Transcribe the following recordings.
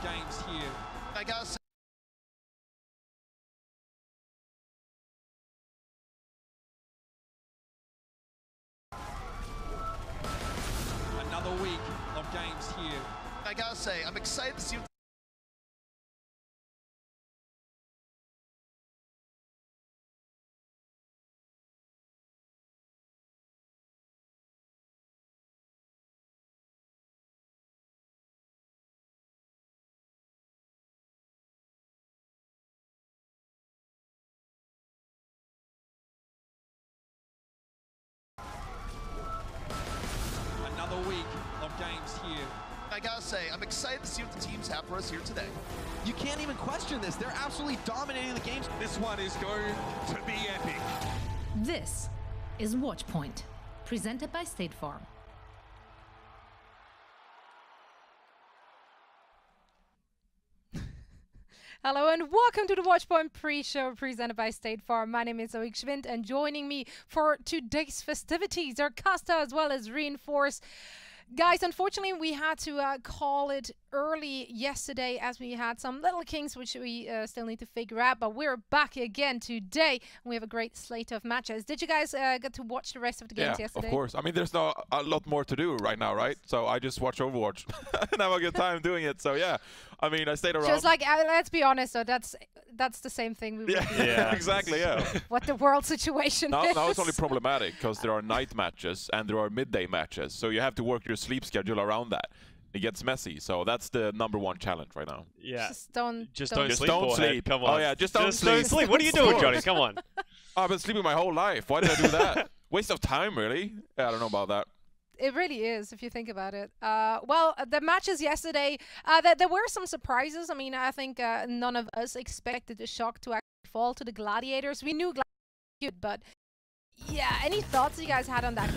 games here. I gotta say, Another week of games here. I gotta say, I'm excited to see what Another week of games here. I gotta say, I'm excited to see what the teams have for us here today. You can't even question this. They're absolutely dominating the games. This one is going to be epic. This is Watchpoint, presented by State Farm. Hello and welcome to the Watchpoint pre-show presented by State Farm. My name is Zoe Schwind, and joining me for today's festivities are Costa as well as Reinforce. Guys, unfortunately, we had to call it early yesterday as we had some little kinks which we still need to figure out, but we're back again today. We have a great slate of matches. Did you guys get to watch the rest of the games yesterday? Of course. I mean, there's not a lot more to do right now, right? So I just watch Overwatch and have a good time doing it. So yeah, I mean, I stayed around. Just like, let's be honest, so that's the same thing we would do. Yeah, exactly, yeah. What the world situation is. Now it's only problematic because there are night matches and there are midday matches. So you have to work your sleep schedule around that. It gets messy, so that's the #1 challenge right now. Yeah. Just don't sleep. Come on. Oh yeah, just don't sleep. What are you doing, Johnny? Come on. I've been sleeping my whole life. Why did I do that? Waste of time, really. Yeah, I don't know about that. It really is, if you think about it. Well, the matches yesterday, there were some surprises. I mean, I think none of us expected the shock to actually fall to the Gladiators. We knew Gladiators were good, but yeah, any thoughts you guys had on that?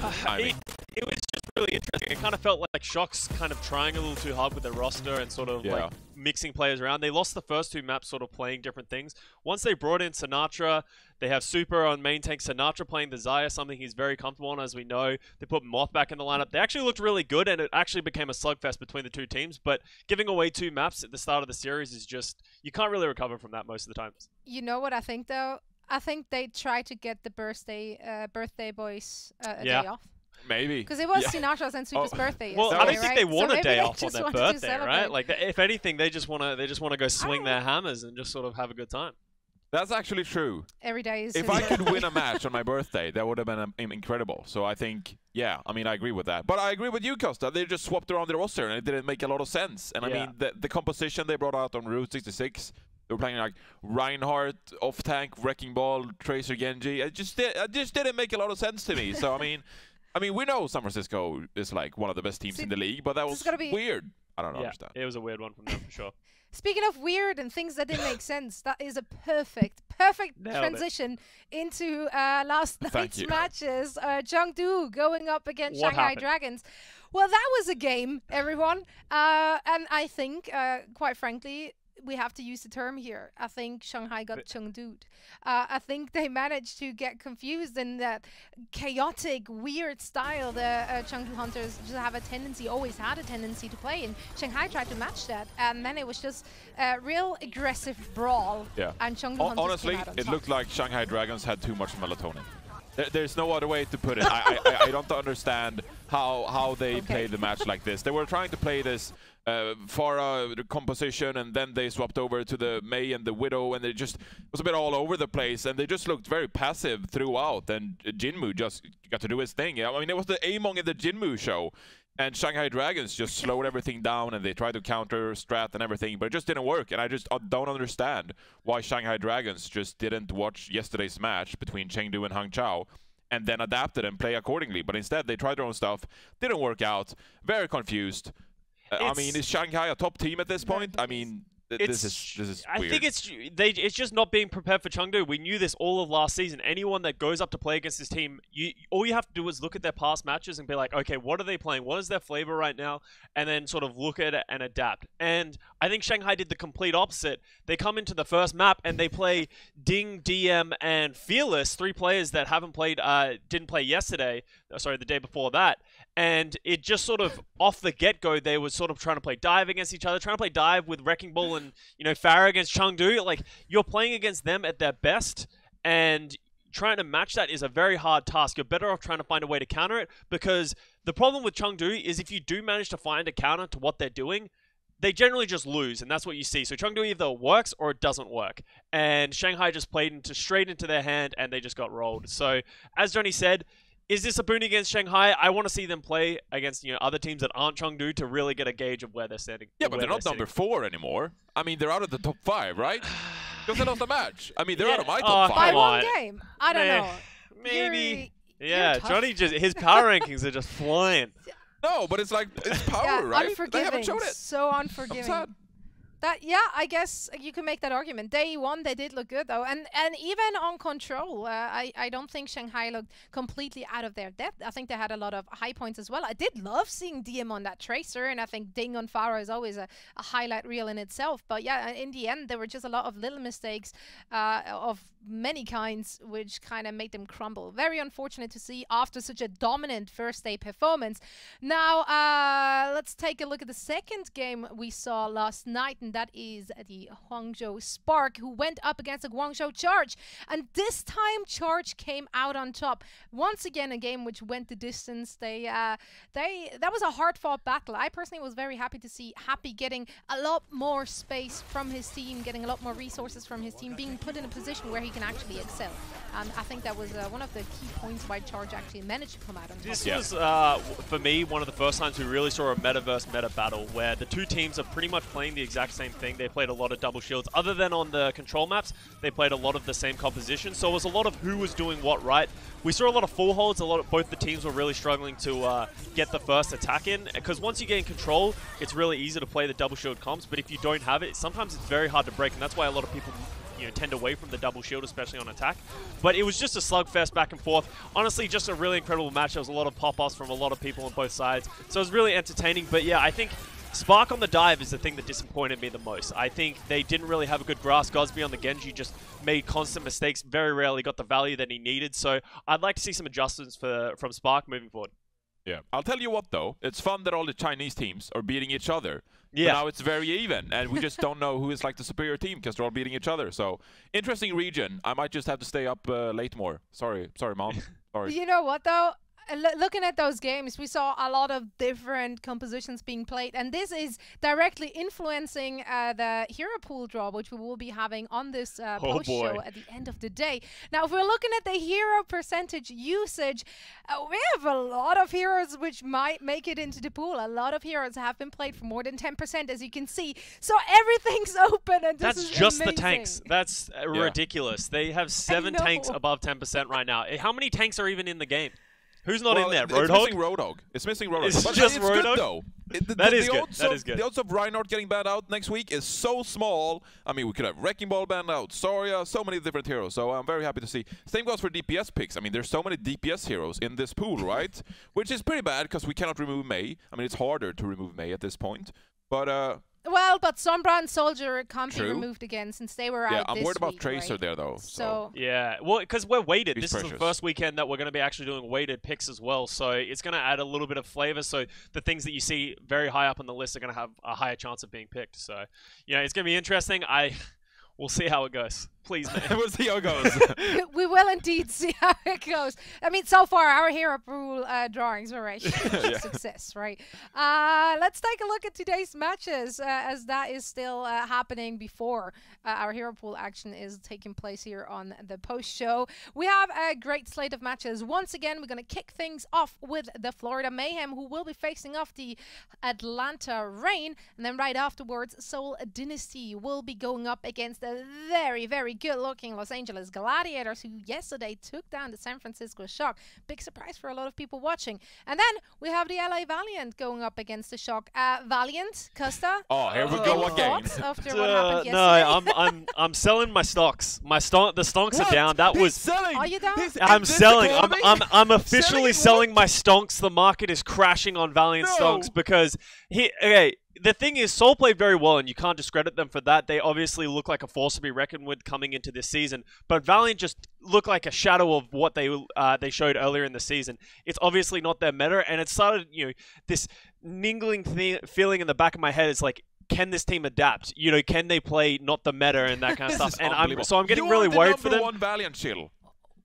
It was just really interesting. It kind of felt like Shock's kind of trying a little too hard with their roster and sort of like mixing players around. They lost the first 2 maps sort of playing different things. Once they brought in Sinatra, they have Super on main tank. Sinatra playing the Xayah, something he's very comfortable on, as we know. They put Moth back in the lineup. They actually looked really good, and it actually became a slugfest between the 2 teams. But giving away 2 maps at the start of the series is just, you can't really recover from that most of the times. You know what I think, though? I think they tried to get the birthday boys a day off. Maybe. Because it was Sinatra's and Super's birthday. Well, I don't think they want so a day off on their birthday, celebrate. right? Like, if anything, they just want to go swing their hammers and just sort of have a good time. That's actually true. Every day is. If I could win a match on my birthday, that would have been incredible. So I think, yeah, I mean, I agree with that. But I agree with you, Costa. They just swapped around the roster, and it didn't make a lot of sense. And I mean, the composition they brought out on Route 66. They were playing like Reinhardt, off-tank, Wrecking Ball, Tracer Genji. It just didn't make a lot of sense to me. So, I mean, we know San Francisco is like one of the best teams in the league, but that was weird. I don't understand. It was a weird one from them for sure. Speaking of weird and things that didn't make sense, that is a perfect transition into last night's matches. Chengdu going up against Shanghai Dragons. Well, that was a game, everyone. And I think, quite frankly, we have to use the term here. I think Shanghai got Chengdu'd. I think they managed to get confused in that chaotic, weird style the Chengdu Hunters just have always had a tendency to play, and Shanghai tried to match that, and then it was just a real aggressive brawl. Yeah. And Chengdu Hunters honestly, came out on it top. looked like Shanghai Dragons had too much melatonin. There's no other way to put it. I don't understand how they played the match like this. They were trying to play this Pharah composition, and then they swapped over to the Mei and the Widow, and it just was a bit all over the place, and they just looked very passive throughout, and Jinmu just got to do his thing. I mean, it was the Among in the Jinmu show, and Shanghai Dragons just slowed everything down, and they tried to counter strat and everything, but it just didn't work, and I just don't understand why Shanghai Dragons just didn't watch yesterday's match between Chengdu and Hangzhou and then adapted and play accordingly. But instead, they tried their own stuff, didn't work out, very confused. I mean, is Shanghai a top team at this point? I mean, this is weird. I think it's just not being prepared for Chengdu. We knew this all of last season. Anyone that goes up to play against this team, all you have to do is look at their past matches and be like, okay, what are they playing? What is their flavor right now? And then sort of look at it and adapt. And I think Shanghai did the complete opposite. They come into the first map and they play Ding, DM, and Fearless, 3 players that didn't play yesterday. Sorry, the day before that. And it just sort of, off the get-go, they were sort of trying to play dive against each other, trying to play dive with Wrecking Ball and, you know, Farah against Chengdu. Like, you're playing against them at their best, and trying to match that is a very hard task. You're better off trying to find a way to counter it, because the problem with Chengdu is if you do manage to find a counter to what they're doing, they generally just lose, and that's what you see. So Chengdu either works or it doesn't work. And Shanghai just played straight into their hand, and they just got rolled. So, as Johnny said, is this a boon against Shanghai? I want to see them play against, you know, other teams that aren't Chengdu to really get a gauge of where they're standing. Yeah, but they're not number 4 anymore. I mean, they're out of the top 5, right? Because they lost the match. I mean, they're out of my top 5. By one game. I don't know. Maybe. Yeah, Johnny his power rankings are just flying. No, but it's like, it's power, right? Unforgiving. They haven't shown it. So unforgiving. I guess you can make that argument. Day one, they did look good though, and even on control, I don't think Shanghai looked completely out of their depth. I think they had a lot of high points as well. I did love seeing DM on that Tracer, and I think Ding on Farah is always a highlight reel in itself. But yeah, in the end, there were just a lot of little mistakes of many kinds, which kind of made them crumble. Very unfortunate to see after such a dominant first day performance. Now, let's take a look at the second game we saw last night, and that is the Hangzhou Spark, who went up against the Guangzhou Charge. And this time, Charge came out on top. Once again, a game which went the distance. That was a hard-fought battle. I personally was very happy to see Happy getting a lot more space from his team, getting a lot more resources from his team, being put in a position where he can actually excel. I think that was one of the key points why Charge actually managed to come out on top. This was, for me, one of the first times we really saw a metaverse meta battle where the two teams are pretty much playing the exact same thing. They played a lot of double shields. Other than on the control maps, they played a lot of the same composition. So it was a lot of who was doing what right. We saw a lot of full holds. Both the teams were really struggling to get the first attack in, because once you gain control, it's really easy to play the double shield comps. But if you don't have it, sometimes it's very hard to break, and that's why a lot of people, you know, tend away from the double shield, especially on attack. But it was just a slugfest back and forth. Honestly, just a really incredible match. There was a lot of pop-offs from a lot of people on both sides. So it was really entertaining. But yeah, I think Spark on the dive is the thing that disappointed me the most. I think they didn't really have a good grasp. Gosby on the Genji just made constant mistakes, very rarely got the value that he needed. So I'd like to see some adjustments from Spark moving forward. Yeah, I'll tell you what though, it's fun that all the Chinese teams are beating each other. Yeah. But now it's very even, and we just don't know who is like the superior team because they're all beating each other. So, interesting region. I might just have to stay up late more. Sorry, Mom. Sorry. You know what though? Looking at those games, we saw a lot of different compositions being played, and this is directly influencing the hero pool draw, which we will be having on this post show at the end of the day. Now, if we're looking at the hero percentage usage, we have a lot of heroes which might make it into the pool. A lot of heroes have been played for more than 10%, as you can see. So everything's open, and this is just amazing. The tanks. That's ridiculous. They have 7 tanks above 10% right now. How many tanks are even in the game? Who's not in there? Roadhog? It's missing Roadhog. It's missing Roadhog. It's but just it's Roadhog? good, though. That is good. The odds of Reinhardt getting banned out next week is so small. I mean, we could have Wrecking Ball banned out, Soria, so many different heroes. So I'm very happy to see. Same goes for DPS picks. I mean, there's so many DPS heroes in this pool, right? Which is pretty bad because we cannot remove Mei. I mean, it's harder to remove Mei at this point. But well, but Sombra and Soldier can't be removed again since they were out Yeah, I'm worried about week, Tracer right? there, though. So yeah, well, because we're weighted. He's This is the first weekend that we're going to be actually doing weighted picks as well. So it's going to add a little bit of flavor. So the things that you see very high up on the list are going to have a higher chance of being picked. So, you know, it's going to be interesting. We'll see how it goes. Please, man. We'll see how it goes. We will indeed see how it goes. I mean, so far, our hero pool drawings were a huge success, right? Let's take a look at today's matches, as that is still happening before our hero pool action is taking place here on the post show. We have a great slate of matches. Once again, we're going to kick things off with the Florida Mayhem, who will be facing off the Atlanta Reign. And then right afterwards, Seoul Dynasty will be going up against the very, very good-looking Los Angeles Gladiators, who yesterday took down the San Francisco Shock. Big surprise for a lot of people watching. And then we have the LA Valiant going up against the Shock. Valiant, Costa. Oh, here we go again. After what happened yesterday? No, I'm selling my stocks. The stonks are down. That was. Selling. Are you down? I'm selling. I'm officially selling my stonks. The market is crashing on Valiant stonks because the thing is, Seoul played very well, and you can't discredit them for that. They obviously look like a force to be reckoned with coming into this season. But Valiant just look like a shadow of what they showed earlier in the season. It's obviously not their meta, and it started, you know, this niggling feeling in the back of my head. It's like, can this team adapt? You know, can they play not the meta and that kind of stuff? And I'm getting really worried for them. You are the #1 Valiant, Chill.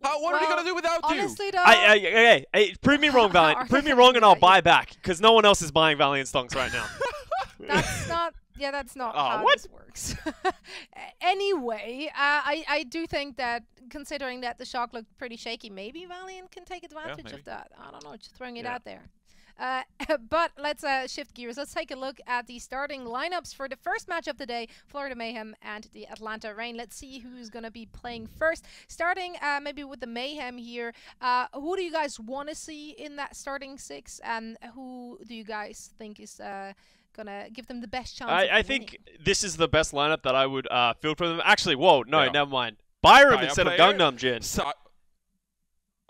What are we gonna do without honestly, you? Though, Hey, prove me wrong, Valiant. Prove me wrong, and I'll buy back, because no one else is buying Valiant stonks right now. That's not. Yeah, that's not how this works. Anyway, I do think that, considering that the Shock looked pretty shaky, maybe Valiant can take advantage of that. I don't know, just throwing it out there. But let's shift gears. Let's take a look at the starting lineups for the first match of the day, Florida Mayhem and the Atlanta Reign. Let's see who's going to be playing first. Starting maybe with the Mayhem here. Who do you guys want to see in that starting 6? And who do you guys think is gonna give them the best chance? I think this is the best lineup that I would field for them. Actually, whoa, no, never mind. Byram instead of Gangnam Jin. So,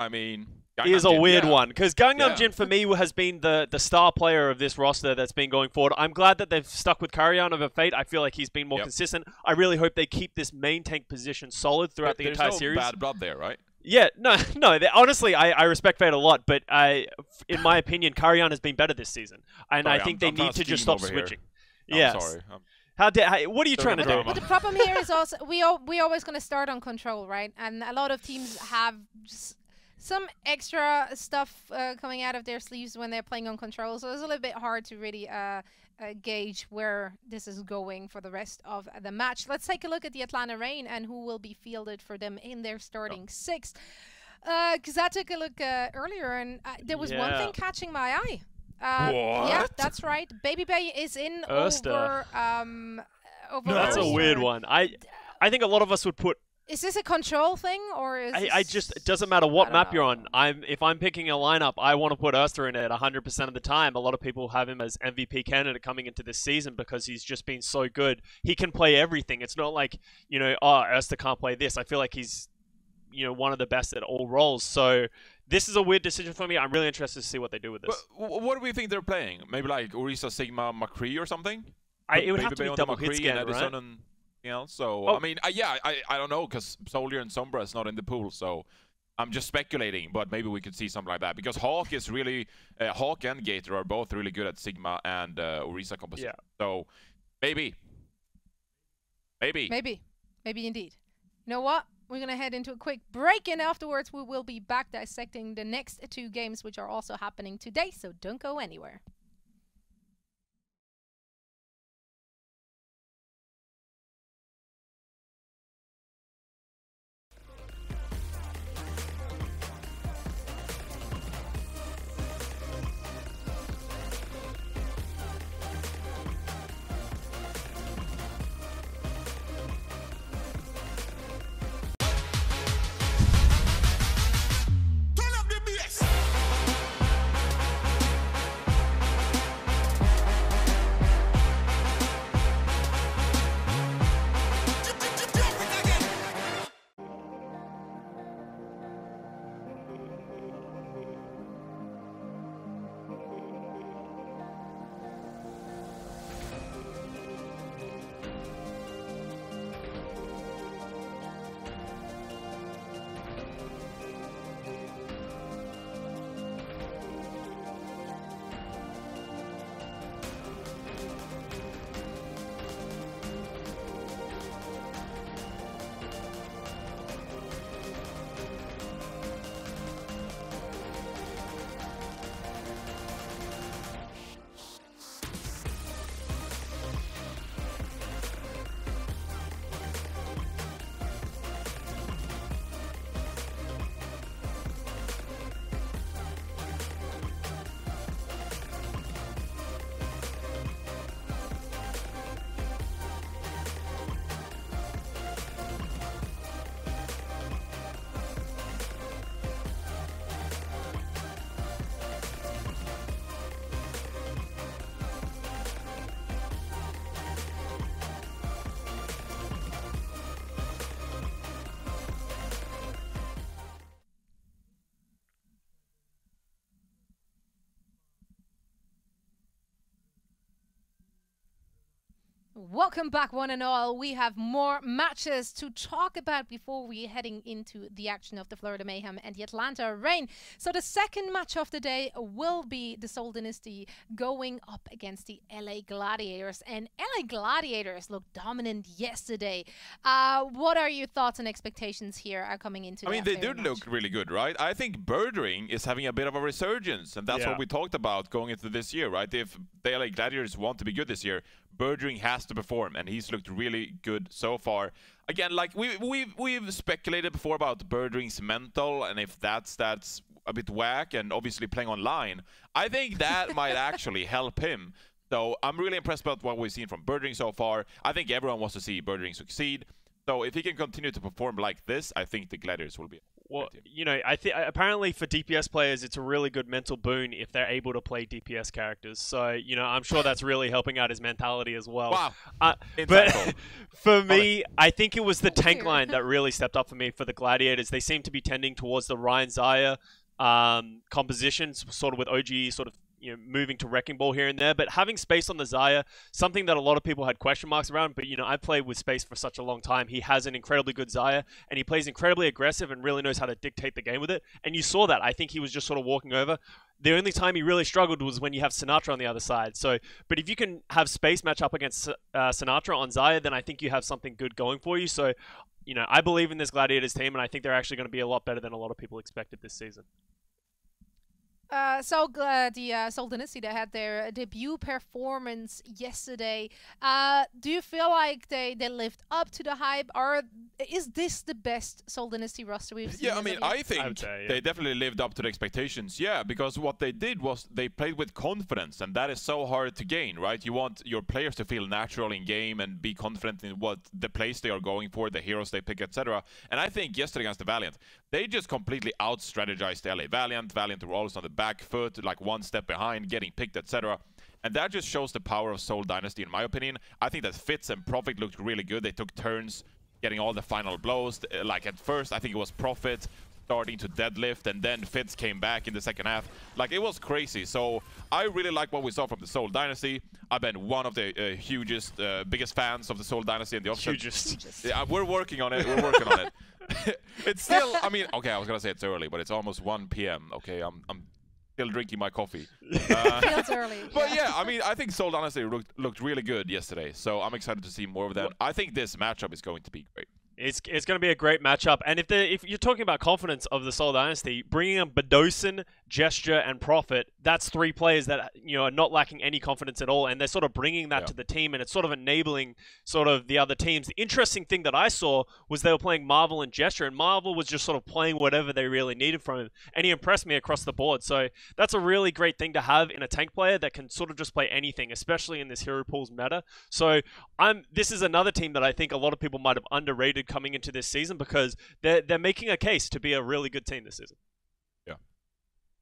I mean, he is a weird one, because Gangnam Jin for me has been the star player of this roster that's been going forward. I'm glad that they've stuck with Karyan over Fate. I feel like he's been more consistent. I really hope they keep this main tank position solid throughout the entire series. There's no bad blood there, right? Yeah, no. Honestly, I respect Fate a lot, but in my opinion, Karyan has been better this season, and I think they need to just stop switching. Yeah. Sorry. What are you trying to do? But the problem here is also we always going to start on control, right? And a lot of teams have just some extra stuff coming out of their sleeves when they're playing on control, so it's a little bit hard to really gauge where this is going for the rest of the match. Let's take a look at the Atlanta Reign and who will be fielded for them in their starting 6. Because I took a look earlier, and there was one thing catching my eye. What? Yeah, that's right. Baby Bay is in over No, that's a weird one. I think a lot of us would put. Is this a control thing, or is it doesn't matter what map you're on. If I'm picking a lineup, I want to put Urster in it 100% of the time. A lot of people have him as MVP candidate coming into this season because he's just been so good. He can play everything. It's not like, you know, Urster can't play this. I feel like he's, you know, one of the best at all roles. So this is a weird decision for me. I'm really interested to see what they do with this. But what do we think they're playing? Maybe like Orisa, Sigma, McCree or something? It would have to be double hit scan, right? And else. So I mean, I don't know, because Soldier and Sombra is not in the pool, so I'm just speculating. But maybe we could see something like that, because Hawk is really Hawk and Gator are both really good at Sigma and Orisa composition. Yeah. So maybe indeed. You know what? We're gonna head into a quick break, and afterwards we will be back dissecting the next 2 games, which are also happening today. So don't go anywhere. Welcome back, one and all. We have more matches to talk about before we heading into the action of the Florida Mayhem and the Atlanta Reign. So the second match of the day will be the Seoul Dynasty going up against the LA Gladiators. And LA Gladiators looked dominant yesterday. What are your thoughts and expectations here coming into they did look really good, right? I think Birdring is having a bit of a resurgence, and that's what we talked about going into this year, right? If the LA Gladiators want to be good this year, Birdring has to perform, and he's looked really good so far. Again, like we've speculated before about Birdring's mental, and if that's a bit whack, and obviously playing online, I think that might actually help him. So I'm really impressed about what we've seen from Birdring so far. I think everyone wants to see Birdring succeed. So if he can continue to perform like this, I think the Gladiators will be. Well, you know, I think apparently for DPS players, it's a really good mental boon if they're able to play DPS characters. So, you know, I'm sure that's really helping out his mentality as well. Wow. But for me, I think it was the tank line that really stepped up for me for the Gladiators. They seem to be tending towards the Ryan Zaya compositions, sort of with OG sort of, you know, moving to Wrecking Ball here and there, but having space on the Zaya, something that a lot of people had question marks around, but, you know, I played with space for such a long time. He has an incredibly good Zaya, and he plays incredibly aggressive and really knows how to dictate the game with it, and you saw that. I think he was just sort of walking over. The only time he really struggled was when you have Sinatra on the other side. So, but if you can have space match up against Sinatra on Zaya, then I think you have something good going for you. So, you know, I believe in this Gladiators team, and I think they're actually going to be a lot better than a lot of people expected this season. So the Seoul Dynasty, they had their debut performance yesterday. Do you feel like they lived up to the hype, or is this the best Seoul Dynasty roster we've seen? Yeah, I mean, I think they definitely lived up to the expectations. Yeah, because what they did was they played with confidence, and that is so hard to gain, right? You want your players to feel natural in game and be confident in what the plays they are going for, the heroes they pick, etc. And I think yesterday against the Valiant, they just completely out-strategized the LA Valiant. Valiant were always on the back foot, like one step behind, getting picked, etc. And that just shows the power of Seoul Dynasty, in my opinion. I think that Fitz and Profit looked really good. They took turns getting all the final blows. Like at first, I think it was Profit starting to deadlift, and then Fitz came back in the second half. Like, it was crazy. So I really like what we saw from the Seoul Dynasty. I've been one of the biggest fans of the Soul Dynasty in the offset. Yeah, we're working on it. We're working on it. It's still, I mean, okay, I was gonna say it's early, but it's almost 1 p.m. Okay, I'm still drinking my coffee. Feels early. But yeah, I mean, I think Soul Dynasty looked really good yesterday, so I'm excited to see more of that. I think this matchup is going to be great. It's going to be a great matchup, and if you're talking about confidence of the Seoul Dynasty, bringing in Bedosin, Gesture, and Profit, that's 3 players that, you know, are not lacking any confidence at all, and they're sort of bringing that to the team, and it's sort of enabling sort of the other teams. The interesting thing that I saw was they were playing Marvel and Gesture, and Marvel was just sort of playing whatever they really needed from him, and he impressed me across the board. So that's a really great thing to have in a tank player that can sort of just play anything, especially in this hero pools meta. So this is another team that I think a lot of people might have underrated coming into this season, because they're making a case to be a really good team this season.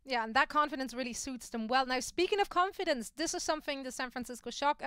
Yeah, and that confidence really suits them well. Now, speaking of confidence, this is something the San Francisco Shock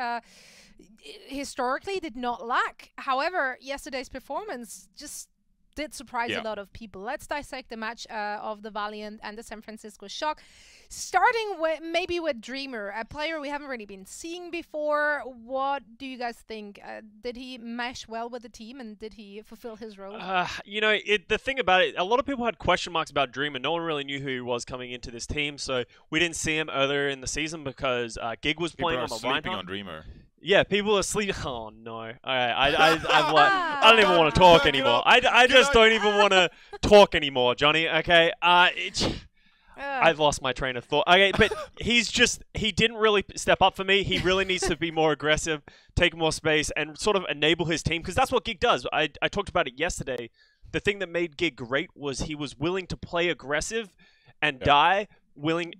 historically did not lack. However, yesterday's performance just did surprise a lot of people. Let's dissect the match of the Valiant and the San Francisco Shock. Starting with maybe with Dreamer, a player we haven't really been seeing before. What do you guys think? Did he mesh well with the team, and did he fulfill his role? You know, the thing about it, a lot of people had question marks about Dreamer. No one really knew who he was coming into this team, so we didn't see him earlier in the season because Gig was playing on the sleeping on Dreamer. Yeah, people are sleeping. Oh no! All right, I don't even want to talk anymore. I just don't even want to talk anymore, Johnny. Okay, I've lost my train of thought. Okay, but he didn't really step up for me. He really needs to be more aggressive, take more space, and sort of enable his team, because that's what Gig does. I talked about it yesterday. The thing that made Gig great was he was willing to play aggressive and die,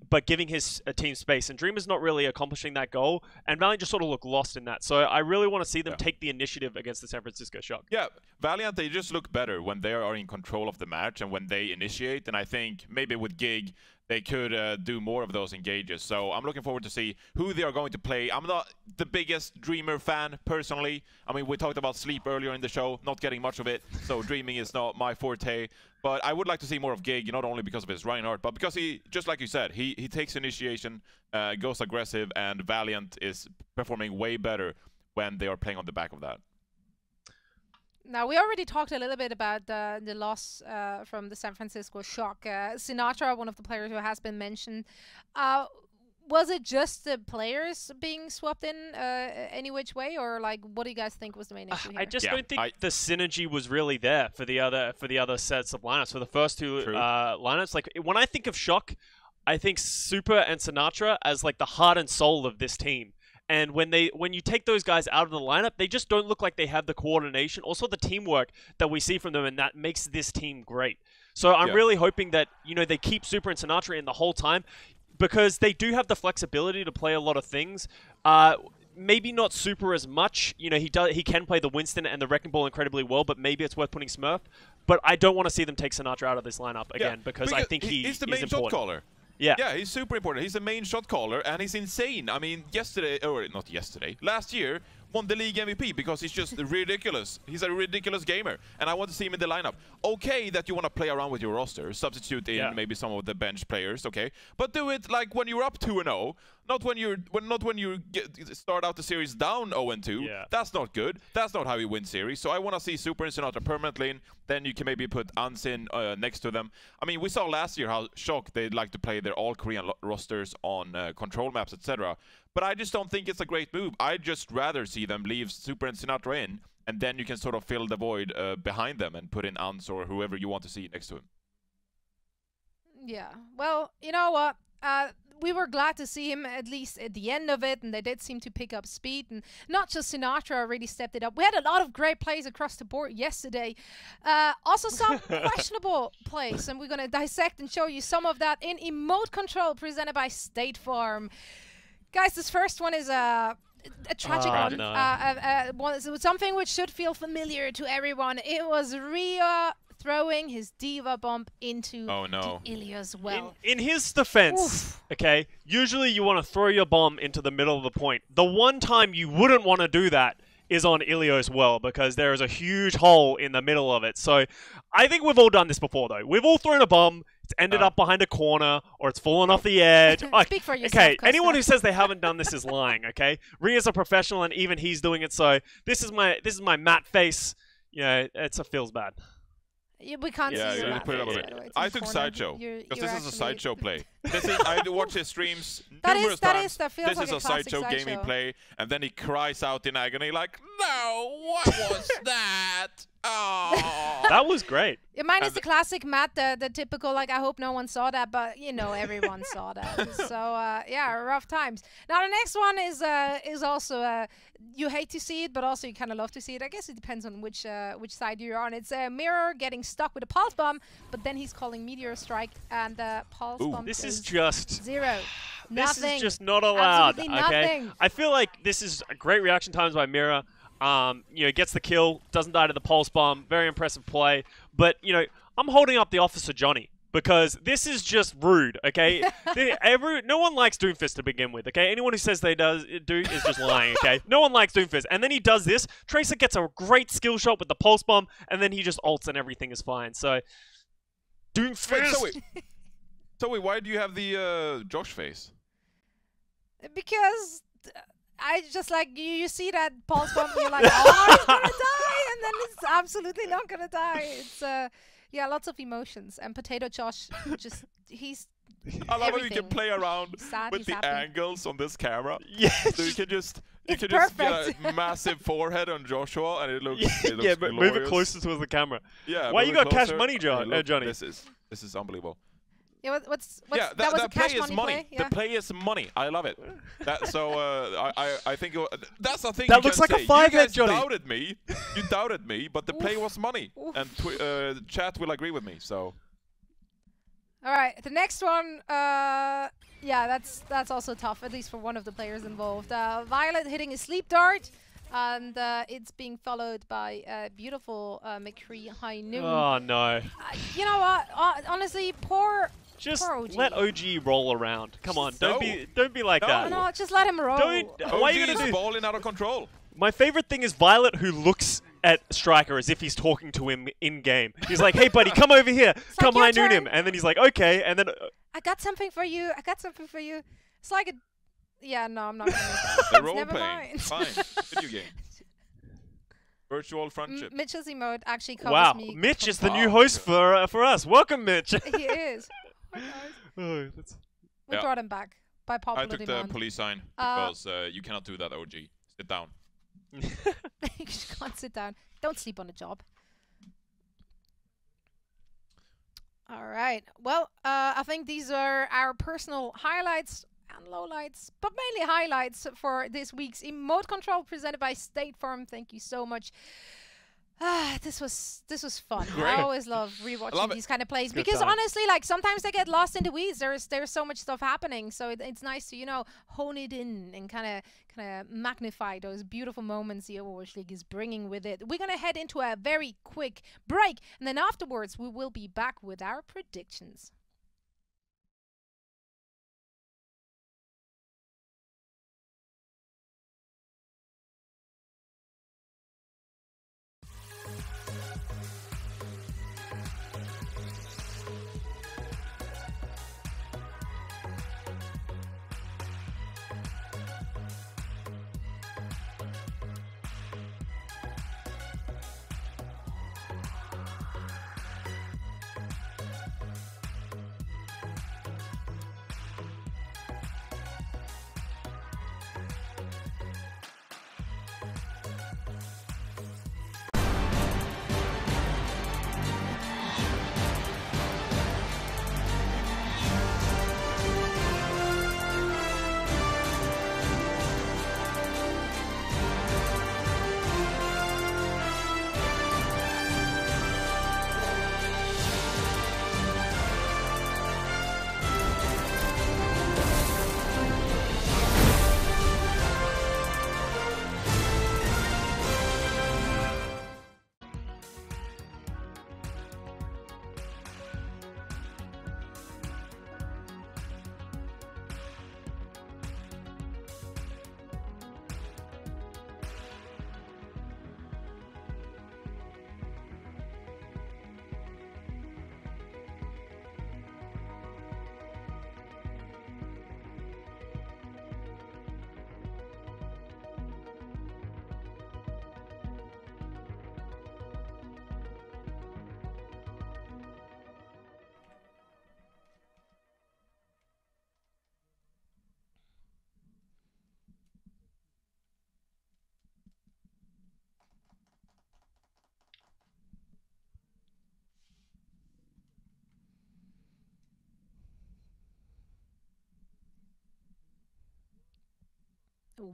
but giving his team space. And Dreamer's not really accomplishing that goal, and Valiant just sort of look lost in that. So I really want to see them take the initiative against the San Francisco Shock. Yeah, Valiant, they just look better when they are in control of the match and when they initiate. And I think maybe with Gig, they could do more of those engages. So I'm looking forward to see who they are going to play. I'm not the biggest Dreamer fan, personally. I mean, we talked about sleep earlier in the show, not getting much of it, so dreaming is not my forte. But I would like to see more of Gig, not only because of his Reinhardt, but because he, just like you said, he takes initiation, goes aggressive, and Valiant is performing way better when they are playing on the back of that. Now, we already talked a little bit about the loss from the San Francisco Shock. Sinatra, one of the players who has been mentioned. Was it just the players being swapped in any which way, or like what do you guys think was the main issue here? I just don't think the synergy was really there for the other sets of lineups. For the first two lineups, like when I think of Shock, I think Super and Sinatra as like the heart and soul of this team. And when you take those guys out of the lineup, they just don't look like they have the coordination, also the teamwork that we see from them, and that makes this team great. So I'm really hoping that, you know, they keep Super and Sinatra in the whole time, because they do have the flexibility to play a lot of things. Maybe not Super as much. You know, he can play the Winston and the Wrecking Ball incredibly well, but maybe it's worth putting Smurf. But I don't want to see them take Sinatra out of this lineup again, because I think he's the main shot caller. Yeah, he's super important. He's the main shot caller, and he's insane. I mean, last year, won the league MVP because he's just ridiculous. He's a ridiculous gamer, and I want to see him in the lineup. Okay, that you want to play around with your roster, substitute in maybe some of the bench players, okay? But do it like when you're up 2-0, not when you start out the series down 0-2. Yeah. That's not good. That's not how you win series. So I want to see Super and Sinatra permanently in. Then you can maybe put Ansin next to them. I mean, we saw last year how Shock, they'd like to play their all-Korean rosters on control maps, etc. But I just don't think it's a great move. I'd just rather see them leave Super and Sinatra in, and then you can sort of fill the void behind them and put in Ans or whoever you want to see next to him. Yeah, well, you know what? We were glad to see him at least at the end of it, and they did seem to pick up speed, and not just Sinatra really stepped it up. We had a lot of great plays across the board yesterday. Also some questionable plays, and we're going to dissect and show you some of that in Emote Control presented by State Farm. Guys, this first one is a tragic one. No. Something which should feel familiar to everyone. It was Ria throwing his Diva Bomb into the Ilia's well. In his defense, okay, usually you want to throw your bomb into the middle of the point. The one time you wouldn't want to do that is on Ilio's well, because there is a huge hole in the middle of it. So I think we've all done this before, though. We've all thrown a bomb, it's ended up behind a corner, or it's fallen off the edge. Speak for yourself, okay, Costa. anyone who says they haven't done this is lying, okay? Ria's a professional, and even he's doing it, so this is my matte face. You know, it feels bad. Yeah, we can't see your put it up a bit. I took Sideshow, because this is a Sideshow play. I watch his streams numerous times. This is a Sideshow gaming play, and then he cries out in agony like, "No, what was that?" Oh. That was great. Yeah, mine is the classic Matt, the typical, like, I hope no one saw that, but, you know, everyone saw that. So, yeah, rough times. Now, the next one is also, you hate to see it, but also you kind of love to see it. I guess it depends on which side you're on. It's a Mirror getting stuck with a Pulse Bomb, but then he's calling Meteor Strike, and the Pulse Bomb this is just... zero. This is just not allowed, Absolutely okay? nothing. I feel like this is a great reaction times by Mirror. You know, gets the kill, doesn't die to the Pulse Bomb, very impressive play. But, you know, I'm holding up the Officer Johnny, because this is just rude, okay? No one likes Doomfist to begin with, okay? Anyone who says they do is just lying, okay? No one likes Doomfist. And then he does this. Tracer gets a great skill shot with the Pulse Bomb, and then he just ults and everything is fine. So, Doomfist! Wait, so wait, why do you have the Josh face? Because... I just like, you see that Pulse Bomb and you're like, oh, he's gonna die, and then it's absolutely not gonna die. It's, yeah, lots of emotions. And Potato Josh, just, he's I love how you can play around with the angles on this camera. Yes. So you can just get a massive forehead on Joshua, and it looks but move it closer towards the camera. Yeah. Why you got cash money, Johnny? This is unbelievable. Yeah, that was a play cash is money. Yeah. The play is money. I love it. I think that's the thing. That looks like a 5-head, Johnny. You doubted me, but the play was money, and chat will agree with me. So. All right, the next one. Yeah, that's also tough, at least for one of the players involved. Violet hitting a sleep dart. And it's being followed by beautiful McCree High Noon. Oh, no. You know what? Honestly, poor OG. Let OG roll around. Come on, don't be like that. No, just let him roll. Why are you gonna do balling out of control? My favorite thing is Violet, who looks at Striker as if he's talking to him in game. He's like, "Hey, buddy, come over here. Come High Noon him." And then he's like, "Okay." And then I got something for you. I got something for you. It's like a Yeah, no, I'm not going to. They're role Never playing. mind. Fine. Video game. Virtual friendship. Mitch's emote actually covers Wow, me. Mitch is the new host for us. Welcome, Mitch. He is. Oh, guys. We brought him back by popular I took demand. the police sign because you cannot do that, OG. Sit down. You just can't sit down. Don't sleep on the job. All right. Well, I think these are our personal highlights and lowlights, but mainly highlights for this week's Emote Control presented by State Farm. Thank you so much. This was fun. Great. I always love rewatching these kind of plays because time. honestly, like sometimes they get lost in the weeds. There's so much stuff happening, so it's nice to hone it in and kind of magnify those beautiful moments the Overwatch League is bringing with it. We're gonna head into a very quick break, and then afterwards we will be back with our predictions.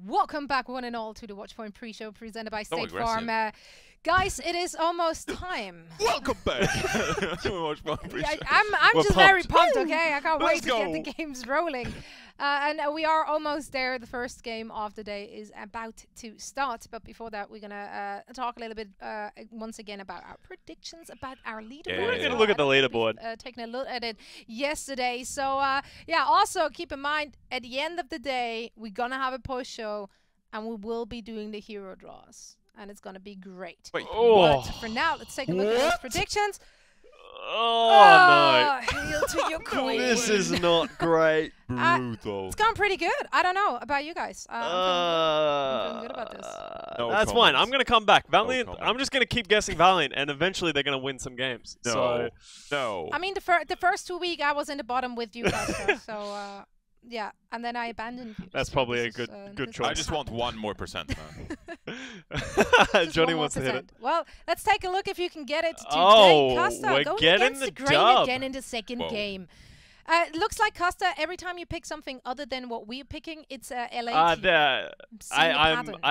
Welcome back, one and all, to the Watchpoint pre-show presented by State Farm. Guys, it is almost time. Welcome back. I'm just very pumped, okay? I can't wait to get the games rolling. And we are almost there. The first game of the day is about to start. But before that, we're going to talk a little bit once again about our predictions, about our leaderboard. We're going to look at the leaderboard. Taking a look at it yesterday. So, yeah, also keep in mind, at the end of the day, we're going to have a post-show, and we will be doing the hero draws. And it's going to be great. Wait, but for now, let's take a look at those predictions. Oh, no. Hail to your queen. This is not great. Brutal. It's gone pretty good. I don't know about you guys. I'm feeling good about this. No That's comments. fine. I'm going to come back. Valiant. No I'm just going to keep guessing Valiant, and eventually they're going to win some games. No. So, I mean, the first 2 weeks I was in the bottom with you guys, so yeah, and then I abandoned you. That's so probably a this good is choice. I just want 1 more %, man. Johnny wants to hit it. Well, let's take a look if you can get it today. Oh, Costa we're going getting against the the grain dub. again in the second game. It looks like, Costa, every time you pick something other than what we're picking, it's LA. I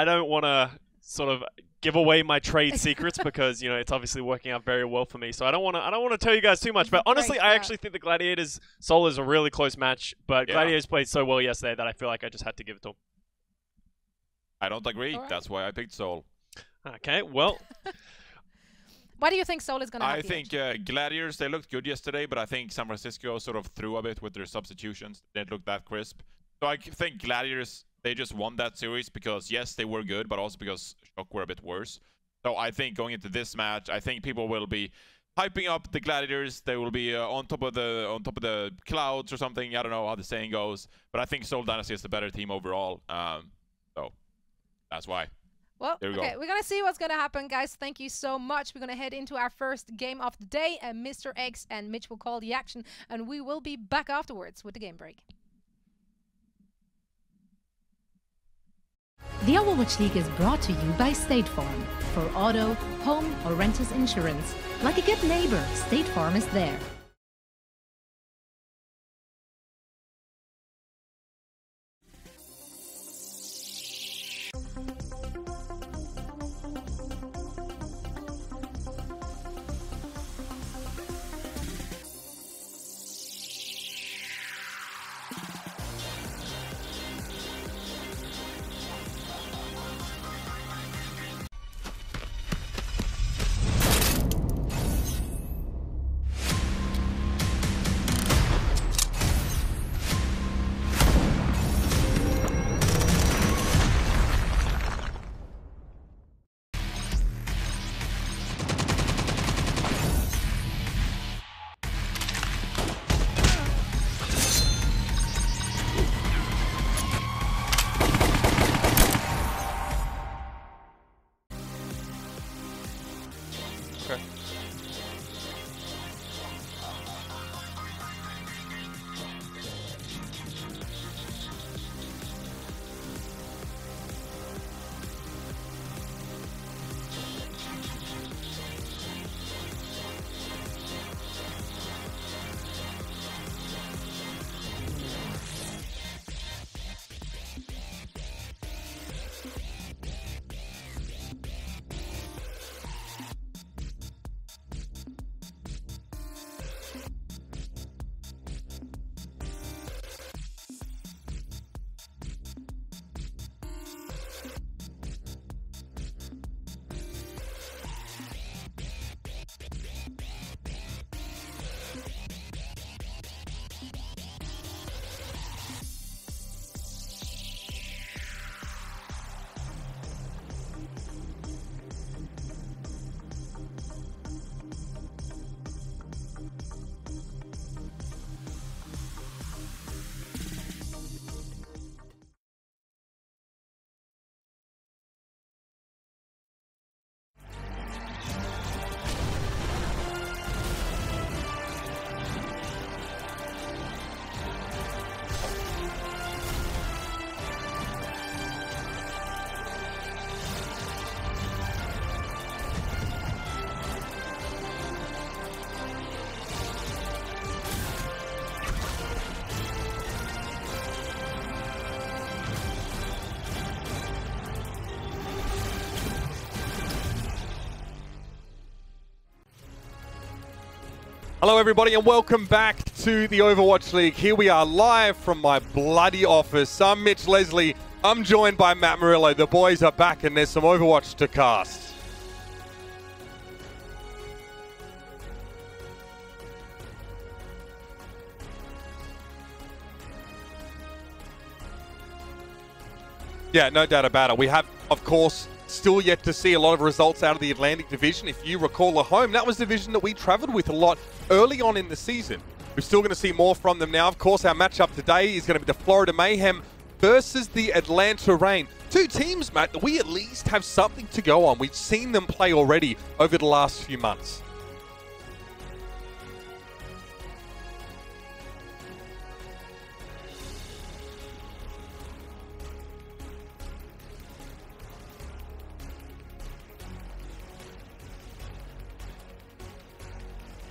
don't want to sort of give away my trade secrets because it's obviously working out very well for me. So I don't want to tell you guys too much. But honestly, I actually think the Gladiators Seoul is a really close match. But Gladiators played so well yesterday that I feel like I just had to give it to them. I don't agree. Right. That's why I picked Seoul. Okay, well. Why do you think Seoul is going to have I think Gladiators, they looked good yesterday, but I think San Francisco sort of threw a bit with their substitutions. They didn't look that crisp. So I think Gladiators, they just won that series because, yes, they were good, but also because Shock were a bit worse. So I think going into this match, I think people will be hyping up the Gladiators. They will be on top of the clouds or something. I don't know how the saying goes, but I think Seoul Dynasty is the better team overall. So that's why. Well, okay, we're gonna see what's gonna happen, guys. Thank you so much. We're gonna head into our first game of the day, and Mr. X and Mitch will call the action, and we will be back afterwards with the game break. The Overwatch League is brought to you by State Farm. For auto, home, or renters insurance, like a good neighbor, State Farm is there. Hello everybody and welcome back to the Overwatch League. Here we are live from my bloody office. I'm Mitch Leslie. I'm joined by Matt Murillo. The boys are back and there's some Overwatch to cast. Yeah, no doubt about it. We have, of course, still yet to see a lot of results out of the Atlantic Division. If you recall at home, that was the division that we traveled with a lot early on in the season. We're still going to see more from them now. Of course, our matchup today is going to be the Florida Mayhem versus the Atlanta Reign. Two teams, Matt, that we at least have something to go on. We've seen them play already over the last few months.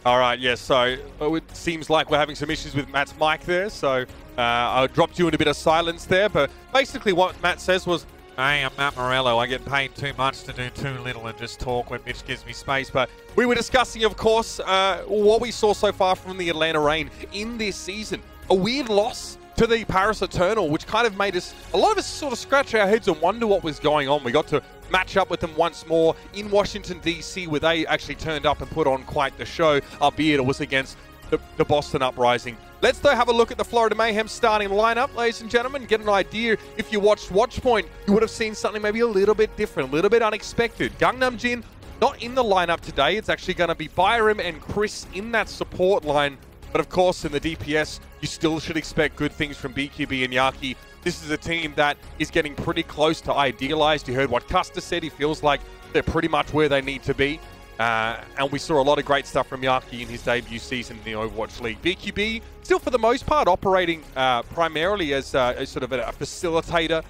All right, yes, so it seems like we're having some issues with Matt's mic there, so I dropped you in a bit of silence there, but basically what Matt says was, hey, I'm Matt Morello, I get paid too much to do too little and just talk when Mitch gives me space, but we were discussing, of course, what we saw so far from the Atlanta Reign in this season. A weird loss to the Paris Eternal, which kind of made us, a lot of us sort of scratch our heads and wonder what was going on. We got to match up with them once more in Washington, D.C., where they actually turned up and put on quite the show, albeit it was against the Boston Uprising. Let's, though, have a look at the Florida Mayhem starting lineup, ladies and gentlemen, get an idea. If you watched Watchpoint, you would have seen something maybe a little bit different, a little bit unexpected. Gangnam Jin, not in the lineup today. It's actually going to be Byram and Chris in that support line. But of course, in the DPS, you still should expect good things from BQB and Yaki. This is a team that is getting pretty close to idealized. You heard what Custer said. He feels like they're pretty much where they need to be. And we saw a lot of great stuff from Yaki in his debut season in the Overwatch League. BQB, still for the most part, operating primarily as sort of a facilitator.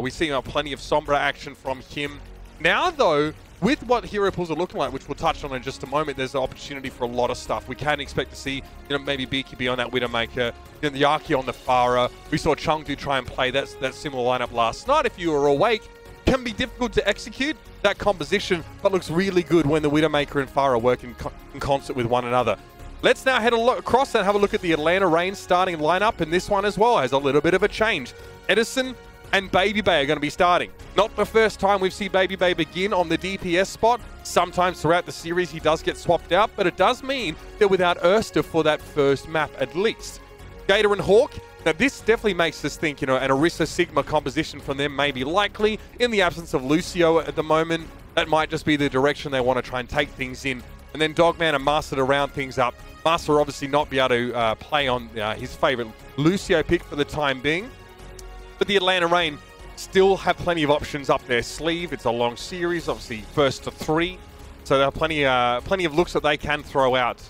We see plenty of Sombra action from him. Now, though, with what hero pools are looking like, which we'll touch on in just a moment, there's an opportunity for a lot of stuff. We can expect to see, maybe BQB on that Widowmaker, the Yaki on the Farah. We saw Chengdu try and play that similar lineup last night. If you were awake, can be difficult to execute that composition, but looks really good when the Widowmaker and Farah work in concert with one another. Let's now head across and have a look at the Atlanta Reign starting lineup, and this one as well has a little bit of a change. Edison and Baby Bay are going to be starting. Not the first time we've seen Baby Bay begin on the DPS spot. Sometimes throughout the series he does get swapped out, but it does mean they're without Erster for that first map at least. Gator and Hawk, now this definitely makes us think, an Orisa Sigma composition from them may be likely. In the absence of Lucio at the moment, that might just be the direction they want to try and take things in. And then Dogman and Master to round things up. Master obviously not be able to play on his favorite Lucio pick for the time being. But the Atlanta Reign still have plenty of options up their sleeve. It's a long series, obviously first to 3. So there are plenty of looks that they can throw out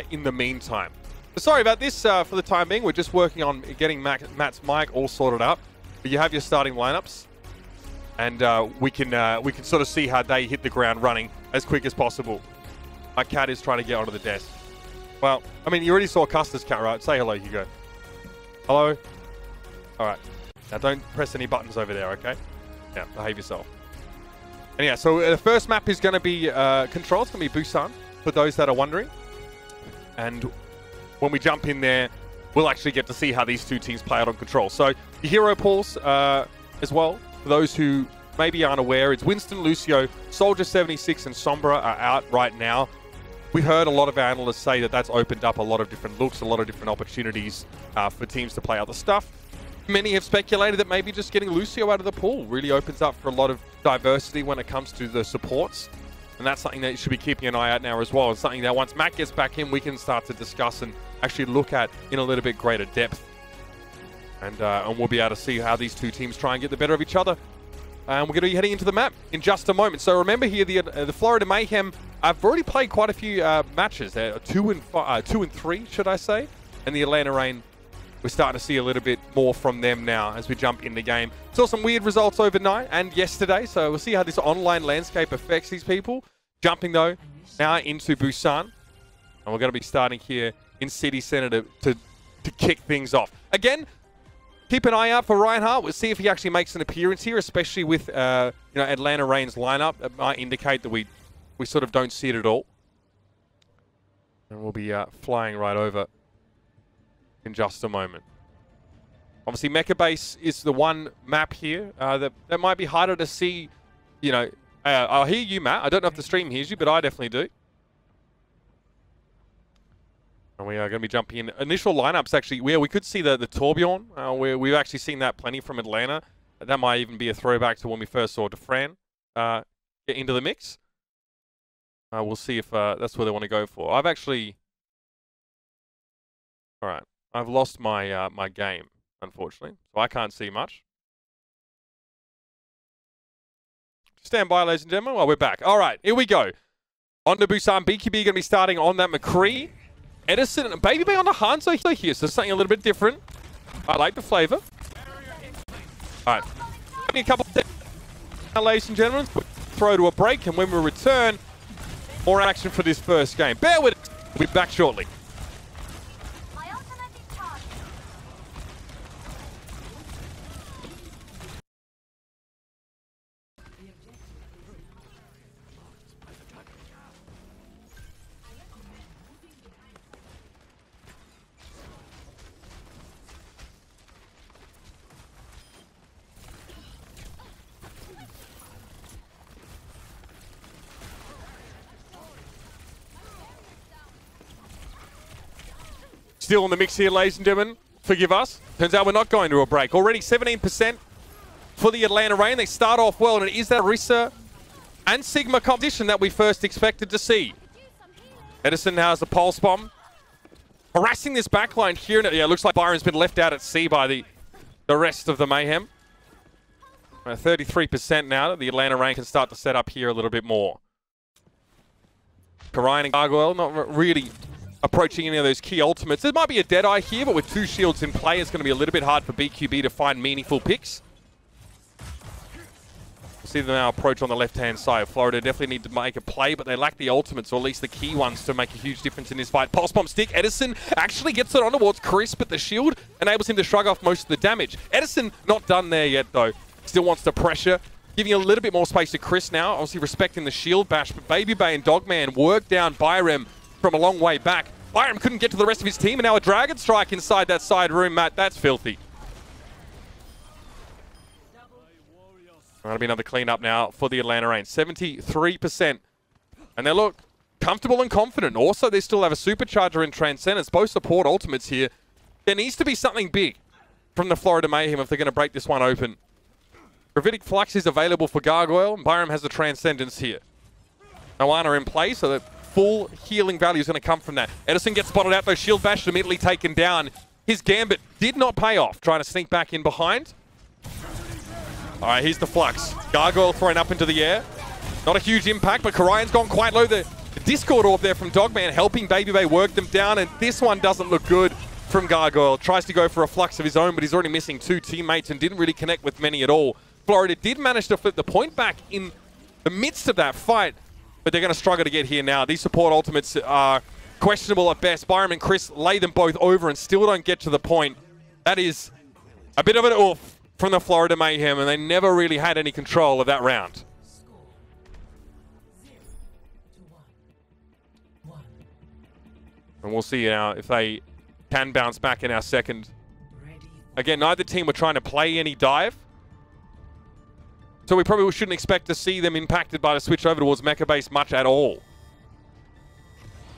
in the meantime. But sorry about this for the time being. We're just working on getting Matt's mic all sorted up. But you have your starting lineups. And we can sort of see how they hit the ground running as quick as possible. My cat is trying to get onto the desk. Well, I mean, you already saw Custer's cat, right? Say hello, Hugo. Hello? All right. Now, don't press any buttons over there, okay? Yeah, behave yourself. And yeah, so the first map is going to be Control. It's going to be Busan, for those that are wondering. And when we jump in there, we'll actually get to see how these two teams play out on Control. So the hero pools as well, for those who maybe aren't aware, it's Winston, Lucio, Soldier 76, and Sombra are out right now. We heard a lot of our analysts say that that's opened up a lot of different looks, a lot of different opportunities for teams to play other stuff. Many have speculated that maybe just getting Lucio out of the pool really opens up for a lot of diversity when it comes to the supports. And that's something that you should be keeping an eye out now as well. It's something that once Matt gets back in, we can start to discuss and actually look at in a little bit greater depth. And we'll be able to see how these two teams try and get the better of each other. And we're going to be heading into the map in just a moment. So remember here, the Florida Mayhem, I've already played quite a few matches. 2 and 3, should I say. And the Atlanta Reign, we're starting to see a little bit more from them now as we jump in the game. Saw some weird results overnight and yesterday, so we'll see how this online landscape affects these people. Jumping, though, now into Busan. And we're going to be starting here in City Center to kick things off. Again, keep an eye out for Reinhardt. We'll see if he actually makes an appearance here, especially with Atlanta Reign's lineup. That might indicate that we sort of don't see it at all. And we'll be flying right over in just a moment. Obviously, Mecha Base is the one map here that might be harder to see. I hear you, Matt. I don't know if the stream hears you, but I definitely do. And we are going to be jumping in. Initial lineups, actually, we could see the Torbjorn. We've actually seen that plenty from Atlanta. That might even be a throwback to when we first saw Defran get into the mix. We'll see if that's what they want to go for. I've actually... All right. I've lost my my game, unfortunately, so I can't see much. Stand by, ladies and gentlemen, while we're back. All right, here we go. On to Busan. BQB going to be starting on that McCree. Edison and Baby Bay on the Hangzhou here, so something a little bit different. I like the flavor. All right. A couple of now, ladies and gentlemen, throw to a break, and when we return, more action for this first game. Bear with us. We'll be back shortly. Still in the mix here, ladies and gentlemen. Forgive us. Turns out we're not going to a break. Already 17% for the Atlanta Reign. They start off well, and it is that Orisa and Sigma competition that we first expected to see. Edison now has a pulse bomb. Harassing this backline here. Yeah, it looks like Byron's been left out at sea by the rest of the Mayhem. 33% now that the Atlanta Rain can start to set up here a little bit more. Karayan and Gargoyle not really approaching any of those key ultimates. There might be a Deadeye here, but with 2 shields in play, it's going to be a little bit hard for BQB to find meaningful picks. See them now approach on the left-hand side. Florida definitely need to make a play, but they lack the ultimates, or at least the key ones, to make a huge difference in this fight. Pulse bomb stick. Edison actually gets it on towards Chris, but the shield enables him to shrug off most of the damage. Edison not done there yet, though. Still wants to pressure, giving a little bit more space to Chris now. Obviously respecting the shield bash, but Baby Bay and Dogman work down Byram from a long way back. Byram couldn't get to the rest of his team, and now a Dragon Strike inside that side room, Matt. That's filthy. That'll be another cleanup now for the Atlanta Rain. 73%. And they look comfortable and confident. Also, they still have a Supercharger in Transcendence. Both support ultimates here. There needs to be something big from the Florida Mayhem if they're going to break this one open. Gravitic Flux is available for Gargoyle. Byram has the Transcendence here. Moana in play, so the full healing value is going to come from that. Edison gets spotted out, though. Shield Bash immediately taken down. His Gambit did not pay off, trying to sneak back in behind. All right, here's the Flux. Gargoyle thrown up into the air. Not a huge impact, but Karayan's gone quite low. The Discord Orb there from Dogman helping Baby Bay work them down, and this one doesn't look good from Gargoyle. Tries to go for a Flux of his own, but he's already missing 2 teammates and didn't really connect with many at all. Florida did manage to flip the point back in the midst of that fight, but they're going to struggle to get here now. These support ultimates are questionable at best. Byram and Chris lay them both over and still don't get to the point. That is a bit of an oof from the Florida Mayhem, and they never really had any control of that round. And we'll see now if they can bounce back in our second. Again, neither team were trying to play any dive, so we probably shouldn't expect to see them impacted by the switch over towards Mecha Base much at all.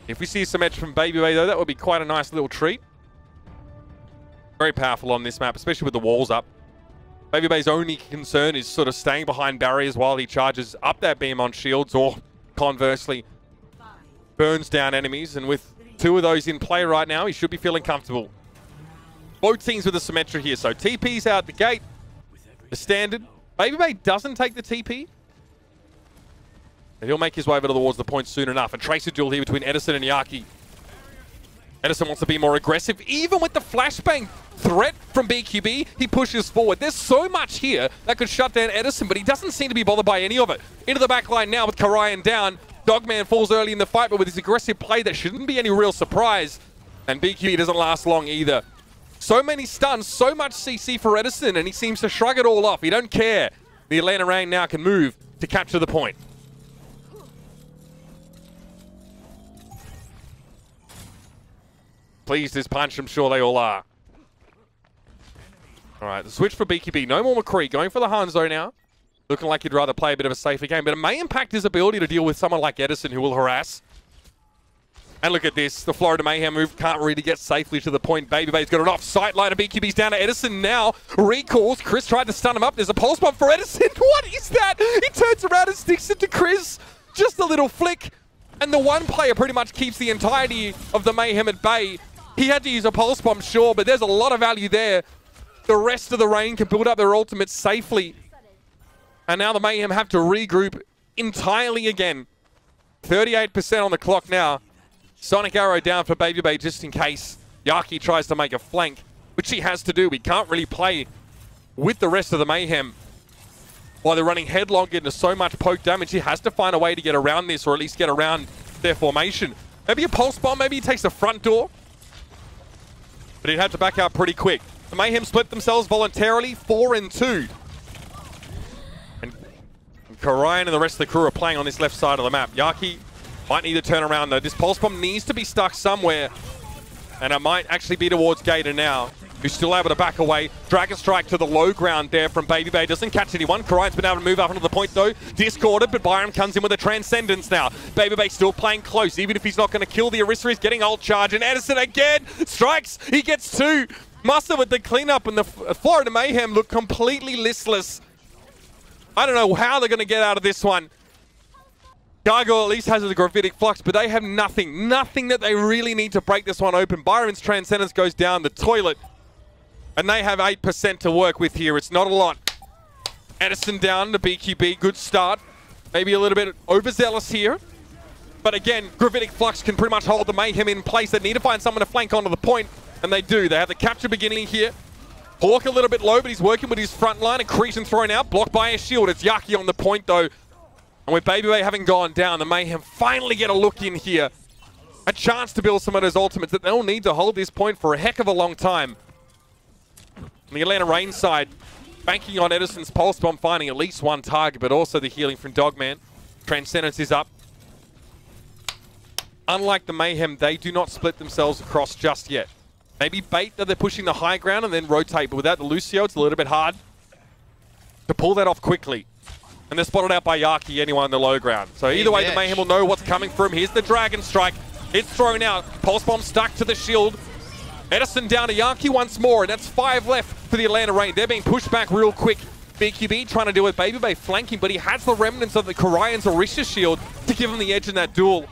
If we see some edge from Baby Bay, though, that would be quite a nice little treat. Very powerful on this map, especially with the walls up. Baby Bay's only concern is sort of staying behind barriers while he charges up that beam on shields, or conversely, burns down enemies. And with 2 of those in play right now, he should be feeling comfortable. Both teams with the Symmetra here, so TP's out the gate. The standard. Baby Bay doesn't take the TP. And he'll make his way over towards the point soon enough. A Tracer duel here between Edison and Yaki. Edison wants to be more aggressive. Even with the flashbang threat from BQB, he pushes forward. There's so much here that could shut down Edison, but he doesn't seem to be bothered by any of it. Into the back line now with Karayan down. Dogman falls early in the fight, but with his aggressive play, that shouldn't be any real surprise. And BQB doesn't last long either. So many stuns, so much CC for Edison, and he seems to shrug it all off. He don't care. The Atlanta Rain now can move to capture the point. Pleased as punch, I'm sure they all are. All right, the switch for BQB. No more McCree. Going for the Hangzhou now. Looking like he'd rather play a bit of a safer game, but it may impact his ability to deal with someone like Edison, who will harass. And look at this. The Florida Mayhem move can't really get safely to the point. Baby Bay's got an off-sight line, and BQB's down to Edison now. Recalls. Chris tried to stun him up. There's a pulse bomb for Edison. What is that? He turns around and sticks it to Chris. Just a little flick. And the one player pretty much keeps the entirety of the Mayhem at bay. He had to use a pulse bomb, sure, but there's a lot of value there. The rest of the Rain can build up their ultimates safely. And now the Mayhem have to regroup entirely again. 38% on the clock now. Sonic Arrow down for Baby Bay just in case Yaki tries to make a flank, which he has to do. We can't really play with the rest of the Mayhem while they're running headlong into so much poke damage. He has to find a way to get around this, or at least get around their formation. Maybe a pulse bomb, maybe he takes the front door. But he'd have to back out pretty quick. The Mayhem split themselves voluntarily, 4-2. And Karayan and the rest of the crew are playing on this left side of the map. Yaki might need to turn around though. This pulse bomb needs to be stuck somewhere. And it might actually be towards Gator now, who's still able to back away. Dragon Strike to the low ground there from Baby Bay. Doesn't catch anyone. Karayan's been able to move up onto the point though. Discorded, but Byram comes in with a Transcendence now. Baby Bay still playing close, even if he's not going to kill the Orisa. He's getting ult charge, and Edison again strikes. He gets 2. Muster with the cleanup, and the Florida Mayhem look completely listless. I don't know how they're going to get out of this one. Gargoyle at least has a gravitic flux, but they have nothing. Nothing that they really need to break this one open. Byron's Transcendence goes down the toilet, and they have 8% to work with here. It's not a lot. Edison down to BQB. Good start. Maybe a little bit overzealous here. But again, gravitic flux can pretty much hold the Mayhem in place. They need to find someone to flank onto the point, and they do. They have the capture beginning here. Hawk a little bit low, but he's working with his front line. Accretion thrown out, blocked by a shield. It's Yaki on the point, though. And with Baby Bay having gone down, the Mayhem finally get a look in here. A chance to build some of those ultimates that they'll need to hold this point for a heck of a long time. On the Atlanta Reign side, banking on Edison's Pulse Bomb, finding at least one target, but also the healing from Dogman. Transcendence is up. Unlike the Mayhem, they do not split themselves across just yet. Maybe bait that they're pushing the high ground and then rotate, but without the Lucio, it's a little bit hard to pull that off quickly. And they're spotted out by Yaki, anyone on the low ground. So either way, the Mayhem will know what's coming from. Here's the Dragon Strike. It's thrown out. Pulse Bomb stuck to the shield. Edison down to Yaki once more, and that's 5 left for the Atlanta Reign. They're being pushed back real quick. BQB trying to deal with Baby Bay flanking, but he has the remnants of the Karayan's Orisha shield to give him the edge in that duel.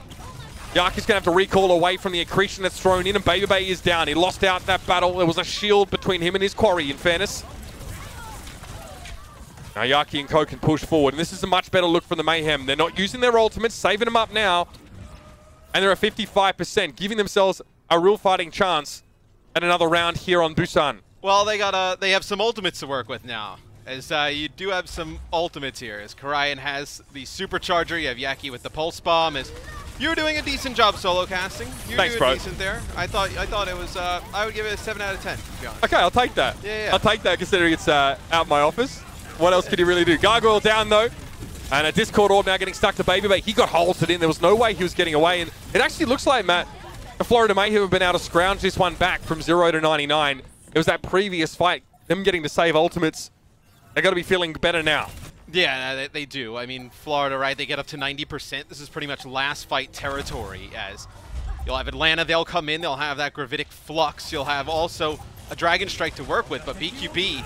Yaki's going to have to recall away from the accretion that's thrown in, and Baby Bay is down. He lost out that battle. There was a shield between him and his quarry, in fairness. Now Yaki and Co can push forward, and this is a much better look from the Mayhem. They're not using their ultimates, saving them up now. And they're at 55%, giving themselves a real fighting chance at another round here on Busan. Well, they have some ultimates to work with now. As you do have some ultimates here. As Karayan has the Supercharger, you have Yaki with the Pulse Bomb. As you're doing a decent job solo casting. Thanks, bro. Decent there. I thought it was. I would give it a 7 out of 10. To be honest. Okay, I'll take that. Yeah. I'll take that considering it's out my office. What else could he really do? Gargoyle down though, and a Discord Orb now getting stuck to Baby Bay. He got halted in. There was no way he was getting away, and it actually looks like, Matt, the Florida Mayhem have been able to scrounge this one back from 0 to 99. It was that previous fight, them getting to save ultimates. They're going to be feeling better now. Yeah, they do. I mean, Florida, right? They get up to 90%. This is pretty much last fight territory. As you'll have Atlanta, they'll come in. They'll have that gravitic flux. You'll have also a Dragon Strike to work with, but BQB,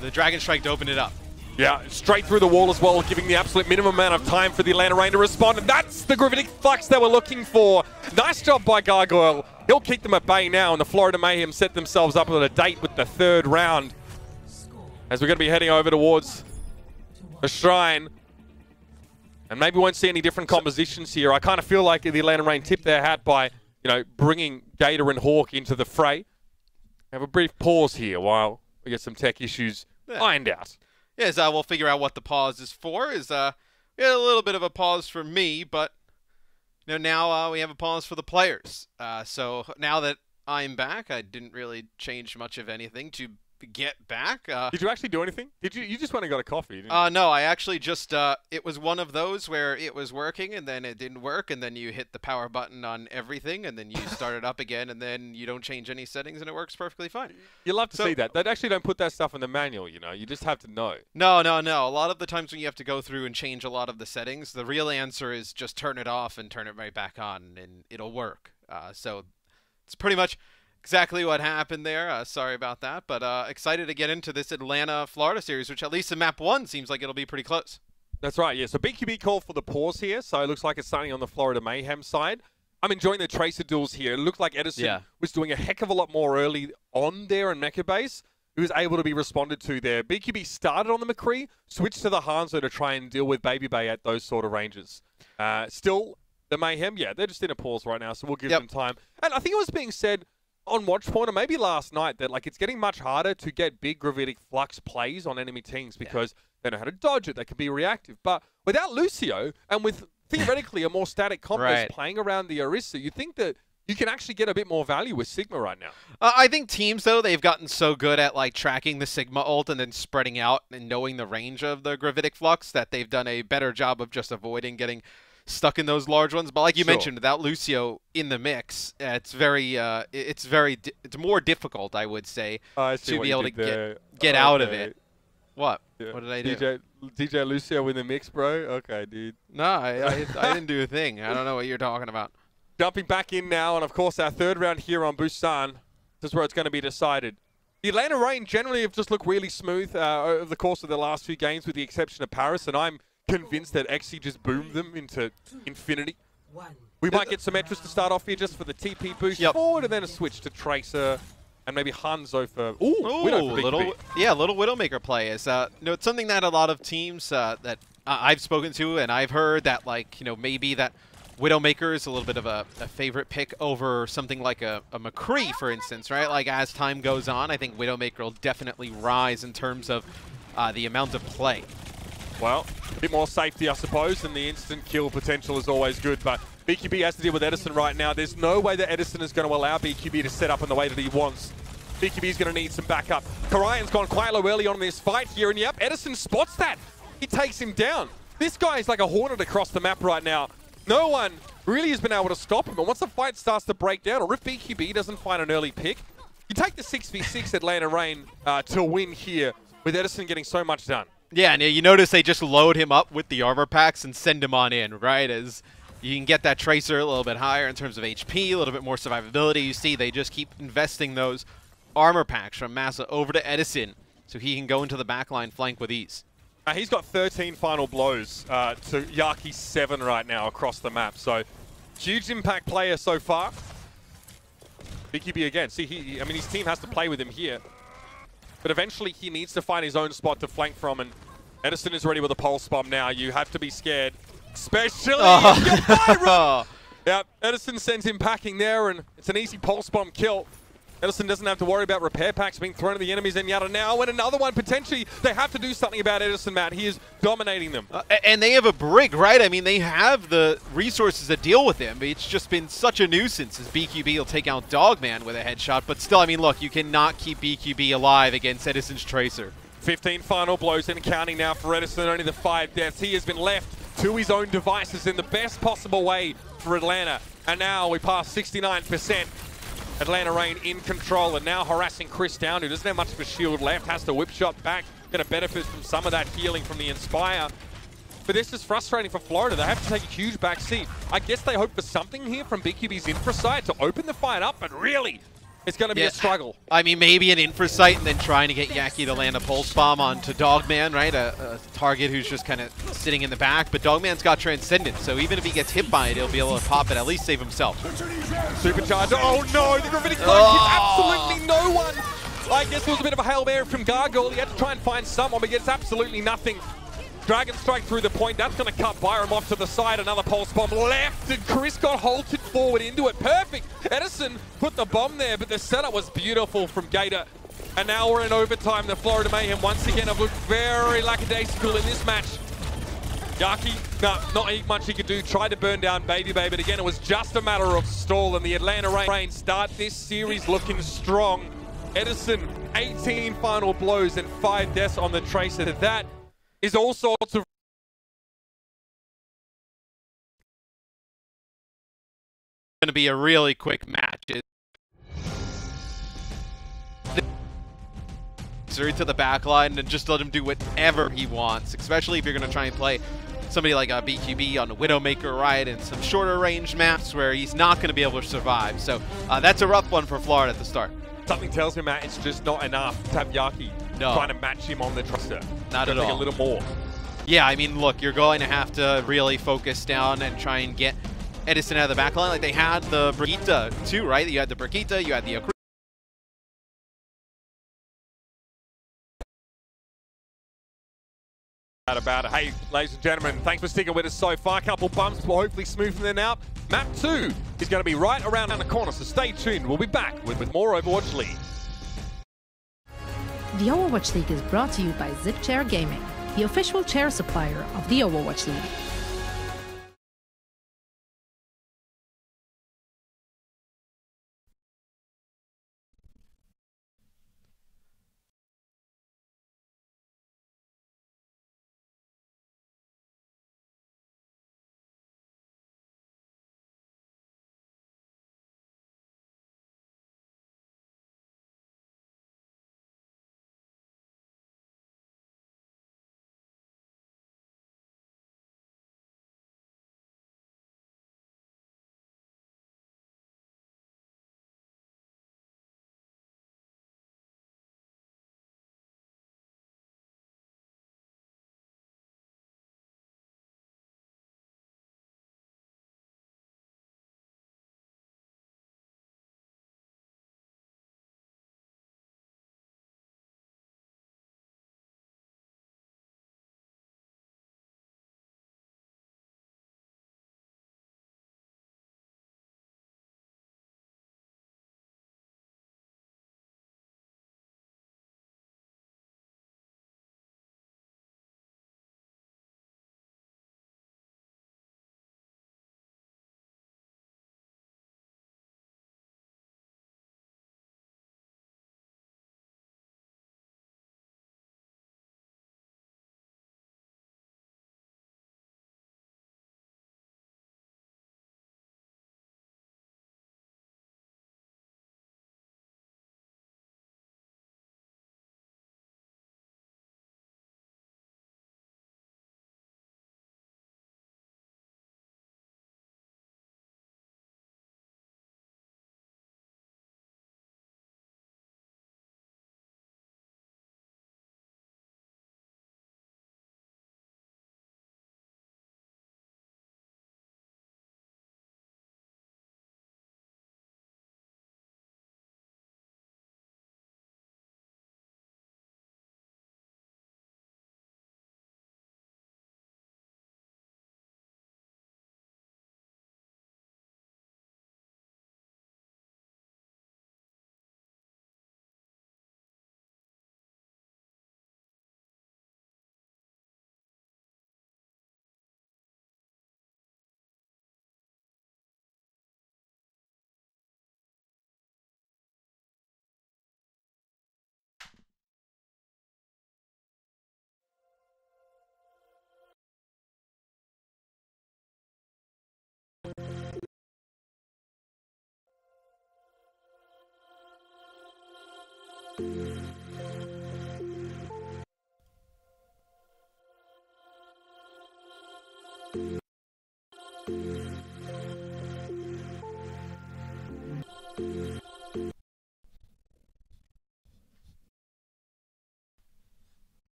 the Dragon Strike to open it up. Yeah, straight through the wall as well, giving the absolute minimum amount of time for the Atlanta Reign to respond. And that's the gravitic flux they were looking for. Nice job by Gargoyle. He'll keep them at bay now, and the Florida Mayhem set themselves up with a date with the 3rd round. As we're going to be heading over towards the Shrine. And maybe we won't see any different compositions here. I kind of feel like the Atlanta Reign tipped their hat by, bringing Gator and Hawk into the fray. Have a brief pause here while we get some tech issues ironed out. Yes, we'll figure out what the pause is for. We had a little bit of a pause for me, but now we have a pause for the players. So now that I'm back, I didn't really change much of anything to get back. Did you actually do anything? Did you just went and got a coffee? Didn't you? No, I actually just it was one of those where it was working and then it didn't work, and then you hit the power button on everything and then you start it up again, and then you don't change any settings and it works perfectly fine. You love to see that. They actually don't put that stuff in the manual, you just have to know. No. A lot of the times when you have to go through and change a lot of the settings, the real answer is just turn it off and turn it right back on and it'll work. So it's pretty much exactly what happened there. Sorry about that, but excited to get into this Atlanta-Florida series, which at least in map 1 seems like it'll be pretty close. That's right, yeah. So BQB called for the pause here, so it looks like it's starting on the Florida Mayhem side. I'm enjoying the Tracer duels here. It looked like Edison was doing a heck of a lot more early on there in Mecha Base. He was able to be responded to there. BQB started on the McCree, switched to the Hangzhou to try and deal with Baby Bay at those sort of ranges. Still, the Mayhem, they're just in a pause right now, so we'll give them time. And I think it was being said on Watchpoint, or maybe last night, that it's getting much harder to get big gravitic flux plays on enemy teams because they know how to dodge it, they can be reactive. But without Lucio, and with theoretically a more static combo playing around the Orisa, you think that you can actually get a bit more value with Sigma right now. I think teams, though, they've gotten so good at tracking the Sigma ult and then spreading out and knowing the range of the gravitic flux that they've done a better job of just avoiding getting stuck in those large ones. But like you mentioned, without Lucio in the mix, it's more difficult, I would say, to be able to get out of it. What? Yeah. What did I do? DJ Lucio in the mix, bro? Okay, dude. No, I didn't do a thing. I don't know what you're talking about. Jumping back in now, and of course our 3rd round here on Busan. This is where it's going to be decided. The Atlanta Reign generally have just looked really smooth over the course of the last few games, with the exception of Paris, and I'm convinced that Exi just boomed them into infinity. We might get some Etras to start off here just for the TP boost forward, and then a switch to Tracer and maybe Hangzhou for Widow for little Widowmaker play is it's something that a lot of teams that I've spoken to and I've heard that maybe that Widowmaker is a little bit of a favorite pick over something like a McCree, for instance, right? Like as time goes on, I think Widowmaker will definitely rise in terms of the amount of play. Well, a bit more safety, I suppose, and the instant kill potential is always good, but BQB has to deal with Edison right now. There's no way that Edison is going to allow BQB to set up in the way that he wants. BQB is going to need some backup. Karayan's gone quite low early on in this fight here, and yep, Edison spots that. He takes him down. This guy is like a hornet across the map right now. No one really has been able to stop him, and once the fight starts to break down, or if BQB doesn't find an early pick, you take the 6v6 Atlanta Reign to win here, with Edison getting so much done. Yeah, and you notice they just load him up with the armor packs and send him on in, right? As you can get that Tracer a little bit higher in terms of HP, a little bit more survivability. You see they just keep investing those armor packs from Massa over to Edison so he can go into the backline flank with ease. He's got 13 final blows to Yaki's 7 right now across the map. So huge impact player so far. BQB again. See, I mean, his team has to play with him here. But eventually he needs to find his own spot to flank from, and Edison is ready with a pulse bomb now. You have to be scared, especially if you're Byron. Yeah, Edison sends him packing there, and it's an easy pulse bomb kill. Edison doesn't have to worry about repair packs being thrown at the enemies in Yada now, and another one potentially. They have to do something about Edison, Matt. He is dominating them. And they have a Brig, right? I mean, they have the resources to deal with him. It's just been such a nuisance as BQB will take out Dogman with a headshot. But still, I mean, look, you cannot keep BQB alive against Edison's Tracer. 15 final blows and counting now for Edison, only the 5 deaths. He has been left to his own devices in the best possible way for Atlanta. And now we pass 69%. Atlanta Reign in control and now harassing Chris down, who doesn't have much of a shield left, has to whip shot back, going to benefit from some of that healing from the Inspire. But this is frustrating for Florida. They have to take a huge back seat. I guess they hope for something here from BQB's infra side to open the fight up, but really, it's going to be a struggle. I mean, maybe an infra sight and then trying to get Yaki to land a pulse bomb onto Dogman, right? A target who's just kind of sitting in the back. But Dogman's got Transcendence, so even if he gets hit by it, he'll be able to pop it, at least save himself. Supercharger. Oh no, the Gravitic Cloak hits absolutely no one. I guess it was a bit of a Hail Mary from Gargoyle. He had to try and find someone, but gets absolutely nothing. Dragon Strike through the point. That's going to cut Byram off to the side. Another pulse bomb left, and Chris got halted forward into it. Perfect. Edison put the bomb there, but the setup was beautiful from Gator. And now we're in overtime. The Florida Mayhem once again have looked very lackadaisical in this match. Yaki, not much he could do. Tried to burn down Baby, but again, it was just a matter of stall. And the Atlanta Reign start this series looking strong. Edison, 18 final blows and 5 deaths on the Tracer. That is all sorts of going to be a really quick match. To the back line and just let him do whatever he wants, especially if you're going to try and play somebody like a BQB on a Widowmaker, right, and some shorter range maps where he's not going to be able to survive. So that's a rough one for Florida at the start. Something tells me, Matt, it's just not enough to have Yaki trying to match him on the Tracer. Not at all. A little more. Yeah, I mean, look, you're going to have to really focus down and try and get Edison out of the back line. Like they had the Brigitte too, right? You had the Brigitte, you had the about it. Hey, ladies and gentlemen, thanks for sticking with us so far. A couple bumps will hopefully smoothen them out. Map 2 is going to be right around the corner, so stay tuned. We'll be back with more Overwatch League. The Overwatch League is brought to you by Zip Chair Gaming, the official chair supplier of the Overwatch League.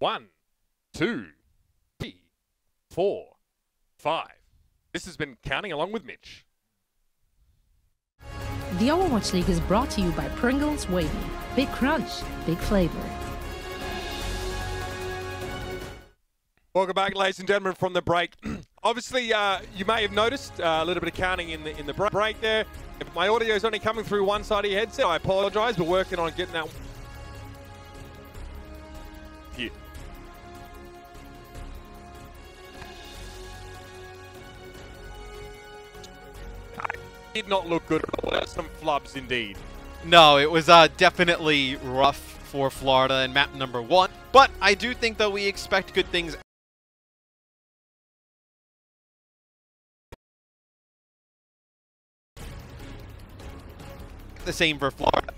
1, 2, 3, 4, 5. This has been counting along with Mitch. The Overwatch League is brought to you by Pringles Wavy. Big crunch, big flavor. Welcome back, ladies and gentlemen, from the break. Obviously, you may have noticed a little bit of counting in the break there. If my audio is only coming through one side of your headset, I apologize. We're working on getting that here. Did not look good at all. There's some flubs indeed. No, it was definitely rough for Florida in map number 1. But I do think, though, we expect good things. The same for Florida.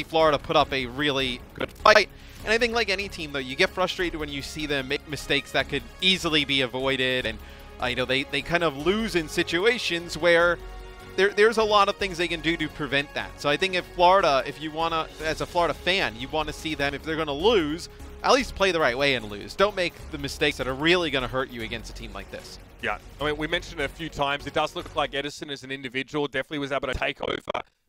Florida put up a really good fight. And I think, like any team, though, you get frustrated when you see them make mistakes that could easily be avoided. And, you know, they kind of lose in situations where there's a lot of things they can do to prevent that. So I think if Florida, if you want to, as a Florida fan, you want to see them, if they're going to lose, at least play the right way and lose. Don't make the mistakes that are really going to hurt you against a team like this. Yeah, I mean, we mentioned it a few times. It does look like Edison as an individual definitely was able to take over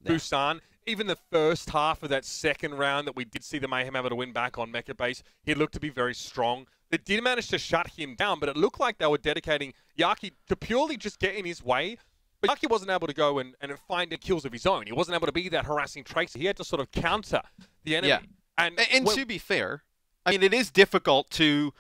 Busan. Even the first half of that second round that we did see the Mayhem able to win back on Mecha Base, he looked to be very strong. They did manage to shut him down, but it looked like they were dedicating Yaki to purely just get in his way. But Yaki wasn't able to go and find kills of his own. He wasn't able to be that harassing tracer. He had to sort of counter the enemy. Yeah. And well, to be fair, I mean, it is difficult to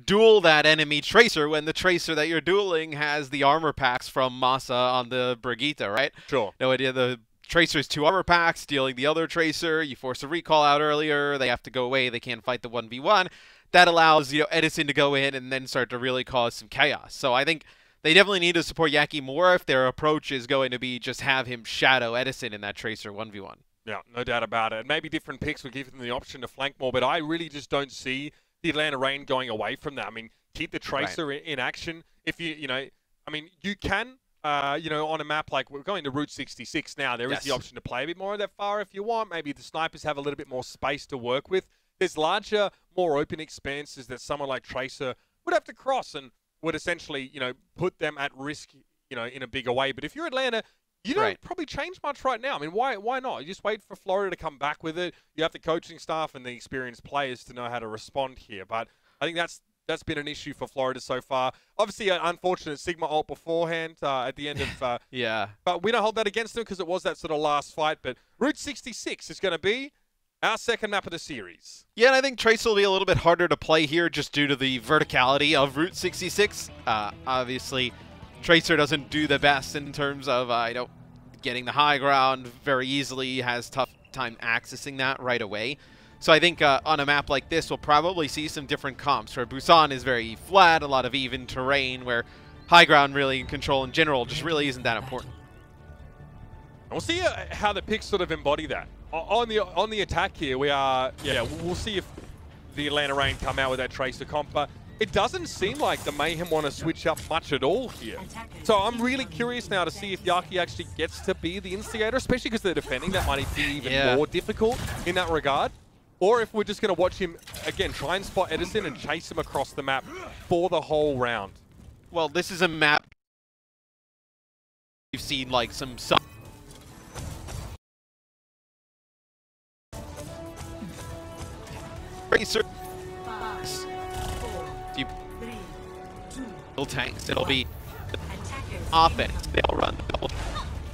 duel that enemy tracer when the tracer that you're dueling has the armor packs from Masa on the Brigitte, right? Sure. No idea. The tracer's 2 armor packs, stealing the other tracer. You force a recall out earlier. They have to go away. They can't fight the 1v1. That allows, you know, Edison to go in and then start to really cause some chaos. So I think they definitely need to support Yaki more if their approach is going to be just have him shadow Edison in that tracer 1v1. Yeah, no doubt about it. Maybe different picks would give them the option to flank more, but I really just don't see the Atlanta Reign going away from that. I mean, keep the tracer in action. If you know, I mean, you can, you know, on a map like we're going to Route 66 now, there is the option to play a bit more of that far if you want. Maybe the snipers have a little bit more space to work with. There's larger, more open expanses that someone like Tracer would have to cross and would essentially, you know, put them at risk, you know, in a bigger way. But if you're Atlanta, you don't probably change much right now. I mean, why not? You just wait for Florida to come back with it. You have the coaching staff and the experienced players to know how to respond here. But I think that's been an issue for Florida so far. Obviously, an unfortunate Sigma ult beforehand at the end of... yeah. But we don't hold that against them because it was that sort of last fight. But Route 66 is going to be our second map of the series. Yeah, and I think Tracer will be a little bit harder to play here just due to the verticality of Route 66. Obviously, Tracer doesn't do the best in terms of getting the high ground very easily, has tough time accessing that right away. So I think on a map like this, we'll probably see some different comps, where Busan is very flat, a lot of even terrain, where high ground really in control in general just really isn't that important. We'll see how the picks sort of embody that. On the attack here, we are, we'll see if the Atlanta Reign come out with that Tracer comp. But it doesn't seem like the Mayhem want to switch up much at all here. So I'm really curious now to see if Yaki actually gets to be the instigator, especially because they're defending. That might be even more difficult in that regard. Or if we're just going to watch him, again, try and spot Edison and chase him across the map for the whole round. Well, this is a map you've seen like some... Tracer. You build tanks. It'll be offense. They'll run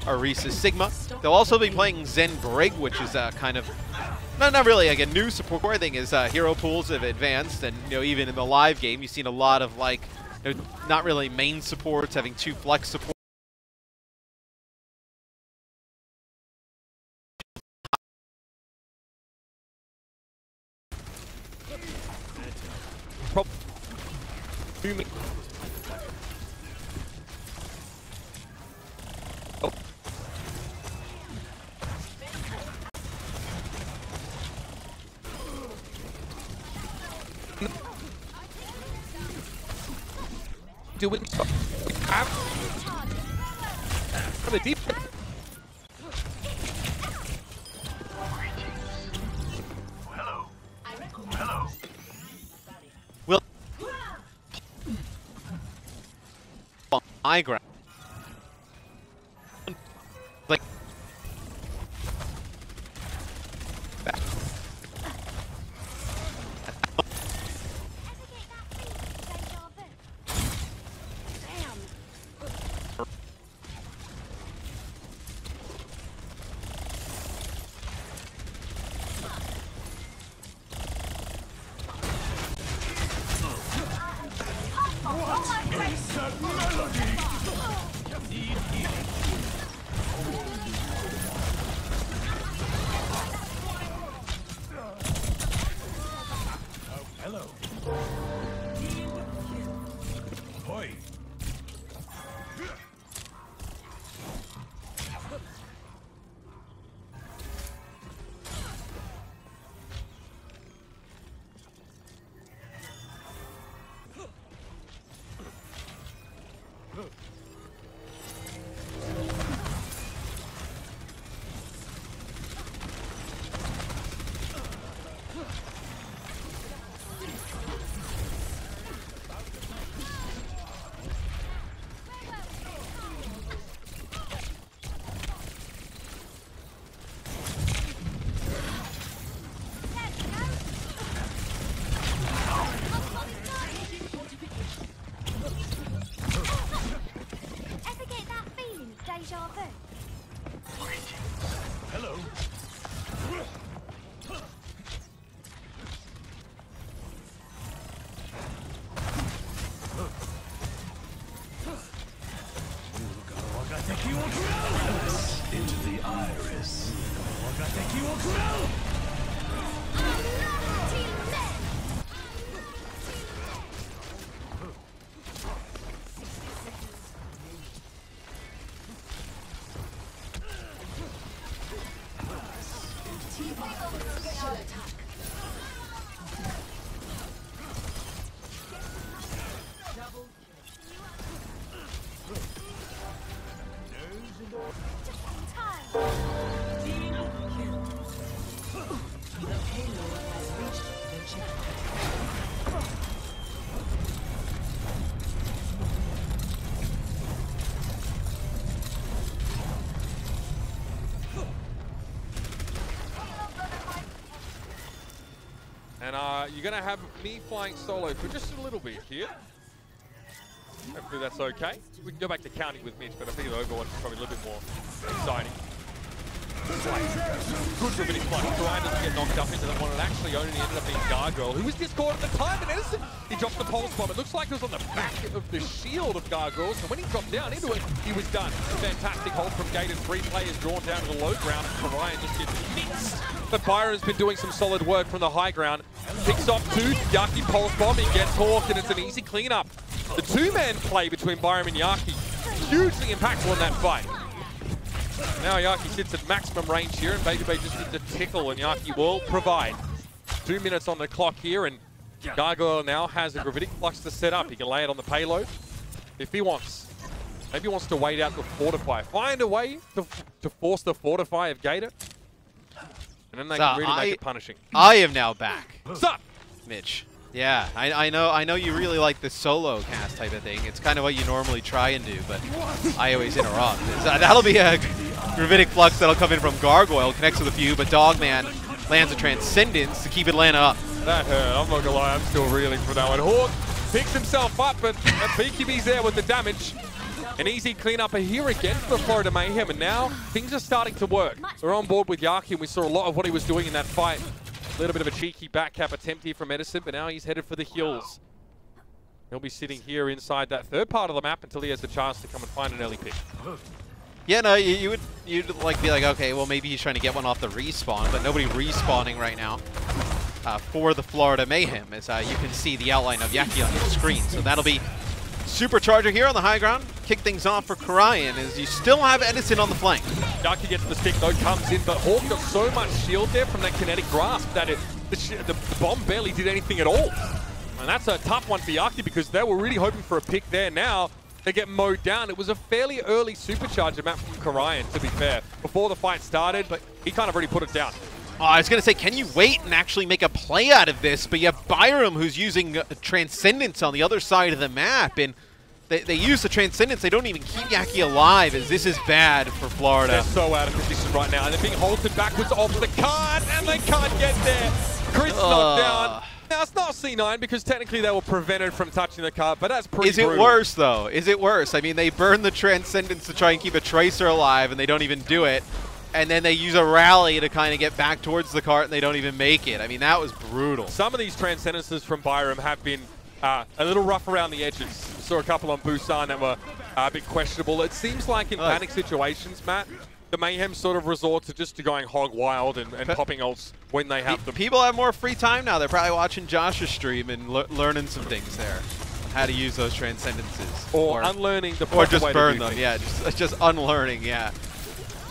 Arisa Sigma. They'll also be playing Zen Brig, which is kind of not really like a new support. I think is hero pools have advanced, and even in the live game, you've seen a lot of like not really main supports having 2 flex supports. Doing the deep. high ground. Like, into the iris. And you're going to have me flying solo for just a little bit here. Hopefully that's okay. We can go back to counting with Mitch, but I think the Overwatch is probably a little bit more exciting. Good for a minute flight. Ryan doesn't get knocked up into that one. It actually only ended up being Gargoyle, who was discord at the time. And Edison, he dropped the pulse bomb. It looks like it was on the back of the shield of Gargoyle. So when he dropped down into it, he was done. Fantastic hold from Gate, and 3 players drawn down to the low ground. And Ryan just gets mixed. But Byron's been doing some solid work from the high ground. Picks off 2, Yaki pulse bomb. He gets hawked, and it's an easy cleanup. The 2-man play between Byron and Yaki, hugely impactful in that fight. Now Yaki sits at maximum range here, and Baby Bay just needs a tickle, and Yaki will provide. 2 minutes on the clock here, and Gargoyle now has a Gravitic Flux to set up. He can lay it on the payload if he wants. Maybe he wants to wait out the Fortify. Find a way to force the Fortify of Gator. And then they can really make it punishing. I am now back. What's up, Mitch? Yeah, I know you really like the solo cast type of thing. It's kind of what you normally try and do, but I always interrupt. That'll be a Gravitic Flux that'll come in from Gargoyle, connects with a few, but Dogman lands a Transcendence to keep Atlanta up. That hurt. I'm not gonna lie, I'm still reeling for that one. Hawk picks himself up, but BKB's there with the damage. An easy cleanup here against the Florida Mayhem, and now things are starting to work. We're on board with Yaki, and we saw a lot of what he was doing in that fight. A little bit of a cheeky back cap attempt here from Edison, but now he's headed for the hills. He'll be sitting here inside that third part of the map until he has the chance to come and find an early pick. Yeah, no, you'd like be like, okay, well maybe he's trying to get one off the respawn, but nobody respawning right now for the Florida Mayhem, as you can see the outline of Yaki on your screen. So that'll be Supercharger here on the high ground. Kick things off for Karayan as you still have Edison on the flank. Yaki gets the stick though, comes in, but Hawk got so much shield there from that kinetic grasp that the bomb barely did anything at all. And that's a tough one for Yaki because they were really hoping for a pick there. Now they get mowed down. It was a fairly early Supercharger map from Karayan, to be fair, before the fight started, but he kind of already put it down. I was going to say, can you wait and actually make a play out of this? But you have Byram, who's using Transcendence on the other side of the map, and They use the Transcendence. They don't even keep Yaki alive, as this is bad for Florida. They're so out of position right now. They're being halted backwards off the cart, and they can't get there. Chris knocked down. Now, it's not C9 because technically they were prevented from touching the cart, but that's pretty brutal. Is it worse, though? Is it worse? I mean, they burn the Transcendence to try and keep a Tracer alive, and they don't even do it. And then they use a rally to kind of get back towards the cart, and they don't even make it. I mean, that was brutal. Some of these Transcendences from Byram have been a little rough around the edges. Saw a couple on Busan that were a bit questionable. It seems like in panic situations, Matt, the Mayhem sort of resort to just going hog wild and popping ults when they have them. People have more free time now. They're probably watching Josh's stream and learning some things there. How to use those Transcendences. Or unlearning the Or just way burn to do them, things. yeah. Just unlearning, yeah.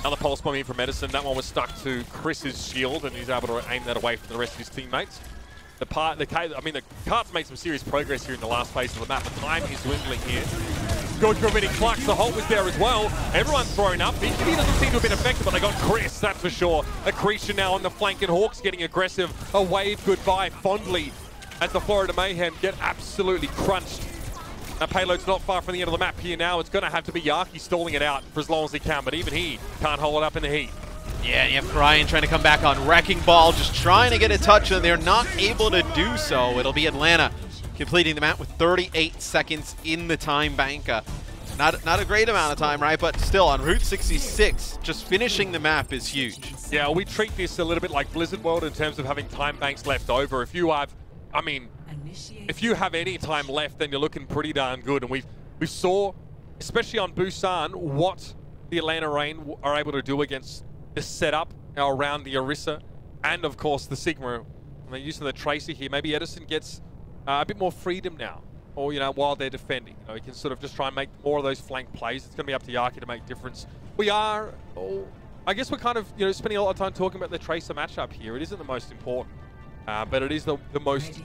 Another pulse bomb in from Edison. That one was stuck to Chris's shield, and he's able to aim that away from the rest of his teammates. The cart's made some serious progress here in the last phase of the map. The time is dwindling here. Good gravitic flux. The Holt was there as well. Everyone's thrown up. BKB doesn't seem to have been affected, but they got Chris, that's for sure. Accretion now on the flank, and Hawks getting aggressive. A wave goodbye fondly as the Florida Mayhem get absolutely crunched. That payload's not far from the end of the map here now. It's going to have to be Yaki stalling it out for as long as he can, but even he can't hold it up in the heat. Yeah, and you have Ryan trying to come back on Wrecking Ball, just trying to get a touch, and they're not able to do so. It'll be Atlanta completing the map with 38 seconds in the time bank. Not a great amount of time, right? But still, on Route 66, just finishing the map is huge. Yeah, we treat this a little bit like Blizzard World in terms of having time banks left over. If you have, if you have any time left, then you're looking pretty darn good. And we saw, especially on Busan, what the Atlanta Reign are able to do against the setup around the Orisa and, of course, the Sigma. And they're using the Tracer here. Maybe Edison gets a bit more freedom now, or, while they're defending. He can sort of just try and make more of those flank plays. It's going to be up to Yaki to make difference. I guess we're kind of, spending a lot of time talking about the Tracer matchup here. It isn't the most important, but it is the most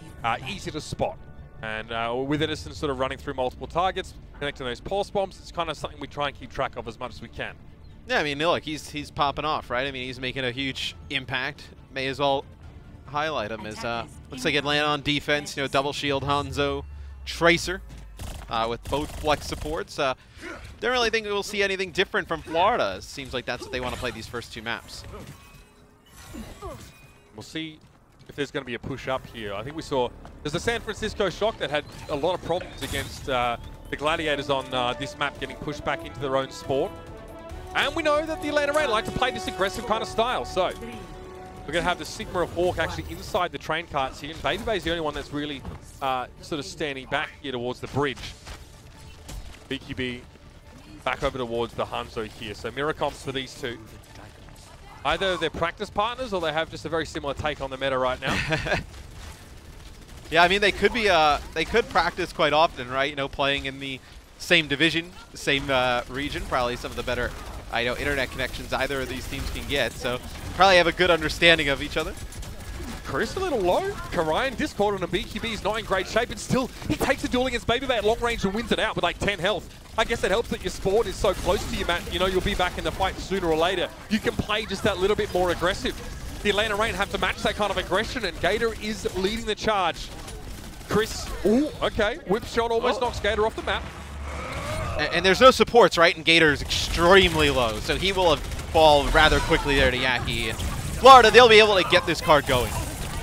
easy to spot. And with Edison sort of running through multiple targets, connecting those pulse bombs, it's kind of something we try and keep track of as much as we can. Yeah, I mean, look, he's popping off, right? I mean, he's making a huge impact. May as well highlight him as looks like Atlanta on defense. Double shield Hangzhou Tracer with both flex supports. Don't really think we'll see anything different from Florida. It seems like that's what they want to play these first two maps. We'll see if there's going to be a push up here. I think we saw there's a San Francisco Shock that had a lot of problems against the Gladiators on this map, getting pushed back into their own sport. And we know that the Atlanta Reign like to play this aggressive kind of style. So we're going to have the Sigma of Hawk actually inside the train carts here. And Baby Bay's the only one that's really sort of standing back here towards the bridge. BQB back over towards the Hangzhou here. So mirror comps for these two. Either they're practice partners or they have just a very similar take on the meta right now. Yeah, I mean, they could be, they could practice quite often, right? Playing in the same division, the same region, probably some of the better internet connections either of these teams can get, so probably have a good understanding of each other. Chris a little low. Karayan Discord on a BQB is not in great shape, and still he takes a duel against Baby Bay at long range and wins it out with like 10 health. I guess it helps that your sport is so close to you, Matt. You'll be back in the fight sooner or later. You can play just that little bit more aggressive. The Atlanta Reign have to match that kind of aggression, and Gator is leading the charge. Chris, ooh, okay, whip shot almost knocks Gator off the map. And there's no supports, right? And Gator's extremely low, so he will fall rather quickly there to Yaki. And Florida, they'll be able to get this card going.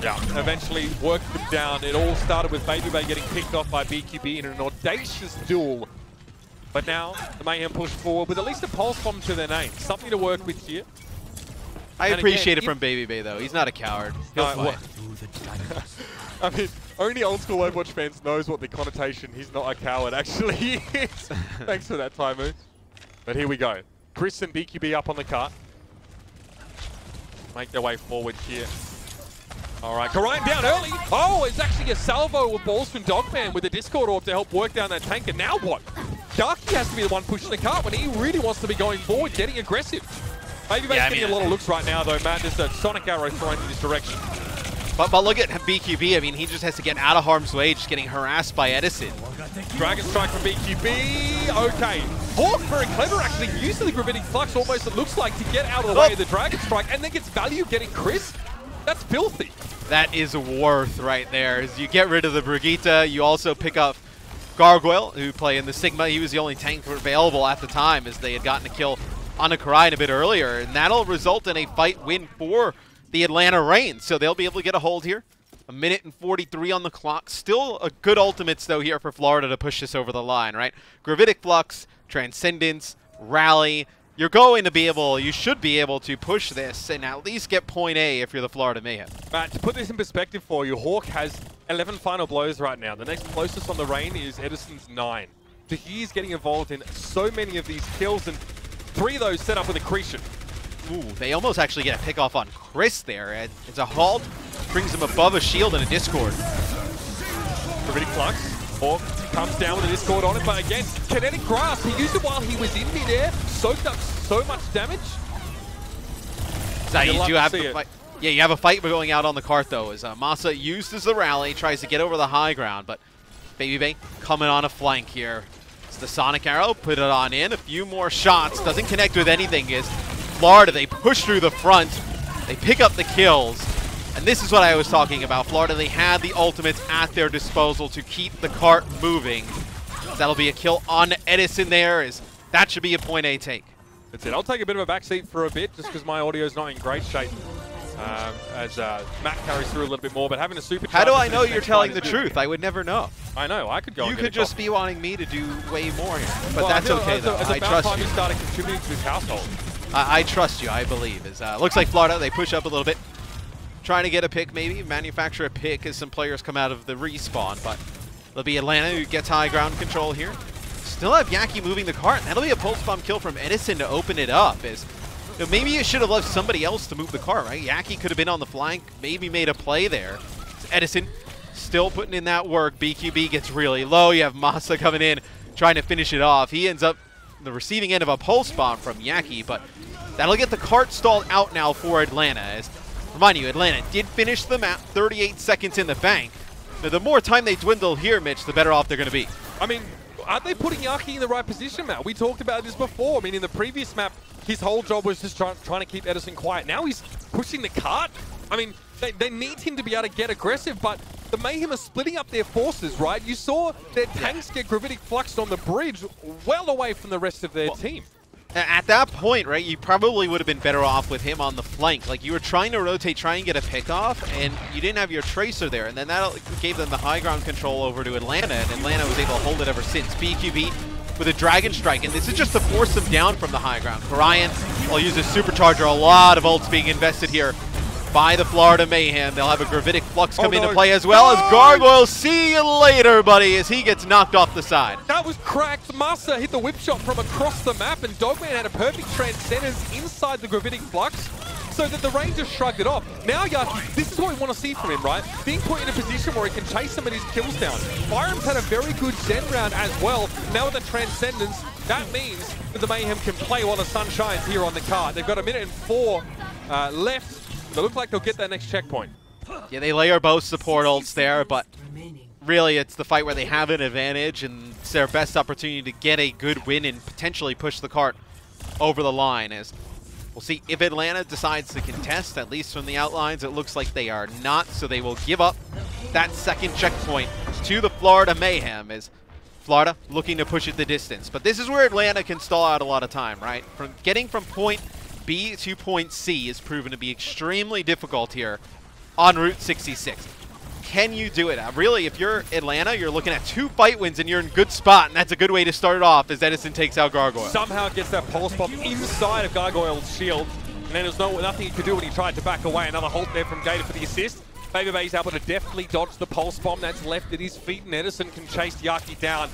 Yeah, eventually work them down. It all started with Baby Bay getting picked off by BQB in an audacious duel. But now, the Mayhem pushed forward with at least a pulse bomb to their name. Something to work with here. I appreciate it from Baby Bay, though. He's not a coward. He'll fight. I mean, only old school Overwatch fans knows what the connotation "he's not a coward" actually is. Thanks for that, Taimu. But here we go. Chris and BQB up on the cart. Make their way forward here. All right, Karayan down early. Oh, it's actually a salvo with balls from Dogman with a Discord Orb to help work down that tank. And now what? Darky has to be the one pushing the cart when he really wants to be going forward, getting aggressive. Baby Bay's getting a lot of looks right now, though, Matt. There's a Sonic Arrow thrown in this direction. But look at BQB. I mean, he just has to get out of harm's way, just getting harassed by Edison. Dragon Strike from BQB. Okay. Hawk, very clever, actually, using the Gravitic Flux almost, it looks like, to get out of the way of the Dragon Strike, and then gets value getting Chris. That's filthy. That is worth right there. As you get rid of the Brigitte, you also pick up Gargoyle, who play in the Sigma. He was the only tank available at the time, as they had gotten a kill on a Karayan a bit earlier, and that'll result in a fight win for the Atlanta Reign. So they'll be able to get a hold here. 1:43 on the clock. Still a good ultimates, though, here for Florida to push this over the line, right? Gravitic Flux, Transcendence, Rally. You're going to be able, you should be able to push this and at least get point A if you're the Florida Mayhem. Matt, to put this in perspective for you, Hawk has 11 final blows right now. The next closest on the Reign is Edison's 9. So he's getting involved in so many of these kills, and 3 of those set up with accretion. Ooh, they almost actually get a pick off on Chris there. It's a halt, brings him above a shield and a Discord. Gravitic Flux. Hawk comes down with a Discord on it, but again, Kinetic Grasp. He used it while he was in midair, soaked up so much damage. So you do have to fight. Yeah, you have a fight going out on the cart, though, as Masa uses the rally, tries to get over the high ground, but Baby Bay coming on a flank here. It's the Sonic Arrow, put it on in, a few more shots, doesn't connect with anything, is Florida, they push through the front, they pick up the kills, and this is what I was talking about. Florida, they had the ultimates at their disposal to keep the cart moving. That'll be a kill on Edison there, as that should be a point A take. That's it. I'll take a bit of a backseat for a bit, just because my audio is not in great shape. As Matt carries through a little bit more, but having a super. How do I know you're telling the truth? I would never know. I know. I could go. You could just be wanting me to do way more here, but well, that's okay though. I trust you. Started contributing to his household. I trust you. I believe. Looks like Florida, they push up a little bit, trying to get a pick, maybe manufacture a pick as some players come out of the respawn. But it'll be Atlanta who gets high ground control here. Still have Yaki moving the cart. That'll be a pulse bomb kill from Edison to open it up. You know, maybe you should have left somebody else to move the cart, right? Yaki could have been on the flank, maybe made a play there. It's Edison still putting in that work. BQB gets really low. You have Masa coming in, trying to finish it off. He ends up the receiving end of a pulse bomb from Yaki, but that'll get the cart stalled out now for Atlanta. Remind you, Atlanta did finish the map, 38 seconds in the bank. Now, the more time they dwindle here, Mitch, the better off they're going to be. I mean, aren't they putting Yaki in the right position, Matt? We talked about this before. I mean, in the previous map, his whole job was just trying to keep Edison quiet. Now he's pushing the cart. I mean, they need him to be able to get aggressive, but the Mayhem are splitting up their forces, right? You saw their tanks get Gravitic Fluxed on the bridge well away from the rest of their team. At that point, right, you probably would have been better off with him on the flank. Like, you were trying to rotate, try and get a pick off, and you didn't have your Tracer there, and then that gave them the high ground control over to Atlanta, and Atlanta was able to hold it ever since. BQB with a Dragon Strike, and this is just to force them down from the high ground. Karayan will use a Supercharger. A lot of ults being invested here by the Florida Mayhem. They'll have a Gravitic Flux come into play as well as Gargoyle. See you later, buddy, as he gets knocked off the side. That was cracked. Masa hit the whip shot from across the map, and Dogman had a perfect Transcendence inside the Gravitic Flux, so that the Rangers shrugged it off. Now Yaki, this is what we want to see from him, right? Being put in a position where he can chase some of his kills down. Byram's had a very good Zen round as well. Now with the Transcendence, that means that the Mayhem can play while the sun shines here on the card. They've got 1:04 left. They look like they'll get that next checkpoint. Yeah, they layer both support ults there, but really it's the fight where they have an advantage, and it's their best opportunity to get a good win and potentially push the cart over the line. As we'll see if Atlanta decides to contest, at least from the outlines, it looks like they are not, so they will give up that second checkpoint to the Florida Mayhem, as Florida looking to push it the distance. But this is where Atlanta can stall out a lot of time, right? From getting from point B to point C is proven to be extremely difficult here on Route 66. Can you do it? Really, if you're Atlanta, you're looking at 2 fight wins and you're in good spot, and that's a good way to start it off as Edison takes out Gargoyle. Somehow gets that pulse bomb inside of Gargoyle's shield, and then there's nothing he could do when he tried to back away. Another halt there from Gator for the assist. Baby Bay's able to deftly dodge the pulse bomb that's left at his feet, and Edison can chase Yaki down.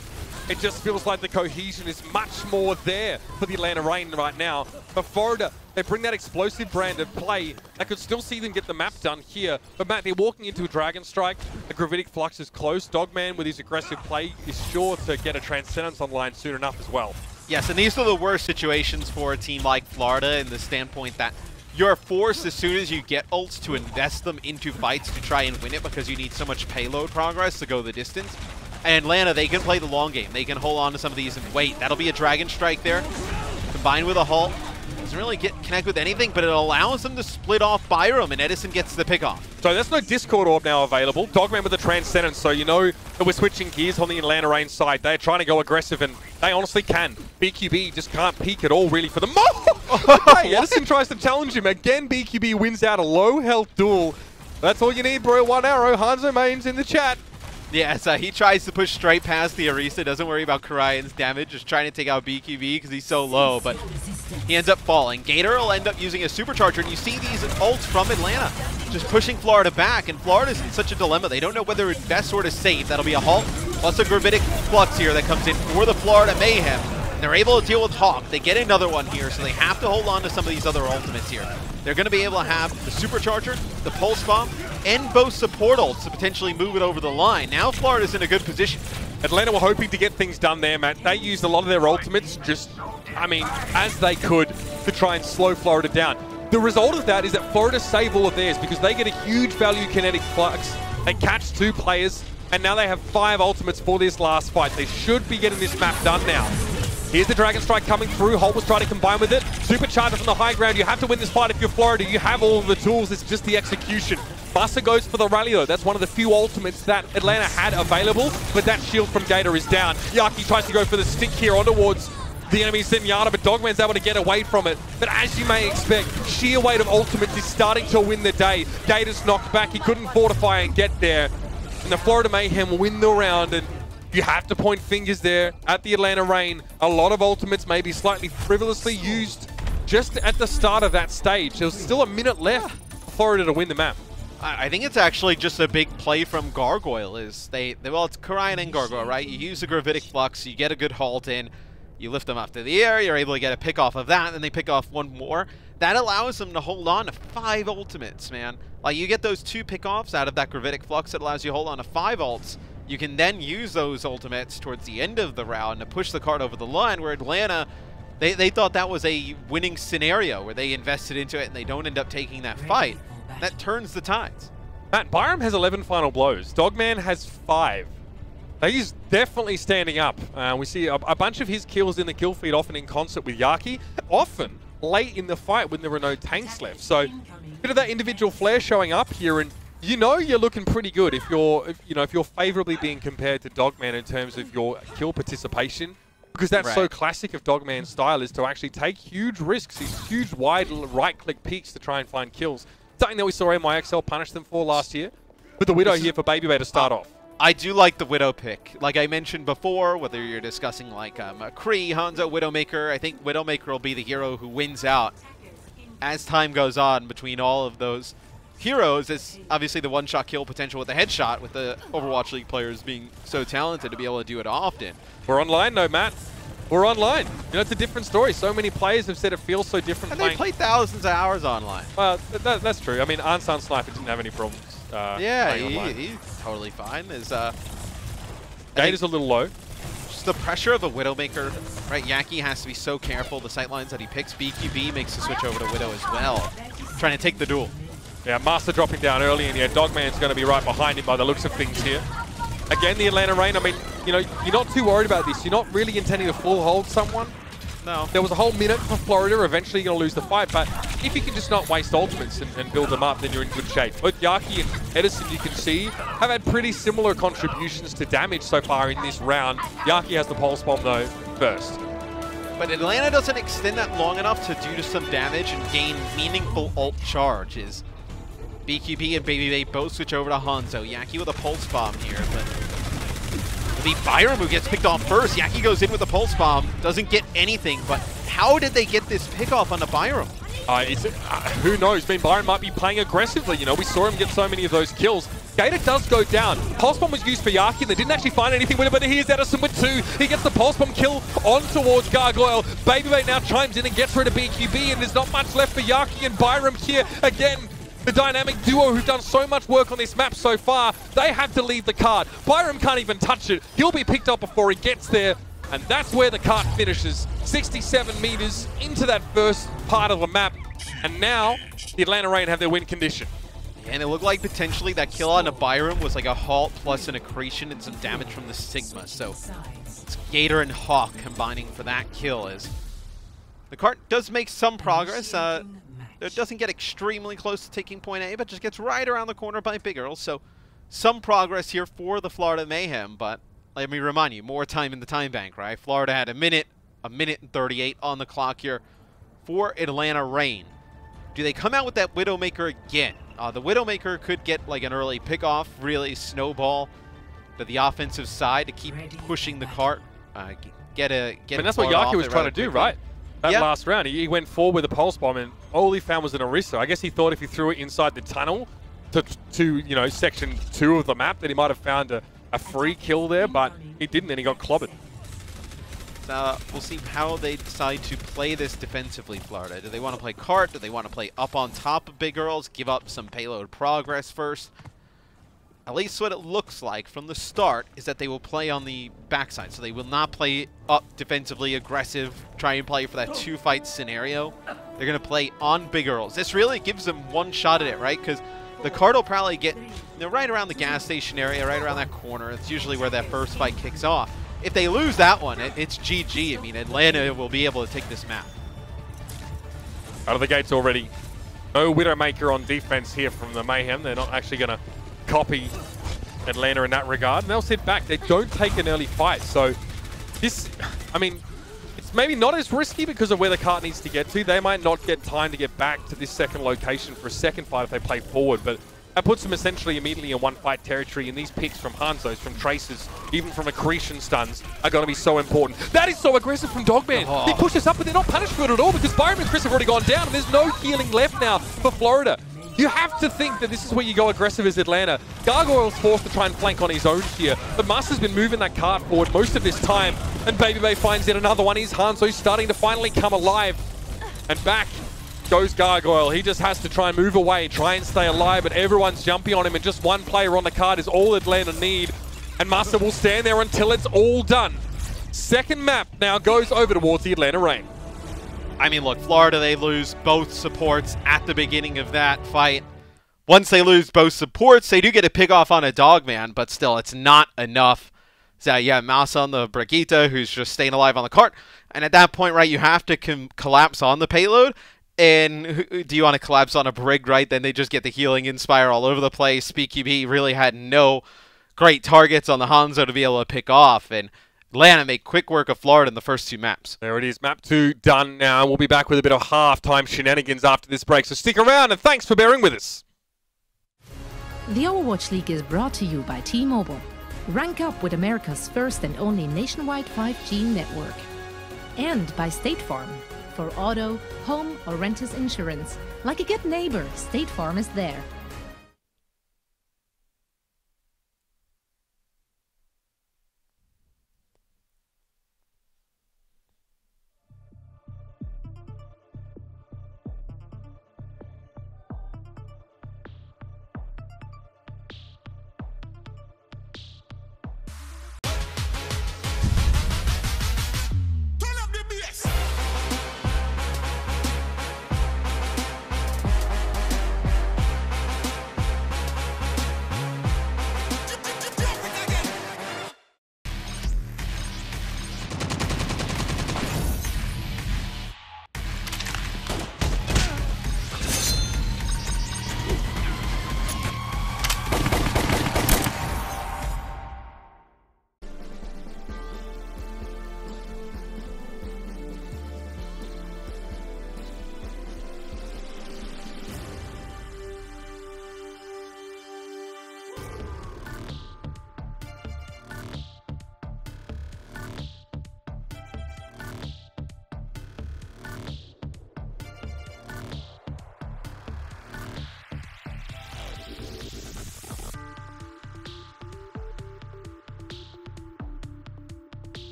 It just feels like the cohesion is much more there for the Atlanta Reign right now. For Florida, they bring that explosive brand of play. I could still see them get the map done here. But Matt, they're walking into a Dragon Strike. The Gravitic Flux is close. Dogman, with his aggressive play, is sure to get a Transcendence online soon enough as well. Yes, and these are the worst situations for a team like Florida in the standpoint that you're forced as soon as you get ults to invest them into fights to try and win it because you need so much payload progress to go the distance. And Atlanta, they can play the long game. They can hold on to some of these and wait. That'll be a Dragon Strike there, combined with a halt. Doesn't really connect with anything, but it allows them to split off Byram, and Edison gets the pick off. So there's no Discord Orb now available. Dogman with the Transcendence, so you know that we're switching gears on the Atlanta Reign side. They're trying to go aggressive, and they honestly can. BQB just can't peek at all, really, for them. Hey, Edison tries to challenge him. Again, BQB wins out a low health duel. That's all you need, bro. One arrow. Hanzo Main's in the chat. Yeah, so he tries to push straight past the Orisa, doesn't worry about Karayan's damage, just trying to take out BQB because he's so low, but he ends up falling. Gator will end up using a supercharger, and you see these ults from Atlanta just pushing Florida back, and Florida's in such a dilemma. They don't know whether best sword is safe. That'll be a halt, plus a Gravitic Flux here that comes in for the Florida Mayhem. And they're able to deal with Hawk. They get another one here, so they have to hold on to some of these other ultimates here. They're going to be able to have the supercharger, the pulse bomb, and both support ults to potentially move it over the line. Now Florida's in a good position. Atlanta were hoping to get things done there, Matt. They used a lot of their ultimates just, I mean, as they could to try and slow Florida down. The result of that is that Florida save all of theirs because they get a huge value kinetic flux. They catch 2 players, and now they have 5 ultimates for this last fight. They should be getting this map done now. Here's the Dragon Strike coming through. Holt was trying to combine with it. Supercharger from the high ground. You have to win this fight if you're Florida. You have all of the tools. It's just the execution. Buster goes for the rally, though. That's one of the few ultimates that Atlanta had available, but that shield from Gator is down. Yaki tries to go for the stick here on towards the enemy Zenyatta, but Dogman's able to get away from it. But as you may expect, sheer weight of ultimates is starting to win the day. Gator's knocked back. He couldn't fortify and get there. And the Florida Mayhem win the round, and you have to point fingers there at the Atlanta Reign. A lot of ultimates may be slightly frivolously used just at the start of that stage. There was still a minute left for Florida to win the map. I think it's actually just a big play from Gargoyle. Well, it's Karayan and Gargoyle, right? You use the Gravitic Flux, you get a good halt in, you lift them up to the air, you're able to get a pick off of that, and they pick off one more. That allows them to hold on to 5 ultimates, man. Like, you get those 2 pick-offs out of that Gravitic Flux, it allows you to hold on to 5 ults. You can then use those ultimates towards the end of the round to push the card over the line, where Atlanta, they thought that was a winning scenario where they invested into it and they don't end up taking that fight. That turns the tides. Matt, Byram has 11 final blows. Dogman has 5. He's definitely standing up. We see a bunch of his kills in the kill feed, often in concert with Yaki, often late in the fight when there were no tanks left. So, a bit of that individual flair showing up here, and you know you're looking pretty good if you're favorably being compared to Dogman in terms of your kill participation, because that's so classic of Dogman's style, is to actually take huge risks, these huge wide right-click peaks to try and find kills. Something that we saw MyXL punish them for last year. With the Widow here for Babybay to start off. I do like the Widow pick. Like I mentioned before, whether you're discussing like Kree, Hanzo, Widowmaker, I think Widowmaker will be the hero who wins out as time goes on between all of those heroes. It's obviously the one-shot kill potential with the headshot, with the Overwatch League players being so talented to be able to do it often. We're online though, Matt. We're online. You know, it's a different story. So many players have said it feels so different. And they played thousands of hours online. Well, that's true. I mean, Ansan Sniper didn't have any problems. Yeah, he's totally fine. Gator's a little low. Just the pressure of a Widowmaker, right? Yaki has to be so careful. The sightlines that he picks. BQB makes the switch over to Widow as well, trying to take the duel. Yeah, Master dropping down early, and yeah, Dogman's going to be right behind him by the looks of things here. Again, the Atlanta Reign, I mean, you know, you're not too worried about this. You're not really intending to full hold someone. No. There was a whole minute for Florida. Eventually, you're going to lose the fight. But if you can just not waste ultimates and build them up, then you're in good shape. Both Yaki and Edison, you can see, have had pretty similar contributions to damage so far in this round. Yaki has the pulse bomb, though, first. But Atlanta doesn't extend that long enough to do some damage and gain meaningful ult charges. BQB and Babybay both switch over to Hanzo. Yaki with a pulse bomb here, but it'll be Byram who gets picked off first. Yaki goes in with a pulse bomb, doesn't get anything, but how did they get this pick off on the Byram? Who knows? I mean, Byram might be playing aggressively. You know, we saw him get so many of those kills. Gator does go down. Pulse bomb was used for Yaki, and they didn't actually find anything with it, but here's Edison with 2. He gets the pulse bomb kill on towards Gargoyle. Babybay now chimes in and gets rid of BQB, and there's not much left for Yaki and Byram here. Again, the dynamic duo who've done so much work on this map so far, they have to leave the card. Byram can't even touch it. He'll be picked up before he gets there. And that's where the cart finishes. 67 meters into that first part of the map. And now, the Atlanta Reign have their win condition. And it looked like potentially that kill on a Byram was like a halt plus an accretion and some damage from the Sigma. So it's Gator and Hawk combining for that kill as The cart does make some progress. It doesn't get extremely close to taking point A, but just gets right around the corner by Big Earl. So some progress here for the Florida Mayhem, but let me remind you, more time in the time bank, right? Florida had a minute and 38 on the clock here for Atlanta Reign. Do they come out with that Widowmaker again? The Widowmaker could get like an early pickoff, really snowball to the offensive side to keep pushing the cart. I mean, that's what Yaki was trying to do, right? That last round, he went forward with a pulse bomb, and all he found was an Orisa. I guess he thought if he threw it inside the tunnel to you know, section 2 of the map, that he might have found a free kill there, but he didn't, and he got clobbered. We'll see how they decide to play this defensively, Florida. Do they want to play cart? Do they want to play up on top of Big Earls, give up some payload progress first? At least what it looks like from the start is that they will play on the backside. So they will not play up defensively aggressive, try and play for that 2-fight scenario. They're going to play on Big Earls. This really gives them one shot at it, right? Because the cart will probably get right around the gas station area, right around that corner. It's usually where that first fight kicks off. If they lose that one, it's GG. I mean, Atlanta will be able to take this map. Out of the gates already. No Widowmaker on defense here from the Mayhem. They're not actually going to copy Atlanta in that regard. And they'll sit back. They don't take an early fight. So this, I mean, it's maybe not as risky because of where the cart needs to get to. They might not get time to get back to this second location for a second fight if they play forward. But that puts them essentially immediately in one-fight territory, and these picks from Hangzhou, from Traces, even from Accretion stuns are going to be so important. That is so aggressive from Dogman. He pushes up, but they're not punished for it at all because Byron and Chris have already gone down, and there's no healing left now for Florida. You have to think that this is where you go aggressive as Atlanta. Gargoyle's forced to try and flank on his own here, but Master's been moving that cart forward most of this time, and Baby Bay finds yet another one. He's Hangzhou starting to finally come alive, and back goes Gargoyle. He just has to try and move away, try and stay alive, but everyone's jumping on him, and just one player on the card is all Atlanta need, and Master will stand there until it's all done. Second map now goes over towards the Atlanta Reign. I mean, look, Florida, they lose both supports at the beginning of that fight. Once they lose both supports, they do get a pick off on a Dogman, but still, it's not enough. So, yeah, Mouse on the Brigitte, who's just staying alive on the cart. And at that point, right, you have to collapse on the payload. And do you want to collapse on a Brig, right? Then they just get the healing Inspire all over the place. BQB really had no great targets on the Hangzhou to be able to pick off. And Atlanta make quick work of Florida in the first 2 maps. There it is, map 2 done now. We'll be back with a bit of half-time shenanigans after this break, so stick around and thanks for bearing with us. The Overwatch League is brought to you by T-Mobile. Rank up with America's first and only nationwide 5G network. And by State Farm. For auto, home, or renters insurance. Like a good neighbor, State Farm is there.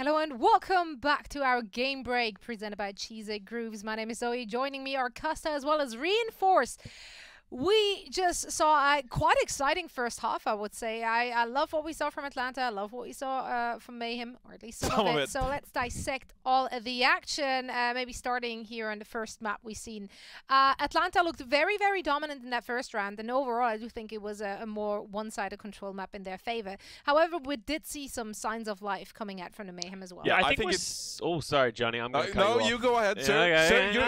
Hello and welcome back to our game break presented by Cheesy Grooves. My name is Zoe. Joining me are Costa as well as Reinforce. We just saw a quite exciting first half, I would say. I love what we saw from Atlanta. I love what we saw from Mayhem, or at least some of it. So let's dissect all of the action, maybe starting here on the first map we've seen. Atlanta looked very, very dominant in that first round, and overall I do think it was a more one-sided control map in their favor. However, we did see some signs of life coming out from the Mayhem as well. Yeah, I think it's... Oh, sorry, Johnny. I'm going to cut you off. No, you go ahead, sir. Yeah, sir, you're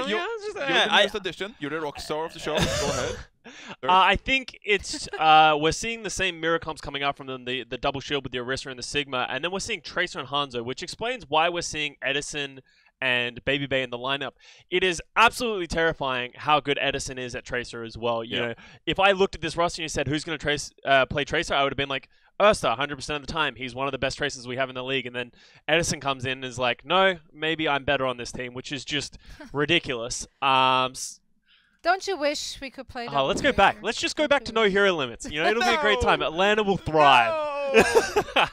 the newest addition. You're the rock star of the show. Go ahead. I think it's we're seeing the same mirror comps coming out from them, the double shield with the Orisa and the Sigma, and then we're seeing Tracer and Hangzhou, which explains why we're seeing Edison and Baby Bay in the lineup. It is absolutely terrifying how good Edison is at Tracer as well. You know, if I looked at this roster and you said who's going to play Tracer, I would have been like Ursa 100% of the time. He's one of the best Tracers we have in the league. And then Edison comes in and is like, no, maybe I'm better on this team, which is just ridiculous. Don't you wish we could play that? Oh, let's go back. Let's just go back to no hero limits. You know, it'll be a great time. Atlanta will thrive. No!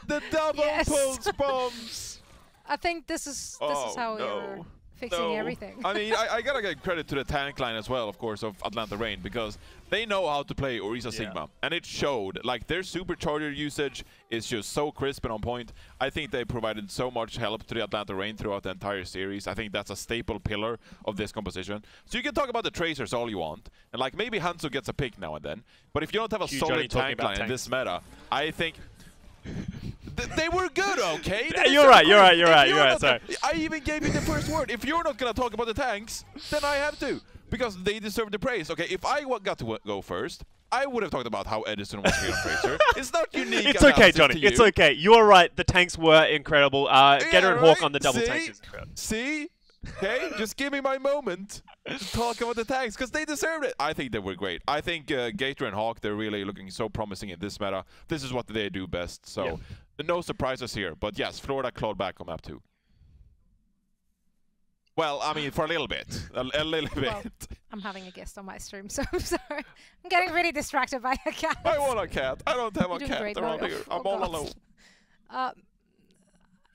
The double pulse bombs. I think this is how we're fixing everything. I mean, I gotta give credit to the tank line as well, of course, of Atlanta Reign, because they know how to play Orisa Sigma, and it showed. Like, their supercharger usage is just so crisp and on point. I think they provided so much help to the Atlanta Reign throughout the entire series. I think that's a staple pillar of this composition. So you can talk about the Tracers all you want, and like maybe Hangzhou gets a pick now and then, but if you don't have a solid tank line in this meta, I think they were good, okay? You're right. Sorry. I even gave you the first word. If you're not going to talk about the tanks, then I have to, because they deserve the praise. Okay, if I got to go first, I would have talked about how Edison was great on Tracer. It's not unique. It's okay, Johnny. It's okay. You're right. The tanks were incredible. Getter and Hawk on the double tanks is incredible. See? Okay, just give me my moment to talk about the tanks, because they deserved it. I think they were great. I think Gator and Hawk, they're really looking so promising in this meta. This is what they do best, so no surprises here. But yes, Florida clawed back on map 2. Well, I mean, for a little bit. A little bit. Well, I'm having a guest on my stream, so I'm sorry. I'm getting really distracted by a cat. I want a cat. I don't have a cat around here. I'm all alone.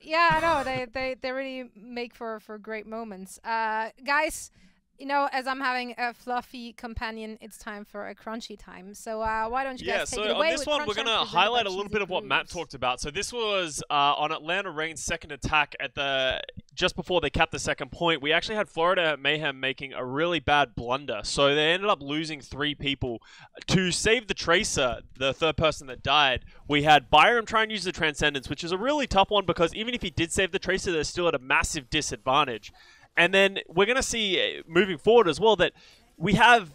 Yeah, I know. They really make for great moments. Guys, you know, as I'm having a fluffy companion, it's time for a crunchy time. So why don't you guys take it away? On this one, we're going to highlight a little bit of what Matt talked about. So this was on Atlanta Reign's second attack at just before they capped the second point. We actually had Florida Mayhem making a really bad blunder. So they ended up losing 3 people. To save the Tracer, the third person that died, we had Byram try and use the Transcendence, which is a really tough one because even if he did save the Tracer, they're still at a massive disadvantage. And then we're going to see, moving forward as well, that we have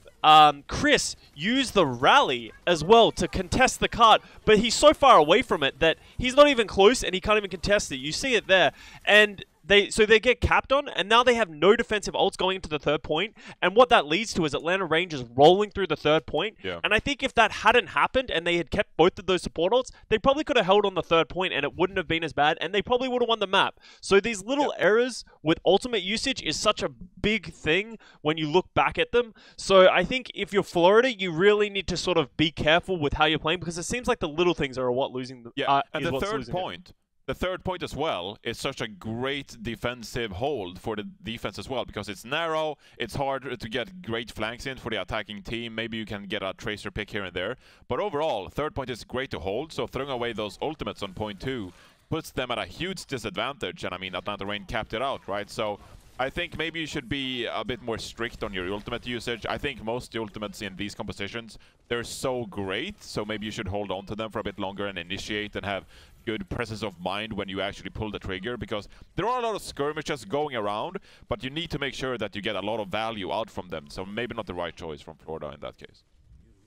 Chris use the rally as well to contest the cart, but he's so far away from it that he's not even close and he can't even contest it. You see it there. And so they get capped on, and now they have no defensive ults going into the third point. And what that leads to is Atlanta Rangers rolling through the third point. Yeah. And I think if that hadn't happened and they had kept both of those support ults, they probably could have held on the third point and it wouldn't have been as bad, and they probably would have won the map. So these little errors with ultimate usage is such a big thing when you look back at them. So I think if you're Florida, you really need to sort of be careful with how you're playing, because it seems like the little things are what losing. And the third point. The third point as well is such a great defensive hold for the defense as well, because it's narrow, it's hard to get great flanks in for the attacking team. Maybe you can get a Tracer pick here and there. But overall, third point is great to hold, so throwing away those ultimates on point 2 puts them at a huge disadvantage. And I mean, Atlanta Reign capped it out, right? So I think maybe you should be a bit more strict on your ultimate usage. I think most ultimates in these compositions, they're so great, so maybe you should hold on to them for a bit longer and initiate and have good presence of mind when you actually pull the trigger, because there are a lot of skirmishes going around, but you need to make sure that you get a lot of value out from them. So maybe not the right choice from Florida in that case.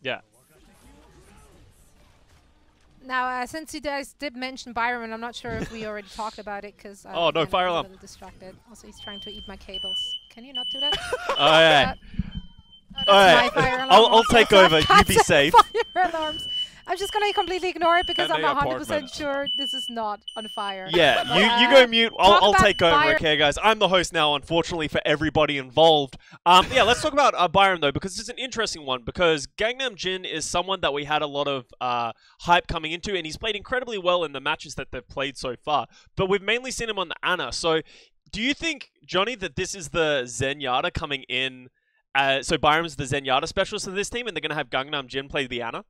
Yeah. Now, since you guys did mention Byron, I'm not sure if we already talked about it, because no, fire alarm. I'm a little distracted. Also, he's trying to eat my cables. Can you not do that? All right. All right. I'll take over. You be safe. Fire alarms. I'm just going to completely ignore it because And I'm the 100% apartment. sure this is not on fire. Yeah, you go mute. I'll about take over, Byron. okay, guys? I'm the host now, unfortunately, for everybody involved. Yeah, let's talk about Byron, though, because it's an interesting one, because Gangnam Jin is someone that we had a lot of hype coming into, and he's played incredibly well in the matches that they've played so far. But we've mainly seen him on the Ana. So do you think, Johnny, that this is the Zenyatta coming in? So Byron's the Zenyatta specialist of this team, and they're going to have Gangnam Jin play the Ana?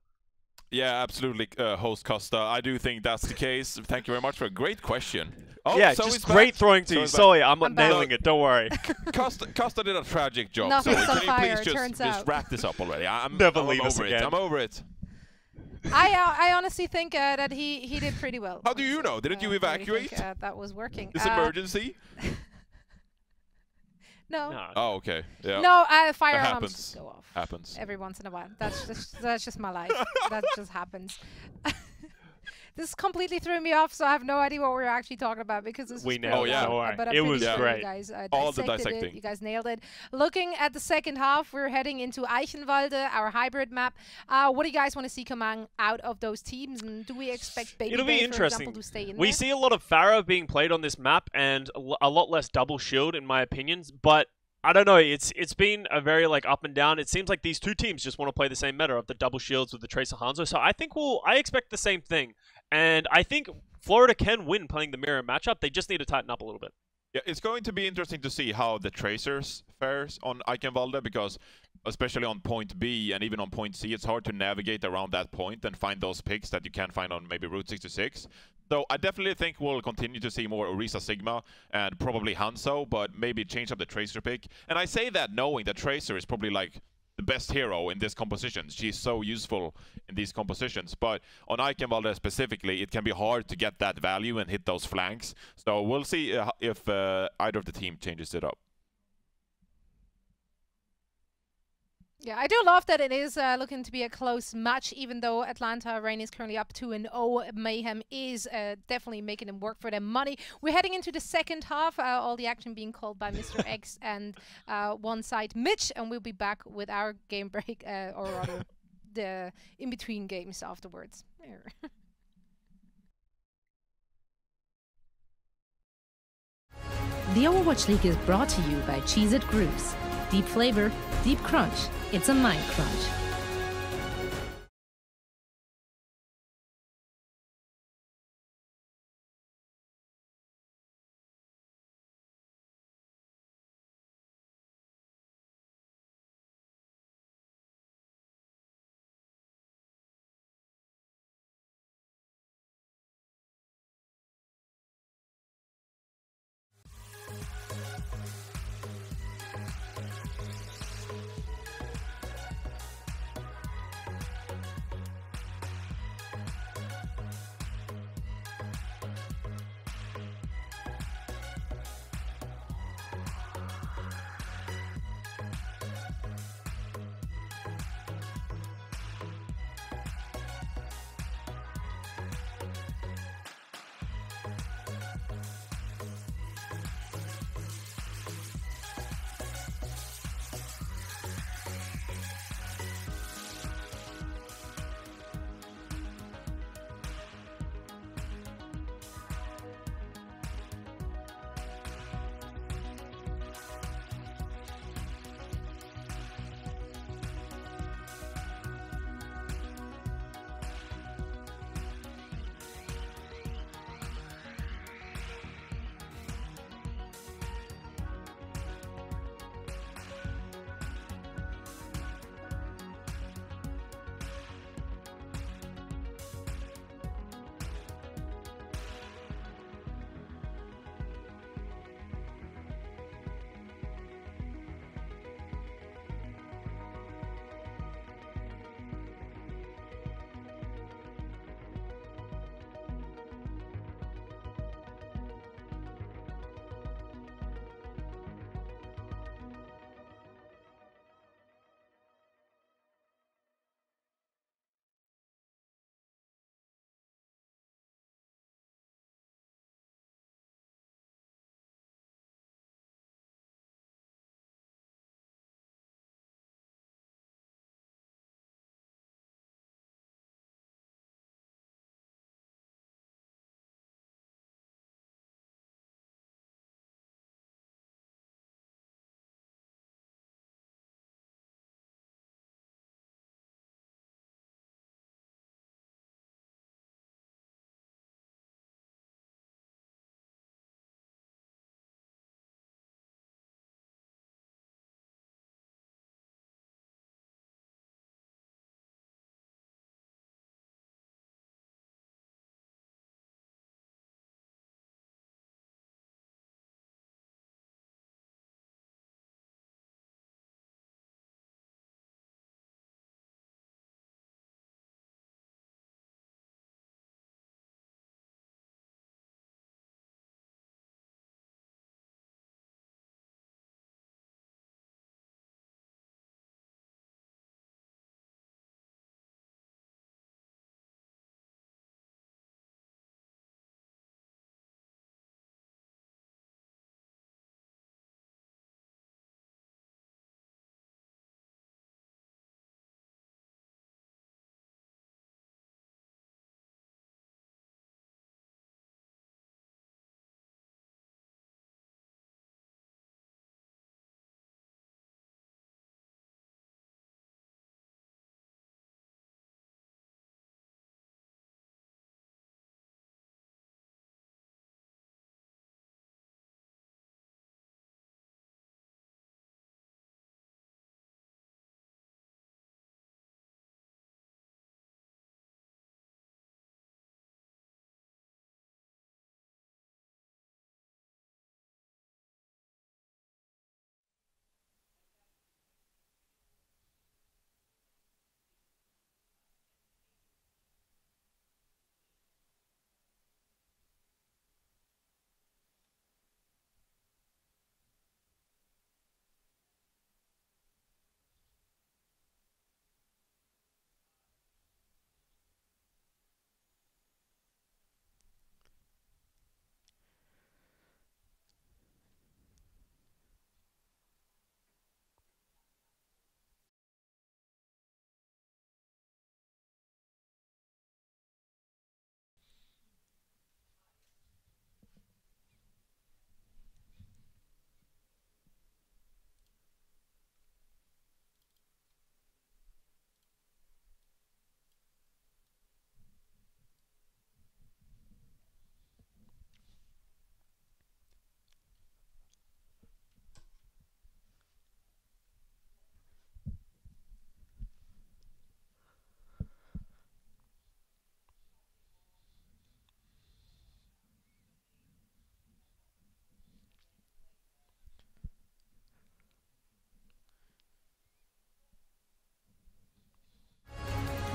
Yeah, absolutely, host Costa. I do think that's the case. Thank you very much for a great question. Oh, Yeah, so just he's great back. throwing to So you. he's back. Sorry, I'm I'm back. nailing it. Don't worry. Costa did a tragic job. Nothing's So on can fire, you please turns just out. wrap this up already? I'm Never I'm leave us over it. again. I'm over it. I honestly think that he did pretty well. How do you know? Didn't you I really evacuate? think, that was working. This emergency? No. No. Oh, okay. Yeah. No, fire That alarms happens. just go off Happens. every once in a while. That's just my life. That just happens. This completely threw me off, so I have no idea what we're actually talking about because this We was nailed it, pretty don't well, worry. but I'm It pretty was sure great. You guys All the dissected it. dissecting. You guys nailed it. Looking at the second half, we're heading into Eichenwalde, our hybrid map. What do you guys want to see coming out of those teams, and do we expect Baby It'll be Bay, for interesting. example, to stay in We there? see a lot of Pharah being played on this map and a lot less double shield, in my opinions. But I don't know. It's been a very up and down. It seems like these two teams just want to play the same meta of the double shields with the Tracer Hangzhou. So I think I expect the same thing, and I think Florida can win playing the mirror matchup. They just need to tighten up a little bit. Yeah, it's going to be interesting to see how the Tracers fares on Eichenwalde, because especially on point B and even on point C, it's hard to navigate around that point and find those picks that you can't find on maybe Route 66. So I definitely think we'll continue to see more Orisa Sigma and probably Hanzo, but maybe change up the Tracer pick. And I say that knowing that Tracer is probably the best hero in this composition. She's so useful in these compositions. But on Eichenwalde specifically, it can be hard to get that value and hit those flanks. So we'll see if either of the team changes it up. Yeah, I do love that it is looking to be a close match, even though Atlanta Reign is currently up 2-0. Mayhem is definitely making them work for their money. We're heading into the second half, all the action being called by Mr. X and one side Mitch, and we'll be back with our game break, or rather the in-between games afterwards. The Overwatch League is brought to you by Cheez-It Grooves. Deep flavor, deep crunch. It's a mind crunch.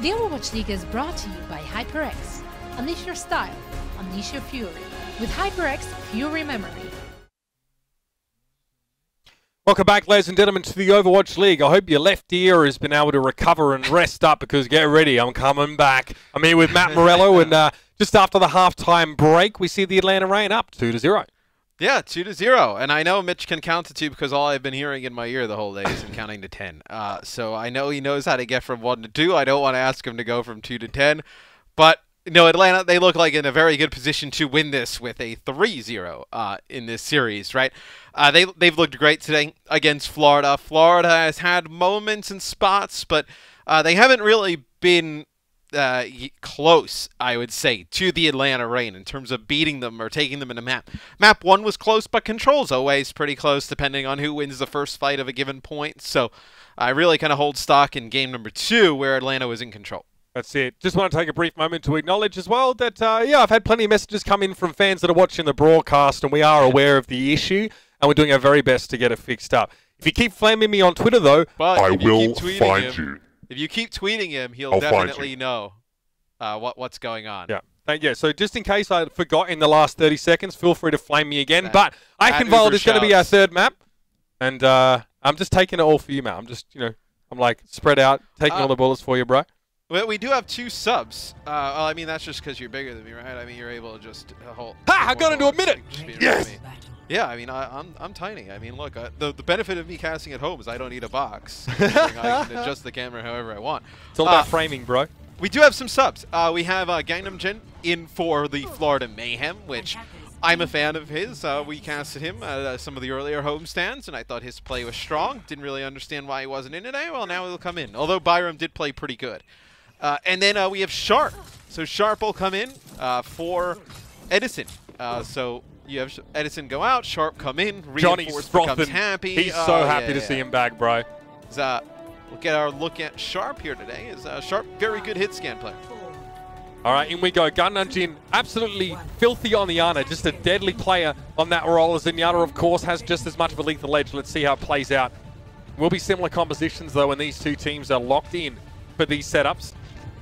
The Overwatch League is brought to you by HyperX. Unleash your style, unleash your fury. With HyperX Fury Memory. Welcome back, ladies and gentlemen, to the Overwatch League. I hope your left ear has been able to recover and rest up, because get ready, I'm coming back. I'm here with Matt Morello, and just after the halftime break, we see the Atlanta Reign up 2-0. Yeah, 2-0. And I know Mitch can count to 2 because all I've been hearing in my ear the whole day is him counting to 10. So I know he knows how to get from 1 to 2. I don't want to ask him to go from 2 to 10. But, no, Atlanta, they look like in a very good position to win this with a 3-0 in this series, right? They've looked great today against Florida. Florida has had moments and spots, but they haven't really been close, I would say, to the Atlanta Reign in terms of beating them or taking them in a map. Map 1 was close, but Control's always pretty close depending on who wins the first fight of a given point. So I really kind of hold stock in game number 2 where Atlanta was in control. That's it. Just want to take a brief moment to acknowledge as well that, yeah, I've had plenty of messages come in from fans that are watching the broadcast, and we are aware of the issue, and we're doing our very best to get it fixed up. If you keep flaming me on Twitter, though, I will find you. If you keep tweeting him, he'll definitely know what's going on. Yeah, so just in case I forgot in the last 30 seconds, feel free to flame me again. But Eichenwald is going to be our third map, and I'm just taking it all for you, Matt. I'm just, I'm like spread out, taking all the bullets for you, bro. Well, we do have 2 subs. Well, I mean, that's just because you're bigger than me, right? I mean, you're able to just hold. Ha! I got into a minute! Yes! Yeah, I mean, I'm tiny. I mean, look, the benefit of me casting at home is I don't need a box. I can adjust the camera however I want. It's all about framing, bro. We do have some subs. We have Gangnam Jin in for the Florida Mayhem, which I'm a fan of his. We casted him at some of the earlier homestands, and I thought his play was strong. Didn't really understand why he wasn't in today. Well, now he'll come in, although Byram did play pretty good. And then we have Sharp. So Sharp will come in for Edison. So you have Edison go out, Sharp come in, Reinforce becomes happy. He's so happy to see him back, bro. We'll get our look at Sharp here today. Is Sharp very good hit scan player. All right, in we go. Gangnam Jin, absolutely filthy on the Ana. Just a deadly player on that role. Zenyatta, of course, has just as much of a lethal edge. Let's see how it plays out. Will be similar compositions, though, when these two teams are locked in for these setups.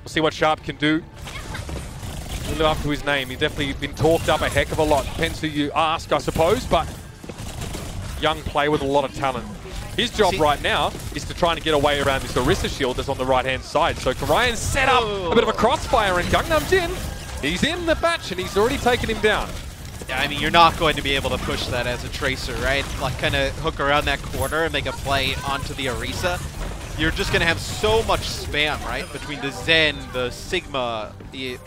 We'll see what Sharp can do. Live up to his name. He's definitely been talked up a heck of a lot. Depends who you ask, I suppose, but young player with a lot of talent. His job right now is to try and get away around this Orisa shield that's on the right-hand side. So Karayan set up a bit of a crossfire, and Gangnam Jin, he's in the batch, and he's already taken him down. Yeah, I mean, you're not going to be able to push that as a Tracer, right? Like, kind of hook around that corner and make a play onto the Orisa. You're just going to have so much spam, right? Between the Zen, the Sigma, the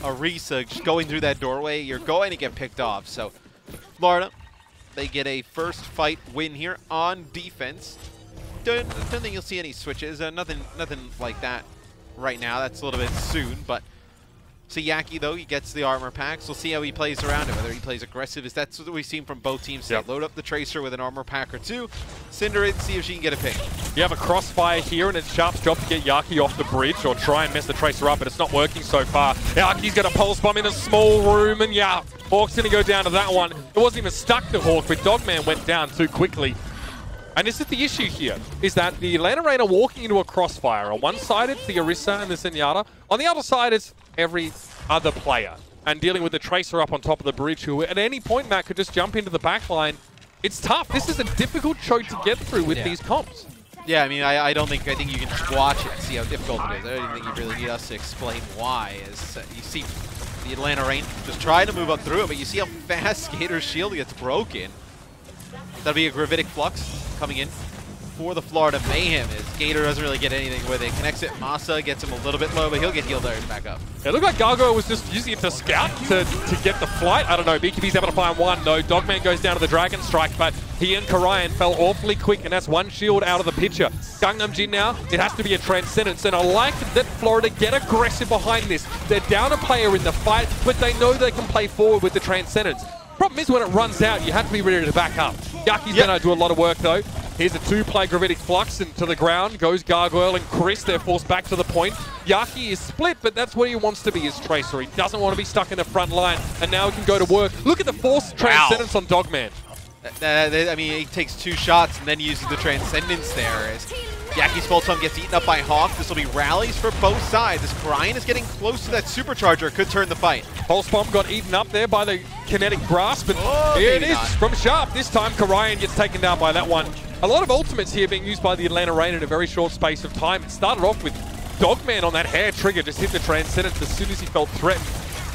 Orisa, just going through that doorway, you're going to get picked off. So, Florida, they get a first fight win here on defense. Don't think you'll see any switches. Nothing like that right now. That's a little bit soon, but see Yaki, though, he gets the armor packs. We'll see how he plays around it, whether he plays aggressive. That's what we've seen from both teams. Yep. Load up the Tracer with an armor pack or 2. Cinder it, see if she can get a pick. You have a crossfire here, and it's Sharp's job to get Yaki off the bridge or try and mess the Tracer up, but it's not working so far. Yaki's got a pulse bomb in a small room, and yeah, Hawk's going to go down to that one. It wasn't even stuck to Hawk, but Dogman went down too quickly. And this is the issue here, is that the Atlanta Reign are walking into a crossfire. On one side, it's the Orisa and the Zenyatta. On the other side, it's every other player. And dealing with the Tracer up on top of the bridge, who at any point, Matt, could just jump into the backline. It's tough. This is a difficult choke to get through with these comps. Yeah, I mean, I think you can just watch it and see how difficult it is. I don't even think you really need us to explain why. As you see the Atlanta Reign just trying to move up through it, but you see how fast Gator's shield gets broken. That'll be a Gravitic Flux coming in for the Florida Mayhem. As Gator doesn't really get anything with it. Connects it, Masa gets him a little bit low, but he'll get healed there and back up. It looked like Gargoyle was just using it to scout to get the flight. I don't know, BKB's able to find one. No, Dogman goes down to the Dragon Strike, but he and Karayan fell awfully quick, and that's one shield out of the picture. Gangnam Jin now, it has to be a Transcendence, and I like that Florida get aggressive behind this. They're down a player in the fight, but they know they can play forward with the Transcendence. Problem is when it runs out, you have to be ready to back up. Yaki's going to do a lot of work, though. Here's a 2-play Gravitic Flux, and to the ground goes Gargoyle and Chris. They're forced back to the point. Yaki is split, but that's what he wants to be as Tracer. He doesn't want to be stuck in the front line, and now he can go to work. Look at the forced Transcendence on Dogman. I mean, he takes 2 shots and then uses the Transcendence there. Yaki's Pulsum gets eaten up by Hawk. This will be rallies for both sides. As Brian is getting close to that supercharger, could turn the fight. Pulse Bomb got eaten up there by the kinetic grasp, and here it is from Sharp. This time, Karayan gets taken down by that one. A lot of ultimates here being used by the Atlanta Reign in a very short space of time. It started off with Dogman on that hair trigger, just hit the Transcendence as soon as he felt threatened.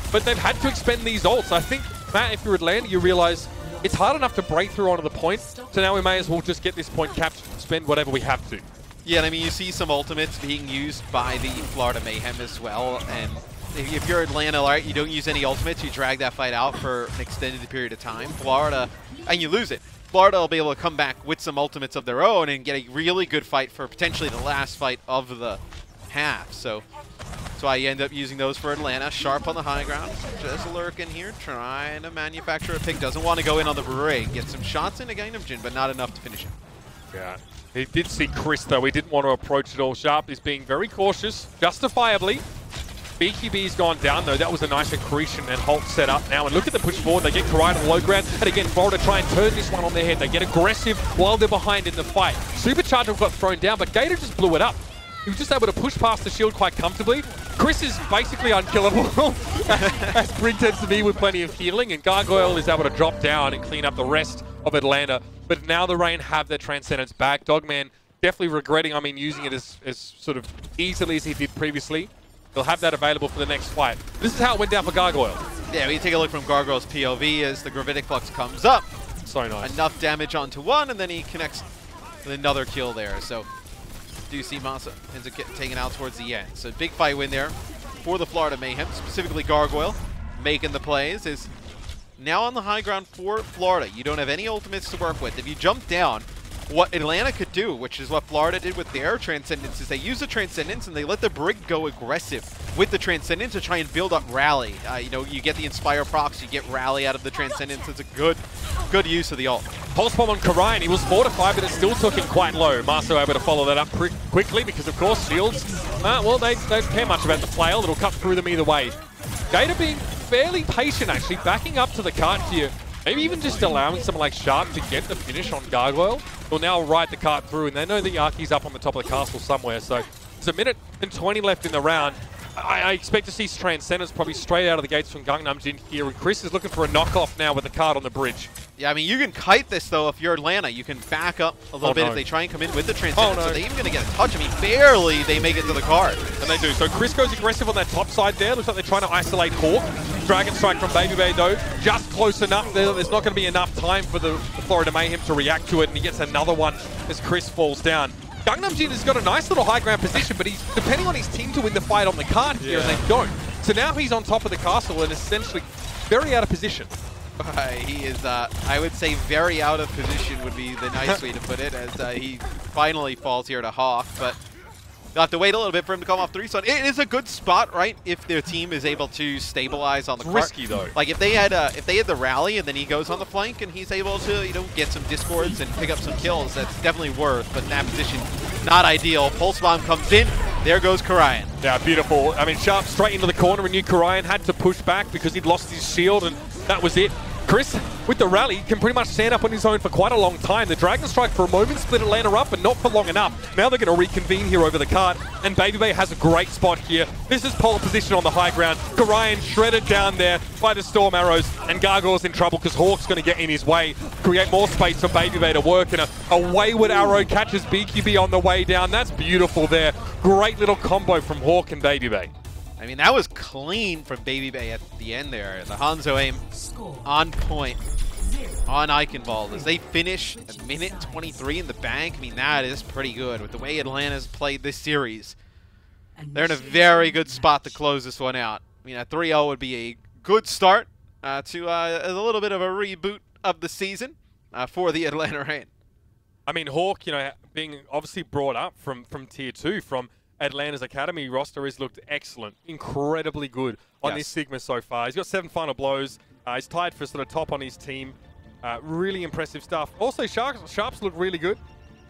But they've had to expend these ults. I think, Matt, if you're Atlanta, you realize it's hard enough to break through onto the point, so now we may as well just get this point captured and spend whatever we have to. Yeah, and I mean, you see some ultimates being used by the Florida Mayhem as well, and if you're Atlanta, right, you don't use any ultimates, you drag that fight out for an extended period of time. Florida, and you lose it. Florida will be able to come back with some ultimates of their own and get a really good fight for potentially the last fight of the half. So that's why you end up using those for Atlanta. Sharp on the high ground, just lurking here, trying to manufacture a pick. Doesn't want to go in on the Beret. Get some shots into Gangnam Jin, but not enough to finish him. Yeah, he did see Chris though. He didn't want to approach it all. Sharp is being very cautious, justifiably. BQB's gone down though. That was a nice accretion and Hulk set up now. And look at the push forward. They get Karayan on the low ground. And again, Florida try and turn this one on their head. They get aggressive while they're behind in the fight. Supercharger got thrown down, but Gator just blew it up. He was just able to push past the shield quite comfortably. Chris is basically unkillable, as Brig tends to be with plenty of healing. And Gargoyle is able to drop down and clean up the rest of Atlanta. But now the Reign have their Transcendence back. Dogman definitely regretting, using it as sort of easily as he did previously. They'll have that available for the next fight. This is how it went down for Gargoyle. Yeah, we take a look from Gargoyle's POV as the Gravitic Flux comes up. So nice. Enough damage onto one, and then he connects with another kill there. So do see Masa ends up getting taken out towards the end. So big fight win there for the Florida Mayhem, specifically Gargoyle making the plays. Is now on the high ground for Florida. You don't have any ultimates to work with. If you jump down, what Atlanta could do, which is what Florida did with their Transcendence, is they use the Transcendence and they let the Brig go aggressive with the Transcendence to try and build up Rally. You get the Inspire procs, you get Rally out of the Transcendence. It's a good use of the ult. Pulse Bomb on Karayan. He was fortified, but it still took him quite low. Marso able to follow that up quickly because, of course, shields, well, they don't care much about the flail. It'll cut through them either way. Gator being fairly patient, actually, backing up to the cart here. Maybe even just allowing someone like Sharp to get the finish on Gargoyle. Will now ride the cart through, and they know the Yaki's up on the top of the castle somewhere. So there's a minute and 20 left in the round. I expect to see Transcendence probably straight out of the gates from Gangnam Jin here. And Chris is looking for a knockoff now with the cart on the bridge. Yeah, I mean, you can kite this, though, if you're Atlanta. You can back up a little bit if they try and come in with the Transcendence. So they're even going to get a touch. I mean, barely they make it to the cart. And they do. So Chris goes aggressive on that top side there. Looks like they're trying to isolate Hawk. Dragon Strike from Baby Bay, though, just close enough. There's not going to be enough time for the Florida Mayhem to react to it, and he gets another one as Chris falls down. Gangnam Jin has got a nice little high ground position, but he's depending on his team to win the fight on the card here, and they don't. So now he's on top of the castle and essentially very out of position. He is, I would say, very out of position would be the nice way to put it, as he finally falls here to Hawk, but they'll have to wait a little bit for him to come off 3. So it is a good spot, right, if their team is able to stabilize on the cart. Risky, though. Like, if they had the rally and then he goes on the flank and he's able to, get some discords and pick up some kills, that's definitely worth, but in that position, not ideal. Pulse Bomb comes in. There goes Karayan. Yeah, beautiful. I mean, Sharp straight into the corner, and knew Karayan had to push back because he'd lost his shield, and that was it. Chris, with the rally, can pretty much stand up on his own for quite a long time. The Dragon Strike for a moment split Atlanta up, but not for long enough. Now they're going to reconvene here over the cart, and Baby Bay has a great spot here. This is pole position on the high ground. Karayan shredded down there by the Storm Arrows, and Gargoyle's in trouble because Hawk's going to get in his way, create more space for Baby Bay to work, and a wayward arrow catches BQB on the way down. That's beautiful there. Great little combo from Hawk and Baby Bay. I mean, that was clean from Baby Bay at the end there. The Hangzhou aim on point on Eichenwald as they finish at minute 23 in the bank. I mean, that is pretty good with the way Atlanta's played this series. They're in a very good spot to close this one out. I mean, a 3-0 would be a good start to a little bit of a reboot of the season for the Atlanta Reign. I mean, Hawk, being obviously brought up from Tier 2, from Atlanta's Academy roster, has looked excellent, incredibly good on this Sigma so far. He's got 7 final blows. He's tied for sort of top on his team. Really impressive stuff. Also, Sharps look really good.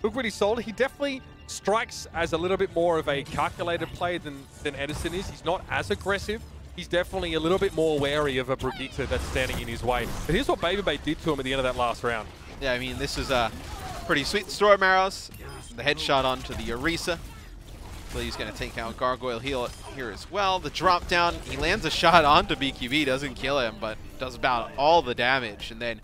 Look really solid. He definitely strikes as a little bit more of a calculated play than Edison is. He's not as aggressive. He's definitely a little bit more wary of a Brigitte that's standing in his way. But here's what Baby Bay did to him at the end of that last round. Yeah, I mean, this is pretty sweet. Storm Arrows The headshot onto the Orisa. He's going to take out Gargoyle here as well. The drop down, he lands a shot onto BQB, doesn't kill him, but does about all the damage. And then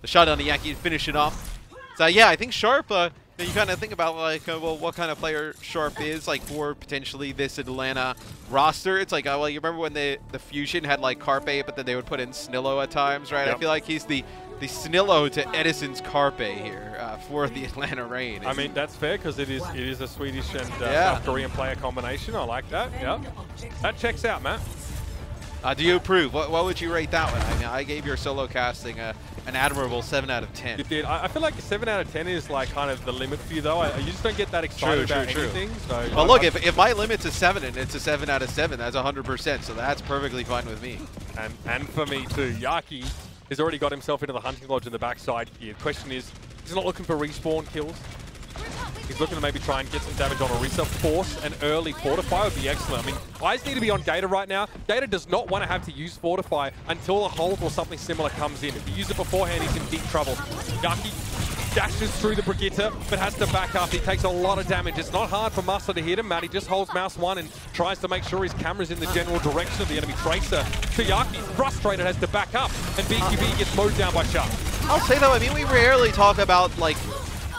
the shot on the Yaki to finish it off. So yeah, I think Sharp, you kind of think about like, well, what kind of player Sharp is like for potentially this Atlanta roster. It's like, well, you remember when the Fusion had like Carpe, but then they would put in Snillo at times, right? Yep. I feel like he's the Snillo to Edison's Carpe here for the Atlanta Reign. I mean, that's fair because it is a Swedish and South Korean player combination. I like that. Yeah, that checks out, Matt. Do you approve? What would you rate that one? I mean, I gave your solo casting an admirable 7 out of 10. You did. I feel like a 7 out of 10 is like kind of the limit for you, though. You just don't get that excited about anything. So well, look, if my limit's a 7 and it's a 7 out of 7, that's 100%. So that's perfectly fine with me. And for me too. Yaki has already got himself into the hunting lodge in the backside here. The question is, he's not looking for respawn kills. He's looking to maybe try and get some damage on Orisa. Force an early Fortify would be excellent. I mean, eyes need to be on Gator right now. Gator does not want to have to use Fortify until a hold or something similar comes in. If he uses it beforehand, he's in deep trouble. Yaki dashes through the Brigitte, but has to back up. He takes a lot of damage. It's not hard for Muscle to hit him, Matt. He just holds mouse 1 and tries to make sure his camera's in the general direction of the enemy Tracer. So Yaki, frustrated, has to back up, and BQB gets mowed down by Sharp. I'll say though, I mean, we rarely talk about like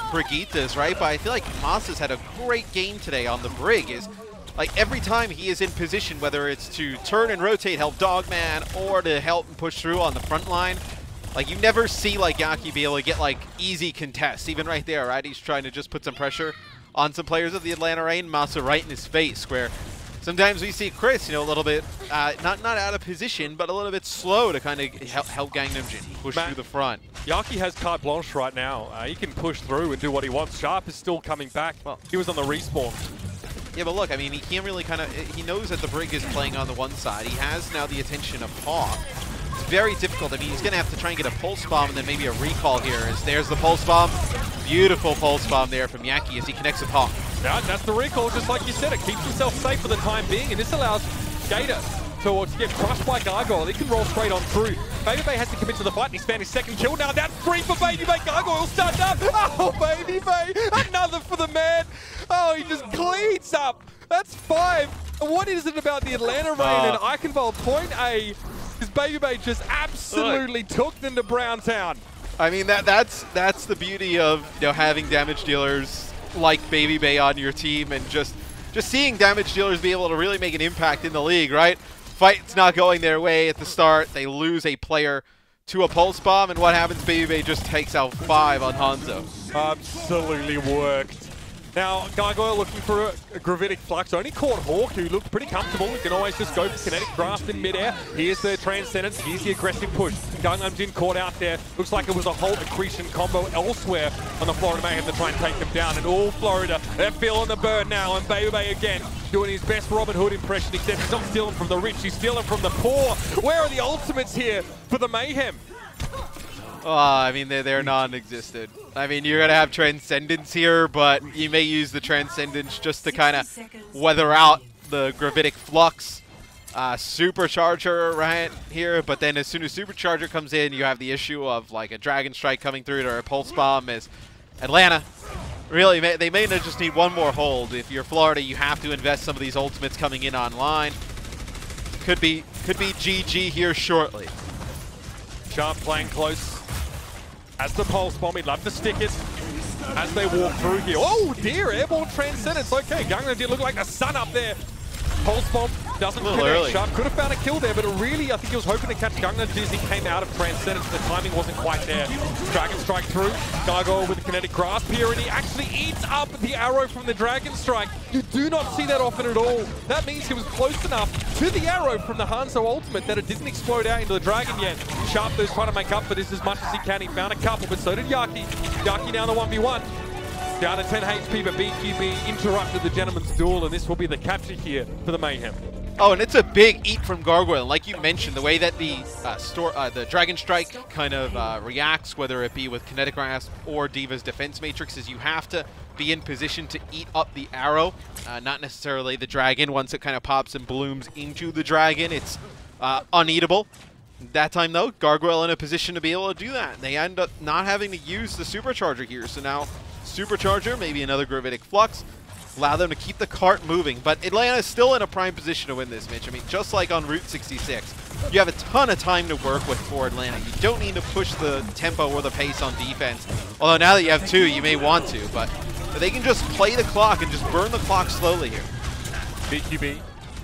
Brigittas, right? But I feel like Mas had a great game today on the Brig. Is like every time he is in position, whether it's to turn and rotate, help Dogman, or to help and push through on the front line, like you never see like Yaki be able to get like easy contests. Even right there, right? He's trying to just put some pressure on some players of the Atlanta Reign. Masa right in his face, where sometimes we see Chris, you know, a little bit not out of position, but a little bit slow to kind of help Gangnam Jin push through the front. Yaki has carte blanche right now. He can push through and do what he wants. Sharp is still coming back. Well, he was on the respawn. Yeah, but look, I mean, he can't really he knows that the Brig is playing on the one side. He has now the attention of Paw. It's very difficult. I mean, he's going to have to try and get a pulse bomb and then maybe a recall here. As there's the pulse bomb. Beautiful pulse bomb there from Yaki as he connects with Paw. Yeah, that's the recall, just like you said. It keeps himself safe for the time being, and this allows Gator to get crushed by Gargoyle. He can roll straight on through. Babybay has to commit to the fight, and he's found his second kill. Now that's 3 for Babybay. Gargoyle stand up. Oh, Babybay. Another for the man. Oh, he just cleans up. That's 5. What is it about the Atlanta Reign and Eichenwald point A? Because Babybay just absolutely took them to Browntown. I mean, that's the beauty of, you know, having damage dealers like Babybay on your team, and just seeing damage dealers be able to really make an impact in the league, right? Fight's not going their way at the start. They lose a player to a pulse bomb, and what happens? Babybay just takes out 5 on Hangzhou. Absolutely worked. Now, Gargoyle looking for a gravitic flux. Only caught Hawk, who looked pretty comfortable. He can always just go for kinetic grasp in midair. Here's the Transcendence. Here's the aggressive push. Gangnam Jin caught out there. Looks like it was a whole accretion combo elsewhere on the Florida Mayhem to try and take them down. And all Florida, they're feeling the burn now. And Babybay again doing his best Robin Hood impression, except he's not stealing from the rich, he's stealing from the poor. Where are the ultimates here for the Mayhem? Oh, I mean, they're non-existent. I mean, you're going to have Transcendence here, but you may use the Transcendence just to kind of weather out the Gravitic Flux. Supercharger right here, but then as soon as Supercharger comes in, you have the issue of like a Dragon Strike coming through or a Pulse Bomb. As Atlanta, really, they may just need one more hold. If you're Florida, you have to invest some of these ultimates coming in online. Could be GG here shortly. Sharp playing close. As the Pulse Bomb, he'd love to stick it as they walk through here. Oh dear, Airborne Transcendence. Okay, Gangnam did look like the sun up there. Pulse Bomb doesn't connect. Sharp could have found a kill there, but really, I think he was hoping to catch Gangnam as he came out of Transcendence. The timing wasn't quite there. Dragon Strike through. Gargoyle with the kinetic grasp here, and he actually eats up the arrow from the Dragon Strike. You do not see that often at all. That means he was close enough to the arrow from the Hangzhou ultimate that it didn't explode out into the Dragon yet. Sharp is trying to make up for this as much as he can. He found a couple, but so did Yaki. Yaki now in the 1v1. Down to 10 HP, but BQB interrupted the gentleman's duel, and this will be the capture here for the Mayhem. Oh, and it's a big eat from Gargoyle. Like you mentioned, the way that the Dragon Strike kind of reacts, whether it be with Kinetic Grasp or D.Va's Defense Matrix, is you have to be in position to eat up the arrow, not necessarily the dragon. Once it kind of pops and blooms into the dragon, it's uneatable. That time, though, Gargoyle in a position to be able to do that. They end up not having to use the Supercharger here, so now Supercharger, maybe another Gravitic Flux, allow them to keep the cart moving. But Atlanta's still in a prime position to win this, Mitch. I mean, just like on Route 66, you have a ton of time to work with for Atlanta. You don't need to push the tempo or the pace on defense. Although now that you have 2, you may want to, but they can just play the clock and just burn the clock slowly here. BQB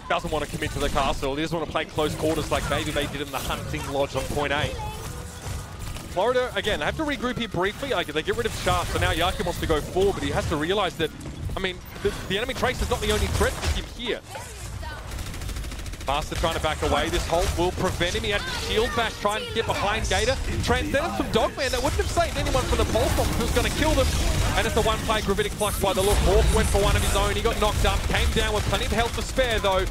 doesn't want to commit to the castle. He doesn't want to play close quarters like Baby Bay did in the Hunting Lodge on point A. Florida, again, they have to regroup here briefly. Like, they get rid of Sharp, so now Yaki wants to go forward, but he has to realize that, I mean, the enemy trace is not the only threat to him here. Master trying to back away. This hold will prevent him. He had to shield bash, trying to get behind Gator. Transcendence from Dogman. That wouldn't have saved anyone from the pulse bomb. It was going to kill them. And it's the one-play Gravitic Flux by the look. Hawk went for one of his own. He got knocked up. Came down with plenty of health to spare, though.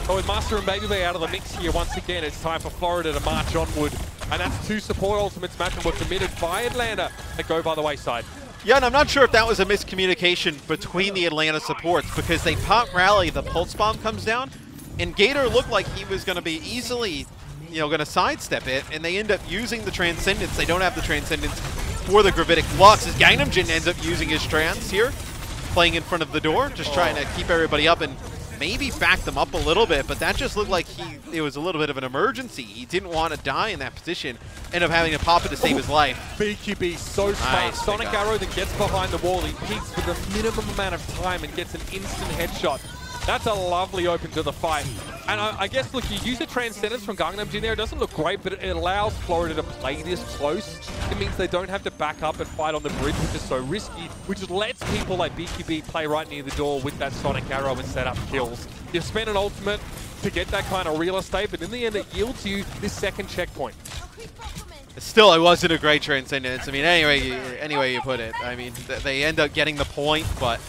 But with Master and Baby Bay out of the mix here, once again, it's time for Florida to march onward. And that's 2 support ultimates match and were committed by Atlanta that go by the wayside. Yeah, and I'm not sure if that was a miscommunication between the Atlanta supports, because they pop rally, the pulse bomb comes down, and Gator looked like he was going to be easily, going to sidestep it, and they end up using the Transcendence. They don't have the Transcendence for the Gravitic Flux, as Gangnam Jin ends up using his Trans here, playing in front of the door, just trying to keep everybody up and maybe back them up a little bit, but that just looked like it was a little bit of an emergency. He didn't want to die in that position, end up having to pop it to save his life. BQB so smart. Nice, Sonic Arrow that gets behind the wall. He peeks for the minimum amount of time and gets an instant headshot. That's a lovely open to the fight. And I guess, look, you use the Transcendence from Gangnam Jin there. It doesn't look great, but it allows Florida to play this close. It means they don't have to back up and fight on the bridge, which is so risky, which lets people like BQB play right near the door with that Sonic Arrow and set up kills. You spend an ultimate to get that kind of real estate, but in the end, it yields you this second checkpoint. Still, it wasn't a great Transcendence. I mean, anyway you put it. I mean, they end up getting the point, but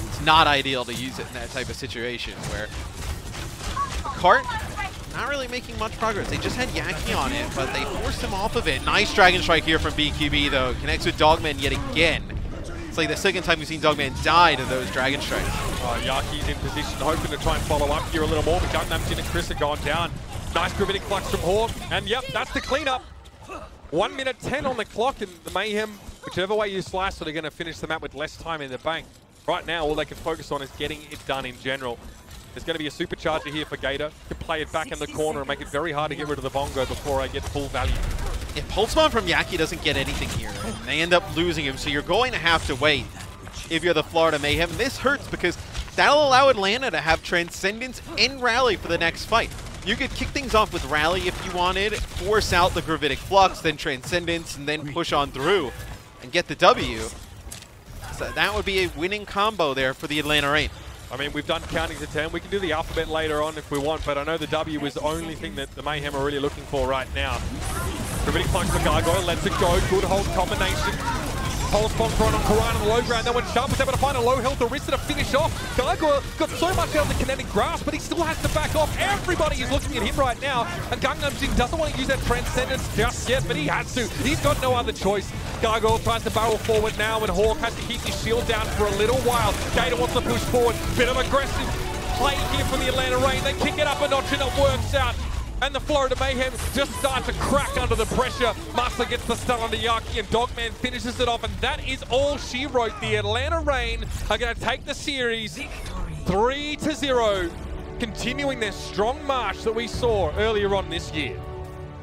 it's not ideal to use it in that type of situation where the cart not really making much progress. They just had Yaki on it, but they forced him off of it. Nice Dragon Strike here from BQB, though. Connects with Dogman yet again. It's like the second time we've seen Dogman die to those Dragon Strikes. Yaki's in position, hoping to try and follow up here a little more, but Gangnam Jin and Chris have gone down. Nice Gravitic Flux from Hawk, and yep, that's the cleanup. 1 minute 10 on the clock, and the Mayhem, whichever way you slice it, are going to finish the map with less time in the bank. Right now, all they can focus on is getting it done in general. There's going to be a Supercharger here for Gator. You can play it back in the corner and make it very hard to get rid of the Bongo before I get full value. Yeah, Pulse Bomb from Yaki doesn't get anything here. They end up losing him, so you're going to have to wait if you're the Florida Mayhem. And this hurts because that'll allow Atlanta to have Transcendence and Rally for the next fight. You could kick things off with Rally if you wanted, force out the Gravitic Flux, then Transcendence, and then push on through and get the W. So that would be a winning combo there for the Atlanta Reign. I mean, we've done counting to 10. We can do the alphabet later on if we want, but I know the W is the only thing that the Mayhem are really looking for right now. Gravitic Flux for Gargoyle, lets it go. Good hold combination. Pulse bomb thrown on Karan on the low ground. That one Sharp was able to find a low health Arista to finish off. Gargoyle got so much out of the kinetic grasp, but he still has to back off. Everybody is looking at him right now, and Gangnam Jin doesn't want to use that Transcendence just yet, but he has to. He's got no other choice. Gargoyle tries to barrel forward now, and Hawk has to keep his shield down for a little while. Gator wants to push forward. Bit of aggressive play here for the Atlanta Reign. They kick it up a notch, and it works out. And the Florida Mayhem just start to crack under the pressure. Master gets the stun onto Yaki, and Dogman finishes it off, and that is all she wrote. The Atlanta Reign are going to take the series 3-0, continuing their strong march that we saw earlier on this year.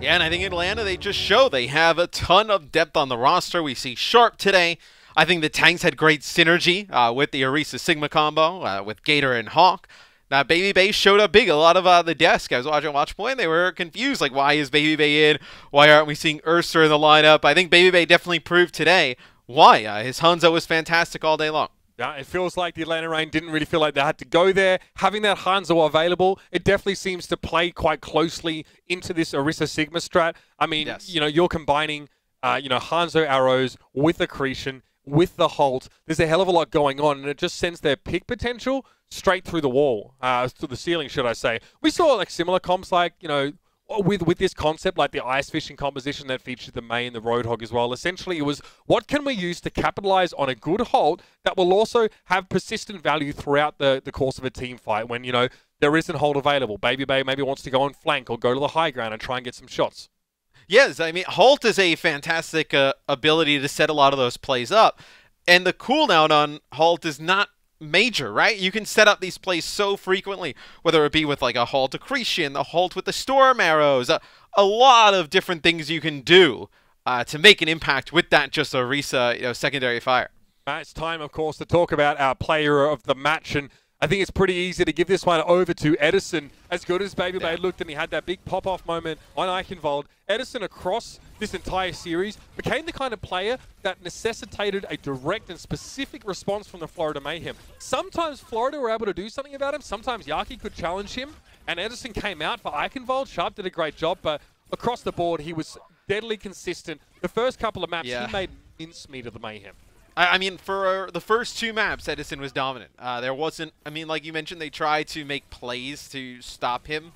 Yeah, and I think Atlanta, they just show they have a ton of depth on the roster. We see Sharp today. I think the tanks had great synergy with the Arisa Sigma combo with Gator and Hawk. Now, Baby Bay showed up big. A lot of the desk, I was watching Watch Point, they were confused. Like, why is Baby Bay in? Why aren't we seeing Urster in the lineup? I think Baby Bay definitely proved today why. His Hanzo was fantastic all day long. Yeah, it feels like the Atlanta Reign didn't really feel like they had to go there. Having that Hanzo available, it definitely seems to play quite closely into this Arisa Sigma strat. I mean, yes. You're combining, Hanzo arrows with Accretion, with the Halt. There's a hell of a lot going on, and it just sends their pick potential straight through the wall, to the ceiling, should I say. We saw like similar comps, like, with this concept, like the ice fishing composition that featured the May and the Roadhog as well. Essentially, it was, what can we use to capitalize on a good Halt that will also have persistent value throughout the course of a team fight when, there isn't Halt available. Baby Bay maybe wants to go on flank or go to the high ground and try and get some shots. Yes, I mean, Halt is a fantastic ability to set a lot of those plays up. And the cooldown on Halt is not major, right? You can set up these plays so frequently, whether it be with like a Halt Accretion, the Halt with the Storm Arrows, a lot of different things you can do to make an impact with that just Orisa, secondary fire. It's time, of course, to talk about our player of the match, and I think it's pretty easy to give this one over to Edison. As good as Baby Blade looked and he had that big pop-off moment on Eichenwald, Edison across this entire series became the kind of player that necessitated a direct and specific response from the Florida Mayhem. Sometimes Florida were able to do something about him, sometimes Yaki could challenge him, and Edison came out for Eichenwald. Sharp did a great job, but across the board he was deadly consistent. The first couple of maps he made mincemeat of the Mayhem. I mean, for the first 2 maps, Edison was dominant. There wasn't, I mean, like you mentioned, they tried to make plays to stop him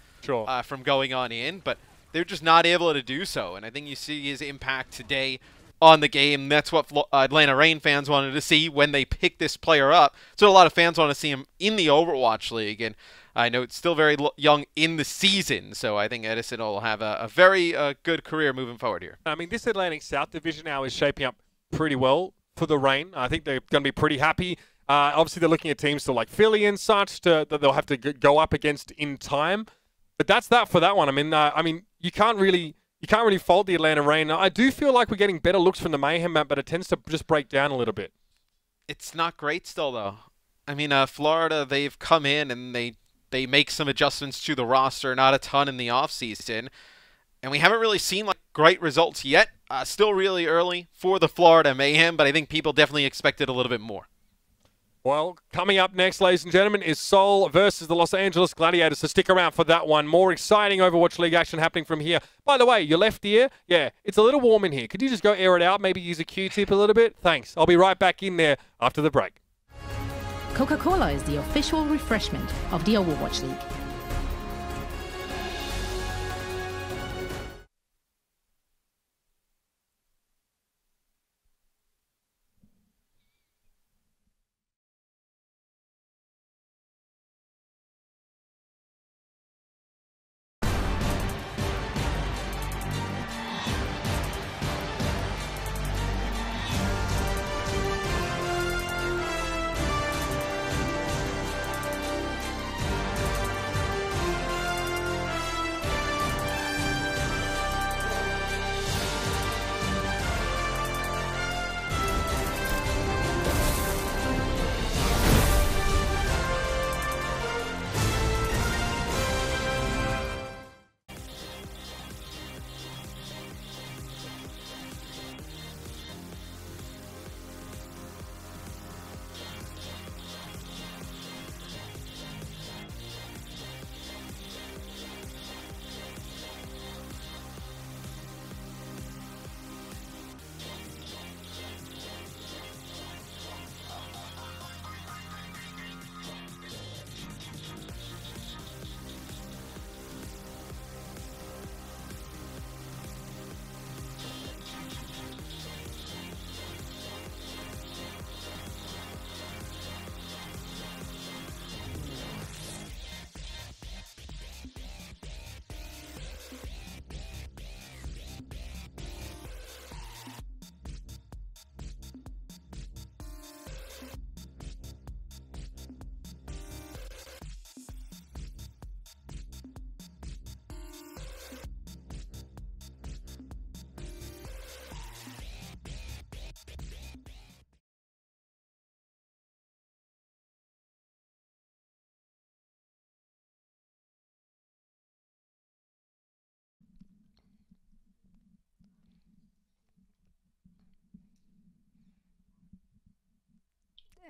from going on in, but they're just not able to do so. And I think you see his impact today on the game. That's what Atlanta Reign fans wanted to see when they picked this player up. So a lot of fans want to see him in the Overwatch League. And I know it's still very young in the season, so I think Edison will have a very good career moving forward here. I mean, this Atlantic South division now is shaping up pretty well for the Reign. I think they're going to be pretty happy. Obviously, they're looking at teams still like Philly and such that they'll have to go up against in time. But that's that for that one. I mean, you can't really fault the Atlanta Reign. I do feel like we're getting better looks from the Mayhem map, but it tends to just break down a little bit. It's not great still, though. I mean, Florida, they've come in and they make some adjustments to the roster, not a ton in the offseason. And we haven't really seen like great results yet. Still really early for the Florida Mayhem, but I think people definitely expected a little bit more. Well, coming up next, ladies and gentlemen, is Seoul versus the Los Angeles Gladiators. So stick around for that one. More exciting Overwatch League action happening from here. By the way, your left ear, yeah, it's a little warm in here. Could you just go air it out? Maybe use a Q-tip a little bit? Thanks. I'll be right back in there after the break. Coca-Cola is the official refreshment of the Overwatch League.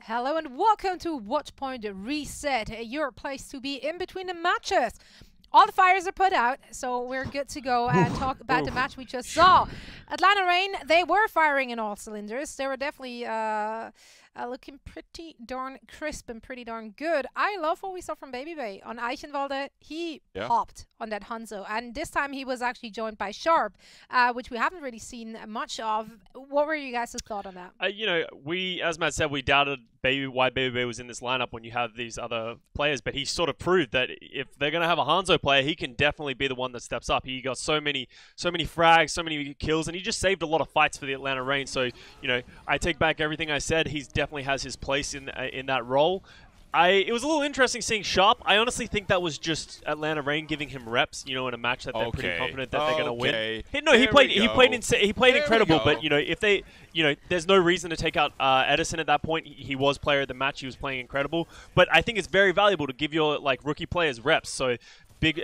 Hello and welcome to Watchpoint Reset, your place to be in between the matches. All the fires are put out, so we're good to go and talk about the match we just saw. Atlanta Reign, they were firing in all cylinders. They were definitely looking pretty darn crisp and pretty darn good. I love what we saw from Baby Bay on Eichenwald. He popped on that Hangzhou. And this time he was actually joined by Sharp, which we haven't really seen much of. What were you guys' thought on that? You know, as Matt said, we doubted why Baby was in this lineup when you have these other players, but he sort of proved that if they're going to have a Hangzhou player, he can definitely be the one that steps up. He got so many frags, so many kills, and he just saved a lot of fights for the Atlanta Reign. So, you know, I take back everything I said. He definitely has his place in that role. It was a little interesting seeing Sharp. I honestly think that was just Atlanta Reign giving him reps, you know, in a match that they're pretty confident that they're going to win. He played incredible, but you know, if they, you know, there's no reason to take out Edison at that point. He was player of the match. He was playing incredible, but I think it's very valuable to give your rookie players reps. So big,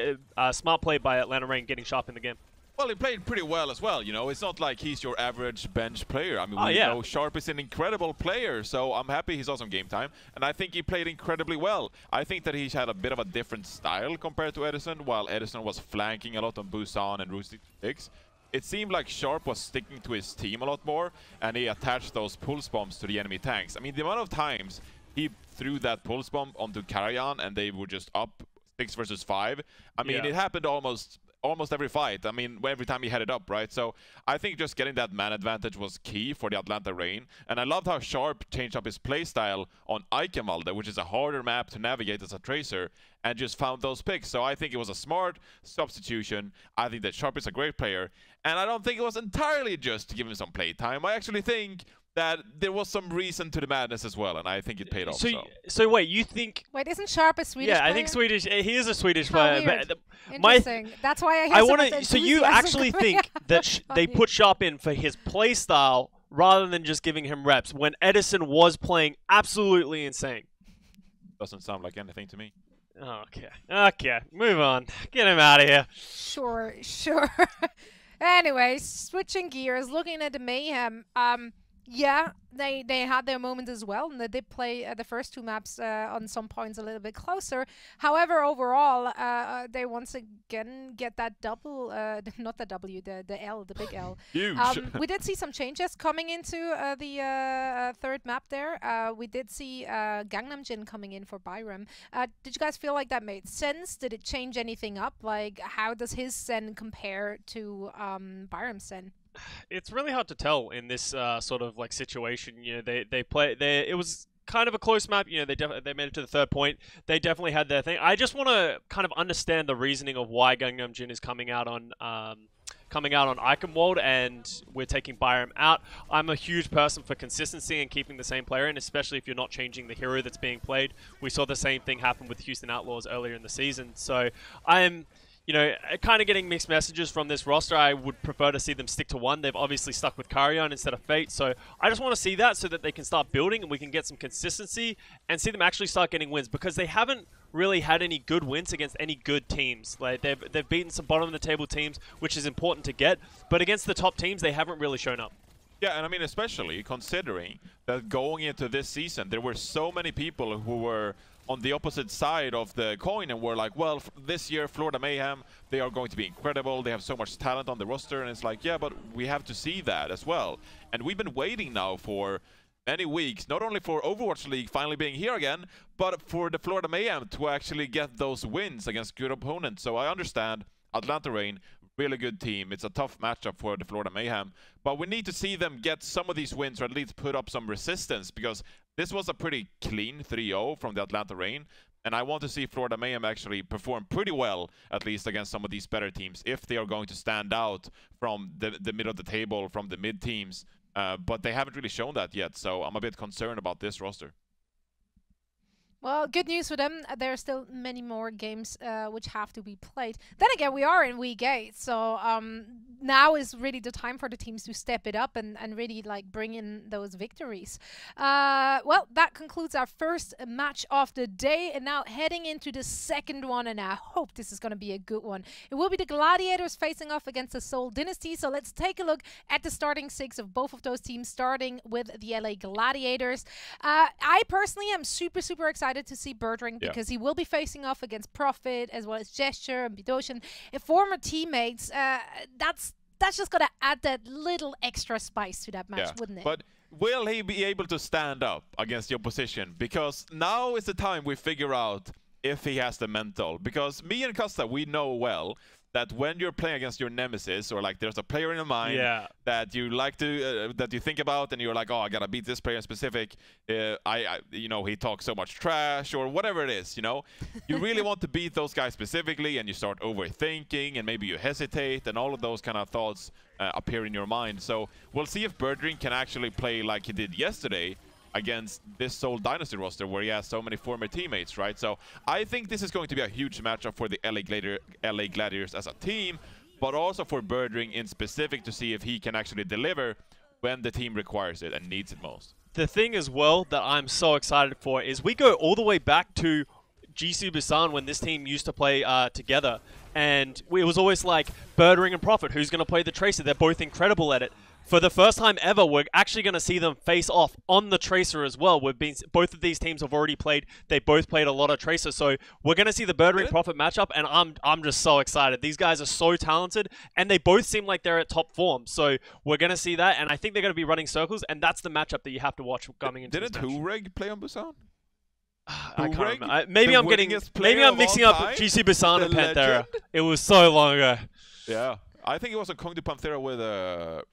smart play by Atlanta Reign getting Sharp in the game. Well, he played pretty well as well, you know. It's not like he's your average bench player. I mean, we know Sharp is an incredible player, so I'm happy he's on some game time. And I think he played incredibly well. I think that he's had a bit of a different style compared to Edison, while Edison was flanking a lot on Busan and Roosty Sticks. It seemed like Sharp was sticking to his team a lot more, and he attached those pulse bombs to the enemy tanks. I mean, the amount of times he threw that pulse bomb onto Karajan and they were just up 6 versus 5. I mean, it happened almost every fight. I mean, every time he had it up, right? So I think just getting that man advantage was key for the Atlanta Reign. And I loved how Sharp changed up his playstyle on Eichenwalde, which is a harder map to navigate as a tracer, and just found those picks. So I think it was a smart substitution. I think that Sharp is a great player. And I don't think it was entirely just to give him some playtime. I actually think that there was some reason to the madness as well, and I think it paid off. So wait, you think... Wait, isn't Sharp a Swedish player? I think Swedish. He is a Swedish player. But interesting. That's why I hear so you actually think that they put Sharp in for his play style rather than just giving him reps when Edison was playing absolutely insane? Doesn't sound like anything to me. Okay, move on. Get him out of here. Sure. Anyway, switching gears, looking at the Mayhem. Yeah, they had their moments as well, and they did play the first 2 maps on some points a little bit closer. However, overall, they once again get that double, not the W, the L, the big L. Huge. We did see some changes coming into the 3rd map there. We did see Gangnam Jin coming in for Byram. Did you guys feel like that made sense? Did it change anything up? Like, how does his Zen compare to Byram's Zen? It's really hard to tell in this sort of situation. You know, it was kind of a close map. You know, they made it to the 3rd point. They definitely had their thing. I just want to kind of understand the reasoning of why Gangnam Jin is coming out on Eichenwalde and we're taking Byram out. I'm a huge person for consistency and keeping the same player in, especially if you're not changing the hero that's being played. We saw the same thing happen with Houston Outlaws earlier in the season. So I'm, you know, kind of getting mixed messages from this roster. I would prefer to see them stick to one. They've obviously stuck with Karyon instead of Fate. So I just want to see that so that they can start building and we can get some consistency and see them actually start getting wins, because they haven't really had any good wins against any good teams. Like they've beaten some bottom of the table teams, which is important to get, but against the top teams, they haven't really shown up. Yeah, and I mean, especially considering that going into this season, there were so many people who were on the opposite side of the coin and were like, well, this year, Florida Mayhem, they are going to be incredible. They have so much talent on the roster. And it's like, yeah, but we have to see that as well. And we've been waiting now for many weeks, not only for Overwatch League finally being here again, but for the Florida Mayhem to actually get those wins against good opponents. So I understand Atlanta Reign, really good team. It's a tough matchup for the Florida Mayhem, but we need to see them get some of these wins, or at least put up some resistance, because this was a pretty clean 3-0 from the Atlanta Reign, and I want to see Florida Mayhem actually perform pretty well, at least against some of these better teams, if they are going to stand out from the middle of the table, from the mid teams. But they haven't really shown that yet, so I'm a bit concerned about this roster. Well, good news for them. There are still many more games which have to be played. Then again, we are in week 8, so now is really the time for the teams to step it up and really like bring in those victories. Well, that concludes our first match of the day, and now heading into the second one, and I hope this is going to be a good one. It will be the Gladiators facing off against the Seoul Dynasty, so let's take a look at the starting 6 of both of those teams, starting with the LA Gladiators. I personally am super excited to see Birdring, because he will be facing off against Profit as well as Gesture and Bidoshan, former teammates. That's just gonna add that little extra spice to that match, wouldn't it? But will he be able to stand up against the opposition? Because now is the time we figure out if he has the mental. Because me and Costa, we know well that when you're playing against your nemesis, or like there's a player in your mind that you like to, that you think about, and you're like, oh, I gotta beat this player in specific. You know, he talks so much trash, or whatever it is. You know, you really want to beat those guys specifically, and you start overthinking, and maybe you hesitate, and all of those kind of thoughts appear in your mind. So we'll see if Birdring can actually play like he did yesterday against this Seoul Dynasty roster, where he has so many former teammates, right? So I think this is going to be a huge matchup for the LA Gladiators as a team, but also for Birdring in specific, to see if he can actually deliver when the team requires it and needs it most. The thing as well that I'm so excited for is we go all the way back to Jisoo Busan when this team used to play together, and it was always like Birdring and Prophet, who's going to play the Tracer? They're both incredible at it. For the first time ever, we're actually going to see them face off on the Tracer as well. Both of these teams have already played. They both played a lot of Tracer, so we're going to see the Birdring Prophet matchup, and I'm just so excited. These guys are so talented, and they both seem like they're at top form. So we're going to see that, and I think they're going to be running circles, and that's the matchup that you have to watch coming into this match. Didn't Hureg play on Busan? I can't remember. Maybe I'm mixing up GC Busan and Panthera. It was so long ago. Yeah. I think it was a Chengdu Panthera with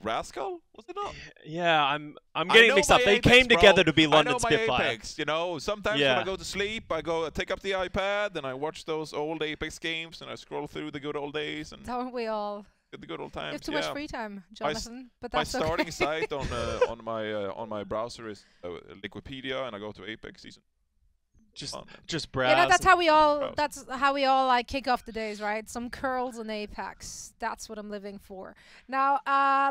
Rascal, was it not? Yeah, I'm getting mixed up. They came together to be London Spitfire. Apex, you know, sometimes when I go to sleep, I take up the iPad and I watch those old Apex games and I scroll through the good old days. And don't we all? The good old times. You have too much free time, Jonathan. But that's my starting site on my browser is Liquipedia, and I go to Apex season. Just browse. You know, that's how we all like kick off the days, right? Some curls and Apex. That's what I'm living for. Now,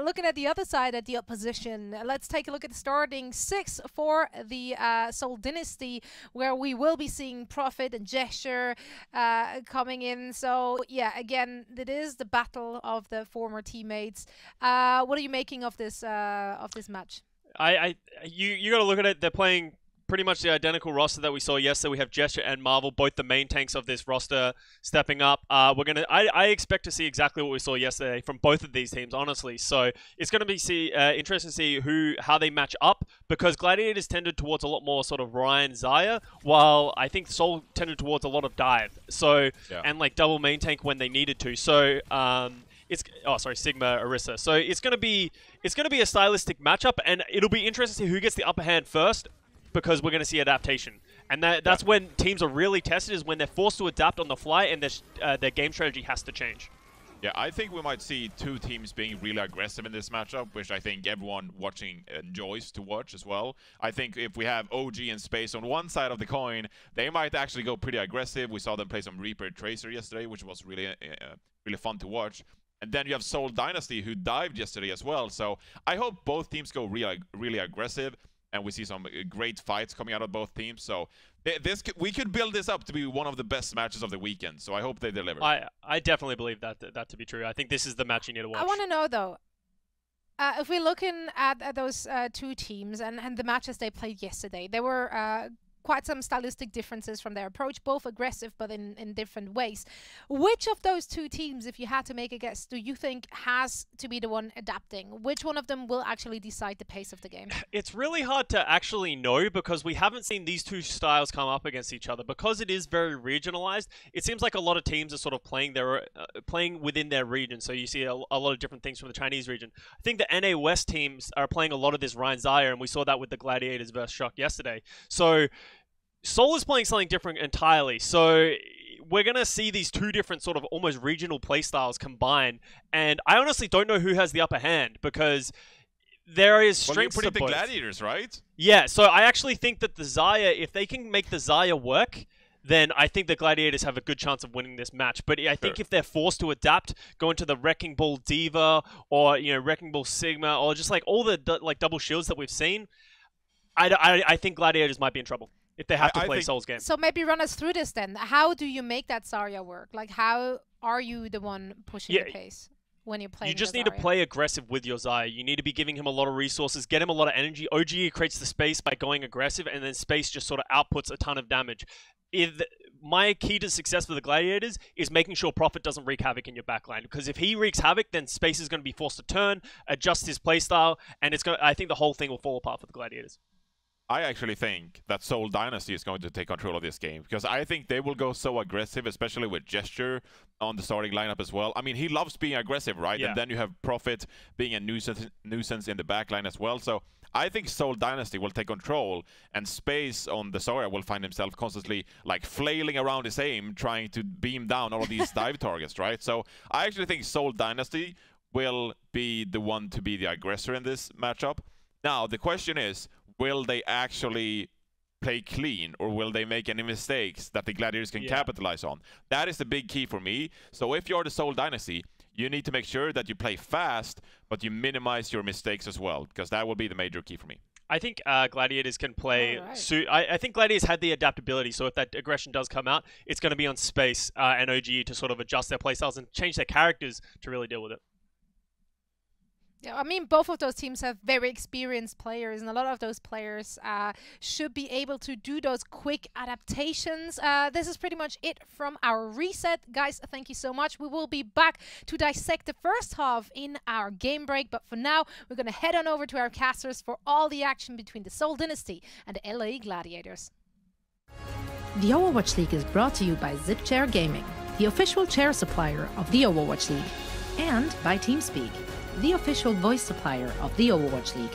looking at the other side, at the opposition, let's take a look at the starting 6 for the Seoul Dynasty, where we will be seeing Prophet and Gesture coming in. So yeah, again, it is the battle of the former teammates. What are you making of this match? You got to look at it. They're playing pretty much the identical roster that we saw yesterday. We have Gesture and Marvel, both the main tanks of this roster, stepping up. I expect to see exactly what we saw yesterday from both of these teams, honestly. So it's going to be interesting to see how they match up, because Gladiators tended towards a lot more sort of Ryan Zaya, while I think Seoul tended towards a lot of dive. So and like double main tank when they needed to. So Sigma Orisa. So it's going to be a stylistic matchup, and it'll be interesting to see who gets the upper hand first, because we're going to see adaptation. And that's when teams are really tested, is when they're forced to adapt on the fly and their game strategy has to change. Yeah, I think we might see two teams being really aggressive in this matchup, which I think everyone watching enjoys to watch as well. I think if we have OG and Space on one side of the coin, they might actually go pretty aggressive. We saw them play some Reaper Tracer yesterday, which was really fun to watch. And then you have Seoul Dynasty, who dived yesterday as well. So I hope both teams go really aggressive, and we see some great fights coming out of both teams. So we could build this up to be one of the best matches of the weekend. So I hope they deliver. I definitely believe that to be true. I think this is the match you need to watch. I want to know, though, if we're looking at those two teams and the matches they played yesterday, there were quite some stylistic differences from their approach, both aggressive but in different ways. Which of those two teams, if you had to make a guess, do you think has to be the one adapting? Which one of them will actually decide the pace of the game? It's really hard to actually know, because we haven't seen these two styles come up against each other. Because it is very regionalized, it seems like a lot of teams are sort of playing within their region. So you see a lot of different things from the Chinese region. I think the NA West teams are playing a lot of this Ryan Zaya, and we saw that with the Gladiators versus Shock yesterday. So Seoul is playing something different entirely. So we're going to see these two different sort of almost regional playstyles combine. And I honestly don't know who has the upper hand, because there is strengths to both. The Gladiators, right? Yeah, so I actually think that the Zaya, if they can make the Zaya work, then I think the Gladiators have a good chance of winning this match. But I think if they're forced to adapt, go into the Wrecking Ball Diva, or Wrecking Ball Sigma, or just like all the double shields that we've seen, I think Gladiators might be in trouble if they have to play Seoul's game. So maybe run us through this then. How do you make that Zarya work? Like, how are you the one pushing the pace when you're playing? You just need to play aggressive with your Zarya. You need to be giving him a lot of resources, get him a lot of energy. OG creates the space by going aggressive, and then space just sort of outputs a ton of damage. My key to success for the Gladiators is making sure Prophet doesn't wreak havoc in your backline, because if he wreaks havoc, then Space is going to be forced to turn, adjust his playstyle, and I think the whole thing will fall apart for the Gladiators. I actually think that Seoul Dynasty is going to take control of this game, because I think they will go so aggressive, especially with Gesture on the starting lineup as well. I mean, he loves being aggressive, right? Yeah. And then you have Profit being a nuisance in the backline as well. So I think Seoul Dynasty will take control, and Space on the Zarya will find himself constantly like flailing around his aim, trying to beam down all of these dive targets, right? So I actually think Seoul Dynasty will be the one to be the aggressor in this matchup. Now, the question is, will they actually play clean, or will they make any mistakes that the Gladiators can capitalize on? That is the big key for me. So if you're the Seoul Dynasty, you need to make sure that you play fast, but you minimize your mistakes as well, because that will be the major key for me. I think Gladiators can play... I think Gladiators had the adaptability, so if that aggression does come out, it's going to be on Space and OG to sort of adjust their playstyles and change their characters to really deal with it. Yeah, I mean, both of those teams have very experienced players, and a lot of those players should be able to do those quick adaptations. This is pretty much it from our reset. Guys, thank you so much. We will be back to dissect the first half in our game break, but for now, we're going to head on over to our casters for all the action between the Seoul Dynasty and the LA Gladiators. The Overwatch League is brought to you by ZipChair Gaming, the official chair supplier of the Overwatch League, and by TeamSpeak, the official voice supplier of the Overwatch League.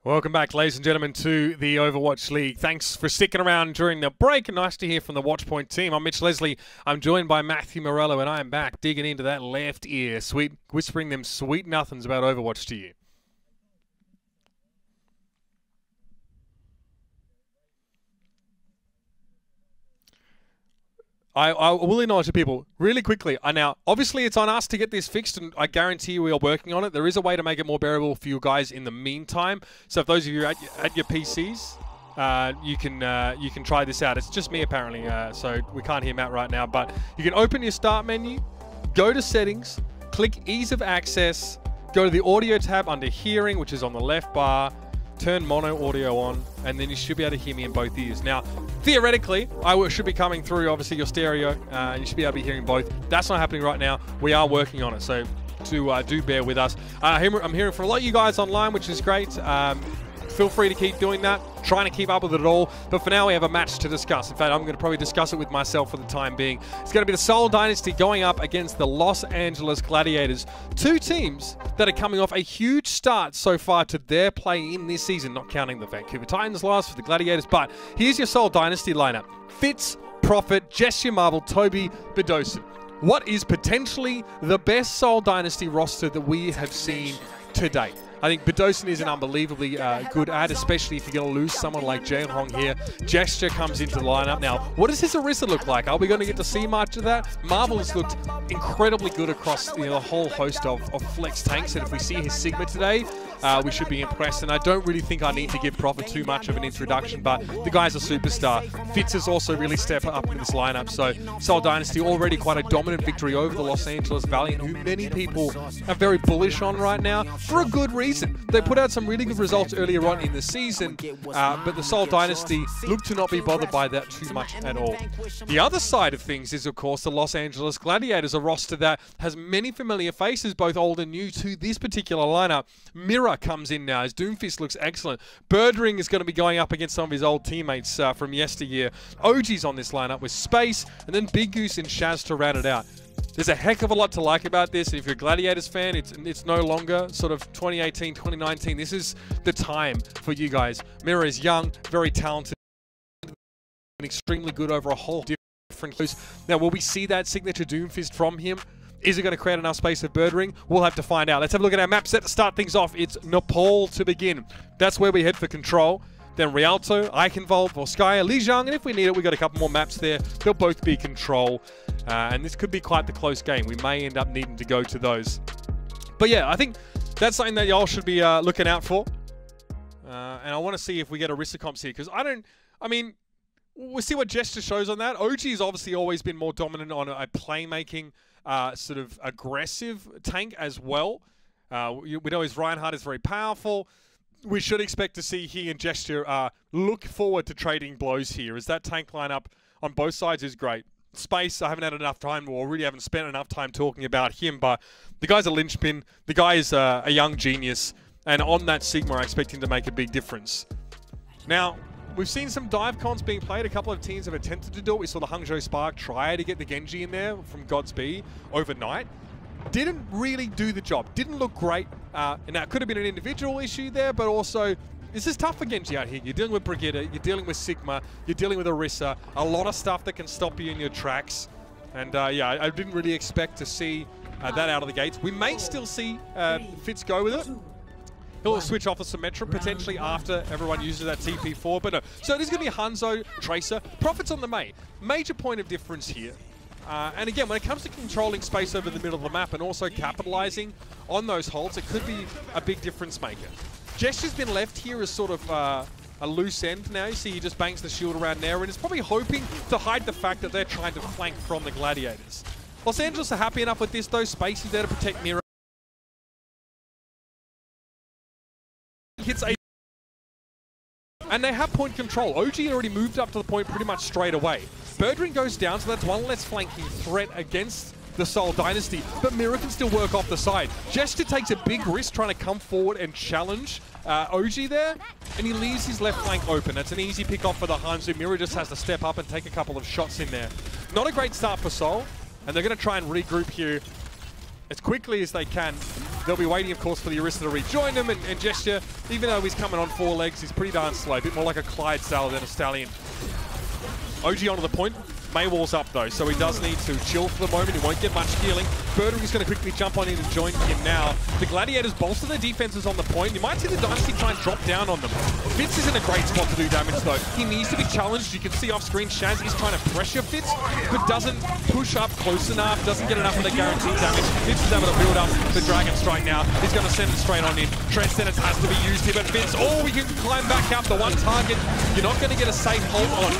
Welcome back, ladies and gentlemen, to the Overwatch League. Thanks for sticking around during the break. Nice to hear from the Watchpoint team. I'm Mitch Leslie. I'm joined by Matthew Morello, and I am back digging into that left ear, whispering them sweet nothings about Overwatch to you. I will acknowledge to people really quickly. Now, obviously, it's on us to get this fixed, and I guarantee you we are working on it. There is a way to make it more bearable for you guys in the meantime. So if those of you are at your PCs, you can try this out. It's just me, apparently, so we can't hear Matt right now. But you can open your Start menu, go to Settings, click Ease of Access, go to the Audio tab under Hearing, which is on the left bar, turn mono audio on, and then you should be able to hear me in both ears. Now, theoretically, I should be coming through, obviously, your stereo, and you should be able to be hearing both. That's not happening right now. We are working on it, so do bear with us. I'm hearing from a lot of you guys online, which is great. Feel free to keep doing that, trying to keep up with it all. But for now, we have a match to discuss. In fact, I'm going to probably discuss it with myself for the time being. It's going to be the Seoul Dynasty going up against the Los Angeles Gladiators. Two teams that are coming off a huge start so far to their play in this season, not counting the Vancouver Titans loss for the Gladiators. But here's your Seoul Dynasty lineup. Fitz, Prophet, Gesture Marvel, Toby, Bedosin. What is potentially the best Seoul Dynasty roster that we have seen to date? I think Bedosin is an unbelievably good ad, especially if you're going to lose someone like Jae Hong here. Gesture comes into the lineup. Now, what does his Orisa look like? Are we going to get to see much of that? Marvel has looked incredibly good across the whole host of flex tanks, and if we see his Sigma today, we should be impressed. And I don't really think I need to give Prophet too much of an introduction, but the guy's a superstar. Fitz has also really stepped up in this lineup. So Seoul Dynasty already quite a dominant victory over the Los Angeles Valiant, who many people are very bullish on right now for a good reason. season. They put out some really good results earlier on in the season, but the Seoul Dynasty look to not be bothered by that too much at all. The other side of things is, of course, the Los Angeles Gladiators, a roster that has many familiar faces, both old and new, to this particular lineup. Mira comes in now as Doomfist looks excellent. Birdring is going to be going up against some of his old teammates from yesteryear. OG's on this lineup with Space, and then Big Goose and Shaz to round it out. There's a heck of a lot to like about this. If you're a Gladiators fan, it's no longer sort of 2018, 2019. This is the time for you guys. Mira is young, very talented, and extremely good over a whole different clues. Now, will we see that signature Doomfist from him? Is it going to create enough space for Birdring? We'll have to find out. Let's have a look at our map set to start things off. It's Nepal to begin. That's where we head for control. Then Rialto, Eichenwald, Volskaya, Lijiang, and if we need it, we've got a couple more maps there. They'll both be control, and this could be quite the close game. We may end up needing to go to those. But yeah, I think that's something that y'all should be looking out for. And I want to see if we get Arista comps here, because we'll see what Gesture shows on that. OG has obviously always been more dominant on a playmaking, sort of aggressive tank as well. We know his Reinhardt is very powerful. We should expect to see he and Gesture look forward to trading blows here, as that tank lineup on both sides is great. Space, I haven't had enough time, or really haven't spent enough time talking about him, but the guy's a linchpin. The guy is a young genius, and on that Sigma, I expect him to make a big difference. Now, we've seen some dive cons being played. A couple of teams have attempted to do it. We saw the Hangzhou Spark try to get the Genji in there from Godspeed overnight. Didn't really do the job. Didn't look great. And that could have been an individual issue there, but also, this is tough for Genji out here. You're dealing with Brigitte, you're dealing with Sigma, you're dealing with Orisa. A lot of stuff that can stop you in your tracks. And yeah, I didn't really expect to see that out of the gates. We may still see Fitz go with it. He'll switch off the Symmetra potentially after everyone uses that TP4, but no. So it is going to be a Hangzhou Tracer. Profits on the Mei. Major point of difference here. And again, when it comes to controlling space over the middle of the map and also capitalizing on those holds, it could be a big difference maker. Gesture's been left here as sort of a loose end now. You see he just bangs the shield around there and is probably hoping to hide the fact that they're trying to flank from the Gladiators. Los Angeles are happy enough with this though. Space is there to protect Mira. Hits a... And they have point control. OG already moved up to the point pretty much straight away. Birdring goes down, so that's one less flanking threat against the Seoul Dynasty, but Mira can still work off the side. Gesture takes a big risk trying to come forward and challenge OG there, and he leaves his left flank open. That's an easy pick off for the Hangzhou. Mira just has to step up and take a couple of shots in there. Not a great start for Seoul, and they're going to try and regroup here as quickly as they can. They'll be waiting, of course, for the Arista to rejoin them, and Gesture, even though he's coming on 4 legs, he's pretty darn slow. A bit more like a Clydesdale than a Stallion. OG onto the point. Maywall's up though, so he does need to chill for the moment. He won't get much healing. Birdring is going to quickly jump on in and join him now. The Gladiators bolster their defenses on the point. You might see the Dynasty try and drop down on them. Fitz is in a great spot to do damage though. He needs to be challenged. You can see off screen Shaz is trying to pressure Fitz, but doesn't push up close enough, doesn't get enough of the guaranteed damage. Fitz is able to build up the Dragon Strike now. He's going to send it straight on in. Transcendence has to be used here, but Fitz, oh, we can climb back up the one target. You're not going to get a safe hold on.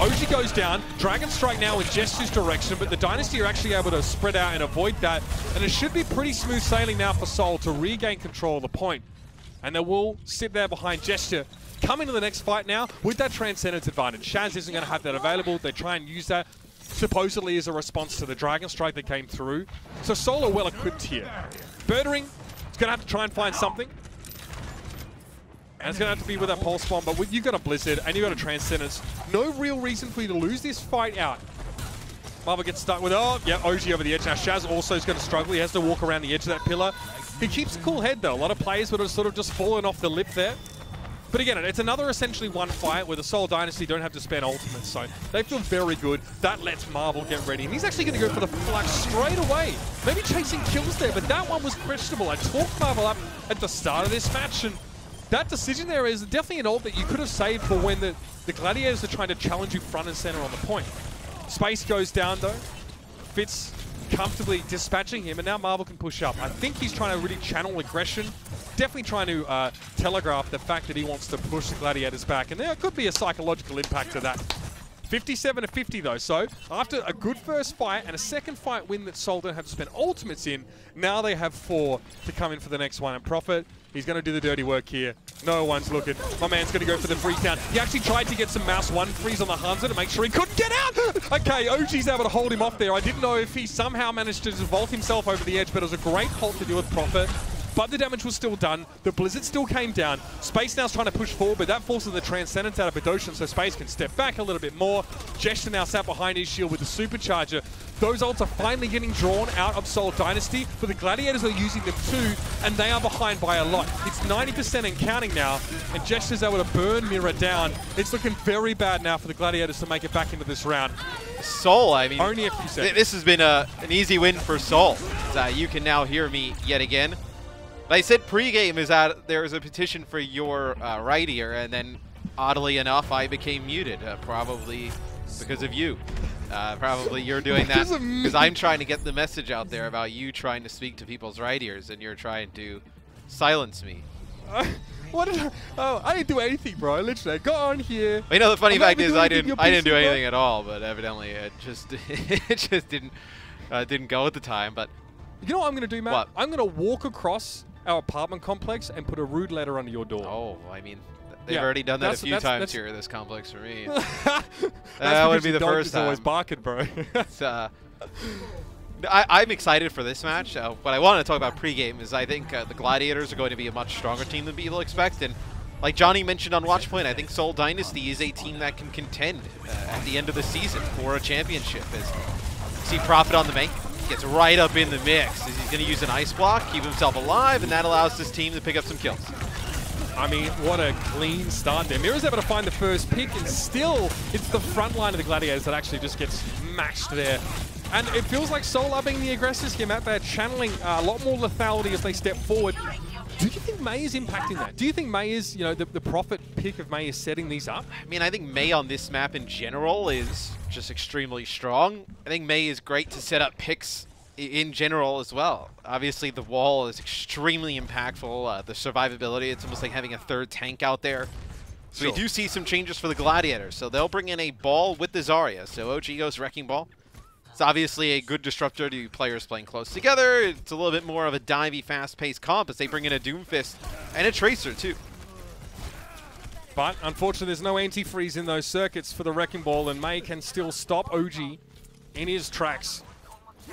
OG goes down. Dragon Strike now in Gesture's direction, but the Dynasty are actually able to spread out and avoid that. And it should be pretty smooth sailing now for Seoul to regain control of the point. And they will sit there behind Gesture. Come into the next fight now with that Transcendence advantage. Shaz isn't going to have that available. They try and use that supposedly as a response to the Dragon Strike that came through. So Seoul are well equipped here. Birdring is going to have to try and find something. And it's going to have to be with that Pulse Bomb, but you've got a Blizzard and you've got a Transcendence. No real reason for you to lose this fight out. Marvel gets stuck with, oh, yeah, OG over the edge. Now Shaz also is going to struggle. He has to walk around the edge of that pillar. He keeps a cool head though. A lot of players would have sort of just fallen off the lip there. But again, it's another essentially one fight where the Seoul Dynasty don't have to spend ultimates, so they feel very good. That lets Marvel get ready. And he's actually going to go for the flux straight away. Maybe chasing kills there, but that one was questionable. I talked Marvel up at the start of this match, and that decision there is definitely an ult that you could have saved for when the Gladiators are trying to challenge you front and center on the point. Space goes down though. Fitz comfortably dispatching him, and now Marvel can push up. I think he's trying to really channel aggression. Definitely trying to telegraph the fact that he wants to push the Gladiators back, and there could be a psychological impact to that. 57-50 though, so after a good first fight and a second fight win that Seoul don't have to spend ultimates in, now they have 4 to come in for the next one. And Prophet, he's going to do the dirty work here. No one's looking. My man's going to go for the freeze down. He actually tried to get some mouse 1 freeze on the Hunter to make sure he couldn't get out. Okay, OG's able to hold him off there. I didn't know if he somehow managed to just vault himself over the edge, but it was a great hold to do with Prophet. But the damage was still done. The Blizzard still came down. Space now's trying to push forward, but that forces the Transcendence out of Bedosian, so Space can step back a little bit more. Gesture now sat behind his shield with the Supercharger. Those ults are finally getting drawn out of Seoul Dynasty, but the Gladiators are using them too, and they are behind by a lot. It's 90% and counting now, and Gesture's able to burn Mirror down. It's looking very bad now for the Gladiators to make it back into this round. Seoul, I mean, only a few seconds. This has been an easy win for Seoul. You can now hear me yet again. I said pregame is that there was a petition for your right ear, and then oddly enough, I became muted, probably because of you. Probably you're doing that because I'm trying to get the message out there about you trying to speak to people's right ears, and you're trying to silence me. What did I didn't do anything, bro. Literally, I got on here. You know, the funny fact is I didn't do anything at all, but evidently it just didn't go at the time. But you know what I'm gonna do, Matt? What? I'm gonna walk across our apartment complex and put a rude letter under your door. Oh, I mean, they've already done that a few times here in this complex for me. That would be the first time. Always barking, bro. I'm excited for this match. What I want to talk about pregame is I think the Gladiators are going to be a much stronger team than people expect. And like Johnny mentioned on Watchpoint, I think Seoul Dynasty is a team that can contend at the end of the season for a championship. As you see Prophet on the bank, gets right up in the mix. He's going to use an ice block, keep himself alive, and that allows this team to pick up some kills. I mean, what a clean start there. Mirror's able to find the first pick, and still, it's the front line of the Gladiators that actually just gets smashed there. And it feels like Seoul are being the aggressors here, Matt. They're channeling a lot more lethality as they step forward. Do you think May is impacting that? Do you think May is, you know, the Prophet pick of May is setting these up? I mean, I think May on this map in general is just extremely strong. I think May is great to set up picks in general as well. Obviously, the wall is extremely impactful. The survivability, it's almost like having a third tank out there. So we do see some changes for the Gladiators. So they'll bring in a ball with the Zarya. So OG goes Wrecking Ball. It's obviously a good disruptor to players playing close together. It's a little bit more of a divey, fast-paced comp as they bring in a Doomfist and a Tracer, too. But unfortunately, there's no anti-freeze in those circuits for the Wrecking Ball, and May can still stop OG in his tracks.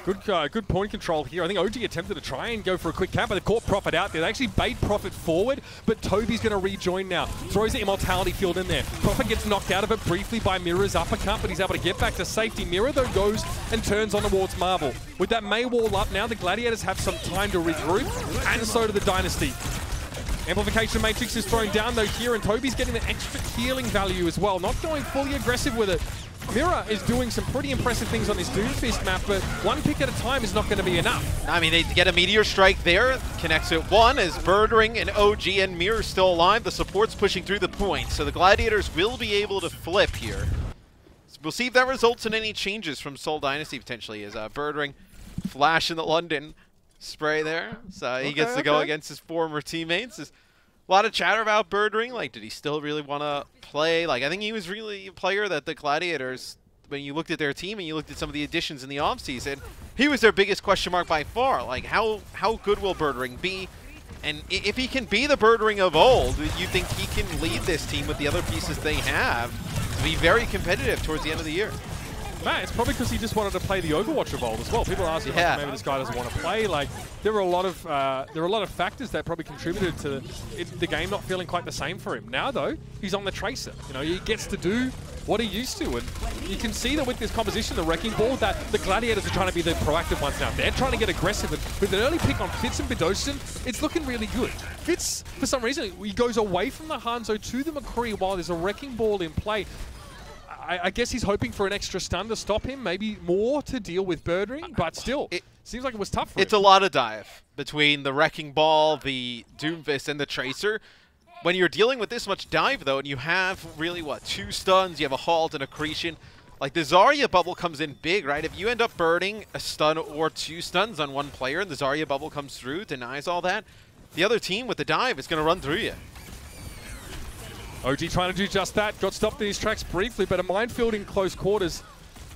Good point control here. I think OG attempted to try and go for a quick cap, but they caught Prophet out there. They actually bait Prophet forward, but Toby's going to rejoin now. Throws the Immortality Field in there. Prophet gets knocked out of it briefly by Mirror's uppercut, but he's able to get back to safety. Mirror, though, goes and turns on towards Marvel. With that May wall up now, the Gladiators have some time to regroup, and so do the Dynasty. Amplification Matrix is thrown down, though, here, and Toby's getting the extra healing value as well. Not going fully aggressive with it. Mirror is doing some pretty impressive things on this Doomfist map, but one pick at a time is not going to be enough. I mean, they get a Meteor Strike there, connects it one as Birdring and OG and Mirror still alive. The support's pushing through the point, so the Gladiators will be able to flip here. So we'll see if that results in any changes from Seoul Dynasty potentially, as Birdring flash in the London spray there. So he gets to go against his former teammates. There's a lot of chatter about Birdring. Like, did he still really want to play? Like, I think he was really a player that the Gladiators, when you looked at their team and you looked at some of the additions in the offseason, he was their biggest question mark by far. Like, how good will Birdring be? And if he can be the Birdring of old, you think he can lead this team with the other pieces they have to be very competitive towards the end of the year? Matt, it's probably because he just wanted to play the Overwatch of old as well. People are asking like, maybe this guy doesn't want to play. Like, there are a lot of factors that probably contributed to the game not feeling quite the same for him. Now though, he's on the Tracer. You know, he gets to do what he used to, and you can see that with this composition, the Wrecking Ball, that the Gladiators are trying to be the proactive ones now. They're trying to get aggressive, and with an early pick on Fitz and Bedosian, it's looking really good. Fitz, for some reason, he goes away from the Hangzhou to the McCree while there's a Wrecking Ball in play. I guess he's hoping for an extra stun to stop him, maybe more to deal with Birdring, but still, it seems like it was tough for him. It's a lot of dive between the Wrecking Ball, the Doomfist, and the Tracer. When you're dealing with this much dive, though, and you have really, what, 2 stuns, you have a halt and accretion, like the Zarya bubble comes in big, right? If you end up burning a stun or 2 stuns on one player and the Zarya bubble comes through, denies all that, the other team with the dive is going to run through you. OG trying to do just that. Got stopped in his tracks briefly, but a minefield in close quarters.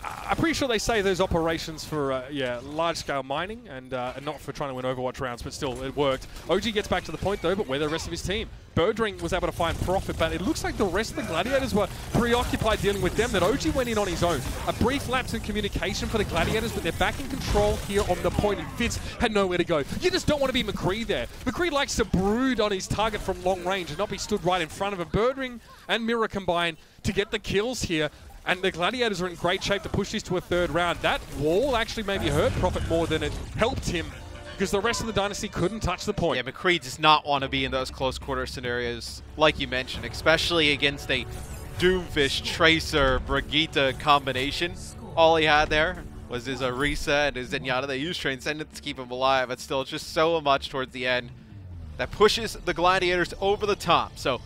I'm pretty sure they say those operations for, large-scale mining and not for trying to win Overwatch rounds, but still, it worked. OG gets back to the point, though, but where the rest of his team? Birdring was able to find profit, but it looks like the rest of the Gladiators were preoccupied dealing with them, that OG went in on his own. A brief lapse in communication for the Gladiators, but they're back in control here on the point, and Fitz had nowhere to go. You just don't want to be McCree there. McCree likes to brood on his target from long range and not be stood right in front of him. Birdring and Mirror combine to get the kills here. And the Gladiators are in great shape to push this to a third round. That wall actually maybe hurt Profit more than it helped him, because the rest of the Dynasty couldn't touch the point. Yeah, McCree does not want to be in those close quarter scenarios, like you mentioned, especially against a Doomfish, Tracer, Brigitte combination. All he had there was his Orisa and his Zenyatta. They used Transcendence to keep him alive, but still just so much towards the end that pushes the Gladiators over the top. So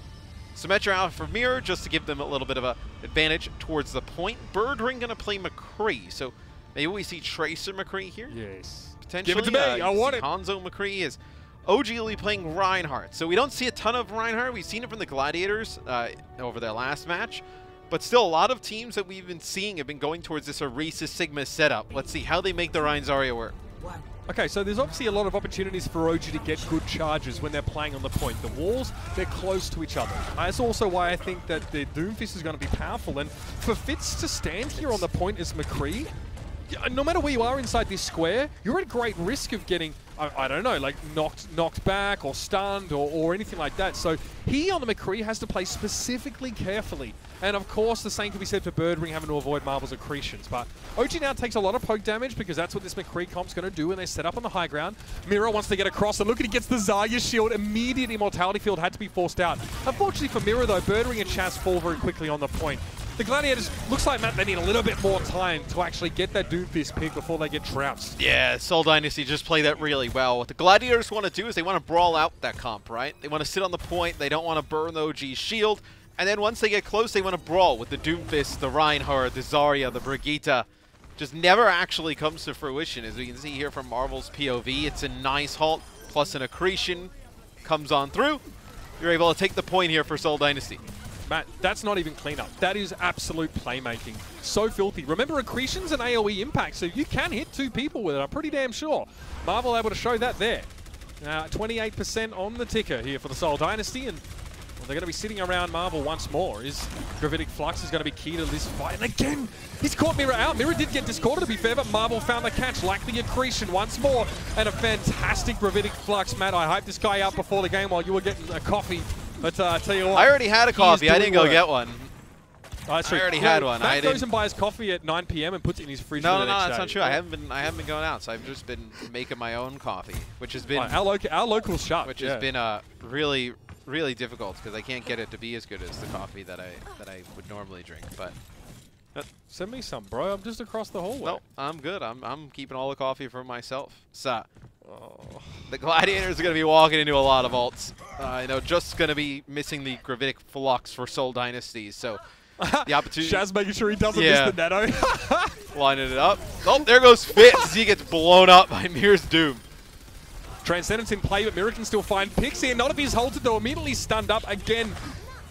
Symmetra out for Mirror just to give them a little bit of an advantage towards the point. Birdring going to play McCree, so maybe we see Tracer McCree here? Yes. Potentially. Give it to me, I want it. Hangzhou McCree is OGly playing Reinhardt. So we don't see a ton of Reinhardt. We've seen it from the Gladiators over their last match. But still, a lot of teams that we've been seeing have been going towards this Orisa Sigma setup. Let's see how they make the Rein Zarya work. Okay, so there's obviously a lot of opportunities for OG to get good charges when they're playing on the point. The walls, they're close to each other. That's also why I think that the Doomfist is going to be powerful. And for Fitz to stand here on the point as McCree, no matter where you are inside this square, you're at great risk of getting, I don't know, like knocked back or stunned or anything like that. So he on the McCree has to play specifically carefully. And of course, the same can be said for Birdring having to avoid Marvel's accretions. But OG now takes a lot of poke damage because that's what this McCree comp's going to do when they set up on the high ground. Mirror wants to get across, and look at he gets the Zarya shield. Immediate immortality field had to be forced out. Unfortunately for Mirror though, Birdring and Chaz fall very quickly on the point. The Gladiators, looks like, Matt, they need a little bit more time to actually get that Doomfist pick before they get trounced. Yeah, Seoul Dynasty just played that really well. What the Gladiators want to do is they want to brawl out that comp, right? They want to sit on the point. They don't want to burn the OG shield. And then once they get close, they want to brawl with the Doomfist, the Reinhardt, the Zarya, the Brigitte. Just never actually comes to fruition. As we can see here from Marvel's POV, it's a nice halt, plus an accretion comes on through. You're able to take the point here for Seoul Dynasty. Matt, that's not even cleanup. That is absolute playmaking. So filthy. Remember, accretion's an AoE impact, so you can hit two people with it, I'm pretty damn sure. Marvel able to show that there. Now, 28% on the ticker here for the Seoul Dynasty, and well, they're going to be sitting around Marvel once more. Gravitic Flux is going to be key to this fight. And again, he's caught Mirror out. Mirror did get discorded, to be fair, but Marvel found the catch, like the accretion once more. And a fantastic Gravitic Flux. Matt, I hyped this guy out before the game while you were getting a coffee. But I tell you what, I already had a coffee. I didn't go get one. I already had one. Matt goes and buys coffee at 9 p.m. and puts it in his fridge. No, that's not true. I haven't been going out, so I've just been making my own coffee, which has been our local shop, which has been really difficult because I can't get it to be as good as the coffee that I would normally drink. But send me some, bro. I'm just across the hallway. No, I'm good. I'm keeping all the coffee for myself. So the Gladiators are going to be walking into a lot of ults. Just going to be missing the Gravitic Flux for Seoul Dynasty. So the opportunity. Shaz making sure he doesn't miss the Nano. Lining it up. Oh, there goes Fitz. He gets blown up by Mirror's Doom. Transcendence in play, but Mirror can still find picks here. Not if he's halted, though. Immediately stunned up again.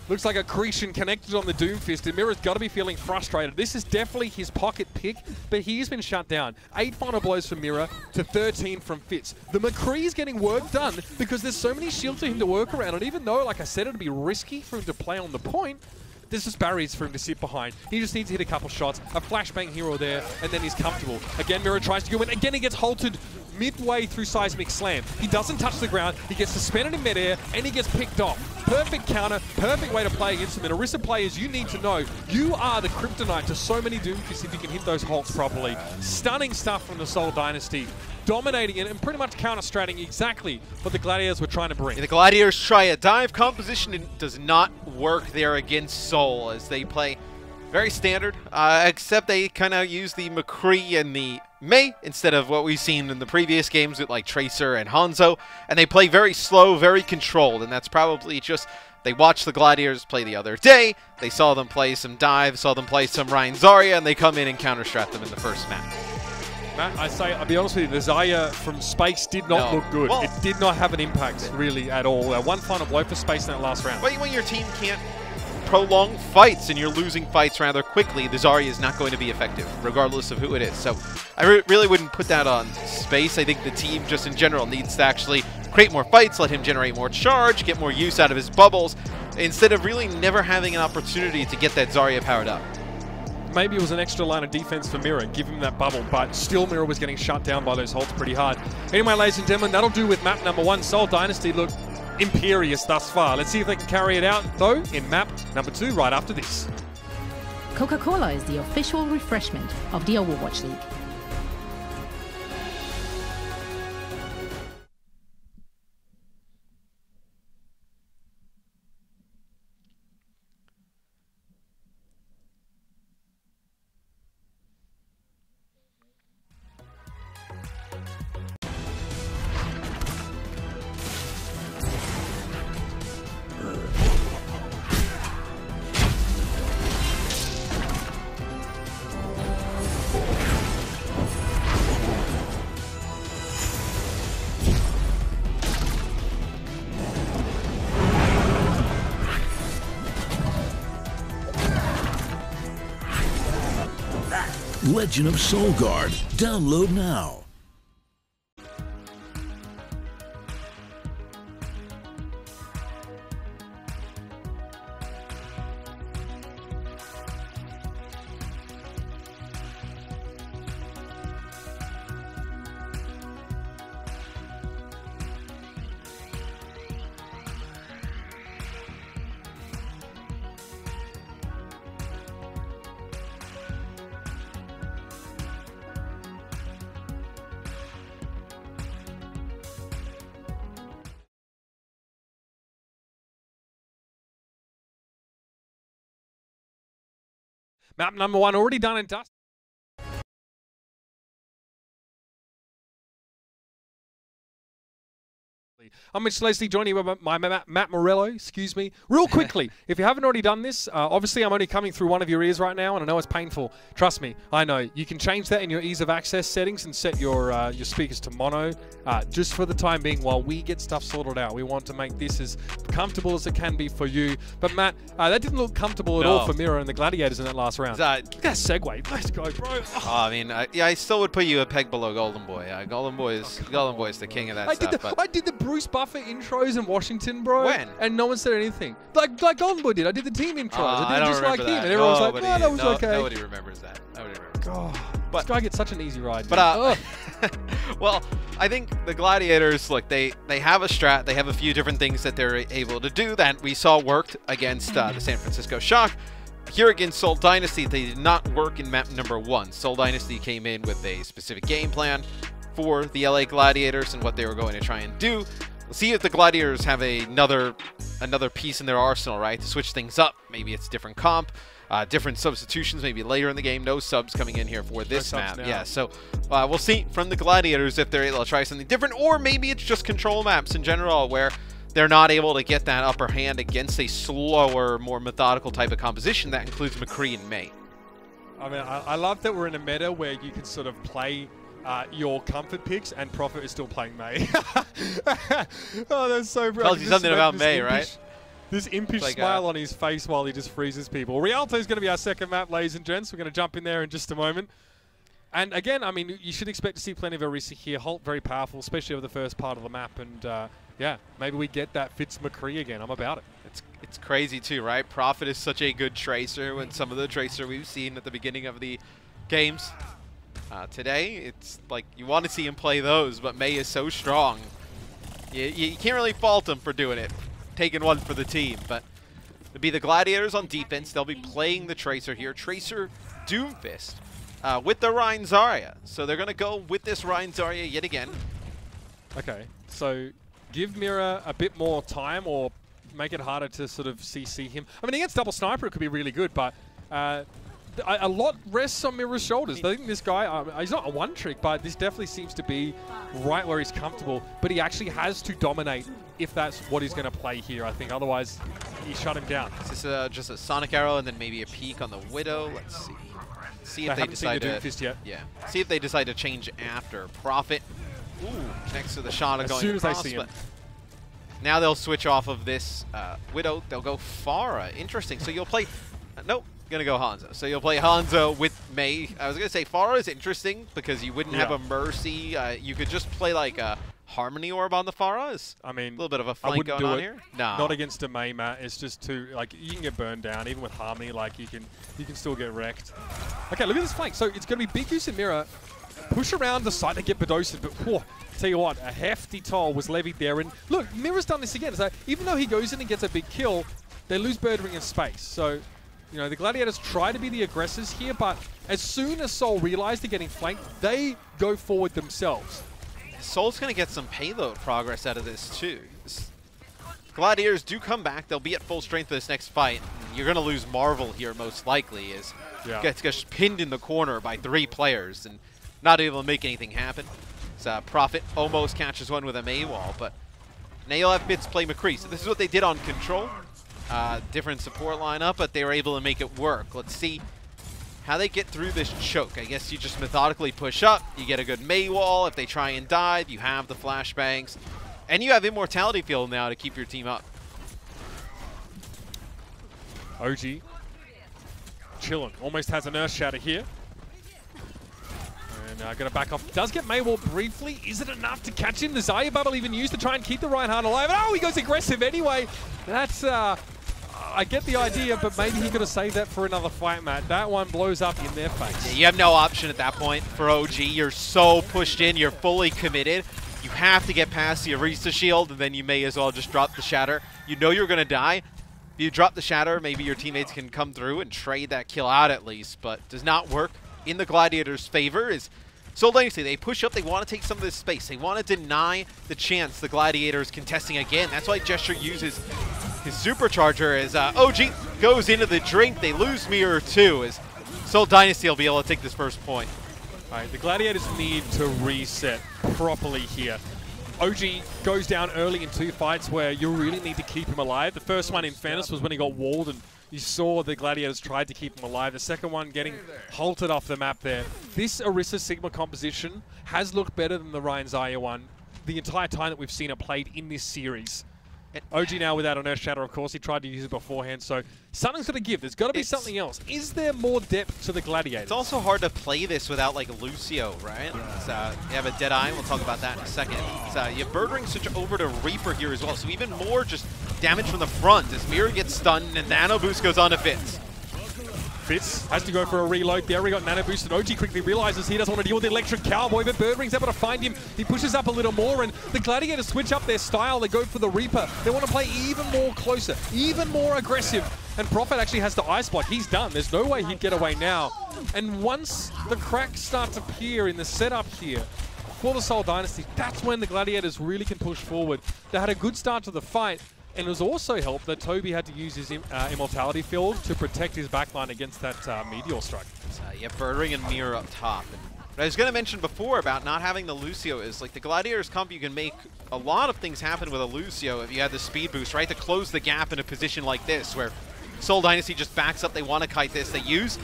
Looks like accretion connected on the Doomfist, and Mirror's got to be feeling frustrated. This is definitely his pocket pick, but he's been shut down. 8 final blows from Mirror to 13 from Fitz. The McCree's getting work done because there's so many shields for him to work around, and even though, like I said, it'd be risky for him to play on the point, there's just barriers for him to sit behind. He just needs to hit a couple shots, a flashbang here or there, and then he's comfortable. Again, Mirror tries to go in. Again, he gets halted midway through Seismic Slam. He doesn't touch the ground. He gets suspended in midair, and he gets picked off. Perfect counter, perfect way to play against him. And Orisa players, you need to know, you are the kryptonite to so many Doomfists if you can hit those halts properly. Stunning stuff from the Seoul Dynasty. Dominating it and pretty much counter-stratting exactly what the Gladiators were trying to bring. Yeah, the Gladiators try a dive composition and does not work there against Seoul as they play very standard, except they kind of use the McCree and the May instead of what we've seen in the previous games with like Tracer and Hangzhou, and they play very slow, very controlled, and that's probably just they watched the Gladiators play the other day, they saw them play some dive, saw them play some Rein Zarya, and they come in and counter-strat them in the first match. Matt, I'll be honest with you, the Zarya from Space did not look good. It did not have an impact, really, at all. One final blow for Space in that last round. When your team can't prolonged fights and you're losing fights rather quickly, the Zarya is not going to be effective, regardless of who it is. So I really wouldn't put that on Space. I think the team just in general needs to actually create more fights, let him generate more charge, get more use out of his bubbles, instead of really never having an opportunity to get that Zarya powered up. Maybe it was an extra line of defense for Mira, give him that bubble, but still Mira was getting shut down by those holds pretty hard. Anyway, ladies and gentlemen, that'll do with map number 1. Seoul Dynasty look imperious thus far. Let's see if they can carry it out, though, in map number 2 right after this. Coca-Cola is the official refreshment of the Overwatch League. Legend of Soul Guard. Download now. Map number 1 already done and dusted. I'm Mitch Leslie, joining you by Matt Morello, excuse me. Real quickly, if you haven't already done this, obviously I'm only coming through one of your ears right now, and I know it's painful. Trust me, I know. You can change that in your ease of access settings and set your speakers to mono, just for the time being while we get stuff sorted out. We want to make this as comfortable as it can be for you. But Matt, that didn't look comfortable at all for Mira and the Gladiators in that last round. Look at that segue. Let's go, bro. Oh, I mean, yeah, I still would put you a peg below Golden Boy. Golden Boy is the king of that stuff. I did the Bruce Buffer intros in Washington, bro. When? And no one said anything. Like Golden Boy did. I did the team intros. I did just like him. That. And everyone was like, no, that was okay. Nobody remembers that. Nobody remembers that. This guy gets such an easy ride. But, well, I think the Gladiators, look, they have a strat. They have a few different things that they're able to do that we saw worked against the San Francisco Shock. Here against Seoul Dynasty, they did not work in map number 1. Seoul Dynasty came in with a specific game plan for the LA Gladiators and what they were going to try and do. We'll see if the Gladiators have another piece in their arsenal, right, to switch things up. Maybe it's different comp, different substitutions, maybe later in the game. No subs coming in here for this map. Yeah, so we'll see from the Gladiators if they're able to try something different, or maybe it's just control maps in general where they're not able to get that upper hand against a slower, more methodical type of composition that includes McCree and May. I mean, I love that we're in a meta where you can sort of play your comfort picks, and Prophet is still playing May. Oh, that's so brilliant. Tells you something about May, right? This impish smile on his face while he just freezes people. Rialto is going to be our second map, ladies and gents. We're going to jump in there in just a moment. And again, I mean, you should expect to see plenty of Orisa here. Holt, very powerful, especially over the first part of the map. And yeah, maybe we get that Fitz McCree again. I'm about it. It's crazy too, right? Prophet is such a good tracer when some of the tracer we've seen at the beginning of the games. Today, it's like you want to see him play those, but May is so strong. You can't really fault him for doing it, taking one for the team. But it'll be the Gladiators on defense. They'll be playing the Tracer here. Tracer Doomfist with the Rein Zarya. So they're going to go with this Rein Zarya yet again. Okay, so give Mira a bit more time or make it harder to sort of CC him. I mean, against Double Sniper, it could be really good, but a lot rests on Mira's shoulders. I think this guy, he's not a one-trick, but this definitely seems to be right where he's comfortable. But he actually has to dominate if that's what he's going to play here, I think. Otherwise, he shut him down. Is this just a Sonic Arrow and then maybe a peek on the Widow? Let's see. See if they decide to... Doomfist yet. Yeah. See if they decide to change after. Prophet. Ooh, next to the shot of going across. As soon as they see him. Now they'll switch off of this Widow. They'll go Pharah. Interesting. So you'll play... nope. Gonna go Hangzhou. So you'll play Hangzhou with May. I was gonna say Pharah is interesting because you wouldn't have a Mercy. You could just play like a Harmony Orb on the Pharah. I mean, a little bit of a flank going on here. No, not against a May, Matt. It's just too like you can get burned down even with Harmony. Like you can still get wrecked. Okay, look at this flank. So it's gonna be Big Goose and Mira push around the side to get Bedosed, but whoa, tell you what, a hefty toll was levied there. And look, Mira's done this again. So even though he goes in and gets a big kill, they lose Birdring in space. So. You know, the Gladiators try to be the aggressors here, but as soon as Seoul realize they're getting flanked, they go forward themselves. Seoul's going to get some payload progress out of this, too. Gladiators do come back. They'll be at full strength for this next fight. You're going to lose Marvel here, most likely, as gets pinned in the corner by 3 players and not able to make anything happen. So Prophet almost catches one with a May wall, but now you'll have Bits play McCree. So this is what they did on Control. Different support lineup, but they were able to make it work. Let's see how they get through this choke. I guess you just methodically push up, you get a good May wall. If they try and dive, you have the flashbangs, and you have Immortality Field now to keep your team up. OG chilling, almost has an Earth Shatter here. And gonna back off. Does get May wall briefly. Is it enough to catch him? The Zarya bubble even used to try and keep the Reinhardt alive. Oh, he goes aggressive anyway. That's I get the idea, but maybe he could have saved that for another fight, Matt. That one blows up in their face. Yeah, you have no option at that point for OG. You're so pushed in. You're fully committed. You have to get past the Arista shield, and then you may as well just drop the Shatter. You know you're going to die. If you drop the Shatter, maybe your teammates can come through and trade that kill out at least, but does not work in the Gladiators' favor. Is Seoul Dynasty, they push up, they want to take some of this space. They want to deny the chance the Gladiators contesting again. That's why Gesture uses his Supercharger as OG goes into the drink. They lose Mirror too, as Seoul Dynasty will be able to take this first point. All right, the Gladiators need to reset properly here. OG goes down early in 2 fights where you really need to keep him alive. The first one, in fairness, was when he got walled and you saw the Gladiators tried to keep him alive. The second one getting halted off the map there. This Orisa Sigma composition has looked better than the Ryan Zarya one the entire time that we've seen it played in this series. OG now without an Earth Shatter, of course. He tried to use it beforehand, so something's got to give. There's got to be something else. Is there more depth to the Gladiators? It's also hard to play this without, like, Lucio, right? You have a Deadeye. We'll talk about that in a second. You have Birdring switch over to Reaper here as well, so even more just damage from the front as Mirror gets stunned and Nano Boost goes on to Fitz. Fitz has to go for a reload there. We got Nano Boost, and OG quickly realizes he doesn't want to deal with the Electric Cowboy, but Birdring's able to find him. He pushes up a little more, and the Gladiators switch up their style. They go for the Reaper. They want to play even more closer, even more aggressive. And Prophet actually has the Ice Block. He's done. There's no way he'd get away now. And once the cracks start to appear in the setup here for the Seoul Dynasty, that's when the Gladiators really can push forward. They had a good start to the fight. And it was also helped that Toby had to use his Immortality Field to protect his backline against that Meteor Strike. Yeah, Birdring and Mirror up top. What I was going to mention before about not having the Lucio is, like, the Gladiators comp, you can make a lot of things happen with a Lucio if you have the speed boost, right? To close the gap in a position like this where Seoul Dynasty just backs up. They want to kite this. They use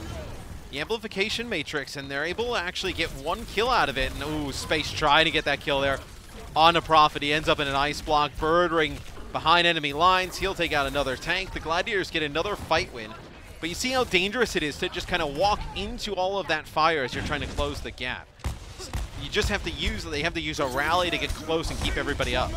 the Amplification Matrix, and they're able to actually get 1 kill out of it. And, ooh, Space trying to get that kill there on a Prophet. He ends up in an Ice Block. Birdring behind enemy lines. He'll take out another tank. The Gladiators get another fight win. But you see how dangerous it is to just kind of walk into all of that fire as you're trying to close the gap. You just have to use, they have to use a rally to get close and keep everybody up.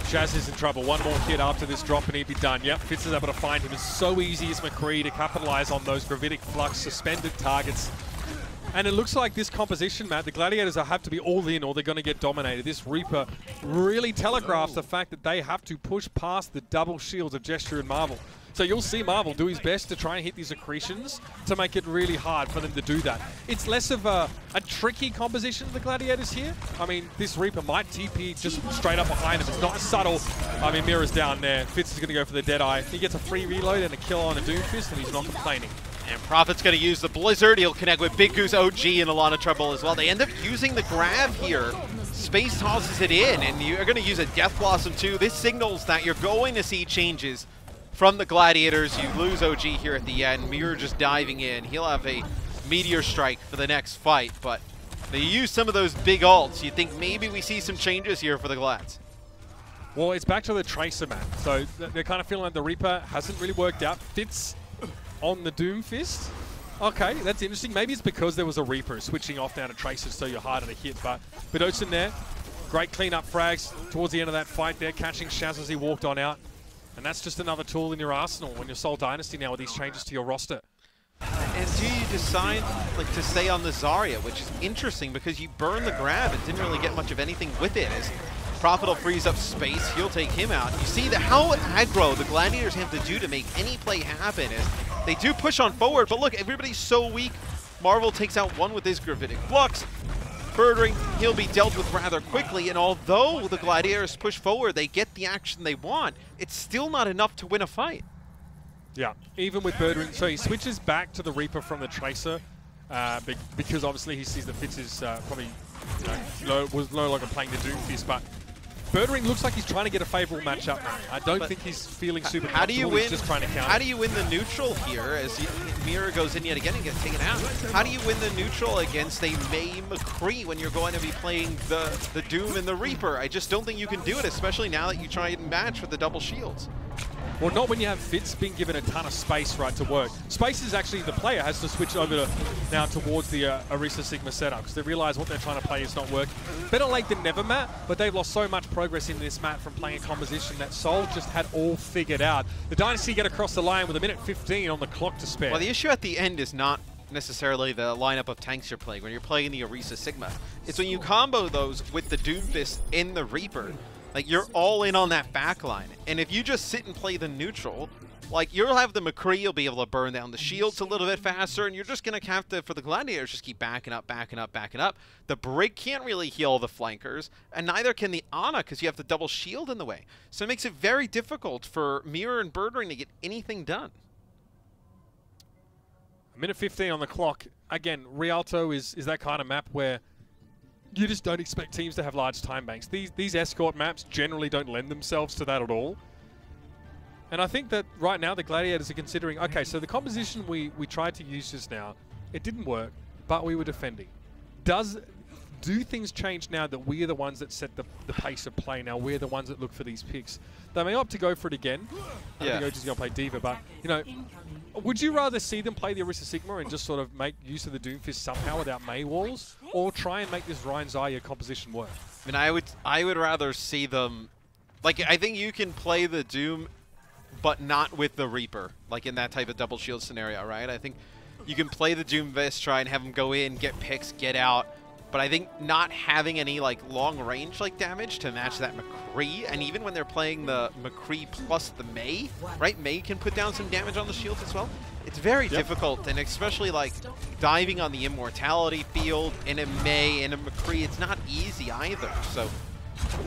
Jazz is in trouble. One more hit after this drop and he'd be done. Yep, Fitz is able to find him. It's so easy as McCree to capitalize on those Gravitic Flux suspended targets. And it looks like this composition, Matt, the Gladiators have to be all in or they're going to get dominated. This Reaper really telegraphs the fact that they have to push past the double shields of Gesture and Marvel. So you'll see Marvel do his best to try and hit these accretions to make it really hard for them to do that. It's less of a tricky composition of the Gladiators here. I mean, this Reaper might TP just straight up behind him. It's not subtle. I mean, Mirror's down there. Fitz is going to go for the Deadeye. He gets a free reload and a kill on a Doomfist, and he's not complaining. And Prophet's going to use the Blizzard. He'll connect with Big Goose OG in a lot of trouble as well. They end up using the grab here. Space tosses it in, and you're going to use a Death Blossom too. This signals that you're going to see changes from the Gladiators. You lose OG here at the end. Mirror just diving in. He'll have a Meteor Strike for the next fight, but they use some of those big ults. You think maybe we see some changes here for the Glads. Well, it's back to the Tracer, man. So they're kind of feeling like the Reaper hasn't really worked out. Fits on the Doomfist. Okay, that's interesting. Maybe it's because there was a Reaper switching off down to Tracer so you're harder to hit. But Bedosen there, great clean-up frags towards the end of that fight there, catching Shaz as he walked on out. And that's just another tool in your arsenal when you're Seoul Dynasty now with these changes to your roster. And do you decide to stay on the Zarya, which is interesting because you burn the grab and didn't really get much of anything with it. As Prophet will freeze up space, he'll take him out. You see how aggro the Gladiators have to do to make any play happen is they do push on forward, but look, everybody's so weak. Marvel takes out one with his Gravitic Flux. Birdring, he'll be dealt with rather quickly, and although the Gladiators push forward, they get the action they want, it's still not enough to win a fight. Yeah, even with Birdring, so he switches back to the Reaper from the Tracer because obviously he sees that Fitz is probably was no longer playing the Doomfist, but Birdring looks like he's trying to get a favorable matchup. I don't think he's feeling super comfortable. How do you win? He's just trying to counter. How do you win the neutral here as Mira goes in yet again and gets taken out? How do you win the neutral against a May McCree when you're going to be playing the Doom and the Reaper? I just don't think you can do it, especially now that you try and match with the double shields. Well, not when you have Fitz being given a ton of space, right, to work. Space is actually the player has to switch over now towards the Orisa Sigma setup because they realize what they're trying to play is not working. Better late than never, Matt, but they've lost so much progress in this Matt from playing a composition that Seoul just had all figured out. The Dynasty get across the line with 1:15 on the clock to spare. Well, the issue at the end is not necessarily the lineup of tanks you're playing. When you're playing the Orisa Sigma, it's when you combo those with the Doomfist in the Reaper. Like, you're all in on that back line. And if you just sit and play the neutral, like, you'll have the McCree, you'll be able to burn down the shields a little bit faster, and you're just going to have to, for the Gladiators, just keep backing up, backing up, backing up. The Brig can't really heal the flankers, and neither can the Ana because you have the double shield in the way. So it makes it very difficult for Mirror and Birdring to get anything done. 1:15 on the clock. Again, Rialto is that kind of map where you just don't expect teams to have large time banks. These escort maps generally don't lend themselves to that at all. And I think that right now the Gladiators are considering, okay, so the composition we tried to use just now, it didn't work, but we were defending. Do things change now that we are the ones that set the pace of play now? We're the ones that look for these picks. They may opt to go for it again. I think OG's going to play Diva, but, you know, would you rather see them play the Orisa Sigma and just sort of make use of the Doomfist somehow without May walls, or try and make this Ryan Zarya composition work? I mean, I would rather see them, like, I think you can play the Doom, but not with the Reaper, like in that type of double shield scenario, right? I think you can play the Doomfist, try and have them go in, get picks, get out. But I think not having any like long range like damage to match that McCree, and even when they're playing the McCree plus the May, right? May can put down some damage on the shields as well. It's very difficult, and especially like diving on the Immortality field in a May and a McCree, it's not easy either. So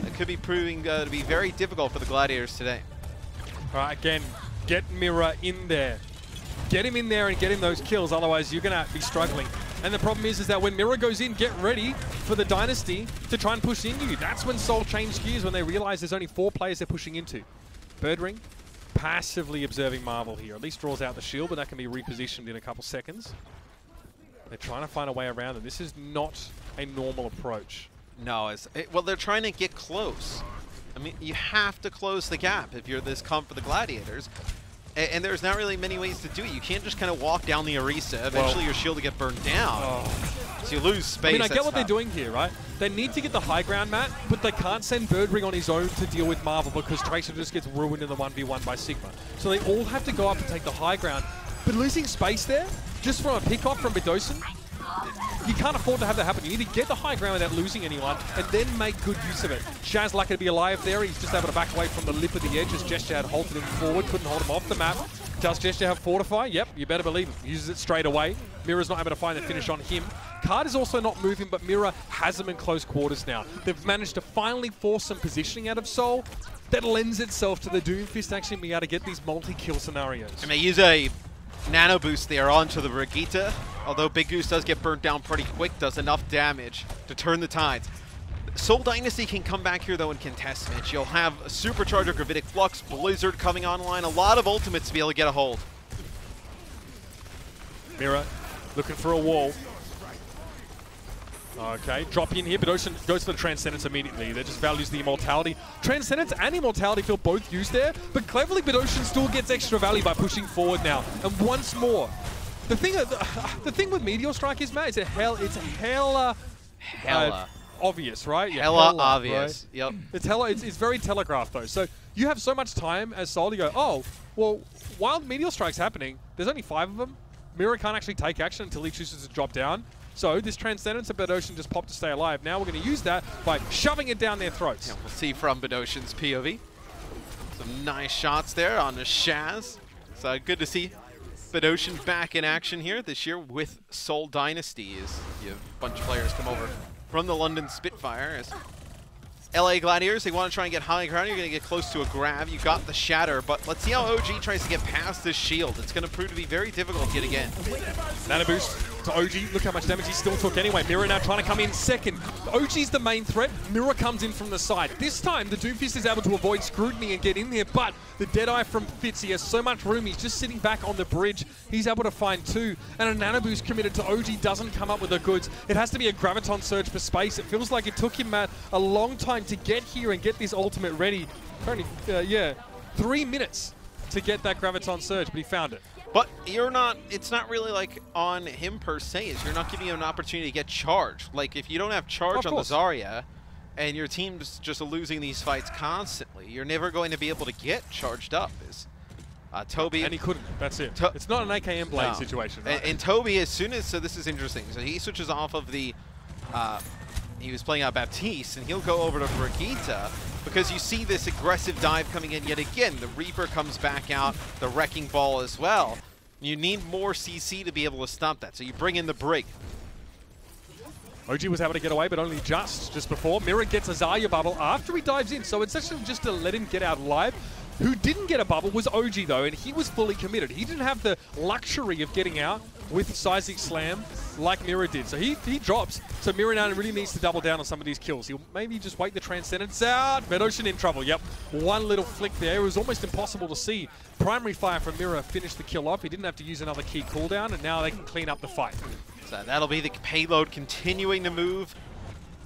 it could be proving to be very difficult for the Gladiators today. All right, again, get Mira in there. Get him in there and get him those kills, otherwise you're going to be struggling. And the problem is that when Mira goes in, get ready for the Dynasty to try and push into you. That's when Seoul changed gears, when they realize there's only 4 players they're pushing into. Birdring, passively observing Marvel here. At least draws out the shield, but that can be repositioned in a couple seconds. They're trying to find a way around it. This is not a normal approach. No, well, they're trying to get close. I mean, you have to close the gap if you're this comp for the Gladiators. And there's not really many ways to do it. You can't just kind of walk down the Orisa. Eventually your shield will get burned down. So you lose space. I mean, I get what they're doing here, right? They need to get the high ground, Matt, but they can't send Birdring on his own to deal with Marvel because Tracer just gets ruined in the 1v1 by Sigma. So they all have to go up and take the high ground. But losing space there, just from a pick-off from Bedosen, you can't afford to have that happen. You need to get the high ground without losing anyone and then make good use of it. Shaz lucky to be alive there. He's just able to back away from the lip of the edge as Gesture had halted him forward. Couldn't hold him off the map. Does Gesture have Fortify? Yep, you better believe it. Uses it straight away. Mira's not able to find the finish on him. Card is also not moving, but Mira has him in close quarters now. They've managed to finally force some positioning out of Seoul that lends itself to the Doomfist actually being able to get these multi-kill scenarios. And they use a nano boost there onto the Brigitte. Although Big Goose does get burnt down pretty quick, does enough damage to turn the tides. Seoul Dynasty can come back here though and contest Mitch. You'll have a Supercharger, Gravitic Flux, Blizzard coming online, a lot of ultimates to be able to get a hold. Mira looking for a wall. Okay, drop in here, but Ocean goes for the Transcendence immediately. That just values the Immortality. Transcendence and Immortality feel both used there, but cleverly, Ocean still gets extra value by pushing forward now. And once more, the thing with Meteor Strike is, Matt, it's hella obvious, right? Yeah, hella obvious. Right? Yep. It's very telegraphed though. So you have so much time as Seoul to go, oh, well, while Meteor Strike's happening, there's only 5 of them. Mira can't actually take action until he chooses to drop down. So this Transcendence of Bedosian just popped to stay alive. Now we're going to use that by shoving it down their throats. Yeah, we'll see from Bedosian's POV. Some nice shots there on the Shaz. So good to see Bedosian back in action here this year with Seoul Dynasty as you have a bunch of players come over from the London Spitfire. As LA Gladiators, they want to try and get high ground. You're going to get close to a grab. You got the Shatter, but let's see how OG tries to get past this shield. It's going to prove to be very difficult yet again. Nano boost to OG. Look how much damage he still took anyway. Mira now trying to come in second. OG's the main threat. Mira comes in from the side. This time, the Doomfist is able to avoid scrutiny and get in there, but the Deadeye from Fitz, he has so much room. He's just sitting back on the bridge. He's able to find 2, and a Nano boost committed to OG doesn't come up with the goods. It has to be a Graviton Surge for space. It feels like it took him, Matt, a long time to get here and get this ultimate ready. Only, 3 minutes to get that Graviton Surge, but he found it. But it's not really like on him per se, is you're not giving him an opportunity to get charged. Like if you don't have charge on the Zarya and your team's just losing these fights constantly, you're never going to be able to get charged up. Toby. And he couldn't, that's it. It's not an AKM blade situation, right? And Toby, as soon as, so this is interesting, so he switches off of the, he was playing out Baptiste, and he'll go over to Brigitte, because you see this aggressive dive coming in yet again. The Reaper comes back out, the Wrecking Ball as well. You need more CC to be able to stop that, so you bring in the Brig. OG was able to get away, but only just before. Mira gets a Zarya bubble after he dives in, so it's actually just to let him get out alive. Who didn't get a bubble was OG though, and he was fully committed. He didn't have the luxury of getting out with Seismic Slam like Mira did. So he drops. So Mira now really needs to double down on some of these kills. He'll maybe just wait the Transcendence out. Bedosian in trouble. Yep. One little flick there. It was almost impossible to see. Primary fire from Mira finished the kill off. He didn't have to use another key cooldown, and now they can clean up the fight. So that'll be the payload continuing to move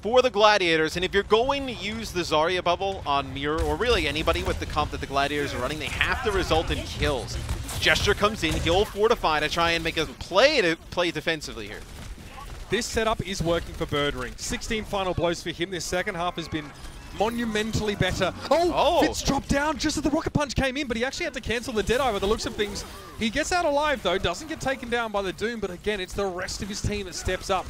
for the Gladiators. And if you're going to use the Zarya bubble on Mira, or really anybody with the comp that the Gladiators are running, they have to result in kills. Gesture comes in, he'll fortify to try and make us play defensively here. This setup is working for Birdring. 16 final blows for him. This second half has been monumentally better. Oh! Fitz dropped down just as the Rocket Punch came in, but he actually had to cancel the Deadeye by the looks of things. He gets out alive though, doesn't get taken down by the Doom, but again, it's the rest of his team that steps up.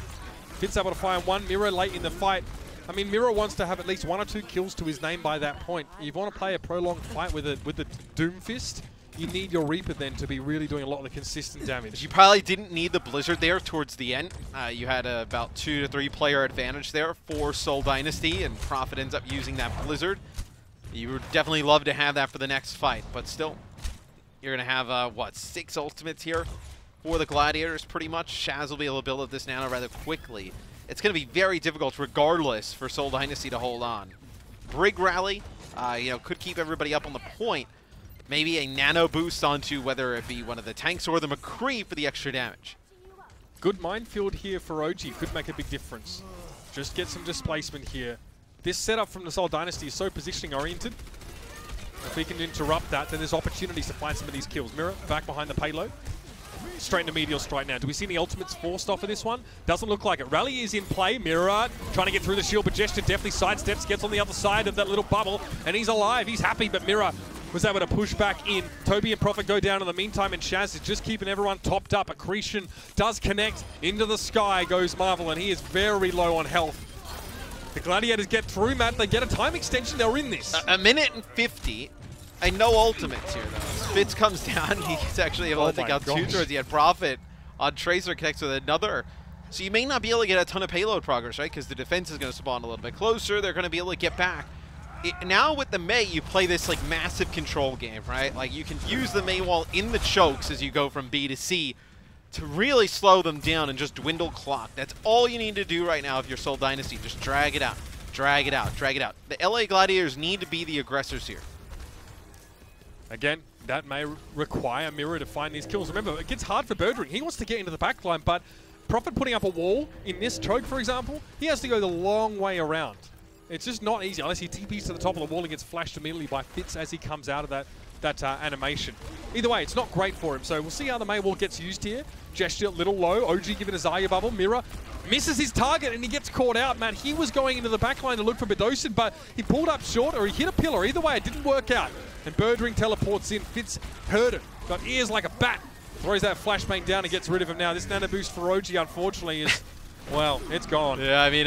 Fitz able to find one. Mira late in the fight. I mean, Mira wants to have at least 1 or 2 kills to his name by that point. If you want to play a prolonged fight with the Doomfist, you need your Reaper then to be really doing a lot of the consistent damage. You probably didn't need the Blizzard there towards the end. You had about 2 to 3 player advantage there for Seoul Dynasty, and Prophet ends up using that Blizzard. You would definitely love to have that for the next fight, but still, you're going to have, what, 6 ultimates here for the Gladiators, pretty much. Shaz will be able to build up this nano rather quickly. It's going to be very difficult, regardless, for Seoul Dynasty to hold on. Brig rally, could keep everybody up on the point. Maybe a nano boost onto whether it be one of the tanks or the McCree for the extra damage. Good minefield here for OG. Could make a big difference. Just get some displacement here. This setup from the Seoul Dynasty is so positioning oriented. If we can interrupt that, then there's opportunities to find some of these kills. Mira back behind the payload. Straight into Meteor Strike now. Do we see any ultimates forced off of this one? Doesn't look like it. Rally is in play. Mira trying to get through the shield, but Gesture definitely sidesteps, gets on the other side of that little bubble, and he's alive. He's happy, but Mira was able to push back in. Toby and Prophet go down in the meantime, and Shaz is just keeping everyone topped up. Accretion does connect. Into the sky goes Marvel, and he is very low on health. The Gladiators get through, Matt. They get a time extension. They're in this. A minute and 50. And no ultimates here, though. Fitz comes down. He's actually able to take out 2 throws. He had Prophet on Tracer, connects with another. So you may not be able to get a ton of payload progress, right? Because the defense is going to spawn a little bit closer. They're going to be able to get back. Now with the Mei, you play this like massive control game, right? Like you can use the Mei wall in the chokes as you go from B to C to really slow them down and just dwindle clock. That's all you need to do right now if you're Seoul Dynasty. Just drag it out, drag it out, drag it out. The LA Gladiators need to be the aggressors here. Again, that may require Mira to find these kills. Remember, it gets hard for Birdring. He wants to get into the backline, but Prophet putting up a wall in this choke, for example, he has to go the long way around. It's just not easy unless he TPs to the top of the wall and gets flashed immediately by Fitz as he comes out of that animation. Either way, it's not great for him. So we'll see how the May wall gets used here. Gesture a little low. OG giving a Zarya bubble. Mira misses his target and he gets caught out, man. He was going into the backline to look for Bedosin, but he pulled up short or he hit a pillar. Either way, it didn't work out. And Birdring teleports in. Fitz heard it. Got ears like a bat. Throws that flashbang down and gets rid of him now. This nano boost for OG, unfortunately, is, well, it's gone. Yeah, I mean,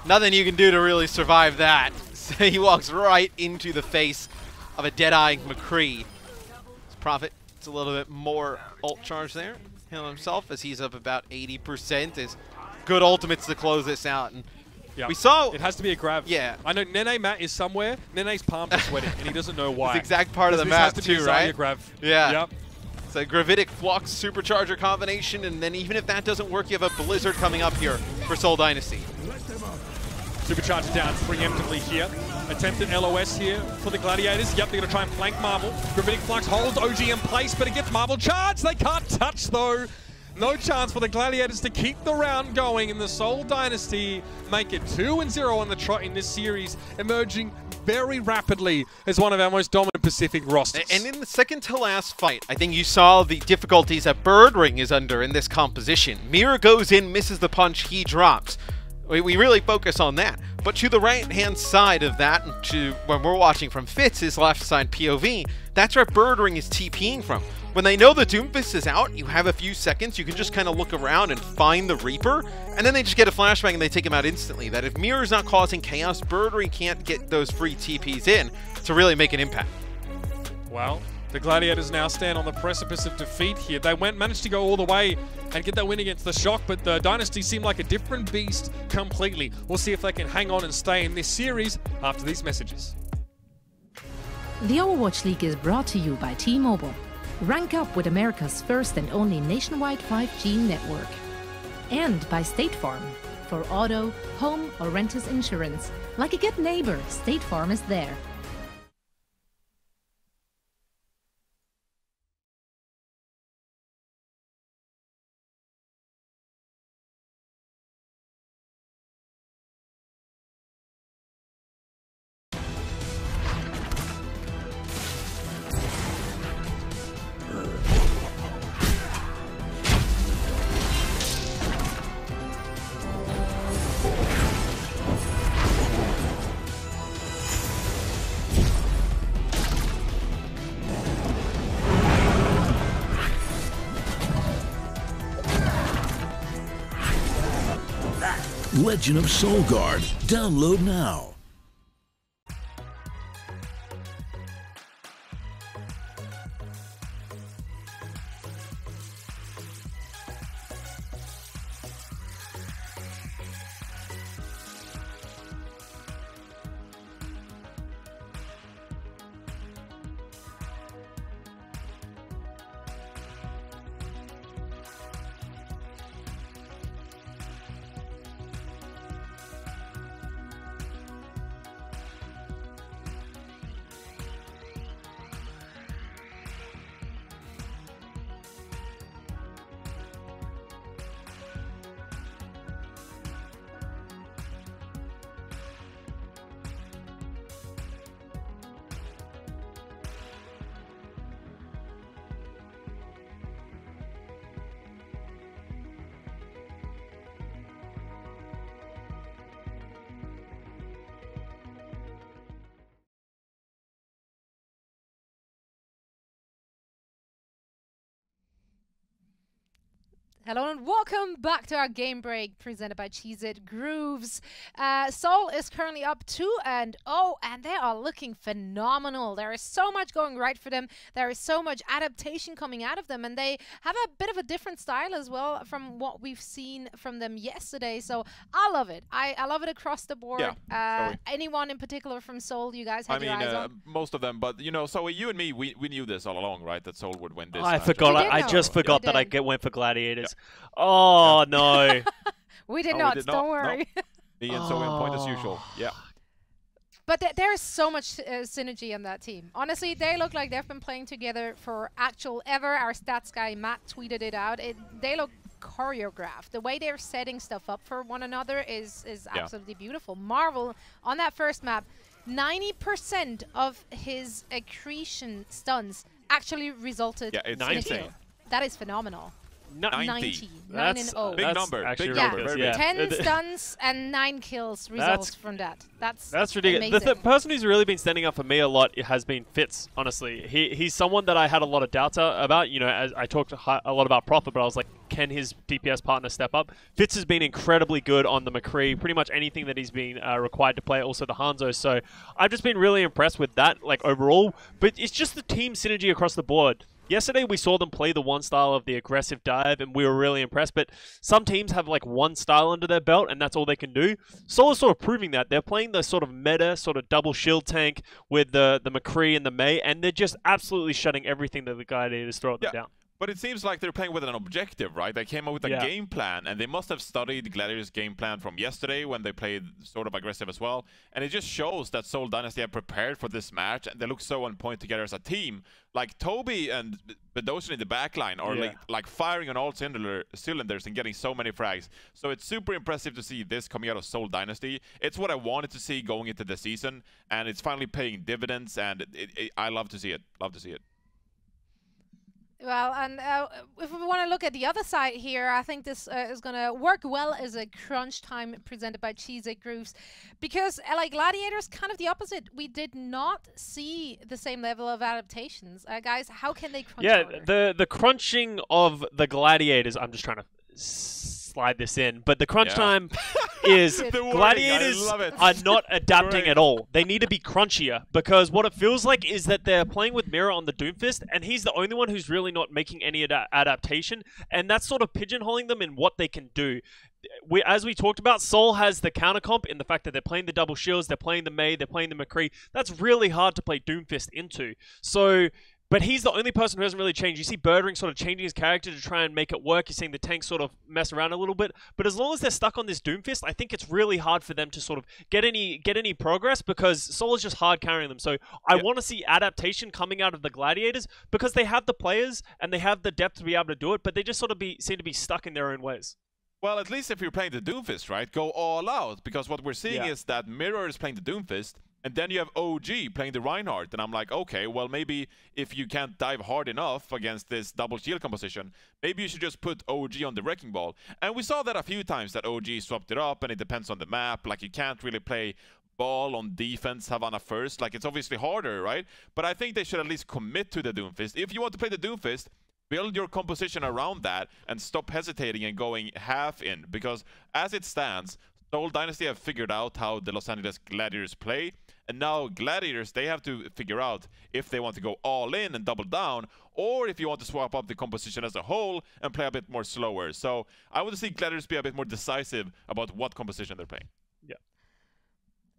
nothing you can do to really survive that. So he walks right into the face of a dead-eyeing McCree. His Prophet, it's a little bit more ult charge there. Heal himself as he's up about 80%. Is good ultimates to close this out. And yeah. we saw... It has to be a grab. Yeah. I know Nene Matt is somewhere. Nene's palms are sweating, and he doesn't know why. It's the exact part of the map, too, right? Grab. Yeah. Yep. It's a Gravitic Flux Supercharger combination, and then even if that doesn't work, you have a Blizzard coming up here for Seoul Dynasty. Supercharger down preemptively here. Attempted LOS here for the Gladiators. Yep, they're going to try and flank Marvel. Gravitic Flux holds OG in place, but it gets Marvel charged. They can't touch, though. No chance for the Gladiators to keep the round going, and the Seoul Dynasty make it 2-0 on the trot in this series, emerging very rapidly as one of our most dominant Pacific rosters. And in the second to last fight, I think you saw the difficulties that Birdring is under in this composition. Mira goes in, misses the punch, he drops. We really focus on that. But to the right-hand side of that, and to when we're watching from Fitz's left side POV, that's where Birdring is TPing from. When they know the Doomfist is out, you have a few seconds, you can just kind of look around and find the Reaper, and then they just get a flashbang and they take him out instantly. That if Mirror's not causing chaos, Birdring can't get those free TPs in to really make an impact. Well, the Gladiators now stand on the precipice of defeat here. They managed to go all the way and get that win against the Shock, but the Dynasty seemed like a different beast completely. We'll see if they can hang on and stay in this series after these messages. The Overwatch League is brought to you by T-Mobile. Rank up with America's first and only nationwide 5G network. And by State Farm. For auto, home, or renters insurance, like a good neighbor, State Farm is there. Legend of Soul Guard. Download now. Hello and welcome back to our game break presented by Cheez-It Grooves. Seoul is currently up 2-0 and they are looking phenomenal. There is so much going right for them. There is so much adaptation coming out of them, and they have a bit of a different style as well from what we've seen from them yesterday. So I love it. I love it across the board. Yeah, anyone in particular from Seoul you guys had your eyes on? Most of them, but you know, so you and me, we knew this all along, right? That Seoul would win this. I forgot. I just forgot that I went for Gladiators. Yeah. Oh, no. We did not. Don't worry. No. Me and Zoe on point as usual. Yeah. But there is so much synergy on that team. Honestly, they look like they've been playing together for actual ever. Our stats guy, Matt, tweeted it out. They look choreographed. The way they're setting stuff up for one another is absolutely beautiful. Marvel, on that first map, 90% of his accretion stuns actually resulted in a kill. That is phenomenal. 90. 9 and 0. Big number. Big number. Yeah. 10 stuns and 9 kills results from that. That's ridiculous. The person who's really been standing up for me a lot has been Fitz, honestly. He's someone that I had a lot of doubts about. You know, as I talked a lot about Prophet, but I was like, can his DPS partner step up? Fitz has been incredibly good on the McCree, pretty much anything that he's been required to play, also the Hangzhou. So I've just been really impressed with that, like overall. But it's just the team synergy across the board. Yesterday, we saw them play the one style of the aggressive dive, and we were really impressed. But some teams have like one style under their belt, and that's all they can do. Seoul is sort of proving that. They're playing the sort of meta, sort of double shield tank with the McCree and the May, and they're just absolutely shutting everything that the Gladiators throw at them down. But it seems like they're playing with an objective, right? They came up with a game plan, and they must have studied Gladiators' game plan from yesterday when they played sort of aggressive as well. And it just shows that Seoul Dynasty have prepared for this match, and they look so on point together as a team. Like Toby and Bedosian in the backline are like firing on all cylinders and getting so many frags. So it's super impressive to see this coming out of Seoul Dynasty. It's what I wanted to see going into the season, and it's finally paying dividends, and I love to see it. Love to see it. Well, and if we want to look at the other side here, I think this is going to work well as a crunch time presented by Cheese It Grooves, because LA Gladiators, kind of the opposite. We did not see the same level of adaptations. Guys, how can they crunch harder? the crunching of the Gladiators, I'm just trying to slide this in, but the crunch time is Gladiators are not adapting at all. They need to be crunchier, because what it feels like is that they're playing with Mirror on the Doomfist, and he's the only one who's really not making any adaptation, and that's sort of pigeonholing them in what they can do. As we talked about, Seoul has the counter comp in the fact that they're playing the double shields, they're playing the May, they're playing the McCree. That's really hard to play Doomfist into. So, but he's the only person who hasn't really changed. You see Birdring sort of changing his character to try and make it work. You're seeing the tanks sort of mess around a little bit. But as long as they're stuck on this Doomfist, I think it's really hard for them to sort of get any progress, because Seoul is just hard carrying them. So I want to see adaptation coming out of the Gladiators, because they have the players and they have the depth to be able to do it, but they just sort of seem to be stuck in their own ways. Well, at least if you're playing the Doomfist, right? Go all out, because what we're seeing is that Mirror is playing the Doomfist, and then you have OG playing the Reinhardt, and I'm like, okay, well, maybe if you can't dive hard enough against this double shield composition, maybe you should just put OG on the Wrecking Ball. And we saw that a few times, that OG swapped it up, and it depends on the map. Like, you can't really play ball on defense, Havana first. Like, it's obviously harder, right? But I think they should at least commit to the Doomfist. If you want to play the Doomfist, build your composition around that and stop hesitating and going half in, because as it stands, Seoul Dynasty have figured out how the Los Angeles Gladiators play, and now Gladiators, they have to figure out if they want to go all in and double down, or if you want to swap up the composition as a whole and play a bit more slower. So I would see Gladiators be a bit more decisive about what composition they're playing.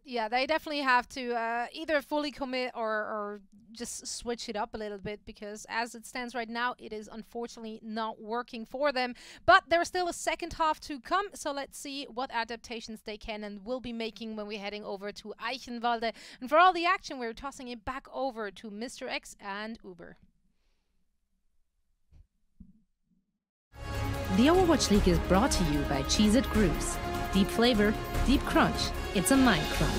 Yeah, they definitely have to either fully commit or just switch it up a little bit, because as it stands right now, it is unfortunately not working for them. But there's still a second half to come, so let's see what adaptations they can and will be making when we're heading over to Eichenwalde. And for all the action, we're tossing it back over to Mr. X and Uber. The Overwatch League is brought to you by Cheese It Grooves. Deep flavor, deep crunch. It's a mind crunch.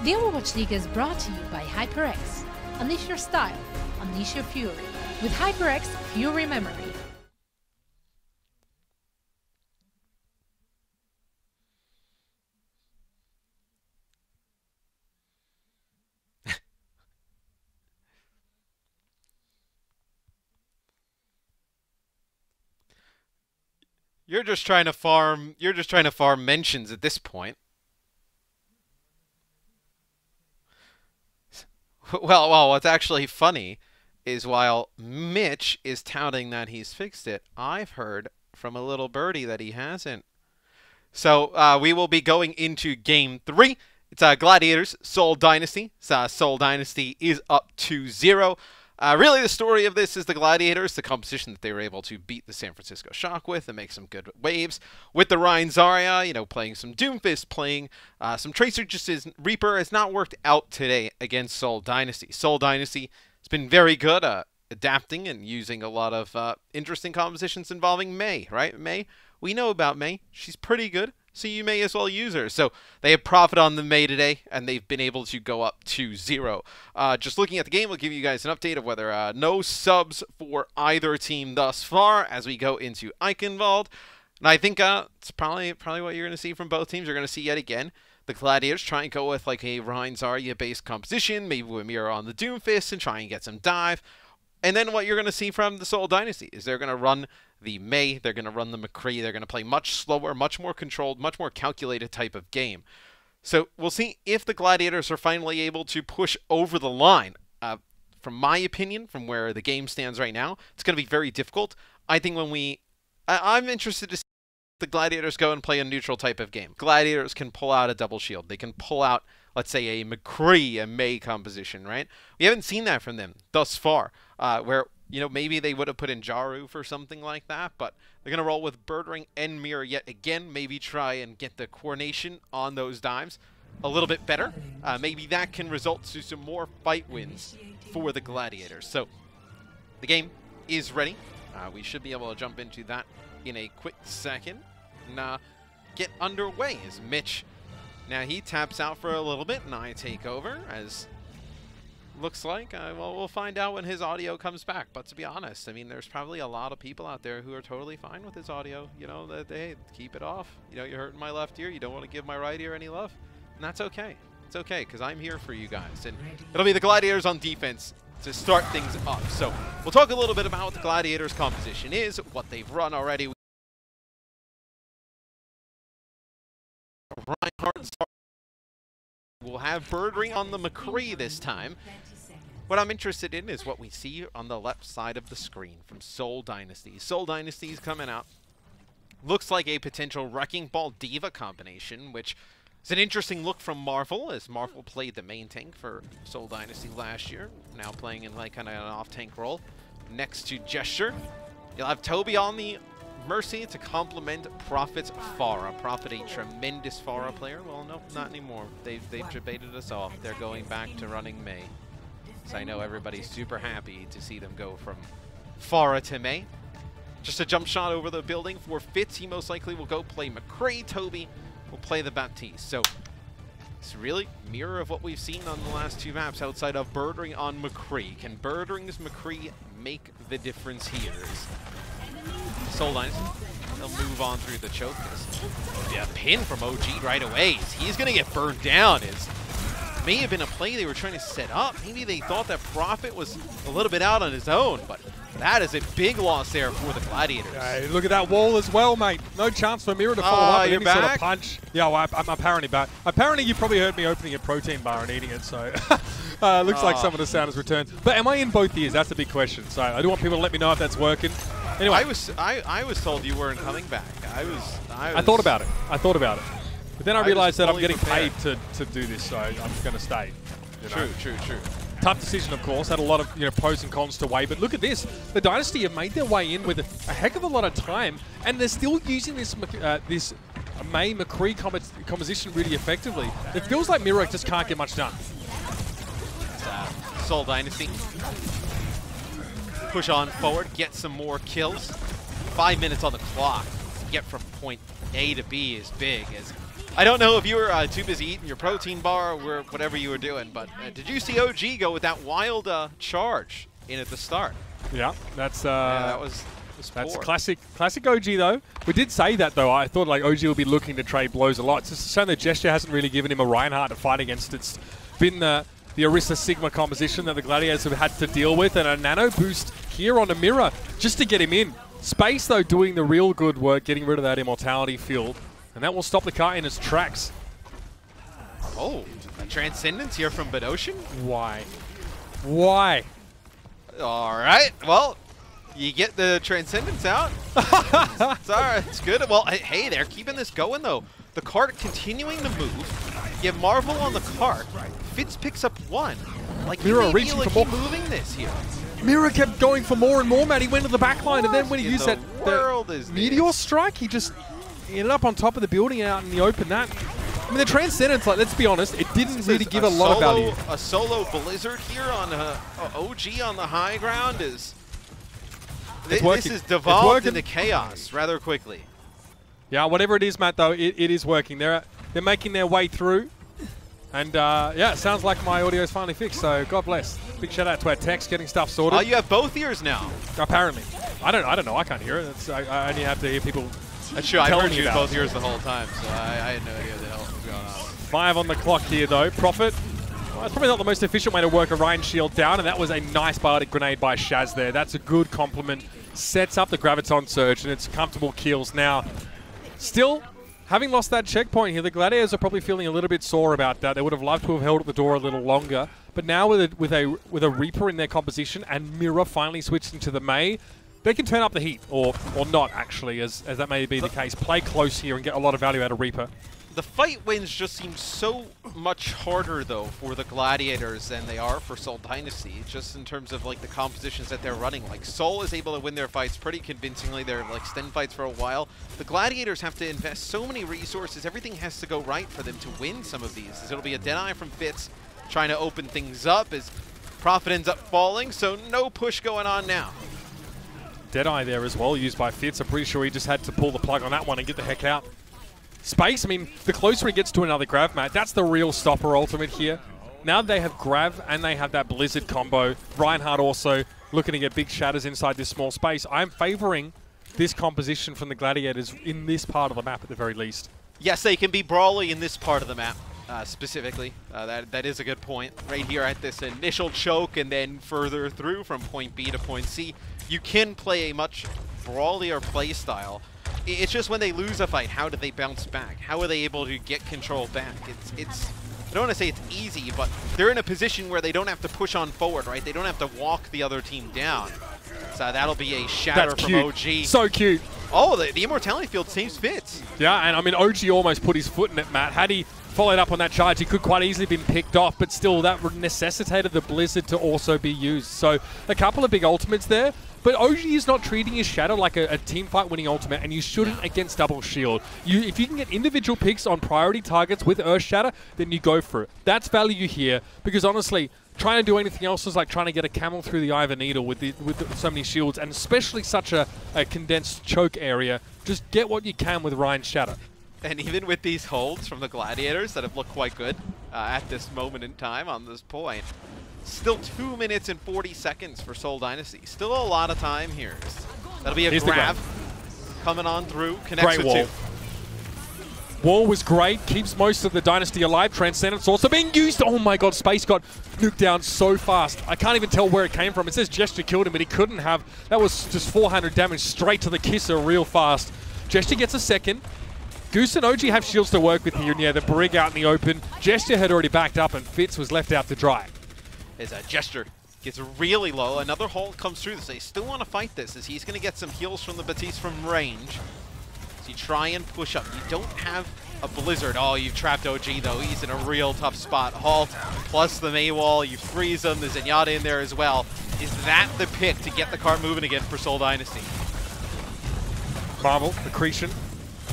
The Overwatch League is brought to you by HyperX. Unleash your style, unleash your fury. With HyperX Fury Memory. You're just trying to farm. You're just trying to farm mentions at this point. Well, what's actually funny is while Mitch is touting that he's fixed it, I've heard from a little birdie that he hasn't. So we will be going into Game 3. It's Gladiators, Seoul Dynasty. Seoul Dynasty is up 2-0. Really, the story of this is the Gladiators, the composition that they were able to beat the San Francisco Shock with and make some good waves. With the Ryan Zarya, you know, playing some Doomfist, playing some Tracer, just as Reaper has not worked out today against Seoul Dynasty. Seoul Dynasty has been very good adapting and using a lot of interesting compositions involving Mei, right? Mei, we know about Mei. She's pretty good. So you may as well use her. So they have profit on the Mei today, and they've been able to go up 2-0. Just looking at the game, we'll give you guys an update of whether no subs for either team thus far as we go into Eichenwald. And I think it's probably what you're going to see from both teams. You're going to see yet again the Gladiators try and go with like a Ryan Zarya-based composition, maybe with Mira on the Doomfist and try and get some dive. And then what you're going to see from the Seoul Dynasty is they're going to run the Mei, they're going to run the McCree, they're going to play much slower, much more controlled, much more calculated type of game. So we'll see if the Gladiators are finally able to push over the line. From my opinion, from where the game stands right now, it's going to be very difficult. I think when I'm interested to see the Gladiators go and play a neutral type of game. Gladiators can pull out a double shield. They can pull out, let's say, a McCree, a Mei composition, right? We haven't seen that from them thus far, where, you know, maybe they would have put in Jaru for something like that, but they're going to roll with Birdring and Mirror yet again, maybe try and get the coordination on those dives a little bit better. Maybe that can result to some more fight wins for the Gladiators. So the game is ready. We should be able to jump into that in a quick second and get underway as Mitch. Now he taps out for a little bit and I take over as looks like. Well, we'll find out when his audio comes back. But to be honest, I mean, there's probably a lot of people out there who are totally fine with his audio. You know, that they keep it off. You know, you're hurting my left ear. You don't want to give my right ear any love. And that's okay. It's okay, because I'm here for you guys. And it'll be the Gladiators on defense to start things up. So we'll talk a little bit about what the Gladiators' composition is, what they've run already. Reinhardt will have Birdring on the McCree this time. What I'm interested in is what we see on the left side of the screen from Seoul Dynasty. Seoul Dynasty is coming out. Looks like a potential Wrecking Ball Diva combination, which is an interesting look from Marvel, as Marvel played the main tank for Seoul Dynasty last year, now playing in like kind of an off-tank role next to Gesture. You'll have Toby on the Mercy to complement Prophet's Pharah. Prophet, a tremendous Pharah player. Well, no, not anymore. They've debated us off. They're going back to running Mei. So I know everybody's super happy to see them go from Pharah to Mei. Just a jump shot over the building for Fitz. He most likely will go play McCree. Toby will play the Baptiste. So it's really mirror of what we've seen on the last two maps outside of Birdring on McCree. Can Birdring's McCree make the difference here? Seoul Dynasty, they'll move on through the choke. Yeah, pin from OG right away. He's going to get burned down. It may have been a play they were trying to set up. Maybe they thought that Prophet was a little bit out on his own, but that is a big loss there for the Gladiators. Hey, look at that wall as well, mate. No chance for Mirror to follow up with any sort of punch. Yeah, well, I'm apparently back. Apparently, you probably heard me opening a protein bar and eating it, so looks like some of the sound has returned. But am I in both ears? That's the big question. So I do want people to let me know if that's working. Anyway, I was told you weren't coming back. I thought about it. But then I realized that I'm getting paid to do this, so I'm going to stay. You know? True. Tough decision, of course. Had a lot of pros and cons to weigh. But look at this. The Dynasty have made their way in with a heck of a lot of time, and they're still using this this Mei McCree composition really effectively. It feels like Mirror just can't get much done. Seoul Dynasty. Push on forward, get some more kills. 5 minutes on the clock to get from point A to B is big, as I don't know if you were too busy eating your protein bar or whatever you were doing, but did you see OG go with that wild charge in at the start? Yeah, that's that was that's poor. classic OG though. We did say that though. I thought like OG would be looking to trade blows a lot. It's just showing that Gesture hasn't really given him a Reinhardt to fight against. It's been the Orisa Sigma composition that the Gladiators have had to deal with, and a nano boost here on a Mirror just to get him in. Space though doing the real good work, getting rid of that immortality field, and that will stop the car in its tracks. Oh, a Transcendence here from Bedosian? Why? Why? All right, well, you get the Transcendence out. It's all right, it's good. Well, hey, they're keeping this going though. The cart continuing to move. You have Marvel on the cart. Fitz picks up one. Like, Mirror you may reaching be, like, for keep more. moving this here. Mirror kept going for more and more, man. He went to the back line, and then when he used that Meteor Strike, he ended up on top of the building out in the open. I mean, the Transcendence, like, let's be honest, it didn't really give a lot of value. A solo Blizzard here on OG on the high ground is... This is devolved into chaos rather quickly. Yeah, whatever it is, Matt, though, it is working. They're making their way through. And, yeah, it sounds like my audio is finally fixed, so God bless. Big shout out to our techs getting stuff sorted. Oh, you have both ears now. Apparently. I don't know. I can't hear it. I only have to hear people. That's true. I've heard you both ears the whole time, so I had no idea what the hell was going on. 5 on the clock here, though. Profit. Well, that's probably not the most efficient way to work a Ryan shield down, and that was a nice biotic grenade by Shaz there. That's a good compliment. Sets up the Graviton Surge, and it's comfortable kills now. Still, having lost that checkpoint here, the Gladiators are probably feeling a little bit sore about that. They would have loved to have held at the door a little longer. But now with a Reaper in their composition and Mirror finally switching to the May, they can turn up the heat, or not actually, as that may be the case. Play close here and get a lot of value out of Reaper. The fight wins just seem so much harder, though, for the Gladiators than they are for Seoul Dynasty, just in terms of, like, the compositions that they're running. Like, Seoul is able to win their fights pretty convincingly. They're, like, Sten fights for a while. The Gladiators have to invest so many resources. Everything has to go right for them to win some of these. It'll be a Deadeye from Fitz trying to open things up as Profit ends up falling, so no push going on now. Deadeye there as well, used by Fitz. I'm pretty sure he just had to pull the plug on that one and get the heck out. Space, I mean, the closer he gets to another Grav, Matt, that's the real stopper ultimate here. Now they have Grav and they have that Blizzard combo. Reinhardt also looking to get big shatters inside this small space. I'm favoring this composition from the Gladiators in this part of the map at the very least. Yes, they can be brawly in this part of the map, specifically. That is a good point. Right here at this initial choke and then further through from point B to point C, you can play a much brawlier play style. It's just when they lose a fight, how do they bounce back? How are they able to get control back? It's I don't want to say it's easy, but they're in a position where they don't have to push on forward, right? They don't have to walk the other team down. So that'll be a shatter from OG. So cute. Oh, the immortality field saves Fitz. Yeah, and I mean, OG almost put his foot in it, Matt. Had he followed up on that charge, he could quite easily have been picked off, but still that necessitated the Blizzard to also be used. So a couple of big ultimates there. But OG is not treating his Shadow like a team fight winning ultimate, and you shouldn't against double shield. If you can get individual picks on priority targets with Earth Shatter, then you go for it. That's value here, because honestly, trying to do anything else is like trying to get a camel through the eye of a needle with so many shields, and especially such a condensed choke area. Just get what you can with Ryan's Shatter. And even with these holds from the Gladiators that have looked quite good at this moment in time on this point, still 2 minutes and 40 seconds for Seoul Dynasty. Still a lot of time here. That'll be a grab coming on through. Connects with two. Wall was great. Keeps most of the Dynasty alive. Transcendence also being used. Oh my god, Space got nuked down so fast. I can't even tell where it came from. It says Gesture killed him, but he couldn't have. That was just 400 damage straight to the kisser real fast. Gesture gets a second. Goose and OG have shields to work with here. And yeah, the Brig out in the open. Gesture had already backed up and Fitz was left out to dry. As a Gesture gets really low. Another hold comes through. They still want to fight this as he's going to get some heals from the Batiste from range. So you try and push up. You don't have a Blizzard. Oh, you've trapped OG though. He's in a real tough spot. Halt plus the May wall. You freeze him. There's Zenyatta in there as well. Is that the pick to get the car moving again for Seoul Dynasty? Marvel, Accretion.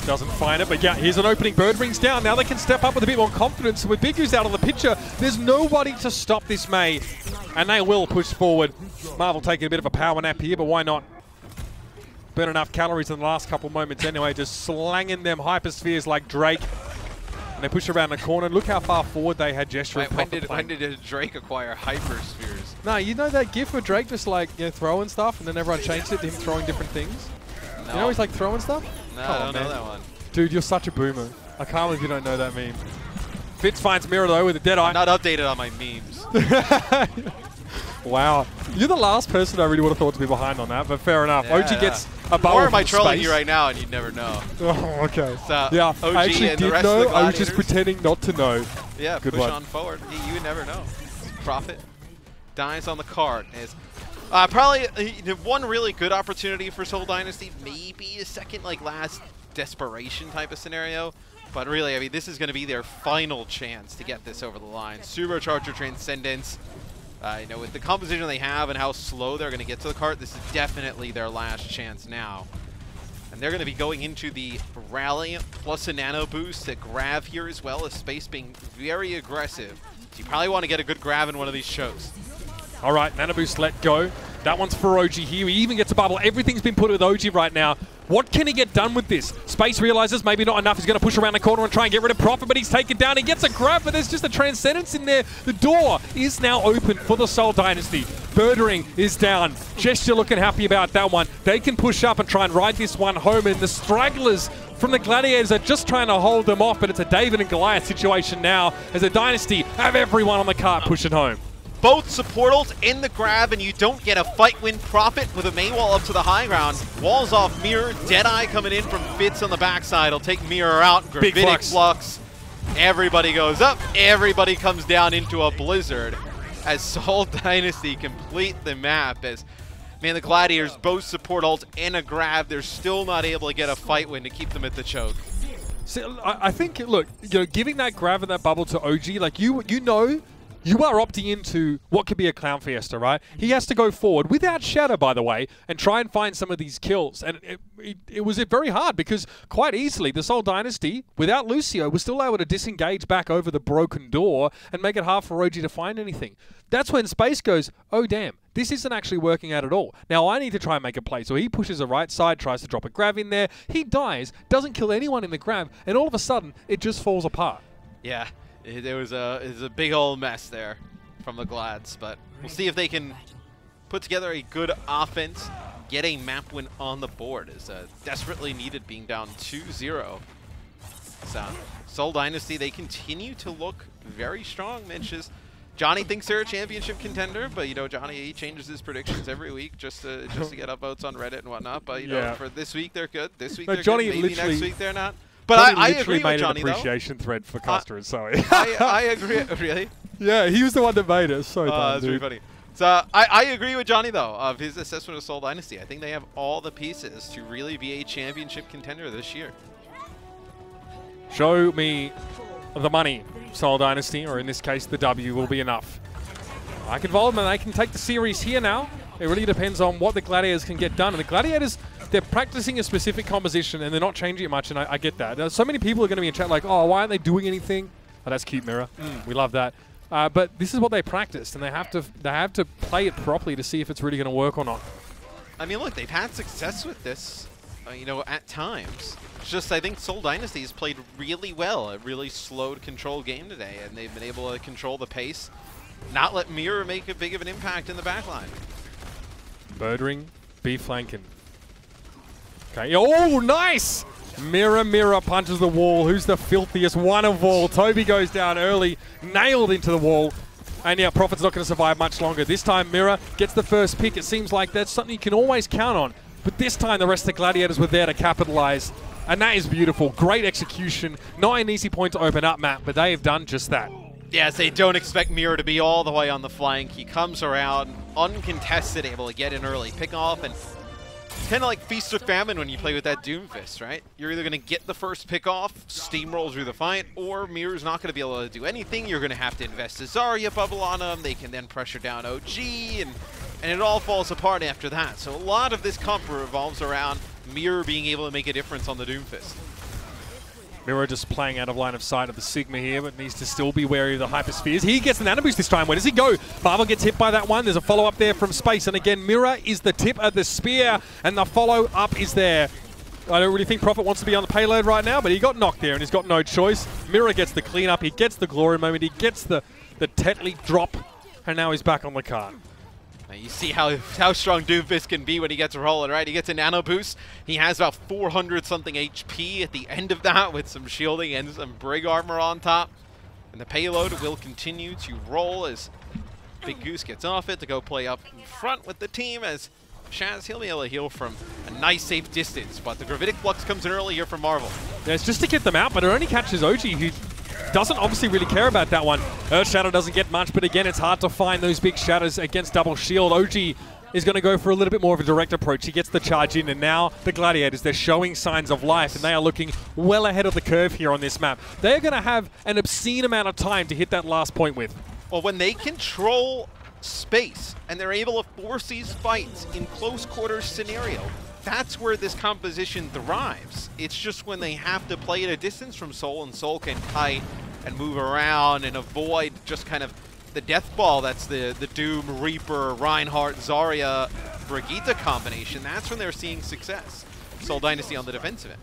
Doesn't find it, but yeah, here's an opening. Bird rings down. Now they can step up with a bit more confidence. With Big Goose out of the picture, there's nobody to stop this May. And they will push forward. Marvel taking a bit of a power nap here, but why not? Burn enough calories in the last couple moments anyway, just slanging them hyperspheres like Drake. and they push around the corner. Look how far forward they had gesture. When did Drake acquire hyper spheres? No, you know that gif where Drake just like throwing stuff, and then everyone changed it to him throwing different things. No. You know he's like throwing stuff. No, I don't know that one. Dude, you're such a boomer. I can't believe you don't know that meme. Fitz finds Mira though with a dead eye. I'm not updated on my memes. Wow. You're the last person I really would have thought to be behind on that, but fair enough. Yeah, OG gets a bubble. Or am I trolling you right now and you'd never know? Oh, okay. So, yeah, OG I actually and did the rest know. Of the I was just pretending not to know. Yeah, Good push one. on forward. You would never know. Profit dies on the card. Is probably one really good opportunity for Seoul Dynasty. Maybe a second, like last desperation type of scenario. But really, I mean, this is going to be their final chance to get this over the line. Supercharger Transcendence. With the composition they have and how slow they're going to get to the cart, this is definitely their last chance now. And they're going to be going into the rally plus a nano boost to grab here as well, as Space being very aggressive. So you probably want to get a good grab in one of these shows. All right, nano boost let go. That one's for OG here. He even gets a bubble. Everything's been put with OG right now. What can he get done with this? Space realizes maybe not enough. He's going to push around the corner and try and get rid of Profit, but he's taken down. He gets a grab, but there's just a Transcendence in there. The door is now open for the Seoul Dynasty. Birdering is down. Gesture looking happy about that one. They can push up and try and ride this one home, and the stragglers from the Gladiators are just trying to hold them off, but it's a David and Goliath situation now as the Dynasty have everyone on the cart pushing home. Both support ults in the grab, and you don't get a fight win. Profit with a main wall up to the high ground. Walls off Mirror. Deadeye coming in from Fitz on the backside. He'll take Mirror out. Gravitic flux. Everybody goes up. Everybody comes down into a blizzard as Seoul Dynasty complete the map. As, man, the Gladiators both support ults and a grab. They're still not able to get a fight win to keep them at the choke. So I think, look, giving that grab and that bubble to OG, like you are opting into what could be a clown fiesta, right? He has to go forward without Shadow, by the way, and try and find some of these kills. And it was very hard because quite easily the Seoul Dynasty, without Lucio, was still able to disengage back over the broken door and make it hard for OG to find anything. That's when Space goes, oh damn, this isn't actually working out at all. Now I need to try and make a play. So he pushes the right side, tries to drop a grab in there. He dies, doesn't kill anyone in the grab, and all of a sudden it just falls apart. Yeah. It was a big old mess there from the Glads, but we'll see if they can put together a good offense, get a map win on the board. Is desperately needed, being down 2-0. So Seoul Dynasty, they continue to look very strong. Mitch, Johnny thinks they're a championship contender, but Johnny, he changes his predictions every week just to get upvotes on Reddit and whatnot. But for this week they're good. This week they're Johnny good. Maybe next week they're not. But I agree with Johnny, made an appreciation thread for Custer and Zoe. I agree. Really? Yeah, he was the one that made it. So that's really funny. So I agree with Johnny, though, of his assessment of Seoul Dynasty. I think they have all the pieces to really be a championship contender this year. Show me the money, Seoul Dynasty, or in this case, the W will be enough. I can vote them and they can take the series here now. It really depends on what the Gladiators can get done. And the Gladiators, they're practicing a specific composition and they're not changing it much, and I get that. So many people are going to be in chat like, oh, why aren't they doing anything? Oh, that's cute, Mirror. We love that. But this is what they practiced, and they have to play it properly to see if it's really going to work or not. I mean, look, they've had success with this, at times. It's just I think Seoul Dynasty has played really well, a really slowed, controlled game today, and they've been able to control the pace, not let Mirror make a big of an impact in the backline. Birdering, B flanking. Okay, oh, nice! Mirror punches the wall. Who's the filthiest one of all? Toby goes down early, nailed into the wall. And yeah, Profit's not going to survive much longer. This time, Mirror gets the first pick. It seems like that's something you can always count on. But this time, the rest of the Gladiators were there to capitalize. And that is beautiful. Great execution. Not an easy point to open up, Matt, but they have done just that. Yes, they don't expect Mirror to be all the way on the flank. He comes around, uncontested, able to get an early pick off, and it's kind of like Feast or Famine when you play with that Doomfist, right? You're either going to get the first pick off, steamroll through the fight, or Mirror's not going to be able to do anything. You're going to have to invest a Zarya bubble on them. They can then pressure down OG, and it all falls apart after that. So a lot of this comp revolves around Mirror being able to make a difference on the Doomfist. Mirror just playing out of line of sight of the Sigma here, but needs to still be wary of the Hyperspheres. He gets the Nano Boost this time. Where does he go? Marvel gets hit by that one. There's a follow-up there from Space. And again, Mirror is the tip of the spear, and the follow-up is there. I don't really think Prophet wants to be on the payload right now, but he got knocked there and he's got no choice. Mirror gets the cleanup, he gets the glory moment, he gets the Tetley drop, and now he's back on the card. You see how strong Doomfist can be when he gets rolling, right? He gets a nano boost. He has about 400-something HP at the end of that with some shielding and some Brig armor on top. And the payload will continue to roll as Big Goose gets off it to go play up in front with the team as Shaz, he'll be able to heal from a nice safe distance, but the Gravitic Flux comes in early here from Marvel. Yeah, it's just to get them out, but it only catches OG, who doesn't obviously really care about that one. Earth Shadow doesn't get much, but again, it's hard to find those big shadows against double shield. OG is going to go for a little bit more of a direct approach. He gets the charge in, and now the Gladiators, they're showing signs of life, and they are looking well ahead of the curve here on this map. They're going to have an obscene amount of time to hit that last point with. Well, when they control space and they're able to force these fights in close quarters scenario, that's where this composition thrives. It's just when they have to play at a distance from Seoul, and Seoul can kite and move around and avoid just kind of the death ball that's the Doom, Reaper, Reinhardt, Zarya, Brigitte combination. That's when they're seeing success. Seoul Dynasty on the defensive end.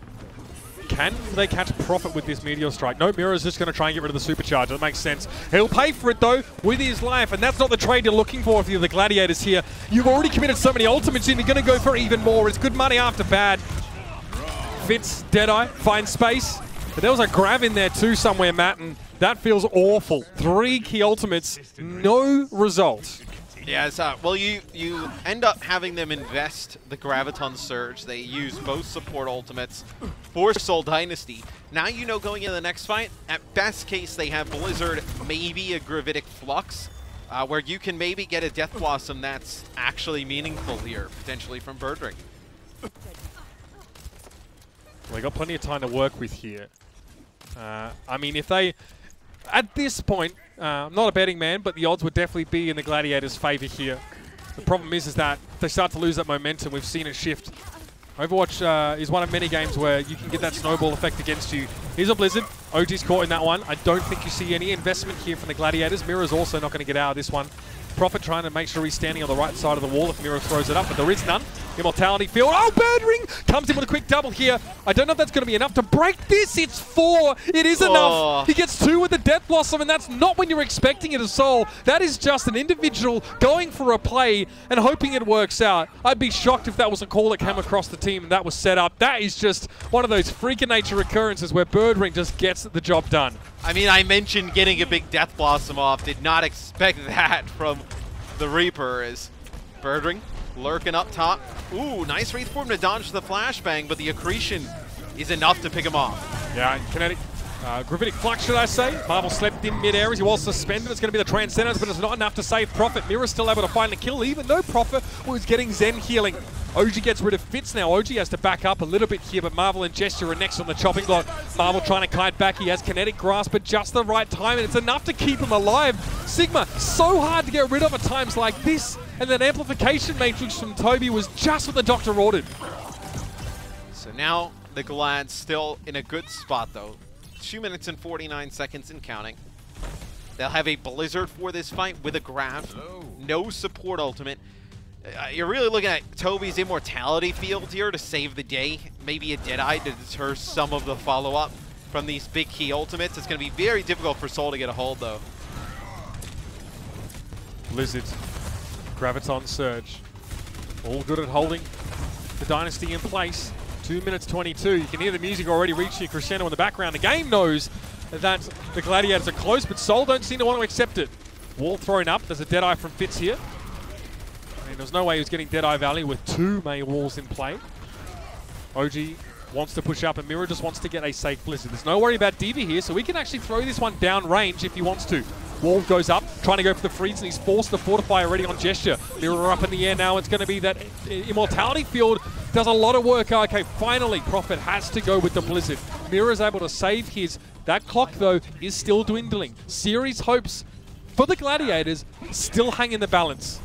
Can they catch Prophet with this Meteor Strike? No, Mirror's just going to try and get rid of the Supercharger. That makes sense. He'll pay for it, though, with his life, and that's not the trade you're looking for if you're the Gladiators here. You've already committed so many ultimates in, you're going to go for even more. It's good money after bad. Fitz, Deadeye, finds space. But there was a grab in there, too, somewhere, Matt, and that feels awful. 3 key ultimates, no result. Yeah, well, you end up having them invest the Graviton Surge. They use both support ultimates for Seoul Dynasty. Now you know going into the next fight, at best case they have Blizzard, maybe a Gravitic Flux, where you can maybe get a Death Blossom that's actually meaningful here, potentially from Birdring. Well, they got plenty of time to work with here. I mean, if they, at this point, I'm not a betting man, but the odds would definitely be in the Gladiators' favor here. The problem is that they start to lose that momentum. We've seen it shift. Overwatch is one of many games where you can get that snowball effect against you. Here's a Blizzard. OG's caught in that one. I don't think you see any investment here from the Gladiators. Mirror's also not going to get out of this one. Prophet trying to make sure he's standing on the right side of the wall if Mirror throws it up, but there is none. Immortality field. Oh, Birdring comes in with a quick double here. I don't know if that's going to be enough to break this. It's 4. It is enough. He gets 2 with the Death Blossom, and that's not when you're expecting it as Seoul. That is just an individual going for a play and hoping it works out. I'd be shocked if that was a call that came across the team and that was set up. That is just one of those freak of nature occurrences where Birdring just gets the job done. I mean, I mentioned getting a big Death Blossom off. Did not expect that from the Reaper. As Birdring lurking up top. Ooh, nice Wraith Form to dodge the flashbang, but the accretion is enough to pick him off. Yeah, kinetic. Gravitic Flux, should I say. Marvel slept in mid-air as he was suspended. It's going to be the Transcendence, but it's not enough to save Prophet. Mirror's still able to find the kill, even though Prophet was getting Zen healing. OG gets rid of Fitz now. OG has to back up a little bit here, but Marvel and Gesture are next on the chopping block. Marvel trying to kite back. He has Kinetic Grasp at just the right time, and it's enough to keep him alive. Sigma, so hard to get rid of at times like this, and that Amplification Matrix from Toby was just what the Doctor ordered. So now the Glad still in a good spot, though. 2 minutes and 49 seconds and counting. They'll have a Blizzard for this fight with a grab. No support ultimate. You're really looking at Toby's Immortality field here to save the day. Maybe a Deadeye to deter some of the follow-up from these big key ultimates. It's going to be very difficult for Seoul to get a hold, though. Blizzard, Graviton Surge. All good at holding the Dynasty in place. 2 minutes 22. You can hear the music already reaching a crescendo in the background. The game knows that the Gladiators are close, but Seoul don't seem to want to accept it. Wall thrown up. There's a Deadeye from Fitz here. I mean, there's no way he was getting Deadeye Valley with 2 May walls in play. OG wants to push up, and Mirror just wants to get a safe Blizzard. There's no worry about Diva here, so we can actually throw this one down range if he wants to. Wall goes up, trying to go for the freeze, and he's forced to fortify already on Gesture. Mirror up in the air now. It's going to be that Immortality field. Does a lot of work. Okay, finally, Prophet has to go with the Blizzard. Mirror is able to save his. That clock, though, is still dwindling. Series hopes for the Gladiators still hang in the balance.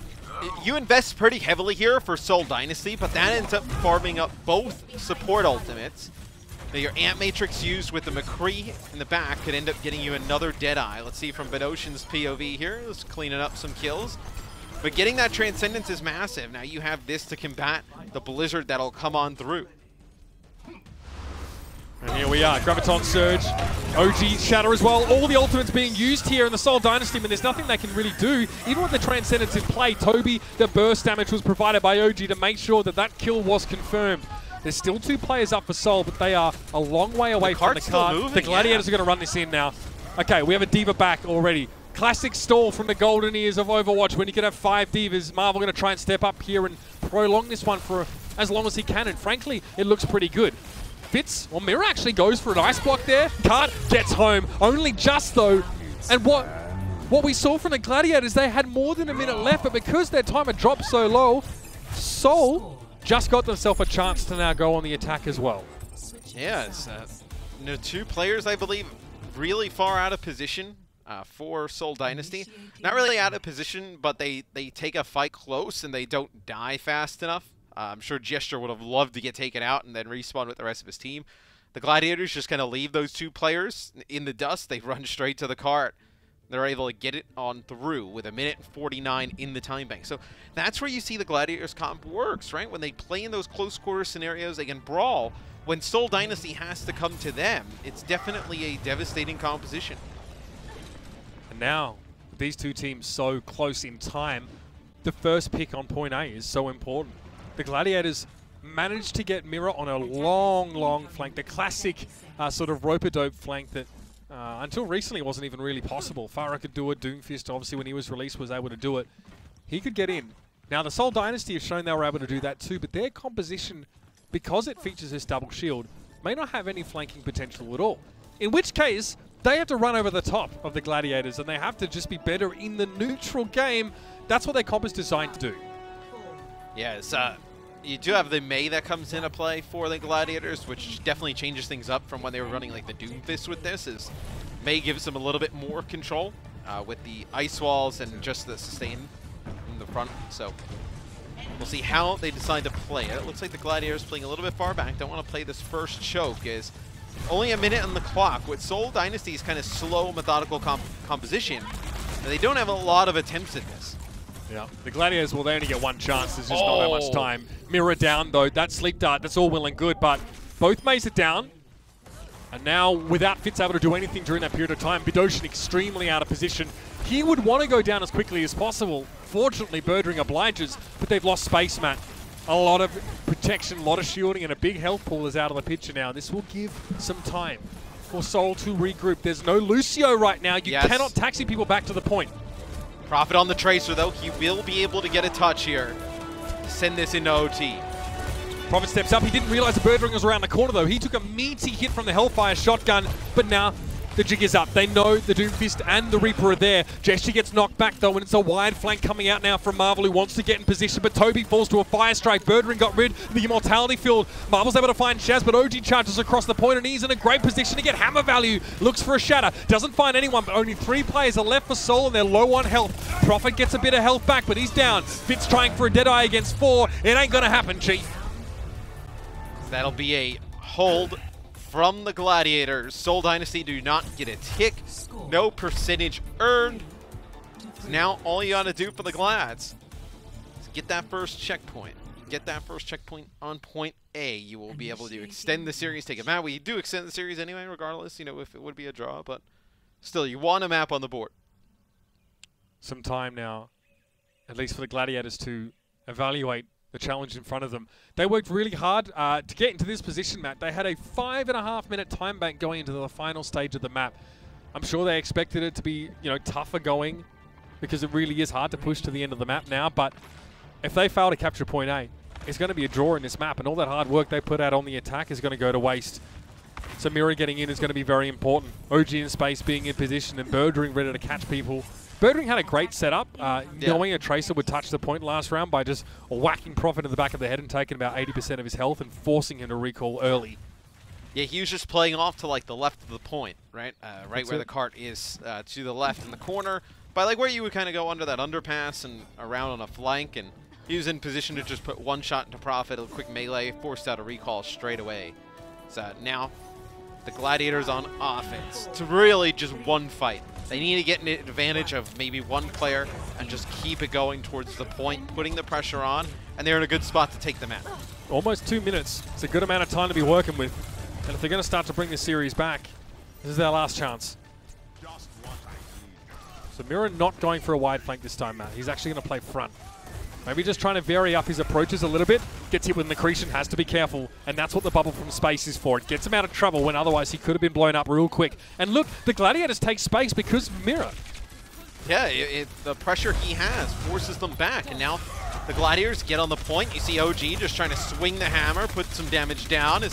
You invest pretty heavily here for Seoul Dynasty, but that ends up farming up both support ultimates. Now your Ant Matrix used with the McCree in the back could end up getting you another Deadeye. Let's see from Bedoshin's POV here. Let's cleaning up some kills. But getting that Transcendence is massive. Now you have this to combat the Blizzard that'll come on through. And here we are, Graviton Surge, OG Shatter as well. All the ultimates being used here in the Seoul Dynasty, but there's nothing they can really do. Even with the Transcendence in play, Toby, the burst damage was provided by OG to make sure that that kill was confirmed. There's still 2 players up for Seoul, but they are a long way away from the card. The Gladiators are going to run this in now. Okay, we have a Diva back already. Classic stall from the golden ears of Overwatch when you can have 5 Divas. Marvel going to try and step up here and prolong this one for as long as he can, and frankly, it looks pretty good. Fitz, well, Mirror actually goes for an ice block there. Cart gets home, only just though. And what we saw from the Gladiators, they had more than a minute left, but because their timer dropped so low, Seoul just got themselves a chance to now go on the attack as well. Yeah, it's 2 players, I believe, really far out of position for Seoul Dynasty. Not really out of position, but they take a fight close and they don't die fast enough. I'm sure Gesture would have loved to get taken out and then respawn with the rest of his team. The Gladiators just kind of leave those 2 players in the dust. They run straight to the cart. They're able to get it on through with 1:49 in the time bank. So that's where you see the Gladiators comp works, right? When they play in those close quarter scenarios, they can brawl. When Seoul Dynasty has to come to them, it's definitely a devastating composition. And now, with these 2 teams so close in time, the first pick on point A is so important. The Gladiators managed to get Mirror on a long flank, the classic sort of rope-a-dope flank that until recently wasn't even really possible. Farah could do it, Doomfist obviously when he was released was able to do it. He could get in. Now the Seoul Dynasty have shown they were able to do that too, but their composition, because it features this double shield, may not have any flanking potential at all. In which case, they have to run over the top of the Gladiators and they have to just be better in the neutral game. That's what their comp is designed to do. Yes, you do have the May that comes into play for the Gladiators, which definitely changes things up from when they were running like the Doomfist with this. Is May gives them a little bit more control with the ice walls and just the sustain in the front. So we'll see how they decide to play it. It looks like the Gladiators playing a little bit far back. Don't want to play this first choke. Is only a minute on the clock. With Seoul Dynasty's kind of slow, methodical composition, and they don't have a lot of attempts at this. Yeah, the Gladiators, well, they only get 1 chance. There's just not that much time. Mirror down, though. That sleep dart, that's all well and good, but both Mays are down. And now, without Fitz able to do anything during that period of time, Bidoshin extremely out of position. He would want to go down as quickly as possible. Fortunately, Birdring obliges, but they've lost space, Matt. A lot of protection, a lot of shielding, and a big health pool is out of the picture now. This will give some time for Seoul to regroup. There's no Lucio right now. You cannot taxi people back to the point. Profit on the Tracer, though. He will be able to get a touch here. Send this into OT. Profit steps up. He didn't realize the Birdring was around the corner, though. He took a meaty hit from the Hellfire shotgun, but now the jig is up. They know the Doomfist and the Reaper are there. Gesture gets knocked back, though, and it's a wide flank coming out now from Marvel, who wants to get in position, but Toby falls to a fire strike. Birdring got rid of the Immortality field. Marvel's able to find Shaz, but OG charges across the point, and he's in a great position to get hammer value. Looks for a shatter. Doesn't find anyone, but only 3 players are left for Seoul, and they're low on health. Profit gets a bit of health back, but he's down. Fitz trying for a Deadeye against 4. It ain't gonna happen, Chief. That'll be a hold from the Gladiators. Seoul Dynasty do not get a tick. No percentage earned. Now all you gotta do for the Glads is get that first checkpoint. Get that first checkpoint on point A. You will be able to extend the series, take a map. We do extend the series anyway, regardless, you know, if it would be a draw, but still, you want a map on the board. Some time now, at least for the Gladiators, to evaluate the challenge in front of them. They worked really hard to get into this position, Matt. They had a 5.5 minute time bank going into the final stage of the map. I'm sure they expected it to be, you know, tougher going because it really is hard to push to the end of the map now, but if they fail to capture point A, it's going to be a draw in this map, and all that hard work they put out on the attack is going to go to waste. So Mirror getting in is going to be very important. OG in space, being in position, and Birdring ready to catch people. Birdring had a great setup, knowing a Tracer would touch the point last round by just whacking Profit in the back of the head and taking about 80% of his health and forcing him to recall early. Yeah, he was just playing off to like the left of the point, right? Right where the cart is to the left in the corner. By like where you would kind of go under that underpass and around on a flank, and he was in position to just put 1 shot into Profit, a quick melee, forced out a recall straight away. So now the Gladiators on offense to really just 1 fight. They need to get an advantage of maybe 1 player and just keep it going towards the point, putting the pressure on, and they're in a good spot to take them out. Almost 2 minutes. It's a good amount of time to be working with. And if they're going to start to bring this series back, this is their last chance. So Mira not going for a wide flank this time, Matt. He's actually going to play front. Maybe just trying to vary up his approaches a little bit. Gets hit with an accretion, has to be careful. And that's what the bubble from space is for. It gets him out of trouble when otherwise he could have been blown up real quick. And look, the Gladiators take space because of Mira. Yeah, the pressure he has forces them back. And now the Gladiators get on the point. You see OG just trying to swing the hammer, put some damage down.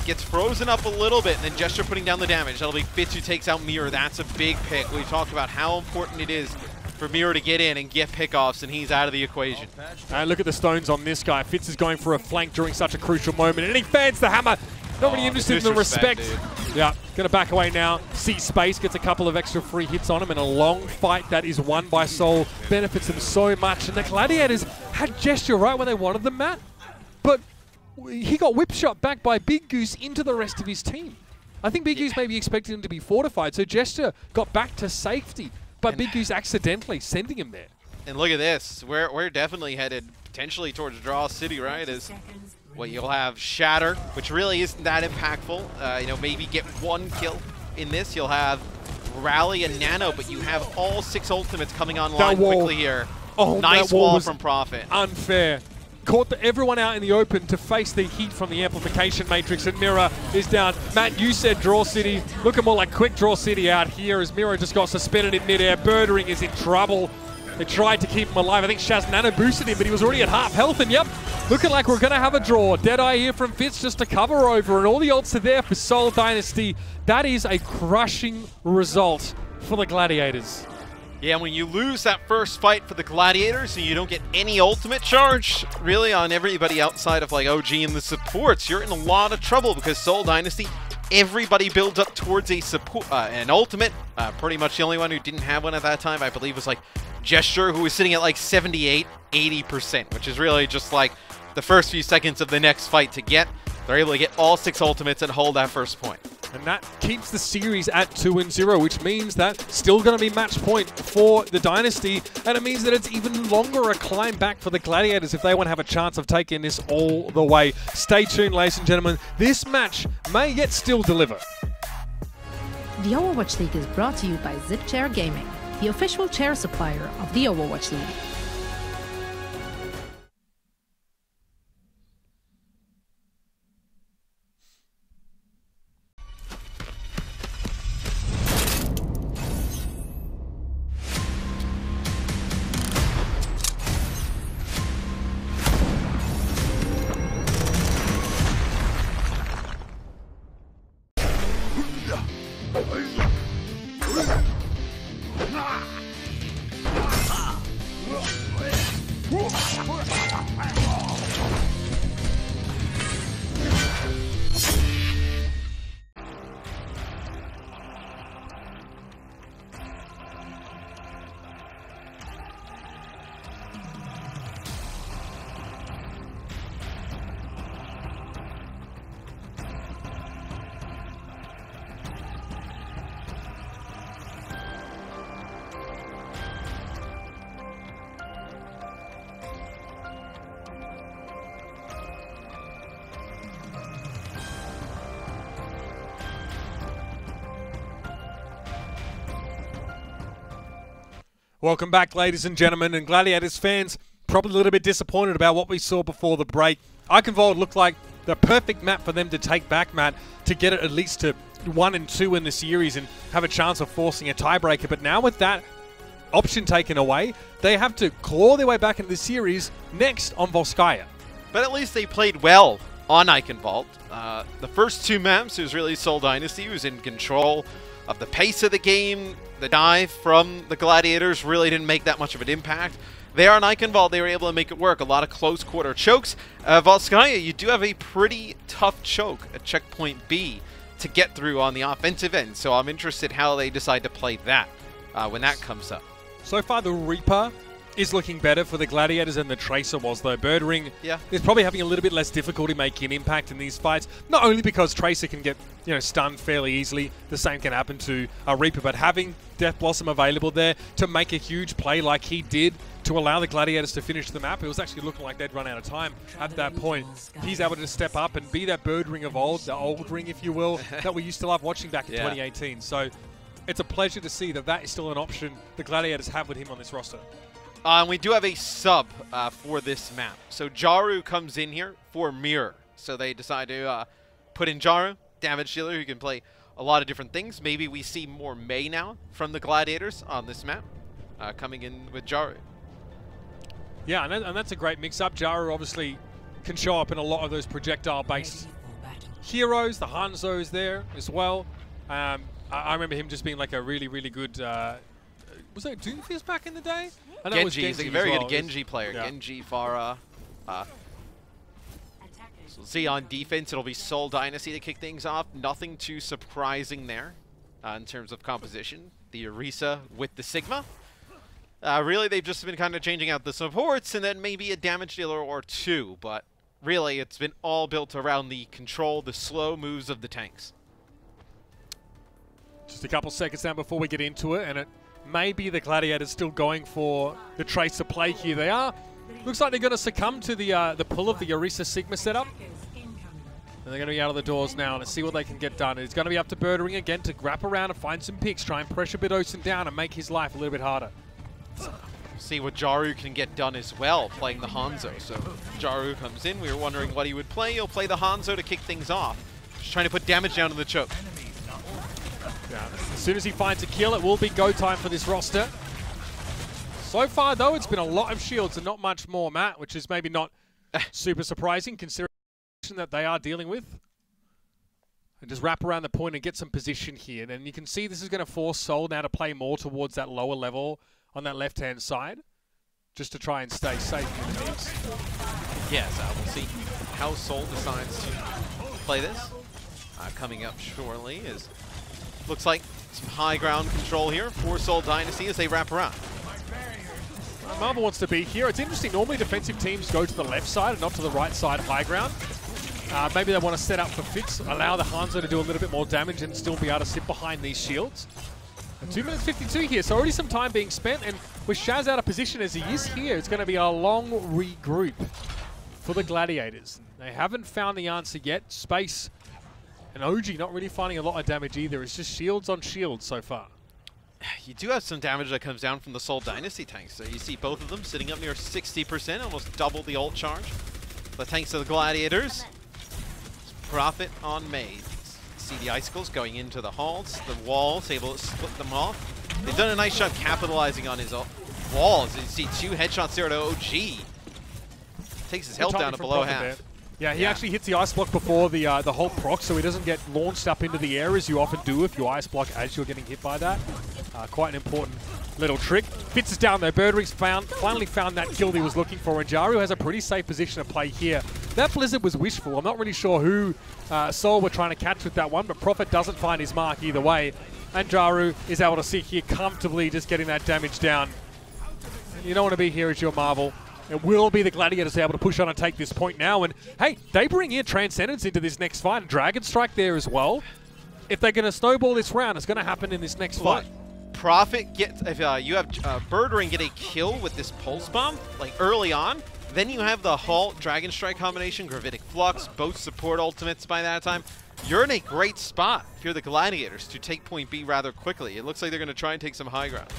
Gets frozen up a little bit, and then Gesture putting down the damage. That'll be Fitz who takes out Mirror. That's a big pick. We talked about how important it is for Mirror to get in and get pickoffs, and he's out of the equation. And look at the stones on this guy. Fitz is going for a flank during such a crucial moment, and he fans the hammer. Not really interested in the respect. Yeah, going to back away now. See space, gets a couple of extra free hits on him, and a long fight that is won by Seoul benefits them so much. And the Gladiators had Gesture right when they wanted them, Matt, but he got whip shot back by Big Goose into the rest of his team. I think Big Goose maybe expected him to be fortified, so Gesture got back to safety, but Big Goose accidentally sending him there. And look at this. We're definitely headed potentially towards Draw City, right? Well, you'll have Shatter, which really isn't that impactful. You know, maybe get one kill in this. You'll have Rally and Nano, but you have all 6 ultimates coming online quickly here. Oh, nice wall from Prophet. Unfair. Caught everyone out in the open to face the heat from the amplification matrix, and Mira is down. Matt, you said Draw City. Looking more like Quick Draw City out here as Mira just got suspended in midair. Birdering is in trouble. They tried to keep him alive. I think Shaz Nano boosted him, but he was already at half health. And yep, looking like we're going to have a draw. Deadeye here from Fitz just to cover over, and all the ults are there for Seoul Dynasty. That is a crushing result for the Gladiators. Yeah, when you lose that first fight for the Gladiators and you don't get any ultimate charge, really, on everybody outside of like OG and the supports, you're in a lot of trouble because Seoul Dynasty, everybody builds up towards a support, an ultimate. Pretty much the only one who didn't have one at that time, I believe, was like Gesture, who was sitting at like 78, 80%, which is really just like the first few seconds of the next fight to get. They're able to get all 6 ultimates and hold that first point. And that keeps the series at 2-0, which means that still going to be match point for the Dynasty, and it means that it's even longer a climb back for the Gladiators if they want to have a chance of taking this all the way. Stay tuned, ladies and gentlemen. This match may yet still deliver. The Overwatch League is brought to you by ZipChair Gaming, the official chair supplier of the Overwatch League. Welcome back, ladies and gentlemen, and Gladiators fans, probably a little bit disappointed about what we saw before the break. Eichenwald looked like the perfect map for them to take back, Matt, to get it at least to 1 and 2 in the series and have a chance of forcing a tiebreaker. But now with that option taken away, they have to claw their way back into the series next on Volskaya. But at least they played well on Eichenwald. The first 2 maps, it was really Seoul Dynasty who was in control of the pace of the game. The dive from the Gladiators really didn't make that much of an impact. There on Eichenwald, they were able to make it work. A lot of close quarter chokes. Volskaya, you do have a pretty tough choke at checkpoint B to get through on the offensive end. So I'm interested how they decide to play that when that comes up. So far, the Reaper is looking better for the Gladiators than the Tracer was, though. Birdering is probably having a little bit less difficulty making an impact in these fights, not only because Tracer can get stunned fairly easily, the same can happen to a Reaper, but having Death Blossom available there to make a huge play like he did to allow the Gladiators to finish the map. It was actually looking like they'd run out of time at that point. He's able to step up and be that bird ring of old, the old ring, if you will, that we used to love watching back in 2018. So it's a pleasure to see that that is still an option the Gladiators have with him on this roster. And we do have a sub for this map. So Jaru comes in here for Mirror. So they decide to put in Jaru, damage dealer, who can play a lot of different things. Maybe we see more Mei now from the Gladiators on this map, coming in with Jaru. Yeah, and that's a great mix-up. Jaru obviously can show up in a lot of those projectile-based heroes. The Hangzhou's there as well. I remember him just being like a really, really good... was that Doomfist back in the day? Genji, he's a very good Genji player. Yeah. Genji, Pharah. So let's see, on defense, it'll be Seoul Dynasty to kick things off. Nothing too surprising there in terms of composition. The Orisa with the Sigma. Really, they've just been kind of changing out the supports and then maybe a damage dealer or two. But really, it's been all built around the control, the slow moves of the tanks. Just a couple seconds now before we get into it, and it may be the Gladiators still going for the tracer play here. They are. Looks like they're going to succumb to the pull of the Orisa Sigma setup. And they're going to be out of the doors now to see what they can get done. It's going to be up to Birdering again to wrap around and find some picks, try and pressure Bidosin down and make his life a little bit harder. See what Jaru can get done as well, playing the Hangzhou. So Jaru comes in. We were wondering what he would play. He'll play the Hangzhou to kick things off. Just trying to put damage down to the choke. Yeah, as soon as he finds a kill, it will be go time for this roster. So far, though, it's been a lot of shields and not much more, Matt, which is maybe not super surprising considering that they are dealing with. And just wrap around the point and get some position here. And you can see this is going to force Seoul now to play more towards that lower level on that left-hand side, just to try and stay safe in the teams. Yes, we'll see how Seoul decides to play this. Coming up shortly is... Looks like some high ground control here for Seoul Dynasty as they wrap around. Marvel wants to be here. It's interesting. Normally defensive teams go to the left side and not to the right side high ground. Maybe they want to set up for fits, allow the Hangzhou to do a little bit more damage and still be able to sit behind these shields. And 2 minutes 52 here, so already some time being spent. And with Shaz out of position as he is here, it's going to be a long regroup for the Gladiators. They haven't found the answer yet. Space... And OG not really finding a lot of damage either. It's just shields on shields so far. You do have some damage that comes down from the Seoul Dynasty tanks. So you see both of them sitting up near 60%, almost double the ult charge. The tanks of the Gladiators. Profit on Mei. See the icicles going into the halls. The walls able to split them off. They've done a nice job capitalizing on his walls. You see 2 headshots there to OG. Takes his health down to below half. Yeah, he actually hits the ice block before the whole proc, so he doesn't get launched up into the air as you often do if you ice block as you're getting hit by that. Quite an important little trick. Fitz is down there. Birdering's finally found that kill he was looking for, and Jaru has a pretty safe position to play here. That Blizzard was wishful. I'm not really sure who Seoul were trying to catch with that one, but Prophet doesn't find his mark either way. And Jaru is able to sit here comfortably just getting that damage down. You don't want to be here as your Marvel. It will be the Gladiators able to push on and take this point now. And, hey, they bring in Transcendence into this next fight. And Dragon Strike there as well. If they're going to snowball this round, it's going to happen in this next fight. Profit gets... If you have Birdering get a kill with this Pulse Bomb, like early on, then you have the Halt Dragon Strike combination, Gravitic Flux, both support ultimates by that time. You're in a great spot if you're the Gladiators to take point B rather quickly. It looks like they're going to try and take some high ground.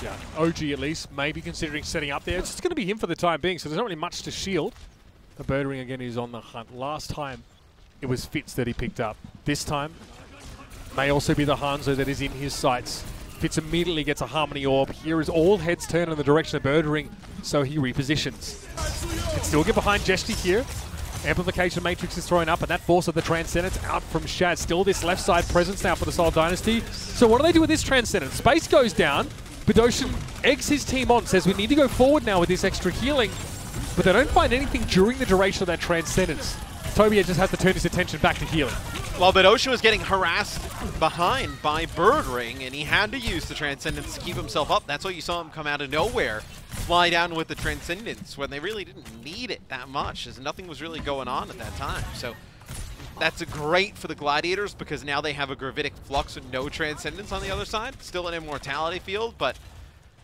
Yeah, OG at least, maybe considering setting up there. It's just going to be him for the time being, so there's not really much to shield. The Birdering again is on the hunt. Last time, it was Fitz that he picked up. This time, may also be the Hangzhou that is in his sights. Fitz immediately gets a Harmony Orb. Here is all heads turned in the direction of Birdering, so he repositions. Can still get behind Jesty here. Amplification Matrix is thrown up, and that force of the Transcendence out from Shad. Still this left side presence now for the Seoul Dynasty. So what do they do with this Transcendence? Space goes down. Bidosin eggs his team on, says we need to go forward now with this extra healing, but they don't find anything during the duration of that Transcendence. Tobia just has to turn his attention back to healing. Well, Bidosin was getting harassed behind by Birdering, and he had to use the Transcendence to keep himself up. That's why you saw him come out of nowhere, fly down with the Transcendence, when they really didn't need it that much, as nothing was really going on at that time. So that's great for the Gladiators, because now they have a Gravitic Flux with no Transcendence on the other side. Still an Immortality field, but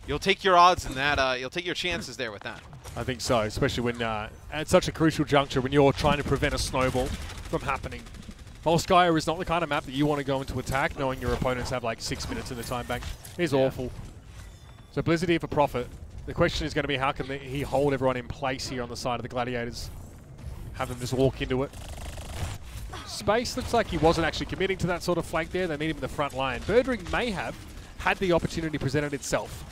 you'll take your odds in that. You'll take your chances there with that. I think so, especially when at such a crucial juncture when you're trying to prevent a snowball from happening. Volskaya is not the kind of map that you want to go into attack, knowing your opponents have like 6 minutes in the time bank. It's awful. So Blizzard here for Prophet. The question is going to be how can he hold everyone in place here on the side of the Gladiators? Have them just walk into it. Space looks like he wasn't actually committing to that sort of flank there. They need him in the front line. Birdring may have had the opportunity presented itself.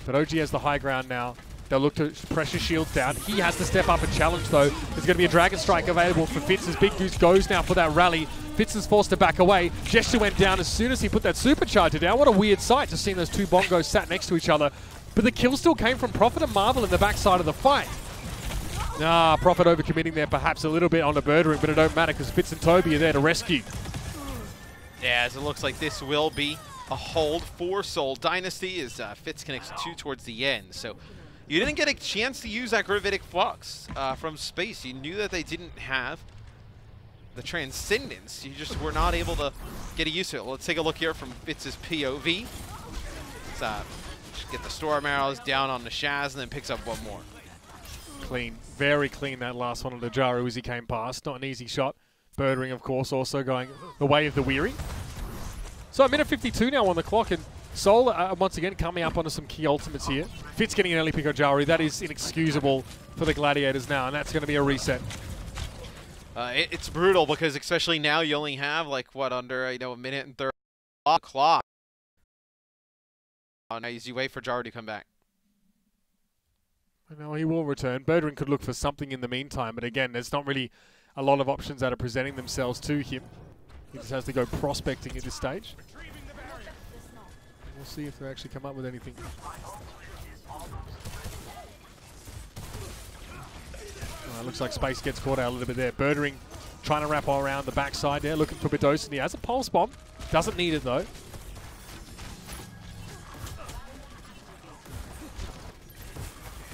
But OG has the high ground now. They'll look to pressure shields down. He has to step up and challenge, though. There's going to be a Dragon Strike available for Fitz as Big Goose goes now for that rally. Fitz is forced to back away. Gesture went down as soon as he put that Supercharger down. What a weird sight, just seeing those two bongos sat next to each other. But the kill still came from Prophet and Marvel in the backside of the fight. Prophet overcommitting there perhaps a little bit on the Birdring, but it don't matter because Fitz and Toby are there to rescue. Yeah, as it looks like this will be a hold for Seoul Dynasty as Fitz connects 2 towards the end. So you didn't get a chance to use that Gravitic Flux from space. You knew that they didn't have the Transcendence. You just were not able to get a use of it. Let's take a look here from Fitz's POV. Let's get the Storm Arrows down on the Shaz and then picks up one more. Clean, very clean that last one on the Jaru as he came past. Not an easy shot. Birdring, of course, also going the way of the Weary. So a minute 52 now on the clock, and Seoul once again coming up onto some key ultimates here. Fitz getting an early pick on Jaru. That is inexcusable for the Gladiators now, and that's going to be a reset. It's brutal because especially now you only have like what under a minute and 30 clock. Now as you wait for Jaru to come back. I know he will return. Birdring could look for something in the meantime, but again, there's not really a lot of options that are presenting themselves to him. He just has to go prospecting at this stage. We'll see if they actually come up with anything. Looks like Space gets caught out a little bit there. Birdring trying to wrap all around the backside there, looking for Bedosin. He has a pulse bomb. Doesn't need it though.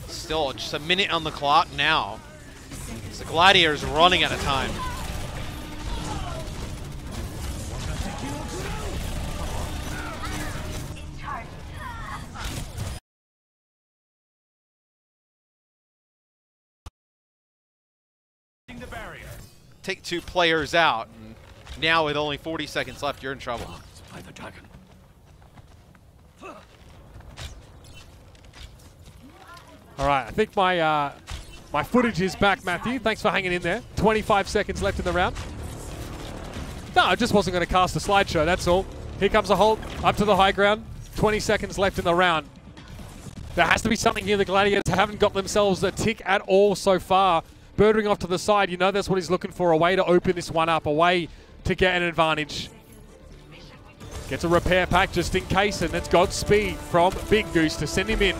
Still just a minute on the clock now. The Gladiators running out of time. Take 2 players out, and now with only 40 seconds left, you're in trouble. All right, I think my my footage is back, Matthew. Thanks for hanging in there. 25 seconds left in the round. No, I just wasn't going to cast a slideshow, that's all. Here comes a hold, up to the high ground. 20 seconds left in the round. There has to be something here. The Gladiators haven't got themselves a tick at all so far. Birdring off to the side, you know that's what he's looking for, a way to open this one up, a way to get an advantage. Gets a repair pack just in case, and that's Godspeed from Big Goose to send him in.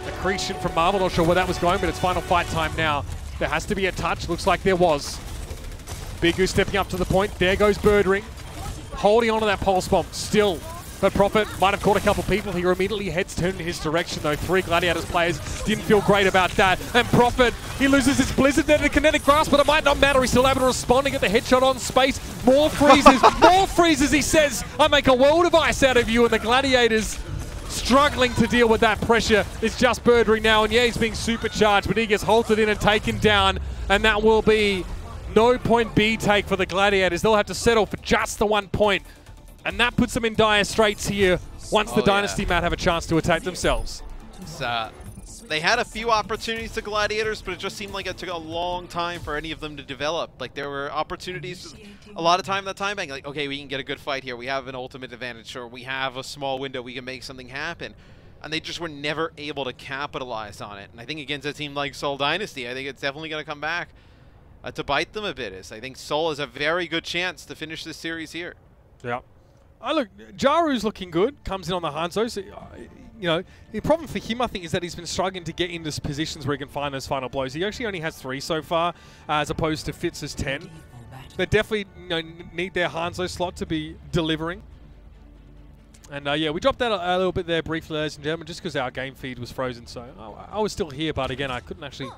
Accretion from Marvel, not sure where that was going, but it's final fight time now. There has to be a touch, looks like there was. Big Goose stepping up to the point, there goes Birdring. Holding on to that pulse bomb, still. But Prophet might have caught a couple people here. Immediately heads turned in his direction, though. 3 Gladiators players didn't feel great about that. And Prophet, he loses his Blizzard there to Kinetic Grasp, but it might not matter. He's still able to respond and get the headshot on Space. More freezes, more freezes, he says. I make a world of ice out of you, and the Gladiators struggling to deal with that pressure. It's just Birdring now, and yeah, he's being supercharged, but he gets halted in and taken down, and that will be no point B take for the Gladiators. They'll have to settle for just the 1 point. And that puts them in dire straits here once the Dynasty mat have a chance to attack themselves. They had a few opportunities to Gladiators, but it just seemed like it took a long time for any of them to develop. Like, there were opportunities a lot of time that time bank. Like, okay, we can get a good fight here. We have an ultimate advantage, or we have a small window. We can make something happen. And they just were never able to capitalize on it. And I think against a team like Seoul Dynasty, I think it's definitely going to come back to bite them a bit. I think Seoul has a very good chance to finish this series here. Yeah. Look, Jaru's looking good, comes in on the Hangzhou. So, you know, the problem for him, I think, is that he's been struggling to get into positions where he can find those final blows. He actually only has 3 so far, as opposed to Fitz's 10. They definitely need their Hangzhou slot to be delivering. And yeah, we dropped that a little bit there briefly, ladies and gentlemen, just because our game feed was frozen. So I was still here, but again, I couldn't actually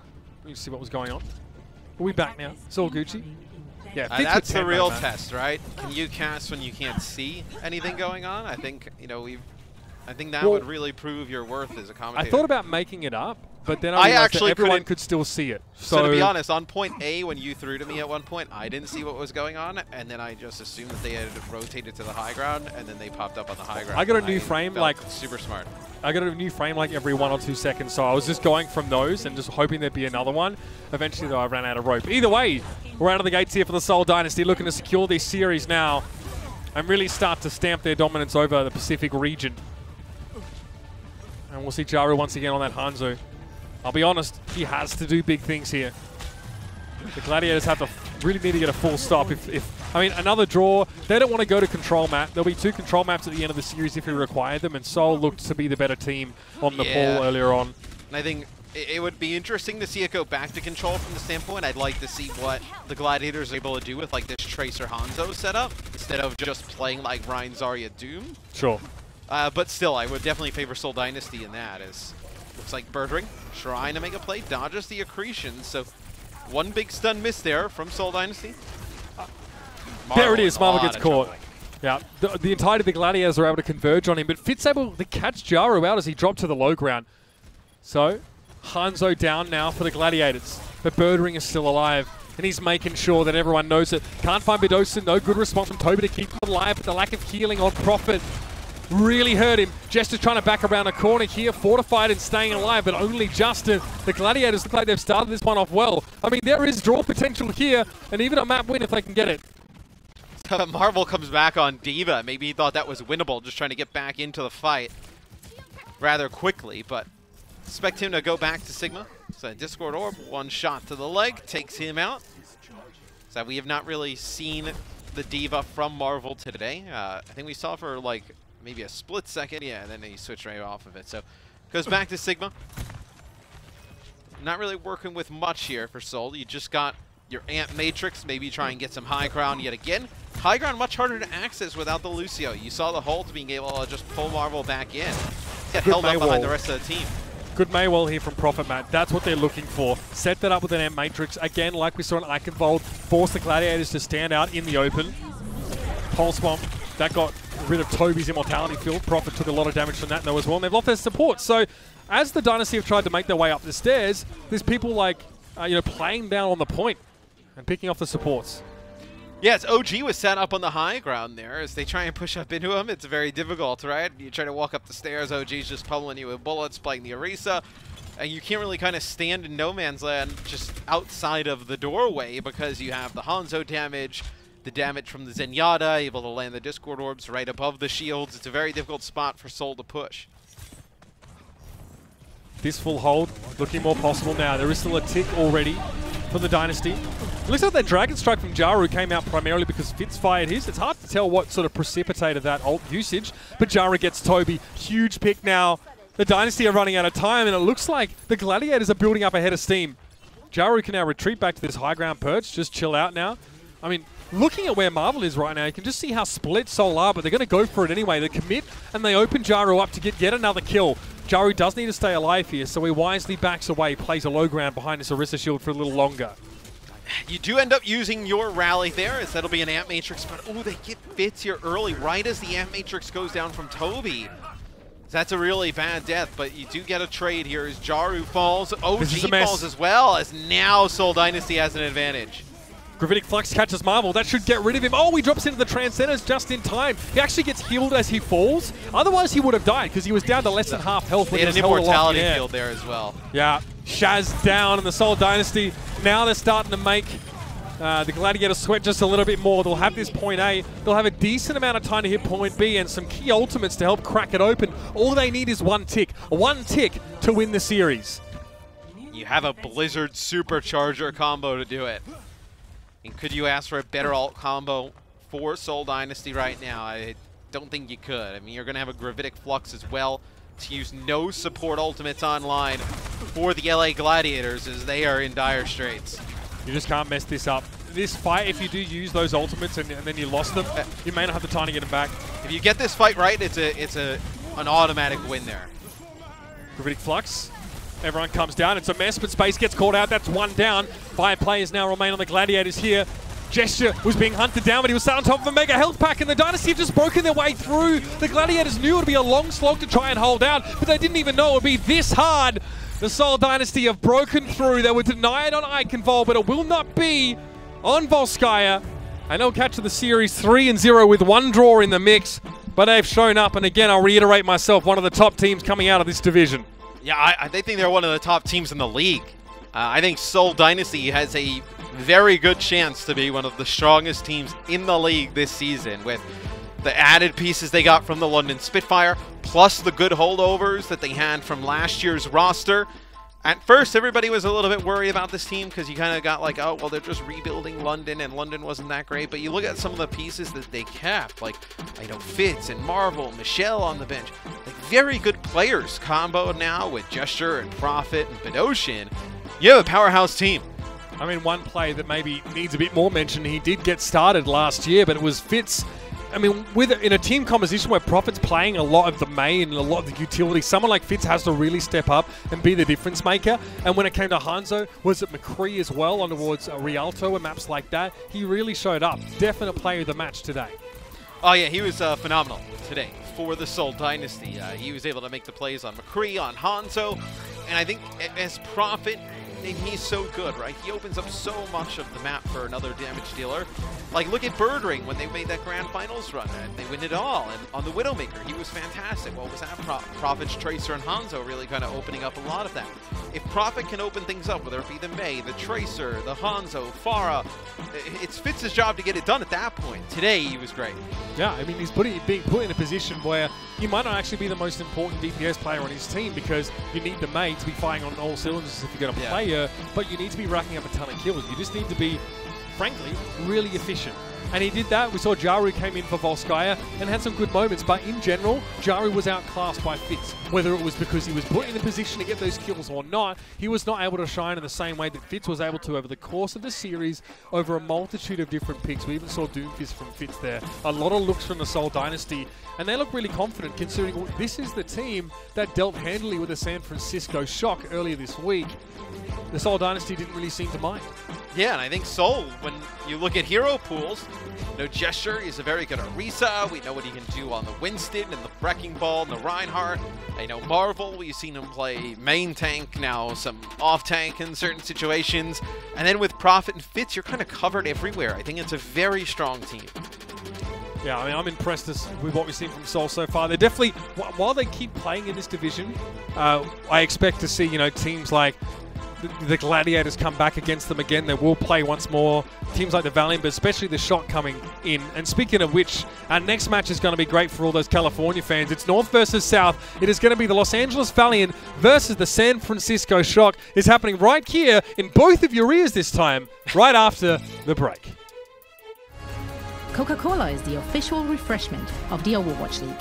see what was going on. Are we back now? It's all Gucci. Yeah, that's the real test, right? Can you cast when you can't see anything going on? I think, you know, we've I think that would really prove your worth as a commentator. I thought about making it up, but then I realized that everyone could still see it. So to be honest, on point A, when you threw to me at one point, I didn't see what was going on, and then I just assumed that they had rotated to the high ground, and then they popped up on the high ground. I got a new frame, like super smart. I got a new frame like every 1 or 2 seconds, so I was just going from those and just hoping there'd be another one. Eventually, though, I ran out of rope. Either way, we're out of the gates here for the Seoul Dynasty, looking to secure this series now and really start to stamp their dominance over the Pacific region. And we'll see Jaru once again on that Hangzhou. I'll be honest, he has to do big things here. The Gladiators have to really need to get a full stop. I mean, another draw. They don't want to go to control map. There'll be 2 control maps at the end of the series if we require them, and Seoul looked to be the better team on the poll earlier on. And I think it would be interesting to see it go back to control from the standpoint. I'd like to see what the Gladiators are able to do with like this Tracer Hangzhou setup instead of just playing like Ryan Zarya Doom. Sure. But still, I would definitely favor Seoul Dynasty in that, as looks like Birdring trying to make a play, dodges the accretion, so one big stun miss there from Seoul Dynasty. There it is, Marvel gets caught. Yeah, the entirety of the Gladiators are able to converge on him, but Fitz able to catch Jaru out as he dropped to the low ground. So, Hangzhou down now for the Gladiators, but Birdring is still alive, and he's making sure that everyone knows it. Can't find Bidosin, no good response from Toby to keep him alive, but the lack of healing on Prophet really hurt him. Jester's trying to back around a corner here, fortified and staying alive, but only Justin. The Gladiators look like they've started this one off well. I mean, there is draw potential here, and even a map win if they can get it. Marvel comes back on D.Va. Maybe he thought that was winnable, just trying to get back into the fight rather quickly, but expect him to go back to Sigma. So Discord Orb, 1 shot to the leg, takes him out. So we have not really seen the D.Va from Marvel today. I think we saw for like maybe a split second, and then he switched right off of it. So goes back to Sigma. Not really working with much here for Seoul. You just got your Ant Matrix, maybe try and get some high ground yet again. High ground much harder to access without the Lucio. You saw the Holds being able to just pull Marvel back in. Get held up behind the rest of the team. Good Maywall here from Prophet, Matt. That's what they're looking for. Set that up with an Ant Matrix. Again, like we saw in Eichenwald, force the Gladiators to stand out in the open. Pulse Bomb, that got rid of Toby's Immortality Field. Prophet took a lot of damage from that though as well, and they've lost their support. So, as the Dynasty have tried to make their way up the stairs, there's people like, playing down on the point and picking off the supports. Yes, OG was set up on the high ground there. As they try and push up into him, it's very difficult, right? You try to walk up the stairs, OG's just pummeling you with bullets, playing the Orisa, and you can't really kind of stand in no man's land just outside of the doorway because you have the Hangzhou damage, the damage from the Zenyatta, able to land the Discord Orbs right above the shields. It's a very difficult spot for Seoul to push. This full hold looking more possible now. There is still a tick already for the Dynasty. It looks like that Dragon Strike from Jaru came out primarily because Fitz fired his. It's hard to tell what sort of precipitated that ult usage, but Jaru gets Toby. Huge pick now. The Dynasty are running out of time, and it looks like the Gladiators are building up a head of steam. Jaru can now retreat back to this high ground perch, just chill out now. I mean, looking at where Marvel is right now, you can just see how split Seoul are, but they're going to go for it anyway. They commit, and they open Jaru up to get yet another kill. Jaru does need to stay alive here, so he wisely backs away, plays a low ground behind his Orisa shield for a little longer. You do end up using your rally there, as that'll be an Ant Matrix, but oh, they get Fitz here early, right as the Ant Matrix goes down from Toby. That's a really bad death, but you do get a trade here as Jaru falls. OG falls as well, as now Seoul Dynasty has an advantage. Gravitic Flux catches Marvel. That should get rid of him. Oh, he drops into the Transcendence just in time. He actually gets healed as he falls. Otherwise, he would have died because he was down to less than half health. He had an Immortality field there as well. Yeah. Shaz down in the Seoul Dynasty. Now they're starting to make the Gladiators sweat just a little bit more. They'll have this point A. They'll have a decent amount of time to hit point B and some key ultimates to help crack it open. All they need is one tick to win the series. You have a Blizzard Supercharger combo to do it. And could you ask for a better ult combo for Seoul Dynasty right now? I don't think you could. I mean, you're going to have a Gravitic Flux as well to use no support ultimates online for the LA Gladiators as they are in dire straits. You just can't mess this up. This fight, if you do use those ultimates and then you lost them, you may not have the time to get them back. If you get this fight right, it's an automatic win there. Gravitic Flux. Everyone comes down. It's a mess, but Space gets called out. That's one down. 5 players now remain on the Gladiators here. Gesture was being hunted down, but he was sat on top of a mega health pack, and the Dynasty have just broken their way through. The Gladiators knew it would be a long slog to try and hold out, but they didn't even know it would be this hard. The Seoul Dynasty have broken through. They were denied on Eichenwald, but it will not be on Volskaya. And they'll catch the series 3-0 with 1 draw in the mix, but they've shown up. And again, I'll reiterate myself, one of the top teams coming out of this division. Yeah, I think they're one of the top teams in the league. I think Seoul Dynasty has a very good chance to be one of the strongest teams in the league this season, with the added pieces they got from the London Spitfire, plus the good holdovers that they had from last year's roster. At first, everybody was a little bit worried about this team because you kind of got like, oh, well, they're just rebuilding London, and London wasn't that great. But you look at some of the pieces that they kept, like, I know, Fitz and Marvel, Michelle on the bench. Like, very good players comboed now with Gesture and Prophet and Bedosian. You have a powerhouse team. I mean, one play that maybe needs a bit more mention, he did get started last year, but it was Fitz. I mean, in a team composition where Prophet's playing a lot of the main and a lot of the utility, someone like Fitz has to really step up and be the difference maker. And when it came to Hangzhou, was it McCree as well on towards Rialto and maps like that? He really showed up. Definite player of the match today. Oh yeah, he was phenomenal today for the Seoul Dynasty. He was able to make the plays on McCree, on Hangzhou, and I think as Prophet, he's so good, right? He opens up so much of the map for another damage dealer. Like, look at Birdring when they made that Grand Finals run, and they win it all. And on the Widowmaker, he was fantastic. What was that? Prophet's Tracer and Hangzhou really kind of opening up a lot of that. If Prophet can open things up, whether it be the Mei, the Tracer, the Hangzhou, Farah, it's Fitz's job to get it done at that point. Today, he was great. Yeah, I mean, he's being put in a position where he might not actually be the most important DPS player on his team, because you need the Mei to be firing on all cylinders if you're going to play her, but you need to be racking up a ton of kills. You just need to be, frankly, really efficient. And he did that. We saw Jaru came in for Volskaya and had some good moments, but in general, Jaru was outclassed by Fitz. Whether it was because he was put in a position to get those kills or not, he was not able to shine in the same way that Fitz was able to over the course of the series, over a multitude of different picks. We even saw Doomfist from Fitz there. A lot of looks from the Seoul Dynasty, and they look really confident considering this is the team that dealt handily with the San Francisco Shock earlier this week. The Seoul Dynasty didn't really seem to mind. Yeah, and I think Seoul, when you look at hero pools, Gesture is a very good Orisa. We know what he can do on the Winston and the Wrecking Ball and the Reinhardt. I know Marvel, we've seen him play main tank, now some off tank in certain situations. And then with Prophet and Fitz, you're kind of covered everywhere. I think it's a very strong team. Yeah, I mean, I'm impressed with what we've seen from Seoul so far. They're definitely, while they keep playing in this division, I expect to see, teams like the Gladiators come back against them again. They will play once more. Teams like the Valiant, but especially the Shock coming in. And speaking of which, our next match is going to be great for all those California fans. It's North versus South. It is going to be the Los Angeles Valiant versus the San Francisco Shock. It's happening right here in both of your ears this time, right after the break. Coca-Cola is the official refreshment of the Overwatch League.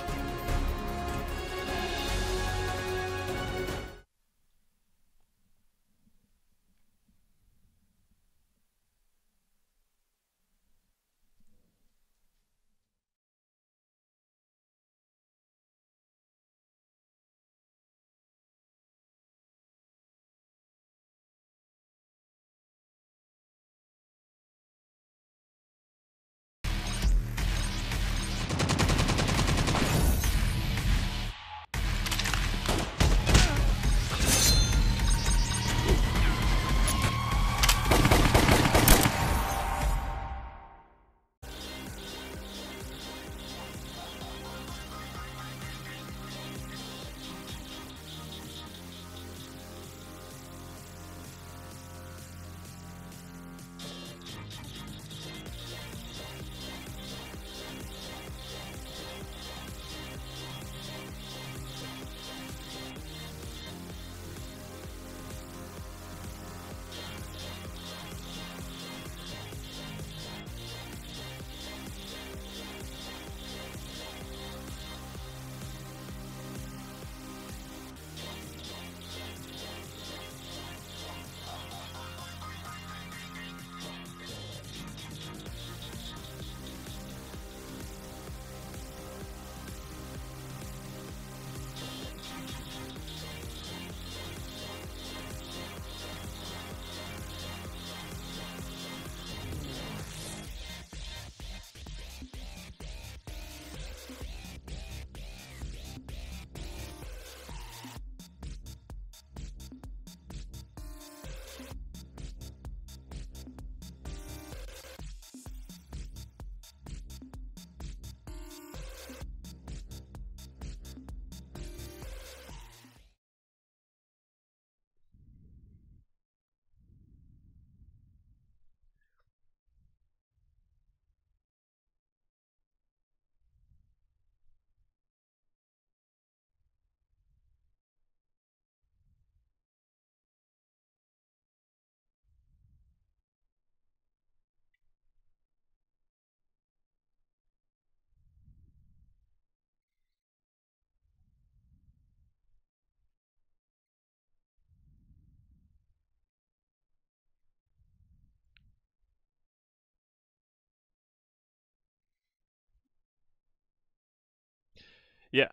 Yeah.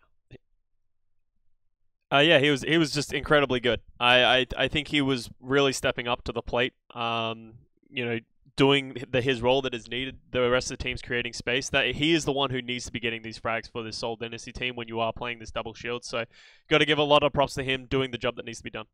Yeah, he was just incredibly good. I think he was really stepping up to the plate. You know, doing his role that is needed. The rest of the team's creating space. That he is the one who needs to be getting these frags for this Seoul Dynasty team when you are playing this double shield. So, got to give a lot of props to him doing the job that needs to be done.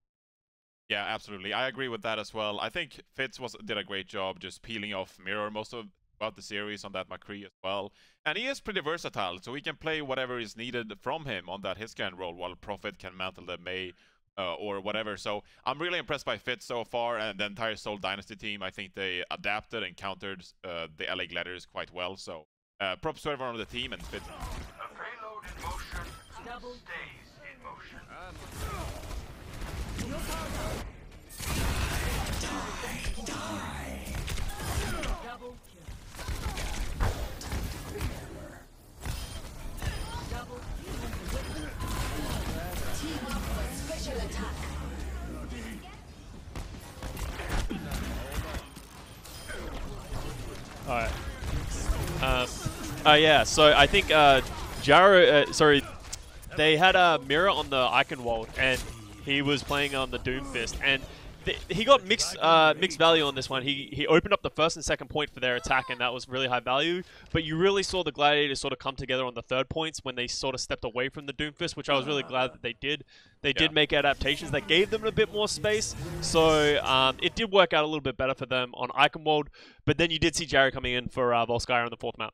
Yeah, absolutely. I agree with that as well. I think Fitz did a great job just peeling off Mirror throughout the series on that McCree as well. And he is pretty versatile, so he can play whatever is needed from him on that Hiscan role, while Prophet can mantle the May or whatever. So I'm really impressed by Fitz so far, and the entire Seoul Dynasty team. I think they adapted and countered the LA Gladiators quite well. So props to everyone on the team and Fitz. A payload in motion stays in motion. Double kill. Double kill. Special attack. Alright. Yeah, so I think they had a Mirror on the Icon World, and he was playing on the Doomfist, and he got mixed value on this one. He opened up the first and second point for their attack, and that was really high value. But you really saw the Gladiators sort of come together on the third points when they sort of stepped away from the Doomfist, which I was really glad that they did. They did make adaptations that gave them a bit more space, so it did work out a little bit better for them on Icon World. But then you did see Jerry coming in for Volskaya on the fourth map.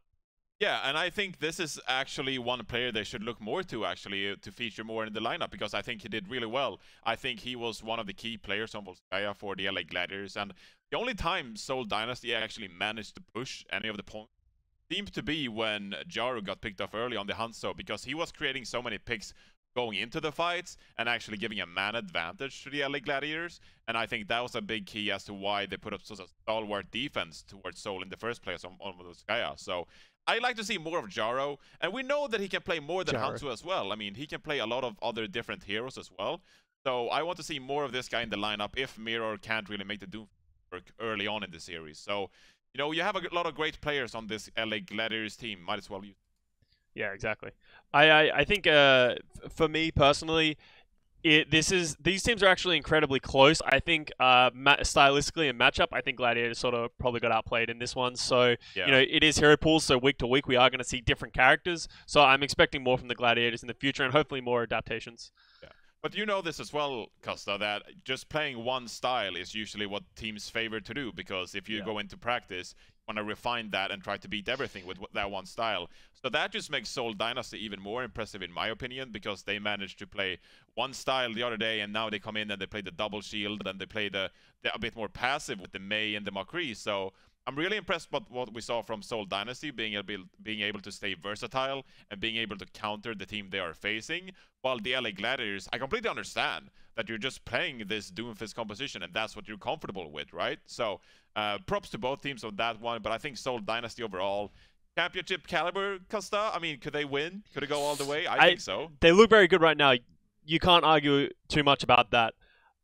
Yeah, and I think this is actually one player they should look more to, actually, to feature more in the lineup, because I think he did really well. I think he was one of the key players on Volskaya for the LA Gladiators, and the only time Seoul Dynasty actually managed to push any of the points seemed to be when Jaru got picked off early on the Hangzhou, because he was creating so many picks going into the fights and actually giving a man advantage to the LA Gladiators, and I think that was a big key as to why they put up such a stalwart defense towards Seoul in the first place on Volskaya. So I like to see more of Jaro, and we know that he can play more than Hangzhou as well. I mean, he can play a lot of other different heroes as well. So I want to see more of this guy in the lineup if Mirror can't really make the Doom work early on in the series. So, you know, you have a lot of great players on this LA Gladiators team. Might as well use. Yeah, exactly. I think for me personally, these teams are actually incredibly close. I think stylistically in matchup, I think Gladiators sort of probably got outplayed in this one. So, you know, it is hero pools, so week to week we are going to see different characters. So I'm expecting more from the Gladiators in the future and hopefully more adaptations. Yeah. But you know this as well, Costa, that just playing one style is usually what teams favor to do, because if you go into practice, you want to refine that and try to beat everything with that one style. So that just makes Seoul Dynasty even more impressive in my opinion, because they managed to play one style the other day, and now they come in and they play the double shield, and they play a bit more passive with the May and the McCree. So I'm really impressed with what we saw from Seoul Dynasty, being able to stay versatile and being able to counter the team they are facing, while the LA Gladiators, I completely understand that you're just playing this Doomfist composition and that's what you're comfortable with, right? So props to both teams on that one, but I think Seoul Dynasty overall, championship caliber, Costa, I mean, could they win? Could it go all the way? I think so. They look very good right now. You can't argue too much about that.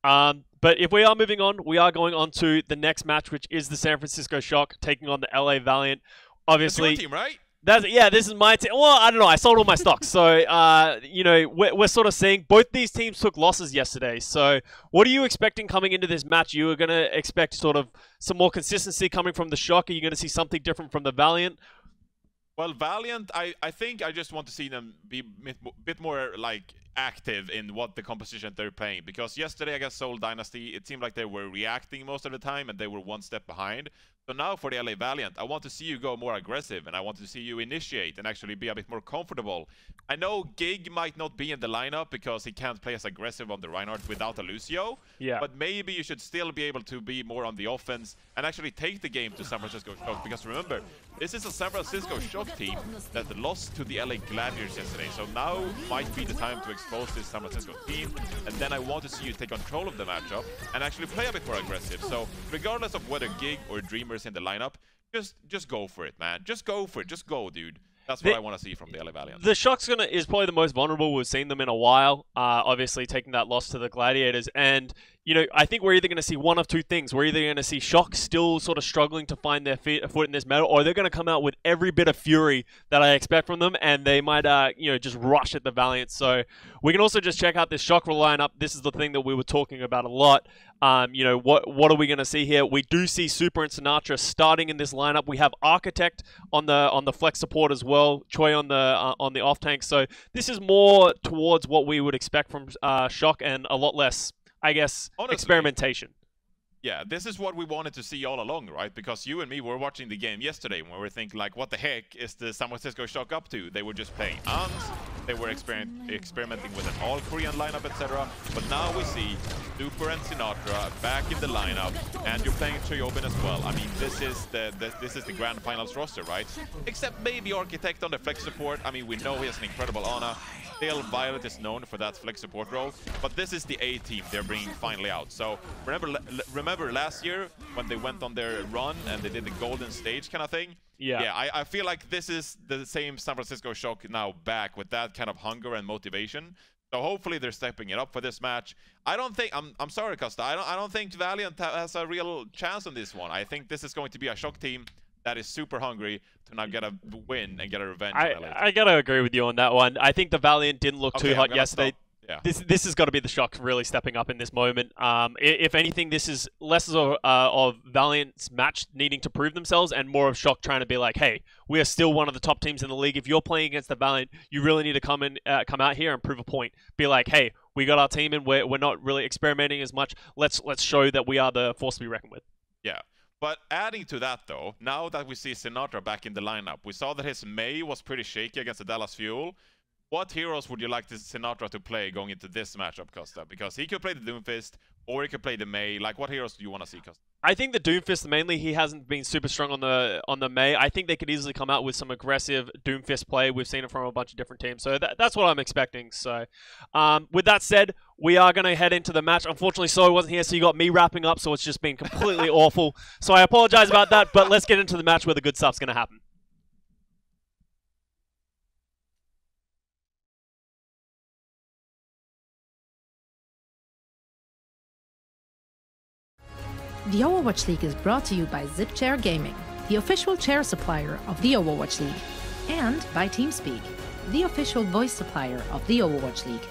But if we are moving on, we are going on to the next match, which is the San Francisco Shock taking on the LA Valiant. Obviously, that's your team, right? This is my team. Well, I don't know. I sold all my stocks. So, you know, we're sort of seeing both these teams took losses yesterday. So, what are you expecting coming into this match? You are going to expect sort of some more consistency coming from the Shock? Are you going to see something different from the Valiant? Well, Valiant, I think I just want to see them be a bit more, like, active in what the composition they're playing, because yesterday against Seoul Dynasty, it seemed like they were reacting most of the time and they were one step behind. So now for the LA Valiant, I want to see you go more aggressive, and I want to see you initiate and actually be a bit more comfortable. I know Gig might not be in the lineup because he can't play as aggressive on the Reinhardt without a Lucio, but maybe you should still be able to be more on the offense and actually take the game to San Francisco Shock, because remember, this is a San Francisco Shock team that lost to the LA Gladiators yesterday, so now might be the time to expose this San Francisco team, and then I want to see you take control of the matchup and actually play a bit more aggressive. So regardless of whether Gig or Dreamer's in the lineup, just go for it, man. Just go for it. Just go, dude. That's what I want to see from the LA Valiant. The Shock's is probably the most vulnerable we've seen them in a while. Obviously, taking that loss to the Gladiators. And, you know, I think we're either going to see one of two things. We're either going to see Shock still sort of struggling to find their foot in this medal, or they're going to come out with every bit of fury that I expect from them, and they might, you know, just rush at the Valiant. So we can also just check out this Shock lineup. This is the thing that we were talking about a lot. You know, what are we going to see here? We do see Super and Sinatra starting in this lineup. We have Architect on the flex support as well. Choi on the off tank. So this is more towards what we would expect from Shock, and a lot less, I guess, honestly, experimentation. Yeah, this is what we wanted to see all along, right? Because you and me were watching the game yesterday when we were thinking, like, what the heck is the San Francisco Shock up to? They were just playing ANS, they were experimenting with an all-Korean lineup, etc. But now we see Super and Sinatra back in the lineup, and you're playing Choyobin as well. I mean, this is the grand finals roster, right? Except maybe Architect on the flex support. I mean, we know he has an incredible Ana. Still, Violet is known for that flex support role, but this is the A team they're bringing finally out. So remember last year when they went on their run and they did the golden stage kind of thing? Yeah, I feel like this is the same San Francisco Shock now back with that kind of hunger and motivation. So hopefully they're stepping it up for this match. I don't think I'm sorry, Costa. I don't think Valiant has a real chance on this one. I think this is going to be a Shock team that is super hungry to now get a win and get a revenge. I gotta agree with you on that one. I think the Valiant didn't look too hot yesterday. Yeah. This has got to be the Shock really stepping up in this moment. If anything, this is less of Valiant's match needing to prove themselves and more of Shock trying to be like, hey, we are still one of the top teams in the league. If you're playing against the Valiant, you really need to come out here and prove a point. Be like, hey, we got our team and we're not really experimenting as much. Let's show that we are the force to be reckoned with. Yeah. But adding to that, though, now that we see Sinatra back in the lineup, we saw that his May was pretty shaky against the Dallas Fuel. What heroes would you like this Sinatra to play going into this matchup, Costa? Because he could play the Doomfist, or he could play the May. Like, what heroes do you want to see, Costa? I think the Doomfist, mainly, he hasn't been super strong on the May. I think they could easily come out with some aggressive Doomfist play. We've seen it from a bunch of different teams. So that's what I'm expecting. So with that said, we are going to head into the match. Unfortunately, Soy wasn't here, so you got me wrapping up, so it's just been completely awful. So I apologize about that, but let's get into the match where the good stuff's going to happen. The Overwatch League is brought to you by ZipChair Gaming, the official chair supplier of the Overwatch League, and by TeamSpeak, the official voice supplier of the Overwatch League.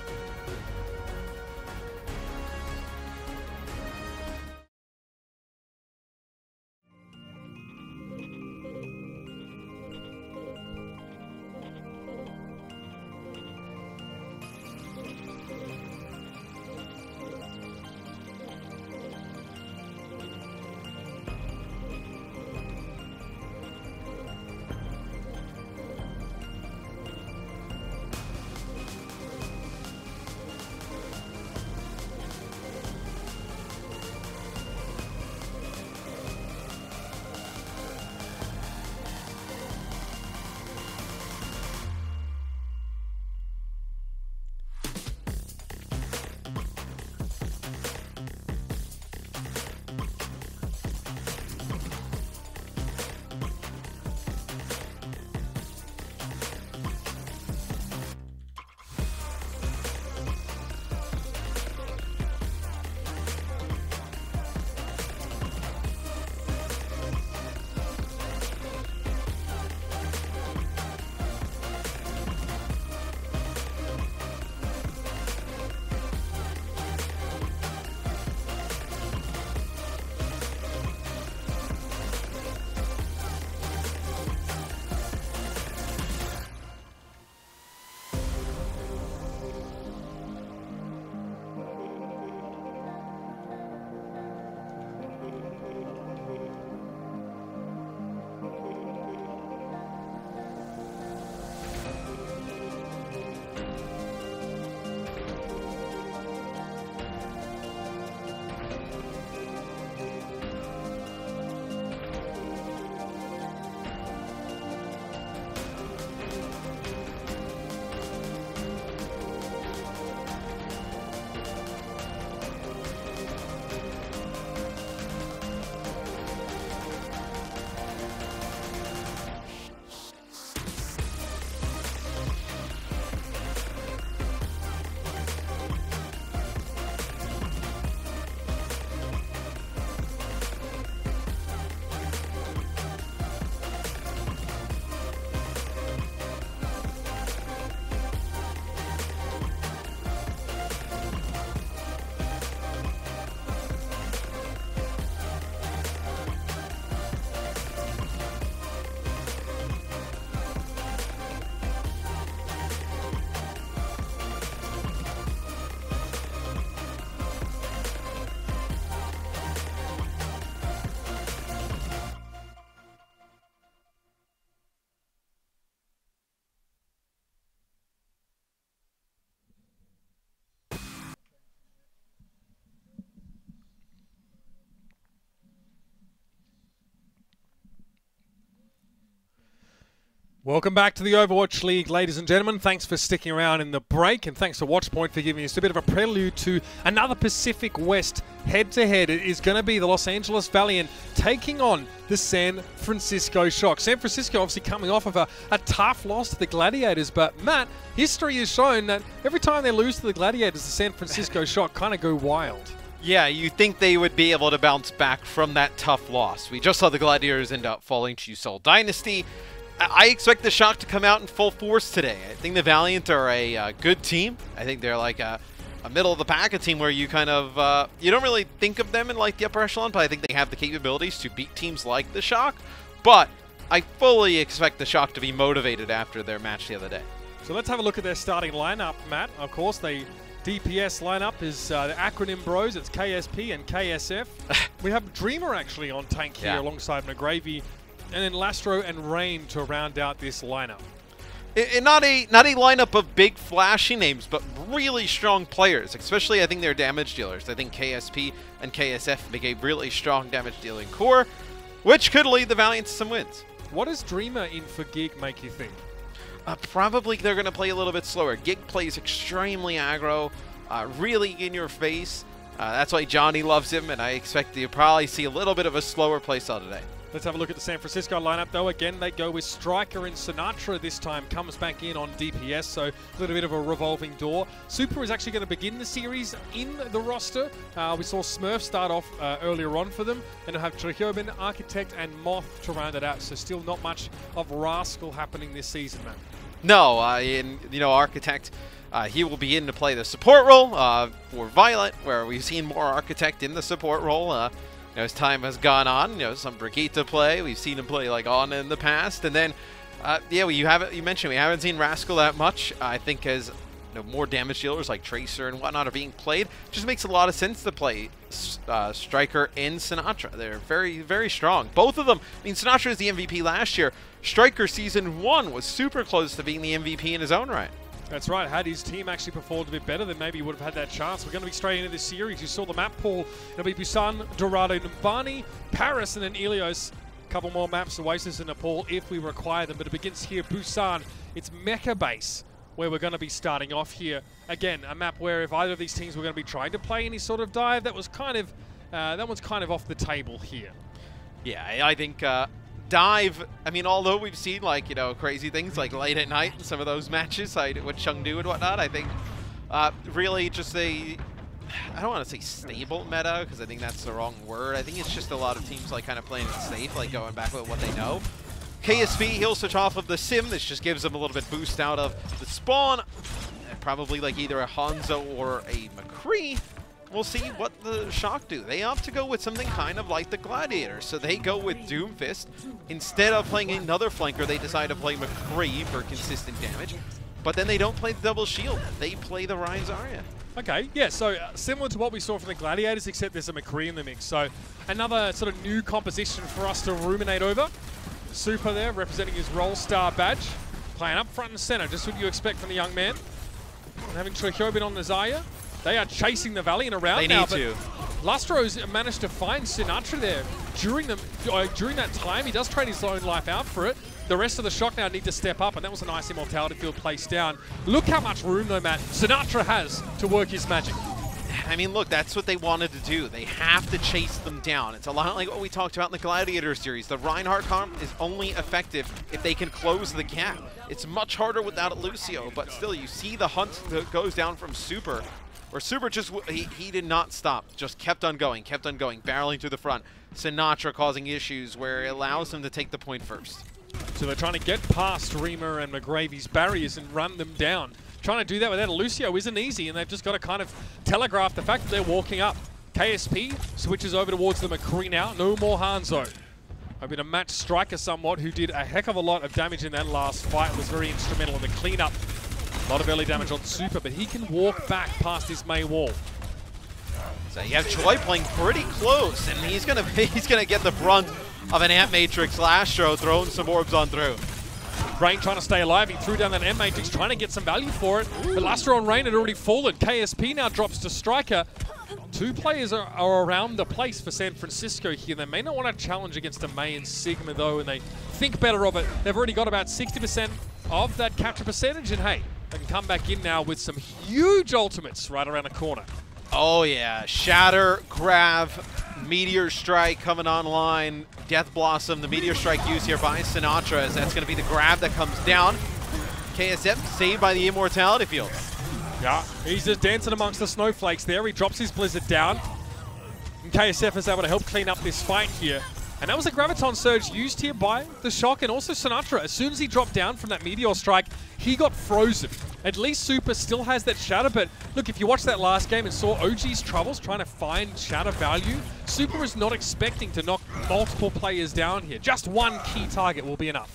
Welcome back to the Overwatch League, ladies and gentlemen. Thanks for sticking around in the break, and thanks to Watchpoint for giving us a bit of a prelude to another Pacific West head-to-head. It is going to be the Los Angeles Valiant taking on the San Francisco Shock. San Francisco obviously coming off of a tough loss to the Gladiators, but Matt, history has shown that every time they lose to the Gladiators, the San Francisco Shock kind of go wild. Yeah, you think they would be able to bounce back from that tough loss. We just saw the Gladiators end up falling to Seoul Dynasty. I expect the Shock to come out in full force today. I think the Valiant are a good team. I think they're like a middle-of-the-pack, a team where you kind of, you don't really think of them in like the upper echelon, but I think they have the capabilities to beat teams like the Shock. But I fully expect the Shock to be motivated after their match the other day. So let's have a look at their starting lineup, Matt. Of course, the DPS lineup is the acronym bros. It's KSP and KSF. We have Dreamer actually on tank here alongside McGravy. And then Lastro and Rain to round out this lineup. Not a lineup of big flashy names, but really strong players. Especially, I think they're damage dealers. I think KSP and KSF make a really strong damage dealing core, which could lead the Valiant to some wins. What does Dreamer in for Gig make you think? Probably they're going to play a little bit slower. Gig plays extremely aggro, really in your face. That's why Johnny loves him, and I expect you'll probably see a little bit of a slower playstyle today. Let's have a look at the San Francisco lineup, though. Again, they go with Striker and Sinatra this time. Comes back in on DPS, so a little bit of a revolving door. Super is actually going to begin the series in the roster. We saw Smurf start off earlier on for them. And they'll have Trehobin, Architect, and Moth to round it out. So still not much of Rascal happening this season, man. No, Architect, he will be in to play the support role for Violet, where we've seen more Architect in the support role. As time has gone on, some Brigitte play. We've seen him play like on in the past, and then, you mentioned we haven't seen Rascal that much. I think as more damage dealers like Tracer and whatnot are being played, it just makes a lot of sense to play Striker and Sinatra. They're very, very strong. Both of them. I mean, Sinatra is the MVP last year. Striker Season 1 was super close to being the MVP in his own right. That's right. Had his team actually performed a bit better, then maybe he would have had that chance. We're going to be straight into this series. You saw the map pool. It'll be Busan, Dorado, Numbani, Paris, and then Ilios. A couple more maps, Oasis and Nepal if we require them. But it begins here, Busan. It's Mecha Base, where we're going to be starting off here. Again, a map where if either of these teams were going to be trying to play any sort of dive, that was kind of that one's kind of off the table here. Yeah, I think dive, I mean, although we've seen crazy things like late at night in some of those matches with Chengdu and whatnot, I think really just I don't want to say stable meta, because I think that's the wrong word. I think it's just a lot of teams kind of playing it safe, going back with what they know. KSP, he'll switch off of the Sim. This just gives them a little bit boost out of the spawn. Probably either a Hangzhou or a McCree. We'll see what the Shock do. They opt to go with something kind of like the Gladiators. So they go with Doomfist. Instead of playing another flanker, they decide to play McCree for consistent damage. But then they don't play the double shield. They play the Ryan Zarya. Okay, yeah, so similar to what we saw from the Gladiators, except there's a McCree in the mix. So another sort of new composition for us to ruminate over. Super there, representing his Roll Star badge. Playing up front and center, just what you expect from the young man. And having Trehobin on the Zarya. They are chasing the Valiant around now, but Lastro's managed to find Sinatra there. During that time, he does trade his own life out for it. The rest of the Shock now need to step up, and that was a nice Immortality field placed down. Look how much room, though, Matt, Sinatra has to work his magic. I mean, look, that's what they wanted to do. They have to chase them down. It's a lot like what we talked about in the Gladiator series. The Reinhardt comp is only effective if they can close the gap. It's much harder without Lucio, but still, you see the hunt that goes down from Super. Or Super just, he did not stop, just kept on going, barreling to the front. Sinatra causing issues where it allows him to take the point first. So they're trying to get past Reamer and McGravy's barriers and run them down. Trying to do that without Lucio isn't easy, and they've just got to kind of telegraph the fact that they're walking up. KSP switches over towards the McCree now, no more Hangzhou. Hoping to match Striker somewhat, who did a heck of a lot of damage in that last fight, was very instrumental in the cleanup. A lot of early damage on Super, but he can walk back past his May wall. So you have Choi playing pretty close, and he's gonna get the brunt of an Ant Matrix Lastro throwing some orbs on through. Rain trying to stay alive. He threw down that Ant Matrix, trying to get some value for it. But Lastro and Rain had already fallen. KSP now drops to Striker. Two players are around the place for San Francisco here. They may not want to challenge against a May and Sigma though, and they think better of it. They've already got about 60% of that capture percentage, and hey, they can come back in now with some huge ultimates right around the corner. Oh yeah, Shatter, Grav, Meteor Strike coming online, Death Blossom, the Meteor Strike used here by Sinatra, as that's going to be the grab that comes down. KSF saved by the Immortality Field. Yeah, he's just dancing amongst the snowflakes there. He drops his Blizzard down. And KSF is able to help clean up this fight here. And that was a Graviton Surge used here by the Shock and also Sinatra. As soon as he dropped down from that Meteor Strike, he got frozen. At least Super still has that Shatter, but look, if you watched that last game and saw OG's troubles trying to find Shatter value, Super is not expecting to knock multiple players down here. Just one key target will be enough.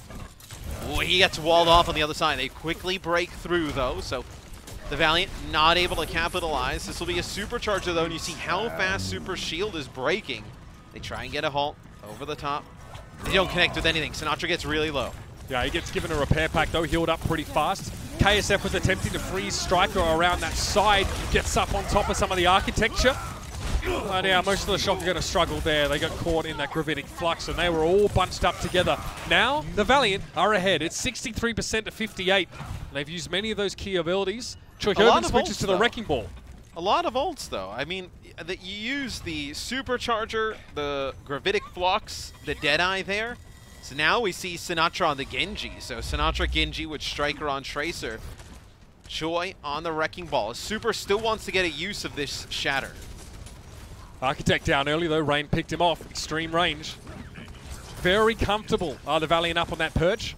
Ooh, he gets walled off on the other side. They quickly break through, though, so the Valiant not able to capitalize. This will be a Supercharger, though, and you see how fast Super's shield is breaking. They try and get a halt over the top. They don't connect with anything. Sinatra gets really low. Yeah, he gets given a repair pack, though, healed up pretty fast. KSF was attempting to freeze Striker around that side, gets up on top of some of the architecture. But yeah, most of the Shock are going to struggle there. They got caught in that gravitic flux, and they were all bunched up together. Now, the Valiant are ahead. It's 63% to 58. They've used many of those key abilities. Choyhoven switches to the Wrecking Ball. A lot of ults, though. I mean, that you use the Supercharger, the Gravitic Flux, the Deadeye there. So now we see Sinatra on the Genji. So Sinatra, Genji with Striker on Tracer. Choi on the Wrecking Ball. Super still wants to get a use of this Shatter. Architect down early, though. Rain picked him off. Extreme range. Very comfortable. The Valiant up on that perch.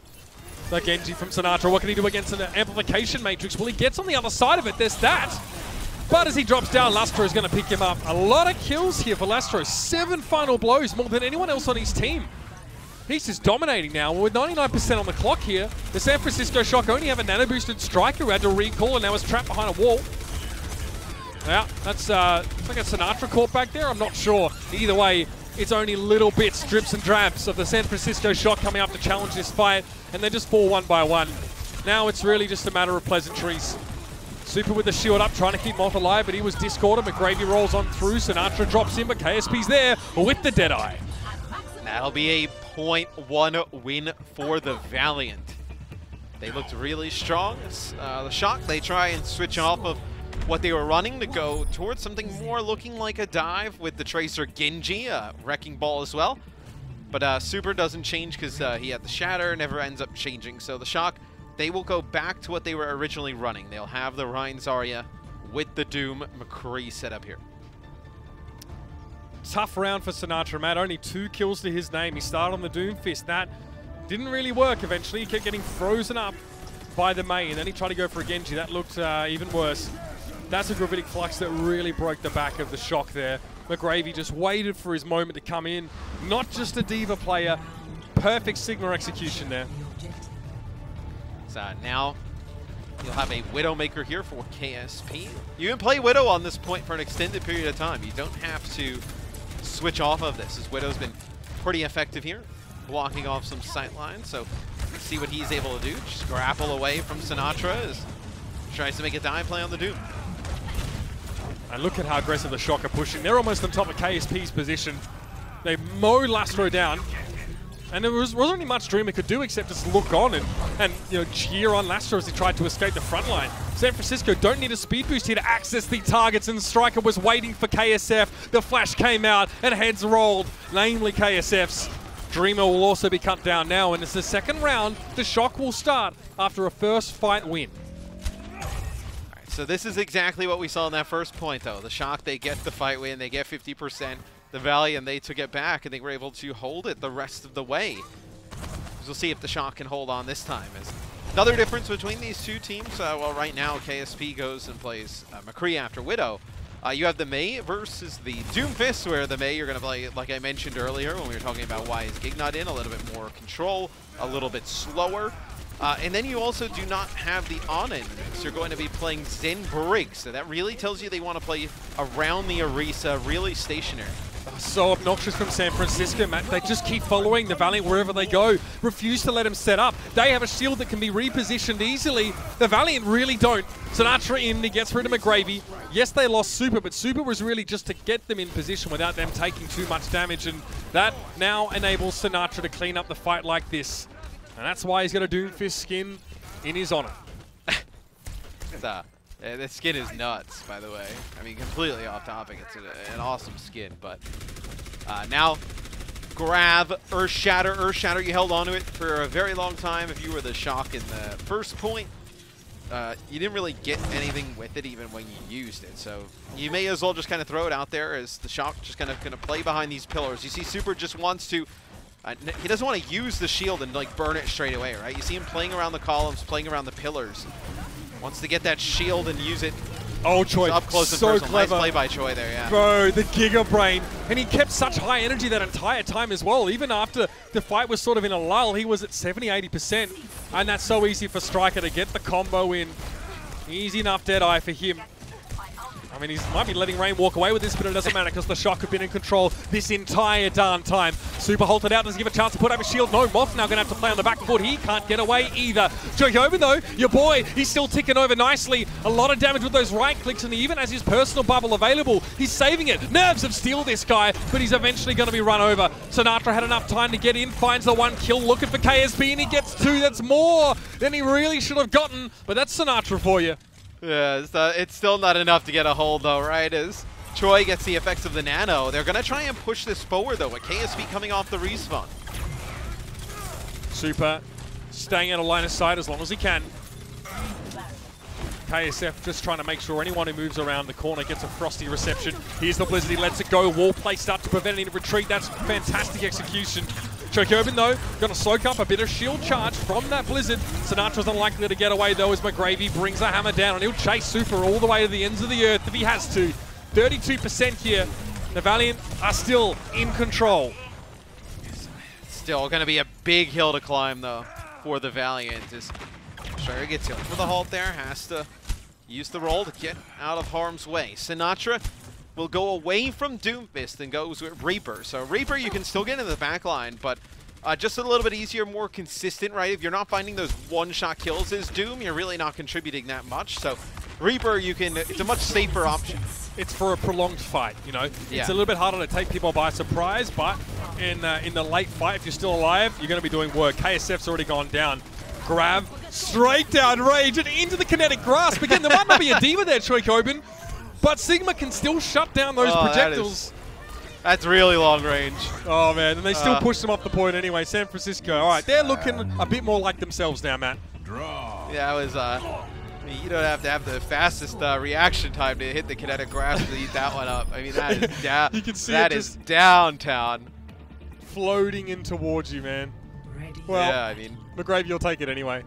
The Genji from Sinatra. What can he do against an Amplification Matrix? Well, he gets on the other side of it. There's that. But as he drops down, Lastro is going to pick him up. A lot of kills here for Lastro. 7 final blows, more than anyone else on his team. He's just dominating now. With 99% on the clock here, the San Francisco Shock only have a nano-boosted Striker who had to recall and now is trapped behind a wall. Yeah, that's looks like a Sinatra caught back there. I'm not sure. Either way, it's only little bits, drips and drabs of the San Francisco Shock coming up to challenge this fight, and they just fall one by one. Now it's really just a matter of pleasantries. Super with the shield up, trying to keep Moth alive, but he was discorded. McGravy rolls on through. Sinatra drops in, but KSP's there with the Deadeye. That'll be a 0.1 win for the Valiant. They looked really strong. The Shock, they try and switch off of what they were running to go towards something more looking like a dive with the Tracer Genji, Wrecking Ball as well. But Super doesn't change because he had the Shatter, never ends up changing. So the Shock, they will go back to what they were originally running. They'll have the Rein Zarya with the Doom McCree set up here. Tough round for Sinatra, Matt. Only 2 kills to his name. He started on the Doom Fist. That didn't really work eventually. He kept getting frozen up by the May, and then he tried to go for a Genji. That looked even worse. That's a Gravitic Flux that really broke the back of the Shock there. McGravy just waited for his moment to come in. Not just a Diva player. Perfect Sigma execution there. So now you'll have a Widowmaker here for KSP. You can play Widow on this point for an extended period of time. You don't have to switch off of this, as Widow's been pretty effective here, blocking off some sight lines. So see what he's able to do. Just grapple away from Sinatra as he tries to make a dive play on the Doom. And look at how aggressive the Shock are pushing. They're almost on top of KSP's position. They mow Lastro down. And there wasn't really much Dreamer could do except just look on and you know, cheer on Lastro as he tried to escape the front line. San Francisco don't need a speed boost here to access the targets, and Striker was waiting for KSF. The flash came out and heads rolled, namely KSF's. Dreamer will also be cut down now, and it's the second round. The Shock will start after a first fight win. Alright, so this is exactly what we saw in that first point, though. The Shock, they get the fight win, they get 50%. The Valiant, they took it back, and they were able to hold it the rest of the way. We'll see if the Shock can hold on this time. As another difference between these two teams, well, right now KSP goes and plays McCree after Widow. You have the May versus the Doomfist, where the May you're going to play, like I mentioned earlier when we were talking about why is Gig not in, a little bit more control, a little bit slower. And then you also do not have the Onin, so you're going to be playing Zen Briggs. So that really tells you they want to play around the Orisa, really stationary. So obnoxious from San Francisco, Matt. They just keep following the Valiant wherever they go. Refuse to let him set up. They have a shield that can be repositioned easily. The Valiant really don't. Sinatra in, he gets rid of McGravy. Yes, they lost Super, but Super was really just to get them in position without them taking too much damage, and that now enables Sinatra to clean up the fight like this. And that's why he's got a Doomfist skin in his honor. The skin is nuts, by the way. I mean, completely off topic. It's an awesome skin, but now grab Earthshatter. Earthshatter, you held onto it for a very long time. If you were the Shock in the first point, you didn't really get anything with it even when you used it. So you may as well just kind of throw it out there as the Shock just kind of going to play behind these pillars. You see Super just wants to, he doesn't want to use the shield and like burn it straight away, right? You see him playing around the columns, playing around the pillars. Wants to get that shield and use it. Oh, Choi, up close and so personal. clever. Nice play by Choi there, yeah. Bro, the Giga Brain. And he kept such high energy that entire time as well. Even after the fight was sort of in a lull, he was at 70-80%. And that's so easy for Striker to get the combo in. Easy enough Deadeye for him. I mean, he might be letting Rain walk away with this, but it doesn't matter because the Shock have been in control this entire darn time. Super halted out, doesn't give a chance to put up a shield. No, Moth now going to have to play on the back foot. He can't get away either. Jokobin, though, your boy, he's still ticking over nicely. A lot of damage with those right clicks, and he even has his personal bubble available. He's saving it. Nerves of steel, this guy, but he's eventually going to be run over. Sinatra had enough time to get in, finds the one kill, looking for KSP, and he gets two. That's more than he really should have gotten, but that's Sinatra for you. Yeah, it's still not enough to get a hold, though, right? As Choi gets the effects of the Nano. They're going to try and push this forward, though, with KSP coming off the respawn. Super staying out of line of sight as long as he can. KSF just trying to make sure anyone who moves around the corner gets a frosty reception. Here's the Blizzard, he lets it go. Wall placed up to prevent any retreat. That's fantastic execution. Chokobin, though, going to soak up a bit of shield charge from that Blizzard. Sinatra's unlikely to get away, though, as McGravy brings a hammer down, and he'll chase Super all the way to the ends of the earth if he has to. 32% here. The Valiant are still in control. Still going to be a big hill to climb, though, for the Valiant. As Striker gets hit for the halt there, has to use the roll to get out of harm's way. Sinatra will go away from Doomfist and goes with Reaper. So Reaper, you can still get in the back line, but just a little bit easier, more consistent, right? If you're not finding those one-shot kills as Doom, you're really not contributing that much. So Reaper, it's a much safer option. It's for a prolonged fight, you know? Yeah. It's a little bit harder to take people by surprise, but in the late fight, if you're still alive, you're going to be doing work. KSF's already gone down. Grab, straight down Rage, and into the kinetic grasp. Again, there might not be a Diva there, Chokobin, but Sigma can still shut down those projectiles. That's really long range. Oh, man, and they still push them off the point anyway. San Francisco, all right, they're looking a bit more like themselves now, Matt. Yeah, it was, you don't have to have the fastest reaction time to hit the kinetic grasp to eat that one up. I mean, that is down. You can see that is downtown. Floating in towards you, man. Well, yeah, I mean, McGravy will take it anyway.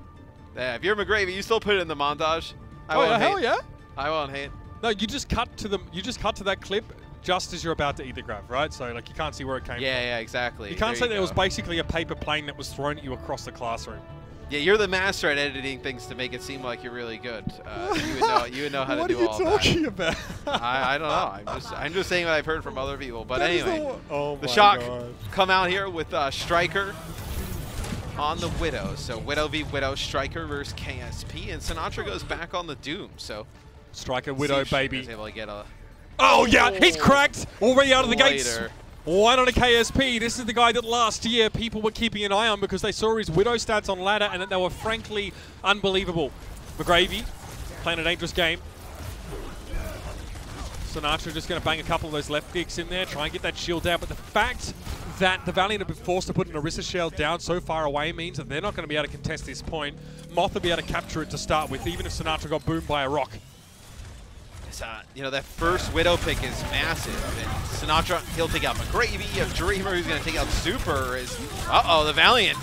Yeah, if you're McGravy, you still put it in the montage. Hell yeah. I won't hate. No, you just cut to that clip just as you're about to eat the grab, right? So like you can't see where it came from. Yeah, exactly. You can't say there was basically a paper plane that was thrown at you across the classroom. Yeah, you're the master at editing things to make it seem like you're really good. You would know how to do all that. What are you talking about? I don't know. I'm just saying what I've heard from other people. But anyway, the Shock come out here with Striker on the Widow. So Widow v Widow, Striker versus KSP, and Sinatra goes back on the Doom. So Striker Widow, baby. Able to get a he's cracked already out of the gates. Why not a KSP? This is the guy that last year people were keeping an eye on because they saw his Widow stats on ladder and that they were frankly unbelievable. McGravy playing a dangerous game. Sinatra just going to bang a couple of those left kicks in there, try and get that shield down. But the fact that the Valiant have been forced to put an Orisa shield down so far away means that they're not going to be able to contest this point. Moth will be able to capture it to start with, even if Sinatra got boomed by a rock. You know, that first Widow pick is massive. And Sinatra, he'll take out McGravy. A Dreamer who's going to take out Super. The Valiant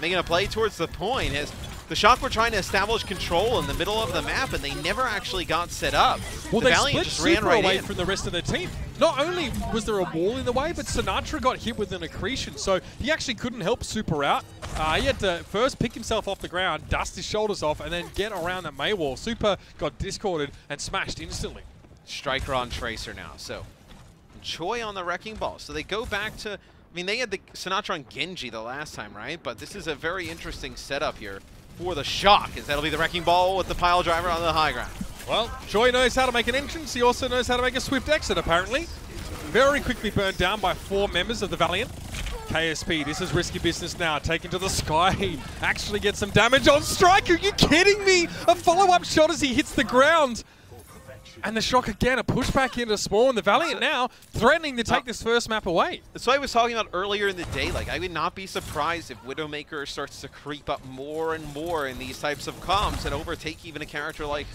making a play towards the point. As the Shock were trying to establish control in the middle of the map, and they never actually got set up. Well, the they Valiant split just super ran right away in. from the rest of their team. Not only was there a wall in the way, but Sinatra got hit with an accretion, so he actually couldn't help Super out. He had to first pick himself off the ground, dust his shoulders off, and then get around that May wall. Super got discorded and smashed instantly. Striker on Tracer now, so Choi on the Wrecking Ball. So they go back to, I mean, they had the Sinatra on Genji the last time, right? But this is a very interesting setup here for the Shock, as that'll be the Wrecking Ball with the pile driver on the high ground. Well, Choi knows how to make an entrance. He also knows how to make a swift exit, apparently. Very quickly burned down by 4 members of the Valiant. KSP, this is risky business now. Taken to the sky. Actually gets some damage on Striker. Are you kidding me? A follow-up shot as he hits the ground. And the Shock again, a pushback into Spawn. The Valiant now threatening to take this first map away. That's what I was talking about earlier in the day. Like, I would not be surprised if Widowmaker starts to creep up more and more in these types of comps and overtake even a character like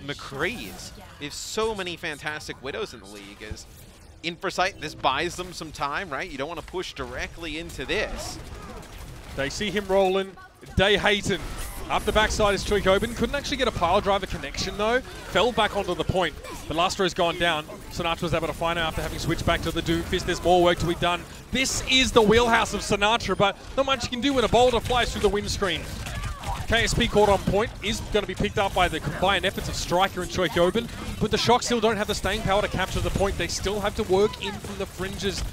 McCree. We have so many fantastic Widows in the league. As Inforesight, this buys them some time, right? You don't want to push directly into this. They see him rolling. Day Hayton. Up the backside is Choi Gobin. Couldn't actually get a pile driver connection though. Fell back onto the point. But Lastro's gone down. Sinatra was able to find out after having switched back to the Doomfist. There's more work to be done. This is the wheelhouse of Sinatra, but not much you can do when a boulder flies through the windscreen. KSP caught on point is going to be picked up by the combined efforts of Striker and Choi Gobin, but the Shock still don't have the staying power to capture the point. They still have to work in from the fringes,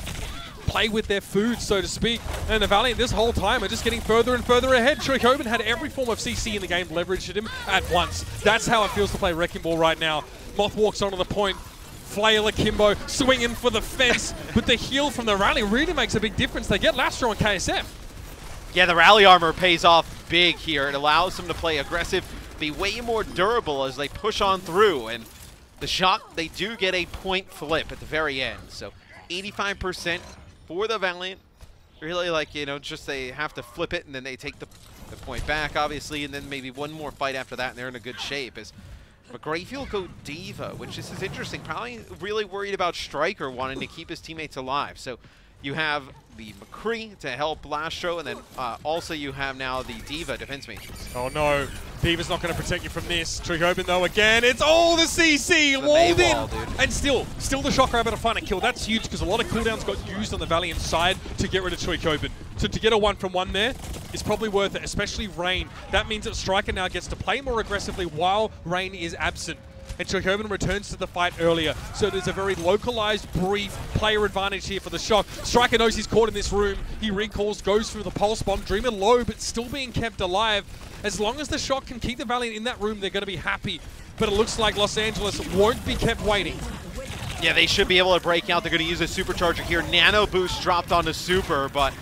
play with their food, so to speak. And the Valiant this whole time are just getting further and further ahead. Choi Gobin had every form of CC in the game leveraged at him at once. That's how it feels to play Wrecking Ball right now. Moth walks onto the point. Flail Akimbo swinging for the fence, but the heal from the rally really makes a big difference. They get Lastro on KSF. Yeah, the rally armor pays off big here. It allows them to play aggressive, be way more durable as they push on through. And the Shock, they do get a point flip at the very end. So 85% for the Valiant. Really, like, you know, just they have to flip it and then they take the point back, obviously, and then maybe one more fight after that and they're in a good shape. As McGravey will go Diva, which this is interesting. Probably really worried about Striker wanting to keep his teammates alive. So you have the McCree to help Lastro, and then also you have now the Diva defense matrix. Oh no, Diva's not going to protect you from this. Choi Gobin though again, it's all the CC walled in, and still the Shock are able to find a kill. That's huge because a lot of cooldowns got used on the Valiant side to get rid of Choi Gobin. So to get a 1-from-1 there is probably worth it, especially Rain. That means that Striker now gets to play more aggressively while Rain is absent. And Choi Gobin returns to the fight earlier. So there's a very localized, brief player advantage here for the Shock. Striker knows he's caught in this room. He recalls, goes through the pulse bomb. Dreamer low, but still being kept alive. As long as the Shock can keep the Valiant in that room, they're going to be happy. But it looks like Los Angeles won't be kept waiting. Yeah, they should be able to break out. They're going to use a supercharger here. Nano boost dropped onto Super, but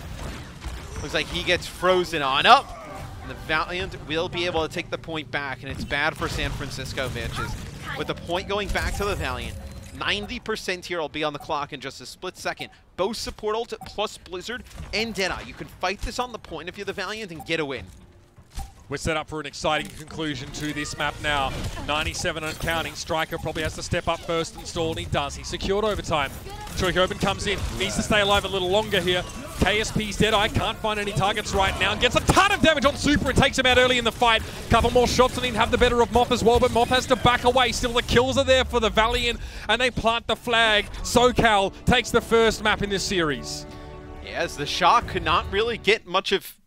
looks like he gets frozen on up. And the Valiant will be able to take the point back, and it's bad for San Francisco, bitches. With the point going back to the Valiant, 90% here will be on the clock in just a split second. Both support ult plus Blizzard and Deadeye. You can fight this on the point if you're the Valiant and get a win. We're set up for an exciting conclusion to this map now. 97 and counting. Striker probably has to step up first and stall, and he does. He's secured overtime. Choi Gobin comes in, needs to stay alive a little longer here. KSP's Deadeye can't find any targets right now. Gets a ton of damage on Super and takes him out early in the fight. Couple more shots and he'd have the better of Moth as well, but Moth has to back away. Still the kills are there for the Valiant, and they plant the flag. SoCal takes the first map in this series. Yes, the Shock could not really get much of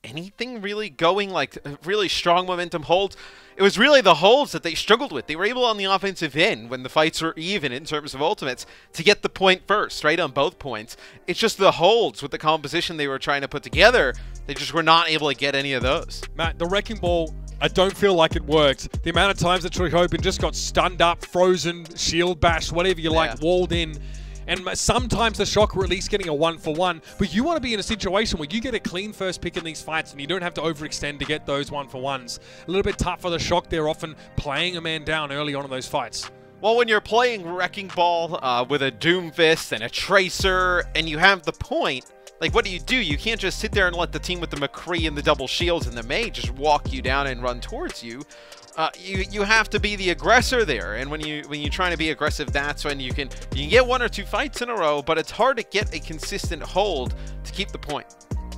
anything really going, like really strong momentum holds. It was really the holds that they struggled with. They were able on the offensive end, when the fights were even in terms of ultimates, to get the point first, right, on both points. It's just the holds with the composition they were trying to put together. They just were not able to get any of those. Matt, the Wrecking Ball, I don't feel like it worked. The amount of times that Choi Gobin just got stunned up, frozen, shield bashed, whatever you like, walled in. And sometimes the Shock were at least getting a 1-for-1, but you want to be in a situation where you get a clean first pick in these fights and you don't have to overextend to get those 1-for-1s. A little bit tough for the Shock. They're often playing a man down early on in those fights. Well, when you're playing Wrecking Ball with a Doomfist and a Tracer, and you have the point, like, what do? You can't just sit there and let the team with the McCree and the double shields and the May just walk you down and run towards you. You have to be the aggressor there, and when you're trying to be aggressive, that's when you can get 1 or 2 fights in a row, but it's hard to get a consistent hold to keep the point.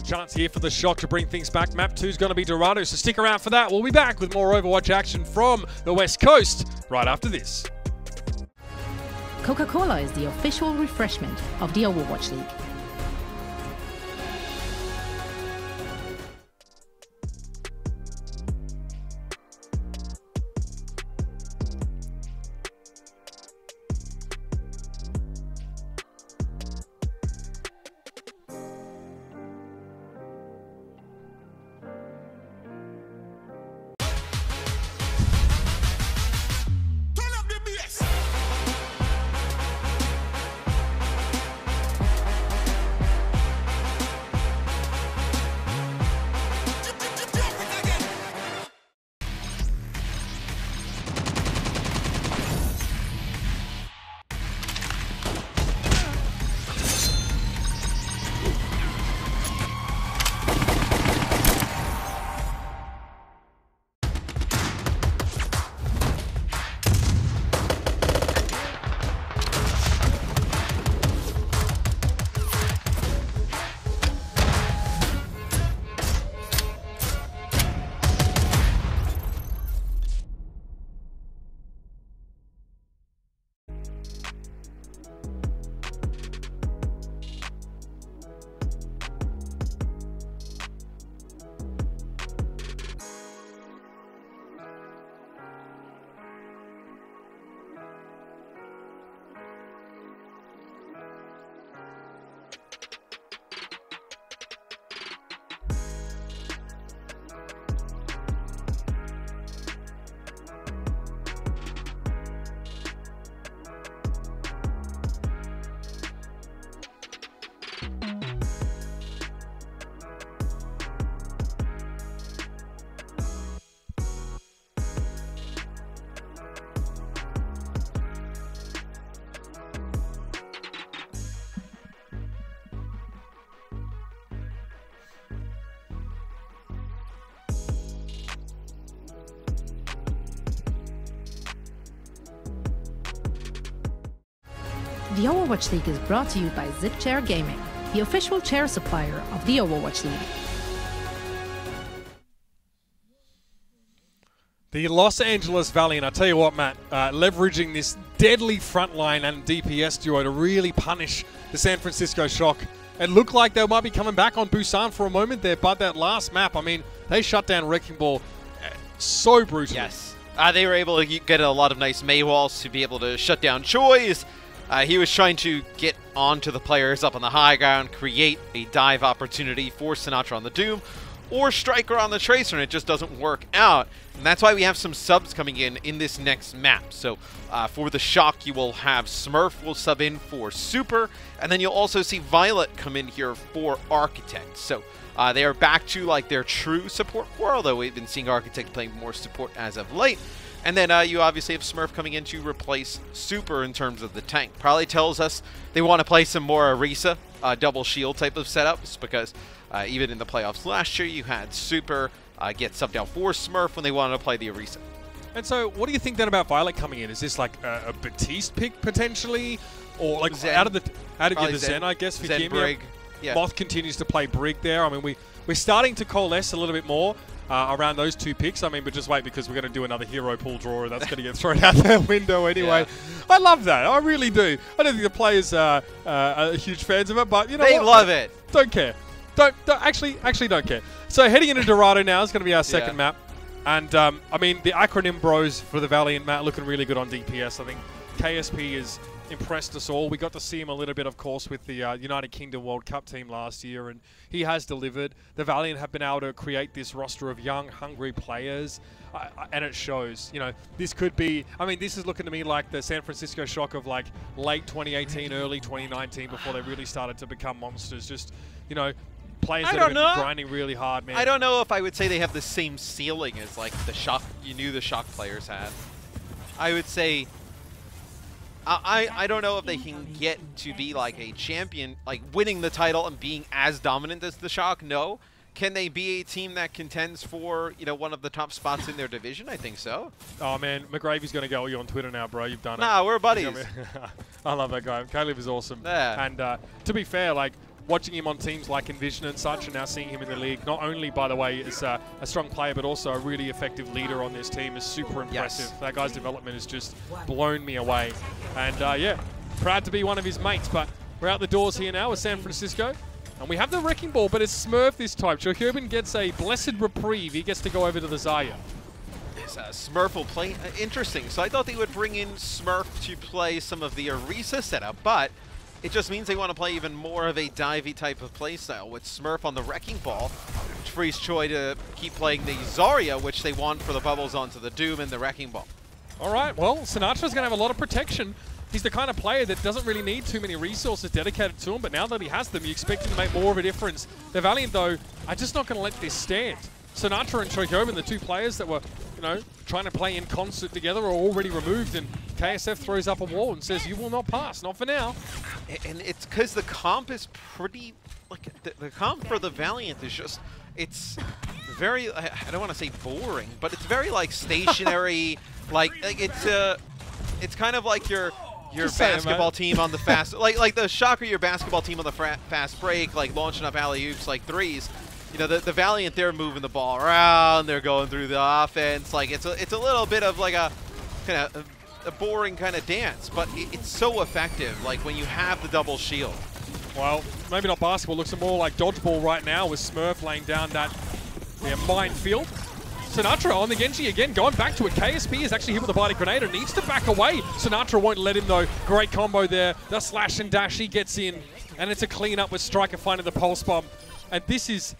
Chance here for the Shock to bring things back. Map 2 is going to be Dorado, so stick around for that. We'll be back with more Overwatch action from the West Coast right after this. Coca-Cola is the official refreshment of the Overwatch League. The Overwatch League is brought to you by Zip Chair Gaming, the official chair supplier of the Overwatch League. The Los Angeles Valiant, I tell you what, Matt, leveraging this deadly frontline and DPS duo to really punish the San Francisco Shock. It looked like they might be coming back on Busan for a moment there, but that last map, I mean, they shut down Wrecking Ball so brutally. Yes. They were able to get a lot of nice May walls to be able to shut down Choi's. He was trying to get onto the players up on the high ground, create a dive opportunity for Sinatra on the Doom, or Striker on the Tracer, and it just doesn't work out. And that's why we have some subs coming in this next map. So for the Shock, you will have Smurf will sub in for Super, and then you'll also see Violet come in here for Architect. So they are back to like their true support core, although we've been seeing Architect playing more support as of late. And then you obviously have Smurf coming in to replace Super in terms of the tank. Probably tells us they want to play some more Orisa, double shield type of setups, because even in the playoffs last year, you had Super get subbed out for Smurf when they wanted to play the Orisa. And so what do you think then about Violet coming in? Is this like a Batiste pick potentially? Or like Zen. out of the Zen, I guess, for Zen Kim? Brig. Yeah. Moth continues to play Brig there. I mean, we're starting to coalesce a little bit more around those two picks. I mean, but just wait, because we're going to do another hero pool draw, and that's going to get thrown out the window anyway. Yeah. I love that. I really do. I don't think the players are huge fans of it, but you know they what? love it. Don't care. Don't actually don't care. So heading into Dorado now is going to be our second map. And, I mean, the acronym bros for the Valiant, Matt, looking really good on DPS. I think KSP has impressed us all. We got to see him a little bit, of course, with the United Kingdom World Cup team last year, and he has delivered. The Valiant have been able to create this roster of young, hungry players, and it shows. You know, this could be, I mean, this is looking to me like the San Francisco Shock of, like, late 2018, early 2019, before they really started to become monsters. Just, you know, players that have been grinding really hard, man. I don't know if I would say they have the same ceiling as, like, the Shock, the Shock players had. I would say, I don't know if they can get to be, like, a champion, like, winning the title and being as dominant as the Shock. No. Can they be a team that contends for, you know, one of the top spots in their division? I think so. Oh, man, McGravy's going to go you on Twitter now, bro. You've done it. Nah, we're buddies. I love that guy. Caleb is awesome. Yeah. And to be fair, like, watching him on teams like Envision and such, and now seeing him in the league, not only, by the way, is a strong player, but also a really effective leader on this team, is super impressive. Yes. That guy's development has just blown me away. And yeah, proud to be one of his mates, but we're out the doors here now with San Francisco. And we have the Wrecking Ball, but it's Smurf this time. Chohyobin gets a blessed reprieve. He gets to go over to the Zarya. Smurf will play. Interesting. So I thought they would bring in Smurf to play some of the Orisa setup, but it just means they want to play even more of a divey type of playstyle with Smurf on the Wrecking Ball, which frees Choi to keep playing the Zarya, which they want for the bubbles onto the Doom and the Wrecking Ball. All right, well, Sinatra's going to have a lot of protection. He's the kind of player that doesn't really need too many resources dedicated to him, but now that he has them, you expect him to make more of a difference. The Valiant, though, are just not going to let this stand. Sinatra and Chohyobin, the two players that were, you know, trying to play in concert together, are already removed, and KSF throws up a wall and says, "You will not pass, not for now." And it's because the comp is pretty, like, the comp for the Valiant is just, it's very, I don't want to say boring, but it's very, like, stationary, like it's kind of like your basketball team on the fast, like the Shocker, your basketball team on the fast break, like launching up alley-oops like threes. You know, the Valiant, they're moving the ball around, they're going through the offense. Like it's a little bit of like a kind of a boring kind of dance, but it's so effective. Like when you have the double shield. Well, maybe not basketball. Looks more like dodgeball right now with Smurf laying down that minefield. Sinatra on the Genji again, going back to it. KSP is actually hit with a body grenade and needs to back away. Sinatra won't let him though. Great combo there. The slash and dash, he gets in. And it's a clean up with Striker finding the pulse bomb. And this is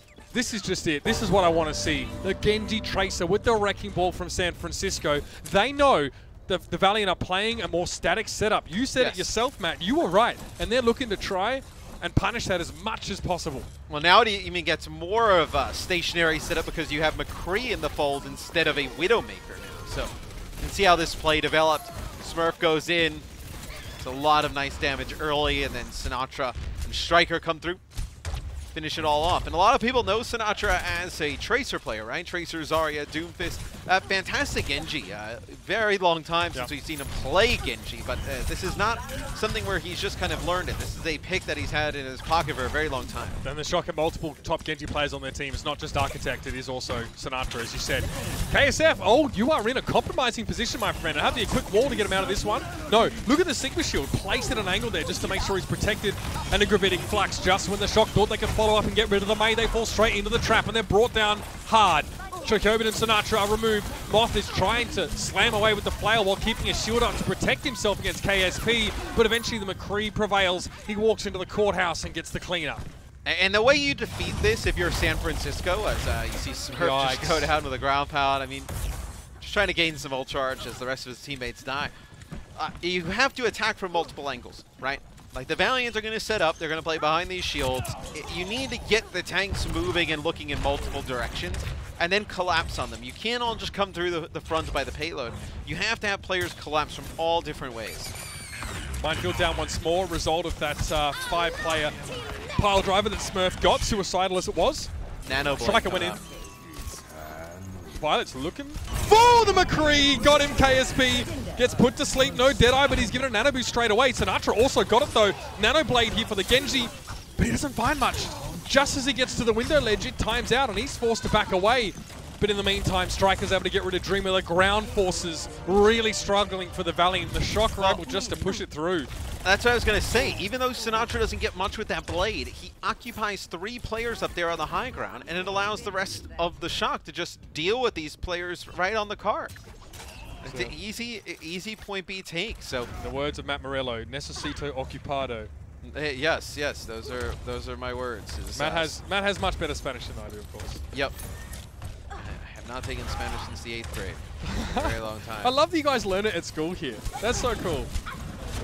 just it. This is what I want to see. The Genji Tracer with the Wrecking Ball from San Francisco. They know the Valiant are playing a more static setup. You said it yourself, Matt. You were right. And they're looking to try and punish that as much as possible. Well, now it even gets more of a stationary setup because you have McCree in the fold instead of a Widowmaker now. So you can see how this play developed. Smurf goes in. It's a lot of nice damage early, and then Sinatra and Striker come through, finish it all off. And a lot of people know Sinatra as a Tracer player, right? Tracer, Zarya, Doomfist. Fantastic Genji. Very long time since we've seen him play Genji, but this is not something where he's just kind of learned it. This is a pick that he's had in his pocket for a very long time. And the shock at multiple top Genji players on their team. It's not just Architect, it is also Sinatra, as you said. KSF, oh, you are in a compromising position, my friend. I have the quick wall to get him out of this one. No, look at the Sigma Shield. Placed at an angle there just to make sure he's protected. And a Gravitic Flux just when the shock thought they could follow up and get rid of the May. They fall straight into the trap and they're brought down hard. Chohyobin and Sinatra are removed. Moth is trying to slam away with the flail while keeping his shield up to protect himself against KSP, but eventually the McCree prevails. He walks into the courthouse and gets the cleanup. And the way you defeat this, if you're San Francisco, as you see Smurf just go down with a ground pound, I mean, just trying to gain some ult charge as the rest of his teammates die. You have to attack from multiple angles, right? Like the Valiants are going to set up, they're going to play behind these shields. You need to get the tanks moving and looking in multiple directions, and then collapse on them. You can't all just come through the front by the payload. You have to have players collapse from all different ways. Minefield down once more, result of that 5-player pile driver that Smurf got, suicidal as it was. Nano Striker went in. Violet's looking for the McCree, got him. KSP gets put to sleep, no Deadeye, but he's given a Nano Boost straight away. Sinatra also got it though. Nano Blade here for the Genji, but he doesn't find much. Just as he gets to the window ledge, it times out and he's forced to back away. But in the meantime, Striker's able to get rid of Dreamer. The ground forces really struggling for the Valiant. The Shock are able just to push it through. That's what I was going to say. Even though Sinatra doesn't get much with that blade, he occupies 3 players up there on the high ground, and it allows the rest of the Shock to just deal with these players right on the card. It's an easy point B take. So the words of Matt Morello, necesito ocupado. Yes, those are my words. Matt has much better Spanish than I do, of course. Yep. I have not taken Spanish since the 8th grade. A very long time. I love that you guys learn it at school here. That's so cool.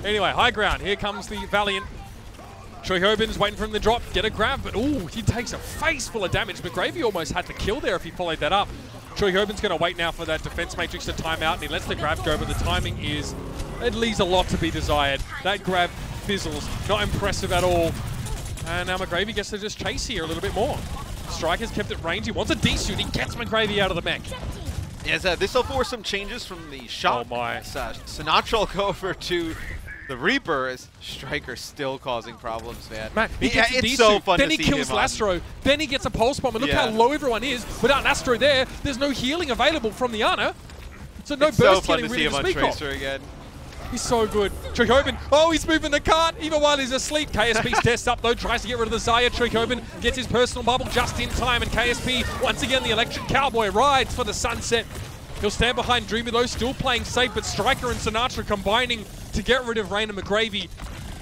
Anyway, high ground. Here comes the Valiant. Chohyobin's waiting for him to drop, get a grab, but ooh, he takes a face full of damage. McGravy almost had to kill there if he followed that up. Chohyobin's going to wait now for that defense matrix to time out, and he lets the grab go, but the timing it leaves a lot to be desired. That grab fizzles, not impressive at all. And now McGravy gets to just chase here a little bit more. Striker's kept it range, he wants a D-shoot, he gets McGravy out of the mech. Yes, this will force some changes from the shot. Oh my. Sinatra will go over to The Reaper is Striker still causing problems, man. Man, it's so fun then to he see kills him Lastro. Then he gets a pulse bomb. And look how low everyone is. Without Lastro there, there's no healing available from the Ana. So no burst healing really to speak of. Tracer again. He's so good. Tricobin, oh, he's moving the cart even while he's asleep. KSP's test up though, tries to get rid of the Zarya. Tricobin gets his personal bubble just in time, and KSP, once again, the Electric Cowboy rides for the sunset. He'll stand behind Dreamy though, still playing safe, but Striker and Sinatra combining to get rid of Rain and McGravy.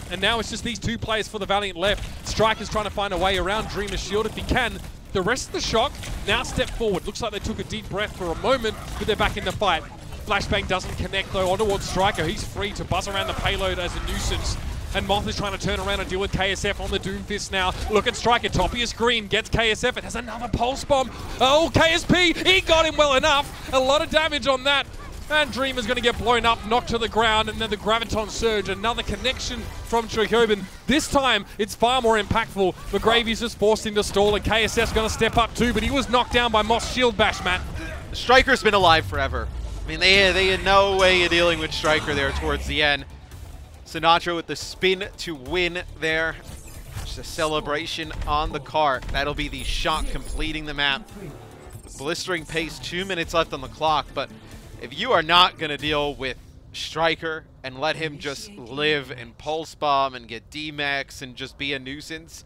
And now it's just these two players for the Valiant left. Striker's trying to find a way around Dreamer's shield if he can. The rest of the Shock now step forward. Looks like they took a deep breath for a moment, but they're back in the fight. Flashbang doesn't connect though on towards Striker. He's free to buzz around the payload as a nuisance. And Moth is trying to turn around and deal with KSF on the Doomfist now. Look at Striker, top of your screen, gets KSF. It has another pulse bomb. Oh, KSP, he got him well enough. A lot of damage on that. And Dreamer's going to get blown up, knocked to the ground, and then the Graviton Surge. Another connection from Tricobin. This time, it's far more impactful. McGravy's just forced him to stall, and KSF's going to step up too, but he was knocked down by Moth's shield bash, Matt. Striker's been alive forever. I mean, they had no way of dealing with Striker there towards the end. Sinatra with the spin to win there. Just a celebration on the cart. That'll be the Shock completing the map. Blistering pace, 2 minutes left on the clock, but if you are not going to deal with Striker and let him just live and pulse bomb and get D-max and just be a nuisance,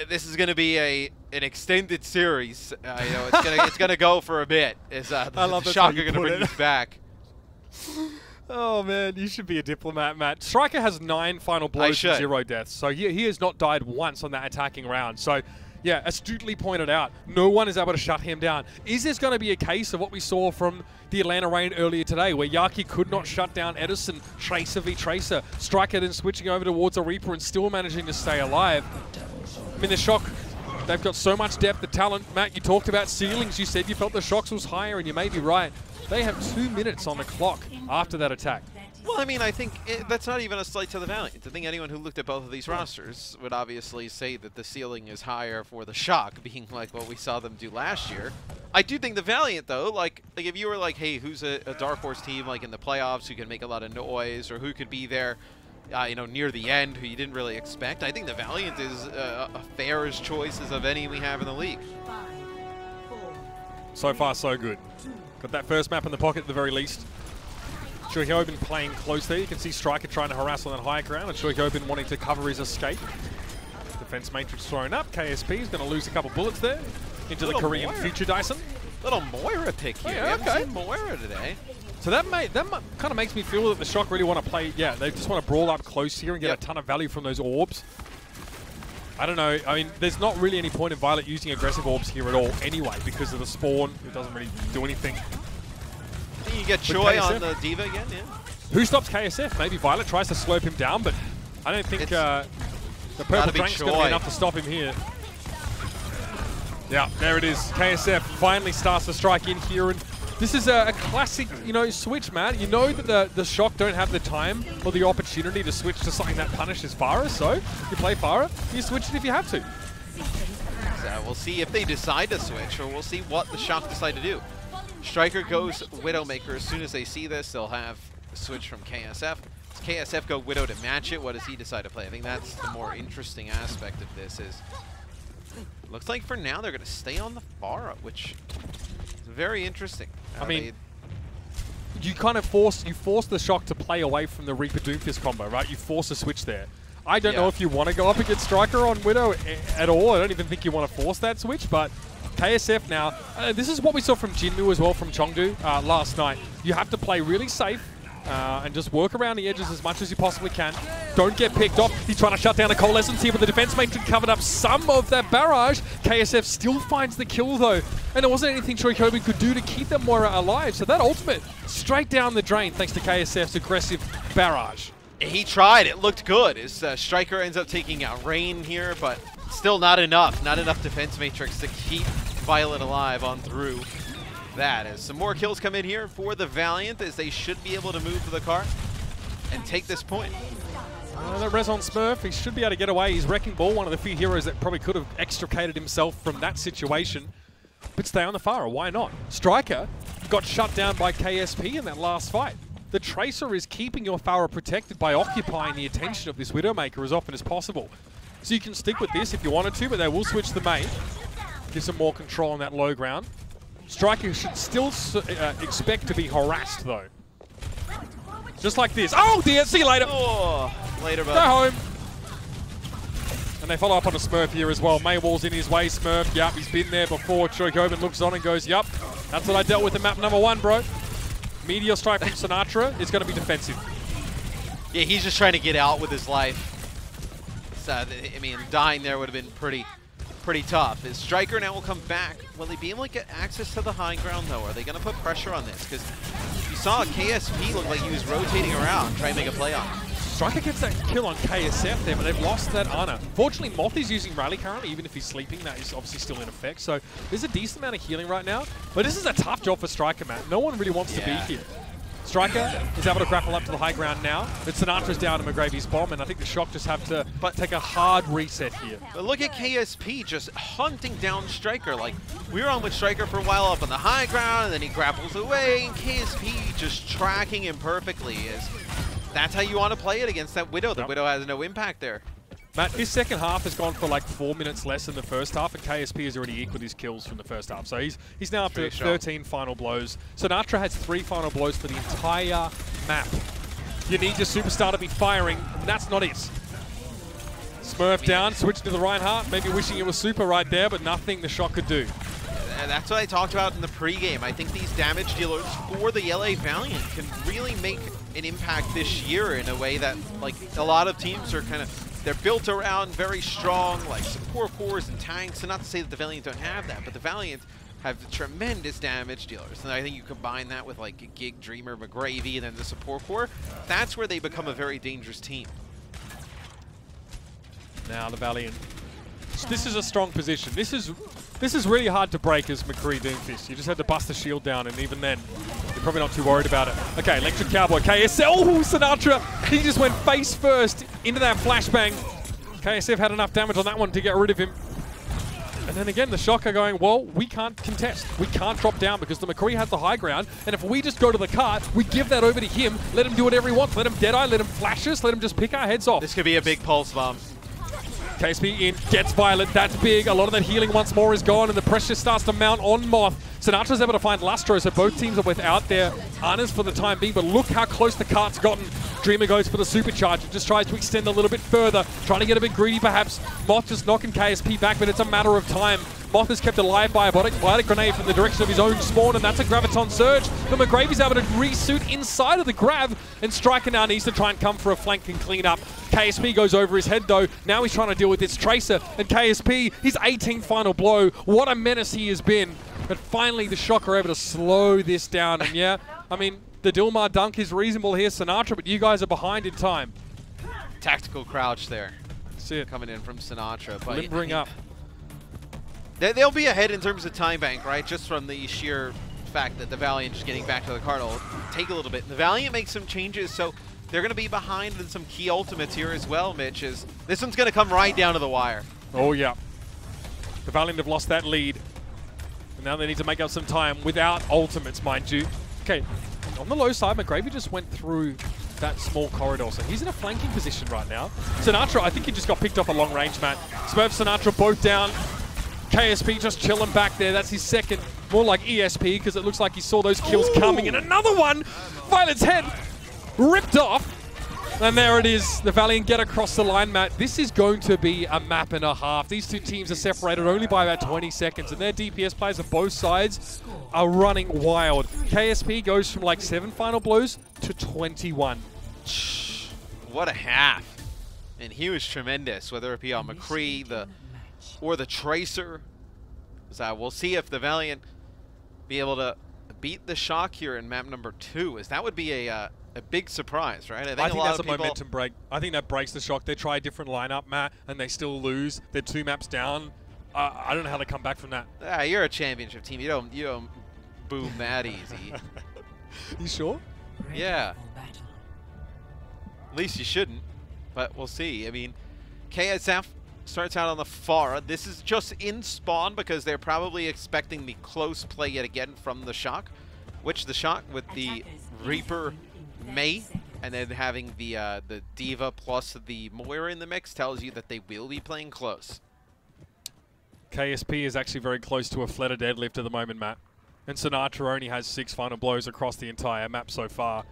this is going to be an extended series. You know, it's gonna go for a bit. The Shock are going to bring this back. Oh man, you should be a diplomat, Matt. Striker has 9 final blows and 0 deaths, so he has not died once on that attacking round. So yeah, astutely pointed out, no one is able to shut him down. Is this going to be a case of what we saw from the Atlanta Reign earlier today, where Yaki could not shut down Edison, Tracer v Tracer, Striker then switching over towards a Reaper and still managing to stay alive? I mean, the Shock, they've got so much depth, the talent. Matt, you talked about ceilings. You said you felt the Shocks was higher, and you may be right. They have 2 minutes on the clock after that attack. Well, I mean, I think that's not even a slight to the Valiant. I think anyone who looked at both of these rosters would obviously say that the ceiling is higher for the Shock, being like what we saw them do last year. I do think the Valiant, though, like if you were like, hey, who's a Dark Horse team like in the playoffs who can make a lot of noise, or who could be there, you know, near the end, who you didn't really expect, I think the Valiant is a fair as choices of any we have in the league. So far, so good. Got that first map in the pocket at the very least. Tricobin playing close there. You can see Striker trying to harass on that higher ground, and Tricobin wanting to cover his escape. Defense matrix thrown up. KSP is going to lose a couple bullets there into the Korean future Dyson. Little Moira pick here. Oh, yeah, We haven't seen Moira today. So that kind of makes me feel that the Shock really want to play. Yeah, they just want to brawl up close here and get a ton of value from those orbs. I don't know. I mean, there's not really any point in Violet using aggressive orbs here at all anyway because of the spawn. It doesn't really do anything. You get Choi on the Diva again, yeah. Who stops KSF? Maybe Violet tries to slope him down, but I don't think the Purple Drank's going to be enough to stop him here. Yeah, there it is. KSF finally starts to strike in here, and this is a classic, you know, switch, man. You know that the Shock don't have the time or the opportunity to switch to something that punishes Pharah, so you play Pharah, you switch it if you have to. So we'll see if they decide to switch, or we'll see what the Shock decide to do. Striker goes Widowmaker. As soon as they see this, they'll have a switch from KSF. Does KSF go Widow to match it? What does he decide to play? I think that's the more interesting aspect of this. Looks like for now they're going to stay on the Pharah, which is very interesting. I mean, you kind of force the Shock to play away from the Reaper Doomfist combo, right? You force a switch there. I don't know if you want to go up against Striker on Widow at all. I don't even think you want to force that switch, but KSF now, this is what we saw from Jinmu as well from Chengdu last night. You have to play really safe and just work around the edges as much as you possibly can. Don't get picked off. He's trying to shut down the Coalescence here, but the defense matrix covered up some of that barrage. KSF still finds the kill though, and there wasn't anything Tricobin could do to keep them more alive. So that ultimate, straight down the drain thanks to KSF's aggressive barrage. He tried. It looked good. His Striker ends up taking out Rain here, but still not enough. Not enough defense matrix to keep Violet alive on through that. As some more kills come in here for the Valiant, as they should be able to move to the cart and take this point. The res on Smurf, he should be able to get away. He's Wrecking Ball, one of the few heroes that probably could have extricated himself from that situation. But stay on the Pharah, why not? Striker got shut down by KSP in that last fight. the Tracer is keeping your Pharah protected by occupying the attention of this Widowmaker as often as possible. So you can stick with this if you wanted to, but they will switch the mate. Give some more control on that low ground. Striker should still expect to be harassed, though. Just like this. Oh, dear. See you later. Oh, later, bud. Go home. And they follow up on a Smurf here as well. Maywall's in his way, Smurf. Yup, he's been there before. Chocoban looks on and goes, yup, that's what I dealt with in map number 1, bro. Meteor strike from Sinatra is going to be defensive. Yeah, he's just trying to get out with his life. So, I mean, dying there would have been pretty tough. His Striker now will come back. Will they be able to get access to the high ground, though? Are they going to put pressure on this? Because you saw KSP look like he was rotating around, trying to make a play on it. Striker gets that kill on KSF there, but they've lost that Ana. Fortunately, Moth is using Rally currently, even if he's sleeping. That is obviously still in effect. So there's a decent amount of healing right now. But this is a tough job for Striker, man. No one really wants to be here. Striker is able to grapple up to the high ground now, but Sinatra's down to McGravy's bomb, and I think the Shock just have to take a hard reset here. But look at KSP just hunting down Striker. Like, we were on with Striker for a while up on the high ground, and then he grapples away, and KSP just tracking him perfectly. That's how you want to play it against that Widow. The Widow has no impact there. Matt, this second half has gone for like 4 minutes less than the first half, and KSP has already equaled his kills from the first half. So he's now up to 13 final blows. Sinatra has 3 final blows for the entire map. You need your superstar to be firing, and that's not it. Smurf down, switch to the Reinhardt, maybe wishing it was super right there, but nothing the Shock could do. And that's what I talked about in the pregame. I think these damage dealers for the LA Valiant can really make an impact this year in a way that, like, a lot of teams are kind of, they're built around very strong, like, support cores and tanks. And not to say that the Valiant don't have that, but the Valiant have tremendous damage dealers. And I think you combine that with, like, a Gig, Dreamer, McGravy, and then the support core. That's where they become a very dangerous team. Now the Valiant. This is a strong position. This is really hard to break as McCree Doomfist. You just had to bust the shield down, and even then, you're probably not too worried about it. Okay, Electric Cowboy, KSF. Oh, Sinatra! He just went face first into that flashbang. KSF had enough damage on that one to get rid of him. And then again, the Shock are going, well, we can't contest. We can't drop down because the McCree has the high ground. And if we just go to the cart, we give that over to him, let him do whatever he wants. Let him Deadeye, let him flash us, let him just pick our heads off. This could be a big pulse bomb. KSP in, gets Violet, that's big. A lot of that healing once more is gone, and the pressure starts to mount on Moth. Sinatra's able to find Lustro, so both teams are without their Anas for the time being, but look how close the cart's gotten. Dreamer goes for the supercharge, just tries to extend a little bit further, trying to get a bit greedy perhaps. Moth just knocking KSP back, but it's a matter of time. Moth is kept alive by a Biotic Grenade from the direction of his own spawn, and that's a Graviton Surge. But McGravy's able to resuit inside of the grab, and Striker now needs to try and come for a flank and clean up. KSP goes over his head though. Now he's trying to deal with this Tracer, and KSP, his 18th final blow. What a menace he has been. But finally the Shock are able to slow this down, and yeah, I mean, the Dilmar dunk is reasonable here, Sinatra, but you guys are behind in time. Tactical crouch there. See it. Coming in from Sinatra. But Limbering up. They'll be ahead in terms of time bank, right? Just from the sheer fact that the Valiant just getting back to the card will take a little bit. The Valiant makes some changes, so they're going to be behind in some key ultimates here as well, Mitch. This one's going to come right down to the wire. Oh, yeah. The Valiant have lost that lead. And now they need to make up some time without ultimates, mind you. Okay, on the low side, McGravy just went through that small corridor, so he's in a flanking position right now. Sinatra, I think he just got picked off a long range, Matt. Smurf, Sinatra both down. KSP just chilling back there. That's his second, more like ESP, because it looks like he saw those kills coming. And another one! Violet's head ripped off. And there it is. The Valiant get across the line, Matt. This is going to be a map and a half. These two teams are separated only by about 20 seconds, and their DPS players on both sides are running wild. KSP goes from like 7 final blows to 21. What a half. And he was tremendous, whether it be on McCree, or the Tracer. So we'll see if the Valiant be able to beat the Shock here in map number 2, as that would be a big surprise, right? I think that's a momentum break. I think that breaks the Shock. They try a different lineup, Matt, and they still lose. They're 2 maps down. I don't know how to come back from that. You're a championship team. You don't boom that easy. You sure? Yeah. At least you shouldn't, but we'll see. I mean, KSF starts out on the far. This is just in spawn because they're probably expecting the close play yet again from the Shock, which the Shock with the Reaper May, and then having the Diva plus the Moira in the mix tells you that they will be playing close. KSP is actually very close to a flatter deadlift at the moment, Matt. And Sinatra only has 6 final blows across the entire map so far.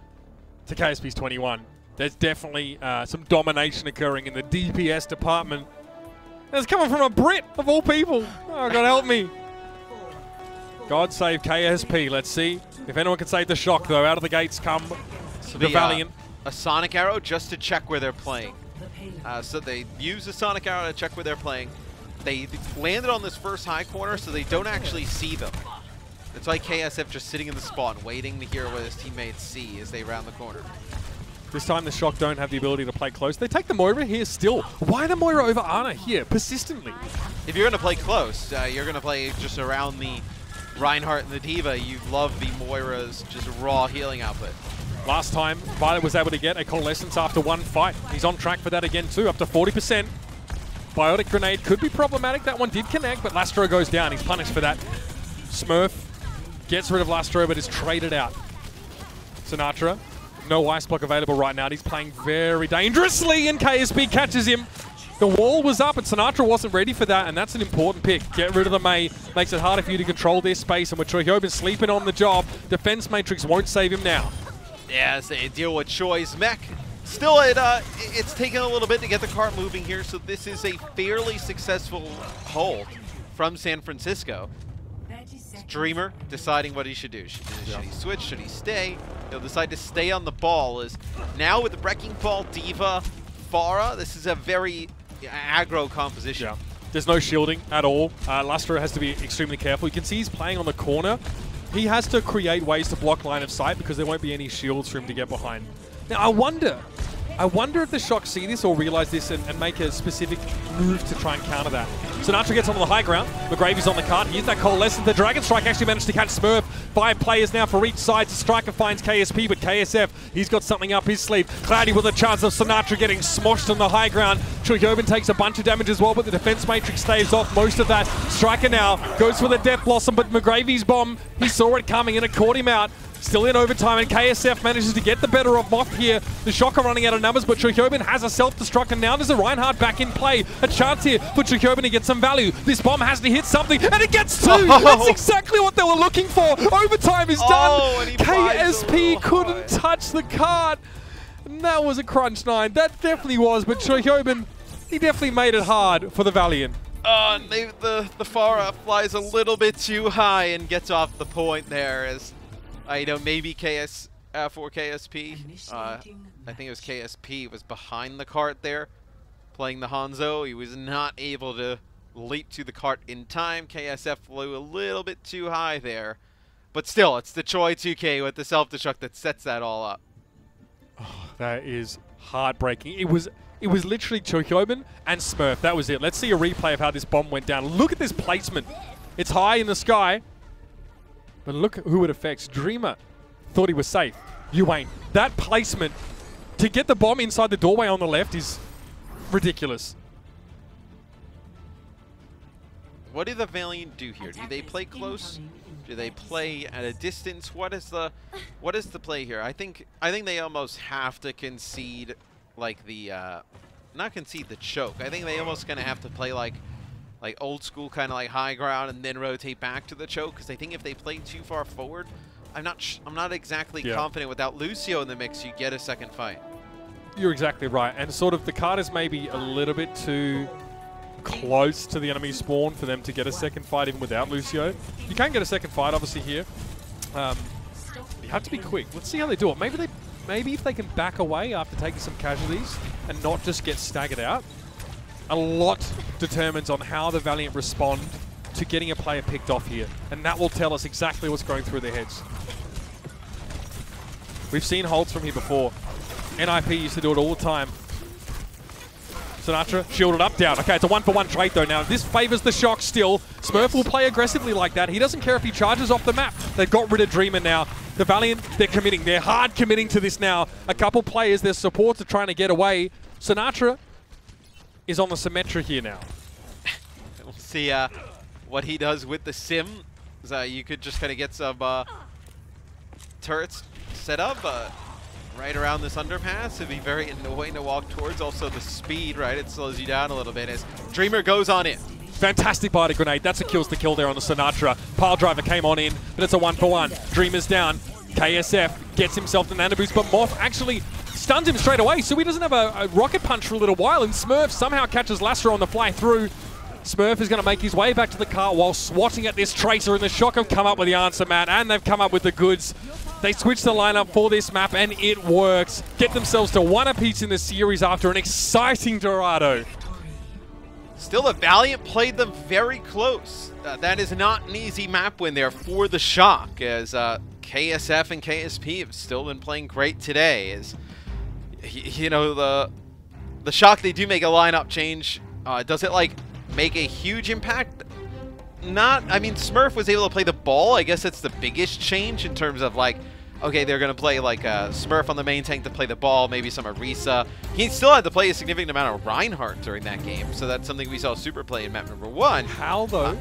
To KSP's 21. There's definitely some domination occurring in the DPS department. And it's coming from a Brit, of all people. Oh, God help me. God save KSP. Let's see if anyone can save the Shock, though. Out of the gates come the Valiant. A Sonic Arrow just to check where they're playing. So they use the Sonic Arrow to check where they're playing. They landed on this first high corner, so they don't actually see them. That's why KSF just sitting in the spot, waiting to hear what his teammates see as they round the corner. This time the Shock don't have the ability to play close. They take the Moira here still. Why the Moira over Ana here, persistently? If you're going to play close, you're going to play just around the Reinhardt and the Diva. You love the Moira's just raw healing output. Last time, Violet was able to get a Coalescence after one fight. He's on track for that again too, up to 40%. Biotic Grenade could be problematic. That one did connect, but Lastro goes down. He's punished for that. Smurf gets rid of Lastro, but is traded out. Sinatra, no Ice Block available right now. He's playing very dangerously, and KSP catches him. The wall was up, and Sinatra wasn't ready for that, and that's an important pick. Get rid of the Mei. Makes it harder for you to control their space, and with Choyobin sleeping on the job, Defense Matrix won't save him now. Yeah, as they deal with Choi's mech. Still, it's taken a little bit to get the cart moving here, so this is a fairly successful hold from San Francisco. Dreamer deciding what he should do. Should he switch? Should he stay? He'll decide to stay on the ball. Is now with the Wrecking Ball, Diva, Pharah, this is a very aggro composition. Yeah. There's no shielding at all. Lastro has to be extremely careful. You can see he's playing on the corner. He has to create ways to block line of sight because there won't be any shields for him to get behind. Now, I wonder if the Shock see this or realize this and make a specific move to try and counter that. Sinatra gets onto the high ground. McGravy's on the cart. Here's that Coalescence. The Dragon Strike actually managed to catch Smurf. 5 players now for each side. Striker finds KSP, but KSF, he's got something up his sleeve. Cloudy with a chance of Sinatra getting smoshed on the high ground. Choyobin takes a bunch of damage as well, but the Defense Matrix staves off most of that. Striker now goes for the Death Blossom, but McGravy's bomb, he saw it coming and it caught him out. Still in overtime, and KSF manages to get the better of Moth here. The Shock are running out of numbers, but Choyobin has a self-destruct, and now there's a Reinhardt back in play. A chance here for Choyobin to get some value. This bomb has to hit something, and it gets 2! That's exactly what they were looking for! Overtime is done! KSP couldn't touch the cart! And that was a crunch 9. That definitely was, but Choyobin, he definitely made it hard for the Valiant. The Pharah flies a little bit too high and gets off the point there as... you know, maybe for KSP. I think it was KSP was behind the cart there, playing the Hangzhou. He was not able to leap to the cart in time. KSF flew a little bit too high there. But still, it's the Choi 2K with the self-destruct that sets that all up. Oh, that is heartbreaking. It was literally Choyobin and Smurf. That was it. Let's see a replay of how this bomb went down. Look at this placement. It's high in the sky. But look who it affects. Dreamer thought he was safe. You ain't. That placement to get the bomb inside the doorway on the left is ridiculous. What do the Valiant do here? Do they play close? Do they play at a distance? What is the play here? I think they almost have to concede like the not concede the choke. I think they almost gonna have to play like old school, kind of like high ground, and then rotate back to the choke. Because I think if they play too far forward, I'm not exactly confident without Lucio in the mix, you get a second fight. You're exactly right, and sort of the card is maybe a little bit too close to the enemy spawn for them to get a second fight even without Lucio. You can get a second fight obviously here. You have to be quick. Let's see how they do it. Maybe if they can back away after taking some casualties and not just get staggered out. A lot determines on how the Valiant respond to getting a player picked off here. And that will tell us exactly what's going through their heads. We've seen holds from here before. NIP used to do it all the time. Sinatra shielded up, down. Okay, it's a 1-for-1 trade though now. This favors the Shock still. Smurf will play aggressively like that. He doesn't care if he charges off the map. They've got rid of Dreamer now. The Valiant, they're committing. They're hard committing to this now. A couple players, their supports are trying to get away. Sinatra is on the Symmetra here now. We'll see what he does with the Sim. So you could just kind of get some turrets set up. right around this underpass. It'd be very annoying to walk towards. Also the speed, right? It slows you down a little bit as Dreamer goes on in. Fantastic body grenade. That's a kills the kill there on the Sinatra. Pile driver came on in, but it's a 1-for-1. Dreamer's down. KSF gets himself the nano boost, but Moth actually stuns him straight away, so he doesn't have a rocket punch for a little while, and Smurf somehow catches Lasser on the fly through. Smurf is going to make his way back to the car while swatting at this Tracer, and the Shock have come up with the answer, Matt, and they've come up with the goods. They switched the lineup for this map, and it works. Get themselves to 1 apiece in the series after an exciting Dorado. Still, the Valiant played them very close. That is not an easy map win there for the Shock, as KSF and KSP have still been playing great today. As you know, the Shock, they do make a lineup change. Does it like make a huge impact? Not. I mean, Smurf was able to play the ball. I guess that's the biggest change in terms of like, okay, they're going to play like Smurf on the main tank to play the ball, maybe some Arisa. He still had to play a significant amount of Reinhardt during that game, so that's something we saw Super play in map number 1. How though?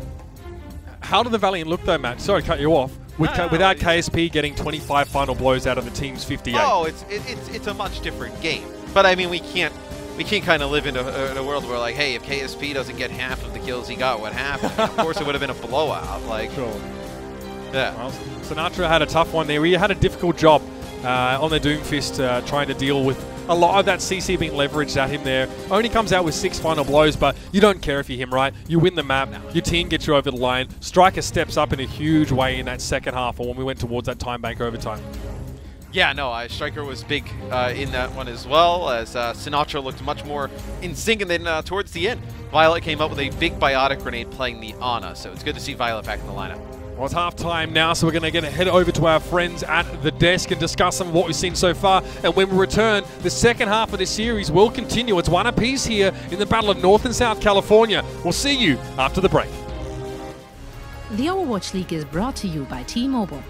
How did the Valiant look though, Matt? Sorry to cut you off. Without KSP getting 25 final blows out of the team's 58. Oh, it's a much different game. But I mean, we can't kind of live in a world where like, hey, if KSP doesn't get half of the kills he got, what happened? Of course, it would have been a blowout. Like, sure. Yeah. Well, Sinatra had a tough one there. He had a difficult job on the Doomfist trying to deal with a lot of that CC being leveraged at him there. Only comes out with 6 final blows, but you don't care if you're him, right? You win the map, your team gets you over the line. Striker steps up in a huge way in that second half, or when we went towards that time bank overtime. Yeah, no, Striker was big in that one as well, as Sinatra looked much more in sync, and then towards the end, Violet came up with a big biotic grenade playing the Ana, so it's good to see Violet back in the lineup. Well, it's half-time now, so we're going to head over to our friends at the desk and discuss some of what we've seen so far. And when we return, the second half of this series will continue. It's 1 apiece here in the Battle of North and South California. We'll see you after the break. The Overwatch League is brought to you by T-Mobile.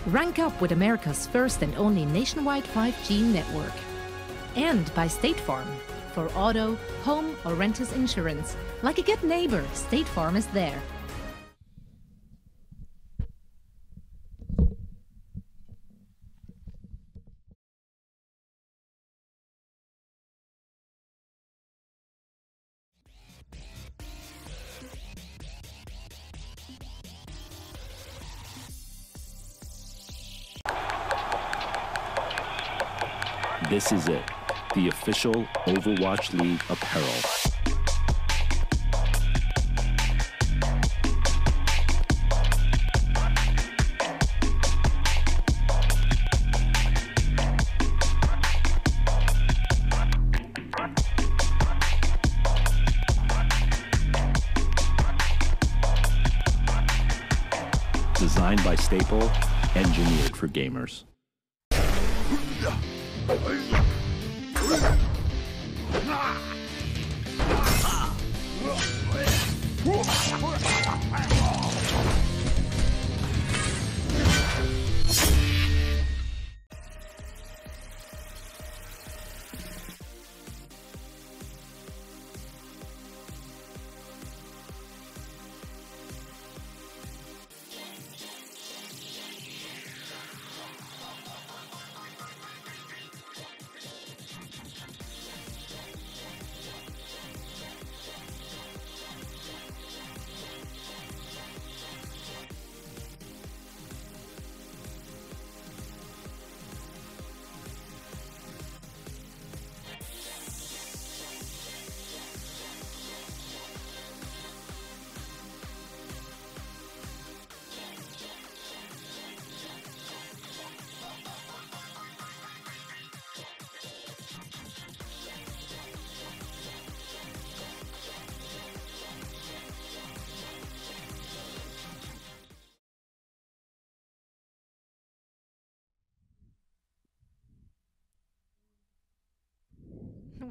Rank up with America's first and only nationwide 5G network. And by State Farm. For auto, home, or renters insurance. Like a good neighbor, State Farm is there. This is it, the official Overwatch League apparel. Designed by Staple, engineered for gamers.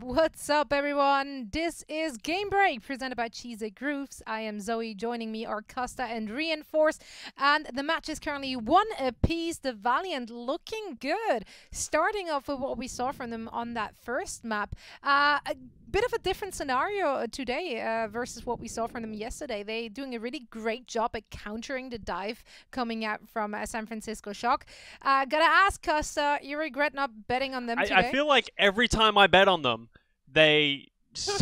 What's up, everyone? This is Game Break presented by Cheese It Grooves. I am Zoe. Joining me are Costa and Reinforce, and the match is currently 1 apiece. The Valiant looking good, starting off with what we saw from them on that first map. bit of a different scenario today versus what we saw from them yesterday. They're doing a really great job at countering the dive coming out from San Francisco Shock. Gotta ask, Costa, you regret not betting on them today? I feel like every time I bet on them, they do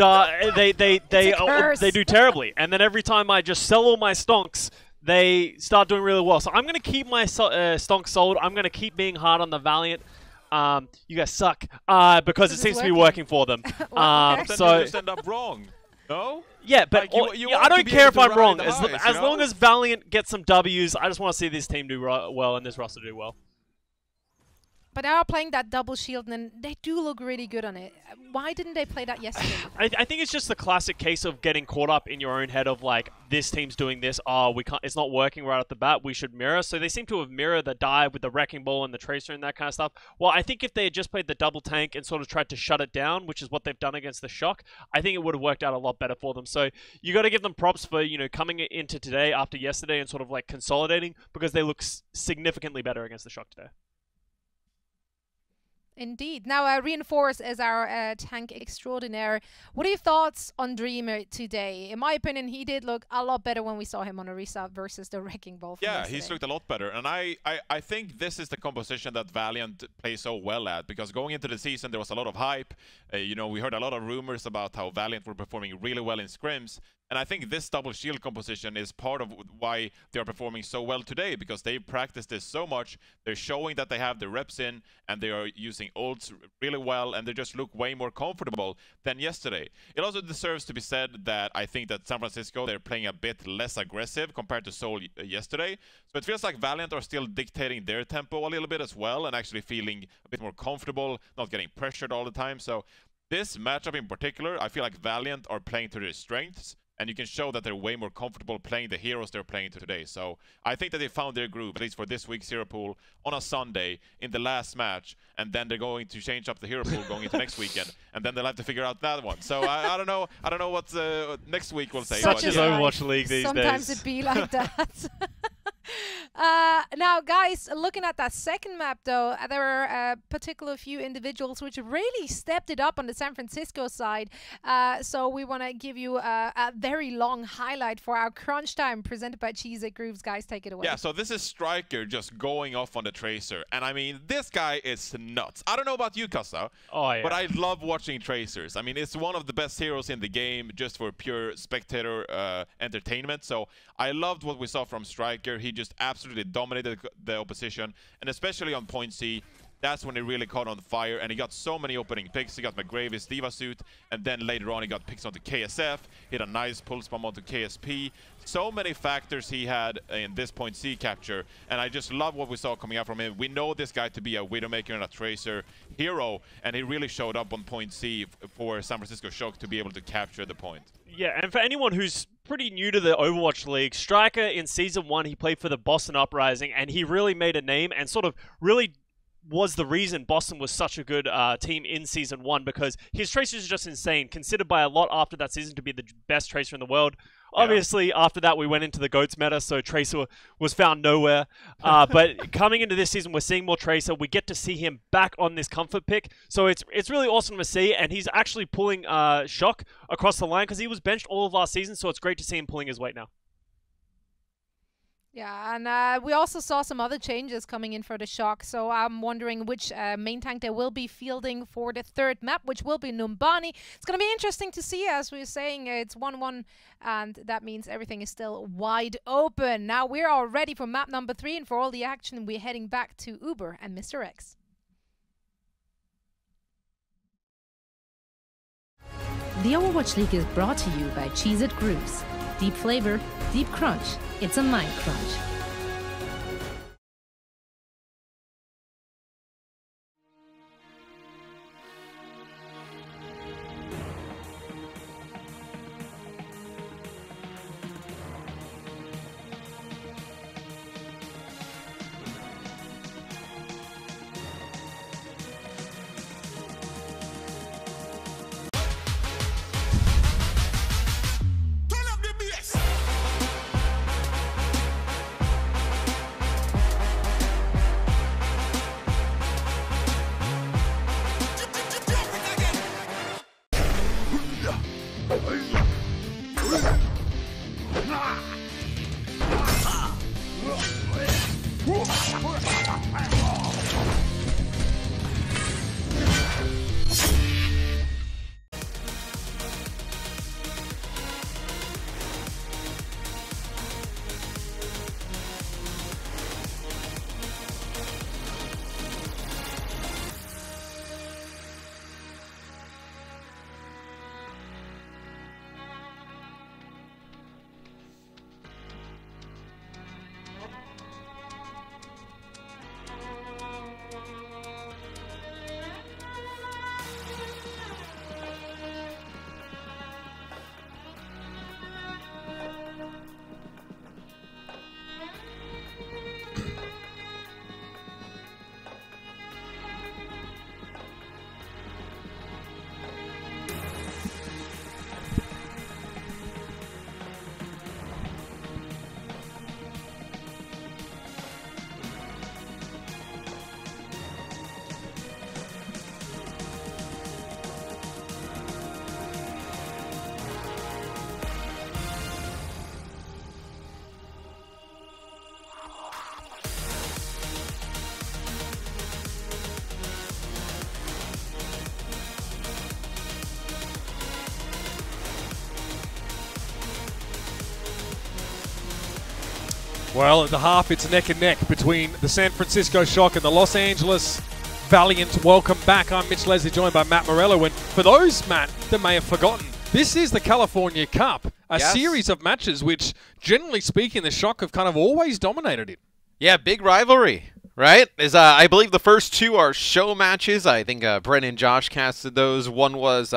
terribly, and then every time I just sell all my stonks, they start doing really well. So I'm gonna keep my stonks sold. I'm gonna keep being hard on the Valiant. You guys suck because it seems to be working for them. So you just end up wrong. No? Yeah, but like I don't care if I'm wrong. As long as Valiant gets some W's, I just want to see this team do well and this roster do well. But they are playing that double shield, and they do look really good on it. Why didn't they play that yesterday? I think it's just the classic case of getting caught up in your own head of like, this team's doing this. Oh, we can't. It's not working right off the bat. We should mirror. So they seem to have mirrored the dive with the wrecking ball and the tracer and that kind of stuff. Well, I think if they had just played the double tank and sort of tried to shut it down, which is what they've done against the Shock, I think it would have worked out a lot better for them. So you got to give them props for coming into today after yesterday and sort of like consolidating, because they look significantly better against the Shock today. Indeed. Now, Reinforce as our tank extraordinaire. What are your thoughts on Dreamer today? In my opinion, he did look a lot better when we saw him on Orisa versus the Wrecking Ball. Yeah, he's looked a lot better. And I think this is the composition that Valiant plays so well at, because going into the season, there was a lot of hype. We heard a lot of rumors about how Valiant were performing really well in scrims. And I think this double shield composition is part of why they are performing so well today, because they practiced this so much. They're showing that they have the reps in, and they are using ults really well, and they just look way more comfortable than yesterday. It also deserves to be said that I think that San Francisco, they're playing a bit less aggressive compared to Seoul yesterday. So it feels like Valiant are still dictating their tempo a little bit as well, and actually feeling a bit more comfortable, not getting pressured all the time. So this matchup in particular, I feel like Valiant are playing to their strengths, and you can show that they're way more comfortable playing the heroes they're playing today. So I think that they found their groove, at least for this week's hero pool, on a Sunday in the last match, and then they're going to change up the hero pool going into next weekend, and then they'll have to figure out that one. So I don't know what next week will say. Such as Overwatch League these Sometimes days. it be like that. Now, guys, looking at that second map, though, there were a particular few individuals which really stepped it up on the San Francisco side. So we want to give you a very long highlight for our crunch time presented by Cheese It Grooves. Guys, take it away. Yeah, so this is Striker just going off on the Tracer. And I mean, this guy is nuts. I don't know about you, Kassa, but I love watching Tracers. I mean, it's one of the best heroes in the game just for pure spectator entertainment. So I loved what we saw from Striker. He just absolutely dominated the opposition, and especially on point C, that's when he really caught on fire, and he got so many opening picks. He got McGravy's Diva suit, and then later on he got picks onto KSF, hit a nice pulse bomb onto KSP. So many factors he had in this point C capture, and I just love what we saw coming out from him. We know this guy to be a Widowmaker and a Tracer hero, and he really showed up on point C for San Francisco Shock to be able to capture the point. Yeah, and for anyone who's pretty new to the Overwatch League, Striker in Season 1, he played for the Boston Uprising, and he really made a name and sort of really was the reason Boston was such a good team in Season 1, because his Tracer is just insane, considered by a lot after that season to be the best Tracer in the world. Obviously, after that, we went into the GOATS meta, so Tracer was found nowhere. But coming into this season, we're seeing more Tracer. We get to see him back on this comfort pick. So it's really awesome to see, and he's actually pulling Shock across the line, because he was benched all of last season, so it's great to see him pulling his weight now. Yeah, and we also saw some other changes coming in for the Shock, so I'm wondering which main tank they will be fielding for the third map, which will be Numbani. It's going to be interesting to see, as we were saying, it's 1-1, and that means everything is still wide open. Now we're all ready for map number 3, and for all the action, we're heading back to Uber and Mr. X. The Overwatch League is brought to you by Cheese It Grooves. Deep flavor, deep crunch. It's a mind crunch. Well, at the half, it's neck and neck between the San Francisco Shock and the Los Angeles Valiant. Welcome back. I'm Mitch Leslie, joined by Matt Morello. And for those, Matt, that may have forgotten, this is the California Cup, a series of matches which, generally speaking, the Shock have kind of always dominated it. Yeah, big rivalry, right? I believe the first two are show matches. I think Brent and Josh casted those. One was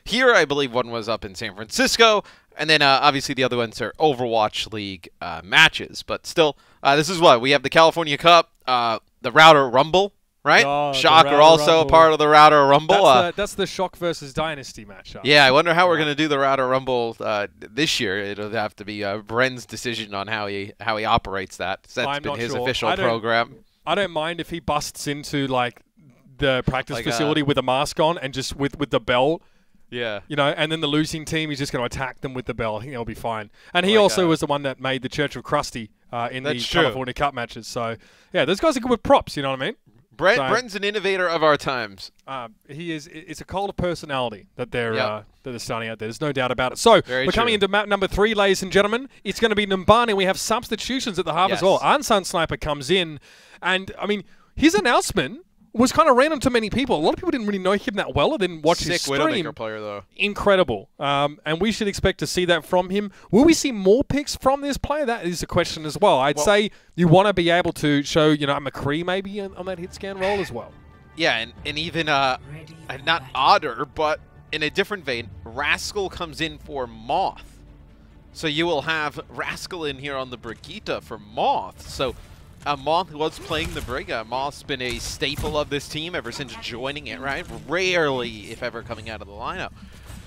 here, I believe one was up in San Francisco. And then, obviously, the other ones are Overwatch League matches. But still, this is what? We have the California Cup, the Router Rumble, right? Oh, Shock are also Rumble. A part of the Router Rumble. That's the Shock versus Dynasty matchup. Yeah, I wonder how we're going to do the Router Rumble this year. It'll have to be Bren's decision on how he operates that. That's been his official program. I don't mind if he busts into, like, the practice facility with a mask on and just with the bell. Yeah. You know, and then the losing team is just going to attack them with the bell. I think they'll be fine. And he also was the one that made the Church of Krusty in the California Cup matches. So, yeah, those guys are good with props, you know what I mean? Bren's an innovator of our times. He is. It's a cult of personality that they're starting out there. There's no doubt about it. So, we're coming into map number 3, ladies and gentlemen. It's going to be Numbani. We have substitutions at the half as well. Ansan Sniper comes in. And, I mean, his announcement was kind of random to many people. A lot of people didn't really know him that well and then watch his stream. Widowmaker player, though. Incredible. And we should expect to see that from him. Will we see more picks from this player? That is a question as well. I'd say you want to be able to show, you know, a McCree maybe on that hit scan role as well. Yeah, and even, not Otter, but in a different vein, Rascal comes in for Moth. So you will have Rascal in here on the Brigitte for Moth. So Moth was playing the Brig. Moth's been a staple of this team ever since joining it, right? Rarely, if ever, coming out of the lineup.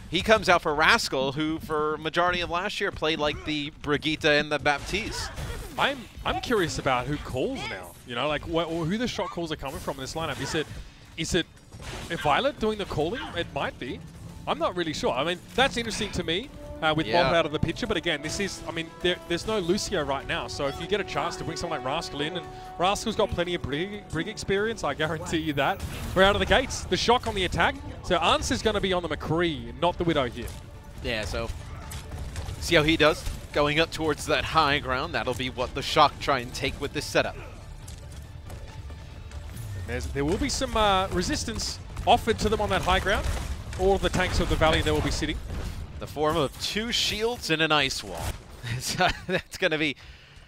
He comes out for Rascal, who for majority of last year played like the Brigitte and the Baptiste. I'm curious about who calls now. You know, like who the shot calls are coming from in this lineup. Is it Violet doing the calling? It might be. I'm not really sure. I mean, that's interesting to me. With Moth out of the picture, but again, this is, I mean, there's no Lucio right now, so if you get a chance to bring someone like Rascal in, and Rascal's got plenty of Brig experience, I guarantee you that. We're out of the gates. The Shock on the attack, so Ans is going to be on the McCree, not the Widow here. Yeah, so see how he does. Going up towards that high ground, that'll be what the Shock try and take with this setup. And there will be some resistance offered to them on that high ground. All of the tanks of the Valley there will be sitting. The form of 2 shields and an ice wall. That's going to be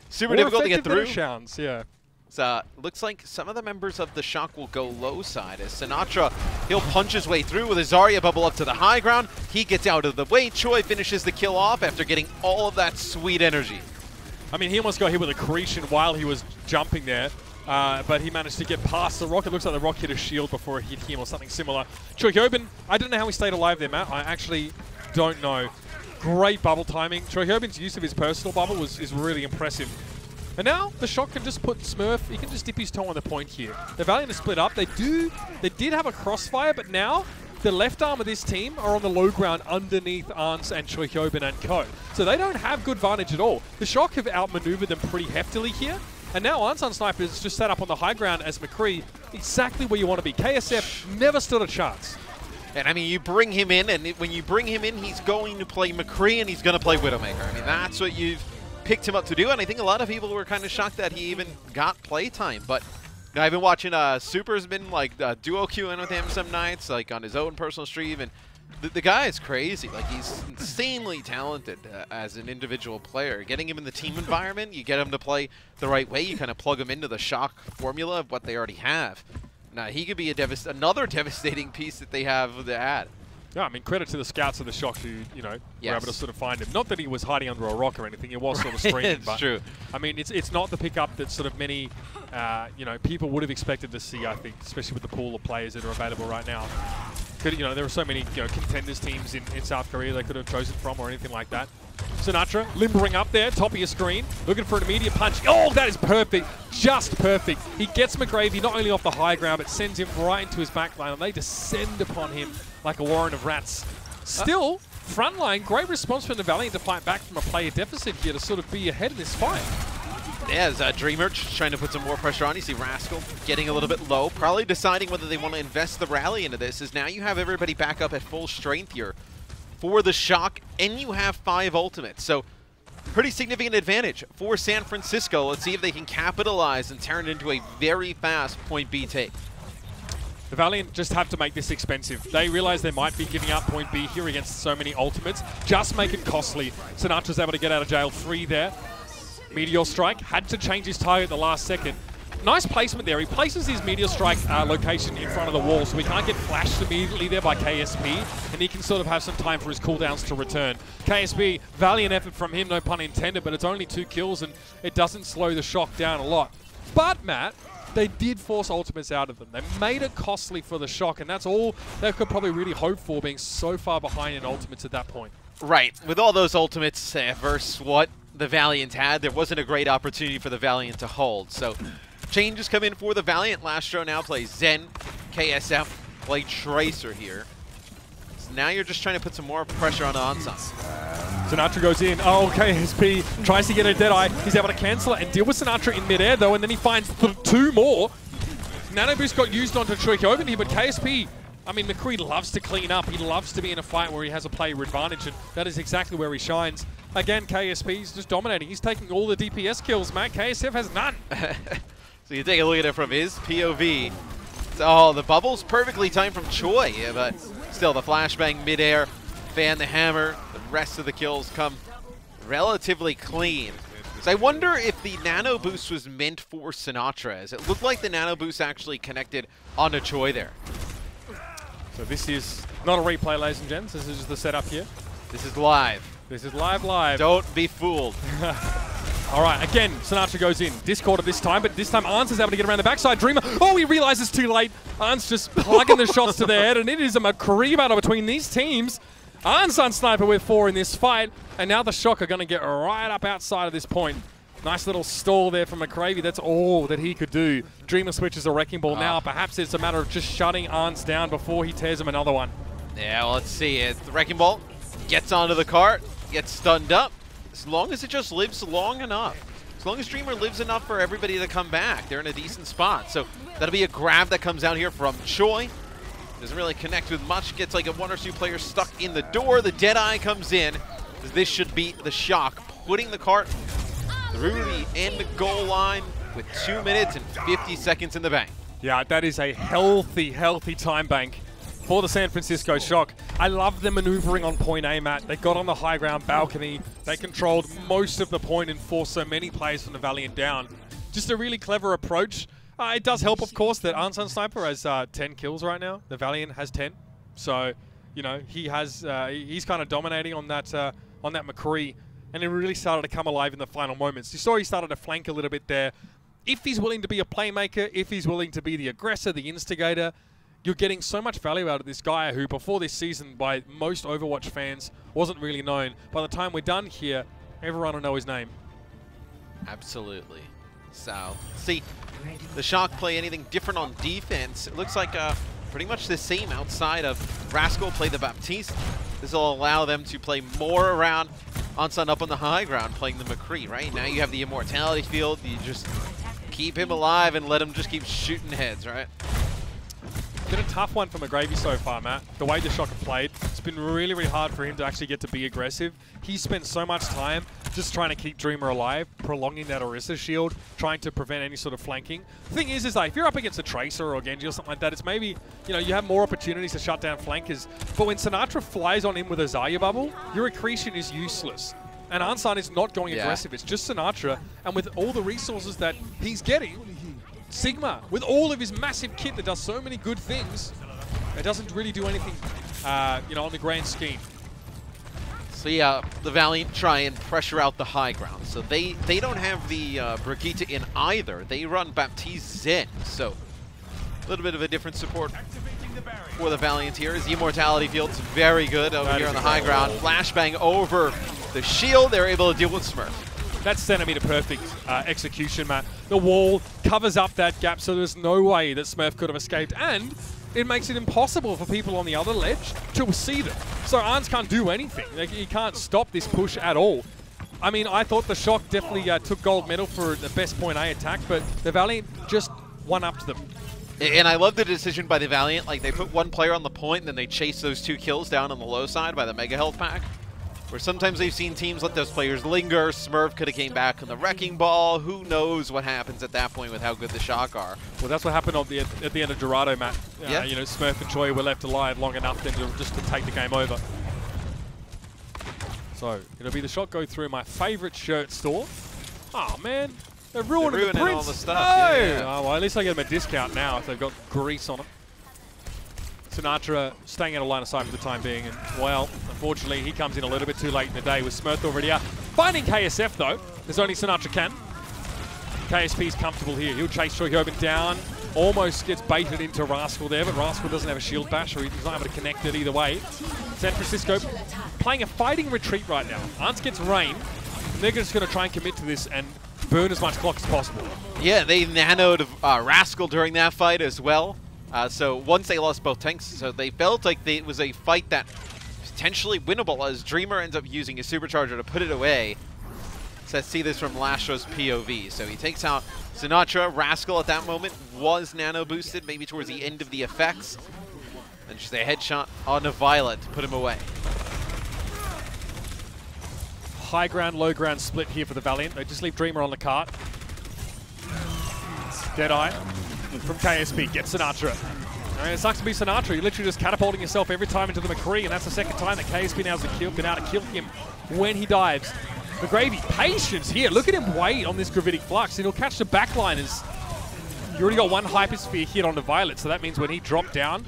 super difficult to get through. Sounds, yeah. So, looks like some of the members of the Shock will go low side as Sinatra, he'll punch his way through with a Zarya bubble up to the high ground. He gets out of the way. Choi finishes the kill off after getting all of that sweet energy. I mean, he almost got hit with accretion while he was jumping there. But he managed to get past the rock. It looks like the rock hit a shield before it hit him or something similar. Choi Hyobin, I don't know how he stayed alive there, Matt. I actually don't know. Great bubble timing. Choi Hyobin's use of his personal bubble is really impressive. And now the Shock can just put Smurf, he can just dip his toe on the point here. The Valiant is split up. They did have a crossfire, but now the left arm of this team are on the low ground underneath Arns and Choi Hyobin and co. So they don't have good vantage at all. The Shock have outmaneuvered them pretty heftily here. And now Ansan Sniper is just set up on the high ground as McCree, exactly where you want to be. KSF never stood a chance. And I mean, you bring him in, and when you bring him in, he's going to play McCree and he's going to play Widowmaker. I mean, that's what you've picked him up to do, and I think a lot of people were kind of shocked that he even got playtime. But you know, I've been watching Super's been like duo queuing with him some nights, like on his own personal stream, and the guy is crazy. Like, he's insanely talented as an individual player. Getting him in the team environment, you get him to play the right way, you kind of plug him into the Shock formula of what they already have. Now, he could be another devastating piece that they have to add. Yeah, I mean, credit to the scouts of the Shock who, you know, were able to sort of find him. Not that he was hiding under a rock or anything, he was sort of streaming. It's but true. I mean, it's not the pickup that sort of many, you know, people would have expected to see, I think, especially with the pool of players that are available right now. You know, there are so many, you know, contenders teams in South Korea they could have chosen from or anything like that. Sinatra limbering up there, top of your screen, looking for an immediate punch. Oh, that is perfect. Just perfect. He gets McGravy not only off the high ground, but sends him right into his backline, and they descend upon him like a warren of rats. Still, frontline, great response from the Valiant to fight back from a player deficit here to sort of be ahead in this fight. Yeah, as Dreamer trying to put some more pressure on. You see Rascal getting a little bit low, probably deciding whether they want to invest the rally into this, as now you have everybody back up at full strength here for the Shock, and you have 5 ultimates. So, pretty significant advantage for San Francisco. Let's see if they can capitalize and turn it into a very fast point B take. The Valiant just have to make this expensive. They realize they might be giving up point B here against so many ultimates. Just make it costly. Sinatra's able to get out of jail free there. Meteor Strike had to change his target at the last second. Nice placement there. He places his Meteor Strike location in front of the wall, so he can't get flashed immediately there by KSP, and he can sort of have some time for his cooldowns to return. KSP, valiant effort from him, no pun intended, but it's only 2 kills, and it doesn't slow the Shock down a lot. But, Matt, they did force ultimates out of them. They made it costly for the Shock, and that's all they could probably really hope for, being so far behind in ultimates at that point. Right. With all those ultimates versus what the Valiant had, there wasn't a great opportunity for the Valiant to hold. So, changes come in for the Valiant. Lastro now plays Zen. KSF play Tracer here. So now you're just trying to put some more pressure on Ansan. Sinatra goes in. Oh, KSP tries to get a Deadeye. He's able to cancel it and deal with Sinatra in midair, though, and then he finds 2 more. Nano Boost got used onto Trick here, but KSP, I mean, McCree loves to clean up. He loves to be in a fight where he has a player advantage, and that is exactly where he shines. Again, KSP is just dominating. He's taking all the DPS kills, Matt. KSF has none. So you take a look at it from his POV. Oh, the bubble's perfectly timed from Choi, yeah, but still the flashbang midair, fan the hammer. The rest of the kills come relatively clean. So I wonder if the nano boost was meant for Sinatra, as it looked like the nano boost actually connected onto Choi there. So this is not a replay, ladies and gents. This is just the setup here. This is live. This is live. Don't be fooled. All right, again, Sinatra goes in. Discorded this time, but this time Arns is able to get around the backside. Dreamer, oh, he realizes too late. Arns just plugging the shots to the head, and it is a McCree battle between these teams. Arns on Sniper with 4 in this fight, and now the Shock are going to get right up outside of this point. Nice little stall there from McCravey. That's all that he could do. Dreamer switches a Wrecking Ball now. Perhaps it's a matter of just shutting Arns down before he tears him another one. Yeah, well, let's see. The Wrecking Ball gets onto the cart, gets stunned up. As long as it just lives long enough. As long as Dreamer lives enough for everybody to come back, they're in a decent spot. So that'll be a grab that comes out here from Choi. Doesn't really connect with much. Gets like a 1 or 2 players stuck in the door. The Deadeye comes in. This should beat the Shock, putting the cart through the end goal line with 2 minutes and 50 seconds in the bank. Yeah, that is a healthy time bank for the San Francisco Shock. I love the maneuvering on point A, Matt. They got on the high ground balcony. They controlled most of the point and forced so many players from the Valiant down. Just a really clever approach. It does help, of course, that Ansan Sniper has 10 kills right now. The Valiant has 10. So, you know, he has he's kind of dominating on that McCree, and it really started to come alive in the final moments. You saw he started to flank a little bit there. If he's willing to be a playmaker, if he's willing to be the aggressor, the instigator, you're getting so much value out of this guy who, before this season, by most Overwatch fans, wasn't really known. By the time we're done here, everyone will know his name. Absolutely. So, see, the Shock play anything different on defense. It looks like pretty much the same outside of Rascal play the Baptiste. This will allow them to play more around Ansan up on the high ground, playing the McCree, right? Now you have the Immortality field. You just keep him alive and let him just keep shooting heads, right? Been a tough one for McGravy so far, Matt. The way the Shocker played, it's been really, really hard for him to actually get to be aggressive. He spent so much time just trying to keep Dreamer alive, prolonging that Orisa shield, trying to prevent any sort of flanking. The thing is like, if you're up against a Tracer or Genji or something like that, it's maybe, you know, you have more opportunities to shut down flankers. But when Sinatra flies on him with a Zarya bubble, your accretion is useless. And Ansan is not going aggressive. It's just Sinatra. And with all the resources that he's getting, Sigma, with all of his massive kit that does so many good things, it doesn't really do anything, you know, on the grand scheme. So yeah, the Valiant try and pressure out the high ground. So they don't have the Brigitte in either. They run Baptiste Zen. So a little bit of a different support for the Valiant here. As the Immortality field's very good over here on the high ground. Flashbang over the shield. They're able to deal with Smurf. That's centimeter perfect execution, Matt. The wall covers up that gap, so there's no way that Smurf could have escaped. And it makes it impossible for people on the other ledge to see them. So Arns can't do anything. Like, he can't stop this push at all. I mean, I thought the Shock definitely took gold medal for the best point A attack, but the Valiant just one-upped them. And I love the decision by the Valiant. Like, they put one player on the point, and then they chase those 2 kills down on the low side by the Mega Health pack. Where sometimes they've seen teams let those players linger. Smurf could have came back on the Wrecking Ball. Who knows what happens at that point with how good the Shock are. Well, that's what happened at the end of Dorado, Matt. Yeah. You know, Smurf and Choi were left alive long enough then just to take the game over. So, it'll be the Shock go through my favorite shirt store. Oh, man. They're ruining the prints. All the stuff. No! Yeah. Oh, well, at least I get them a discount now if they've got grease on it. Sinatra staying out of line of sight for the time being, and well, unfortunately, he comes in a little bit too late in the day with Smurf already out. Finding KSF though, as only Sinatra can. KSP's comfortable here. He'll chase Choi Hyobin down, almost gets baited into Rascal there, but Rascal doesn't have a shield bash, or he's not able to connect it either way. San Francisco playing a fighting retreat right now. Arns gets rain, and they're just going to try and commit to this and burn as much clock as possible. Yeah, they nanoed Rascal during that fight as well. So once they lost both tanks, so they felt like it was a fight that potentially winnable as Dreamer ends up using his supercharger to put it away. So let's see this from Lastro's POV. So he takes out Sinatra. Rascal at that moment was nano boosted, maybe towards the end of the effects. And just a headshot on a Violet to put him away. High ground, low ground split here for the Valiant. They just leave Dreamer on the cart. Deadeye from KSP, gets Sinatra. It sucks to be Sinatra. You're literally just catapulting yourself every time into the McCree, and that's the second time that KSP now has been able to kill him when he dives. McGravy, patience here. Look at him wait on this Gravitic Flux, and he'll catch the backliners. You already got one Hypersphere hit on the Violet, so that means when he dropped down,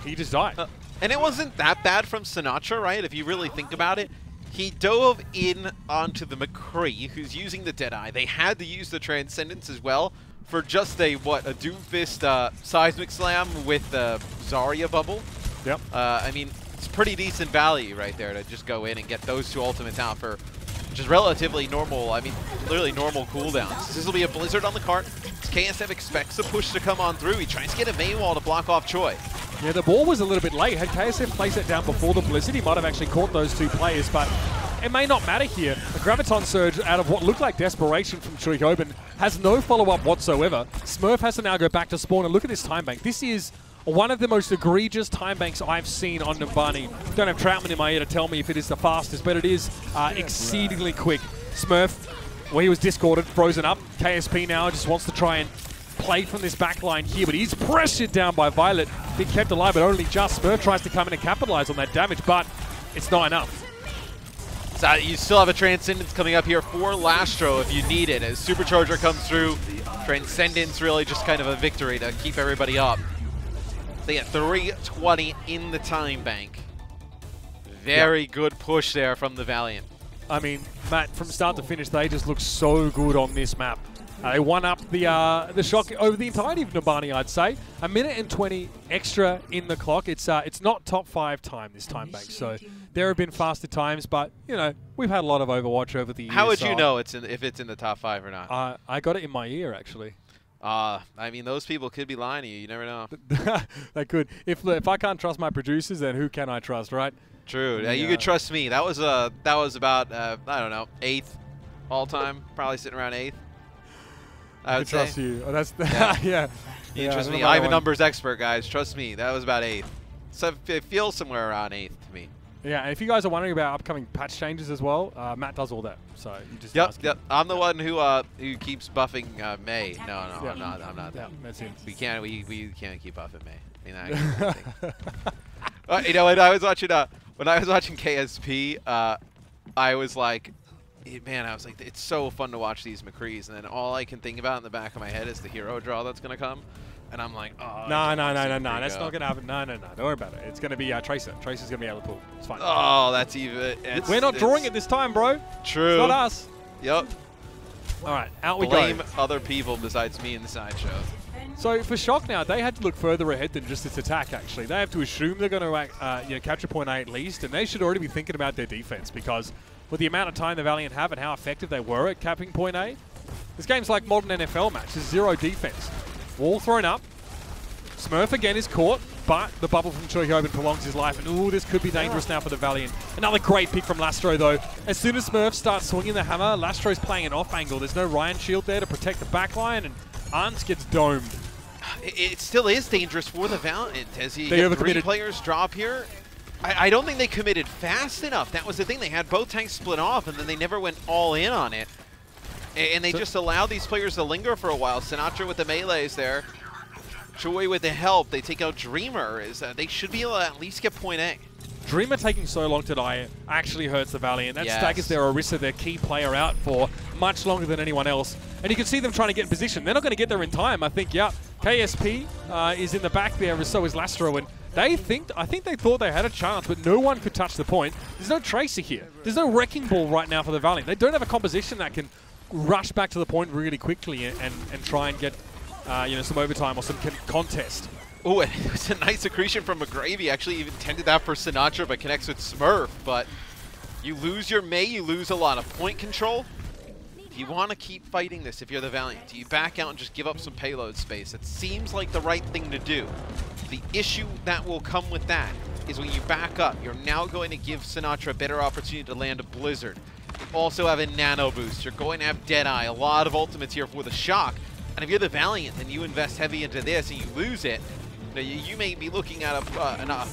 he just died. And it wasn't that bad from Sinatra, right? If you really think about it. He dove in onto the McCree, who's using the Deadeye. They had to use the Transcendence as well for just a Doomfist Seismic Slam with the Zarya bubble. Yep. I mean, it's pretty decent value right there to just go in and get those 2 ultimates out for just relatively normal, I mean, literally normal cooldowns. This will be a Blizzard on the cart. KSF expects the push to come on through. He tries to get a main wall to block off Choi. Yeah, the ball was a little bit late. Had KSF placed it down before the Blizzard, he might have actually caught those 2 players, but it may not matter here. A Graviton Surge out of what looked like desperation from Choi Hyobin has no follow-up whatsoever. Smurf has to now go back to spawn, and look at this time bank. This is one of the most egregious time banks I've seen on Numbani. Don't have Troutman in my ear to tell me if it is the fastest, but it is exceedingly quick. Smurf, well, he was discorded, frozen up. KSP now just wants to try and play from this backline here, but he's pressured down by Violet. Being kept alive, but only just. Smurf tries to come in and capitalize on that damage, but it's not enough. So you still have a Transcendence coming up here for Lastro if you need it. As Supercharger comes through, Transcendence really just kind of a victory to keep everybody up. They get 320 in the time bank. Very good push there from the Valiant. I mean, Matt, from start to finish, they just look so good on this map. They won up the Shock over the entirety of Numbani, I'd say. 1 minute and 20 extra in the clock. It's not top 5 time this time bank, so there have been faster times, but you know we've had a lot of Overwatch over the years. How would you know if it's in the top 5 or not? I got it in my ear actually. I mean, those people could be lying to you. You never know. They could. If I can't trust my producers, then who can I trust, right? True. You could trust me. That was about I don't know, 8th all time. Probably sitting around 8th. I would trust you. Oh, that's yeah. You trust me. I'm a numbers expert, guys. Trust me. That was about 8th. So it feels somewhere around 8th to me. Yeah, and if you guys are wondering about upcoming patch changes as well, Matt does all that. So you just Yep. I'm the one who keeps buffing May. No, I'm not. Yeah, that's him. We can't keep buffing May. I mean, you know, when I was watching KSP, I was like, man, it's so fun to watch these McCrees, and then all I can think about in the back of my head is the hero draw that's gonna come. And I'm like, oh. No. That's not going to happen. No. Don't worry about it. It's going to be Tracer. Tracer's going to be able to pull. It's fine. Oh, that's even. We're not drawing it this time, bro. True. It's not us. Yep. All right, out we go. Blame other people besides me in the sideshow. So for Shock now, they had to look further ahead than just its attack, actually. They have to assume they're going to capture point A at least, and they should already be thinking about their defense because with the amount of time the Valiant have and how effective they were at capping point A, this game's like modern NFL match. There's 0 defense. Wall thrown up. Smurf again is caught, but the bubble from Choi Hyobin prolongs his life. And ooh, this could be dangerous now for the Valiant. Another great pick from Lastro, though. As soon as Smurf starts swinging the hammer, Lastro's playing an off angle. There's no Ryan shield there to protect the backline, and Arns gets domed. It still is dangerous for the Valiant as you get 3 players drop here. I don't think they committed fast enough. That was the thing. They had both tanks split off, and then they never went all in on it. And they just allowed these players to linger for a while. Sinatra with the melees there. Choi with the help. They take out Dreamer. They should be able to at least get point A. Dreamer taking so long to die actually hurts the Valiant. That staggers their Orisa, their key player, out for much longer than anyone else. And you can see them trying to get in position. They're not going to get there in time. I think, KSP is in the back there, and so is Lastro. And I think they thought they had a chance, but no one could touch the point. There's no Tracer here. There's no Wrecking Ball right now for the Valiant. They don't have a composition that can rush back to the point really quickly and try and get some overtime or some contest. Oh, and it was a nice accretion from McGravy. Actually even intended that for Sinatra, but connects with Smurf. But you lose your May, you lose a lot of point control. Do you want to keep fighting this if you're the Valiant? Do you back out and just give up some payload space? It seems like the right thing to do. The issue that will come with that is when you back up, you're now going to give Sinatra a better opportunity to land a Blizzard. You also have a Nano Boost. You're going to have Deadeye, a lot of ultimates here for the Shock. And if you're the Valiant and you invest heavy into this and you lose it, you may be looking at a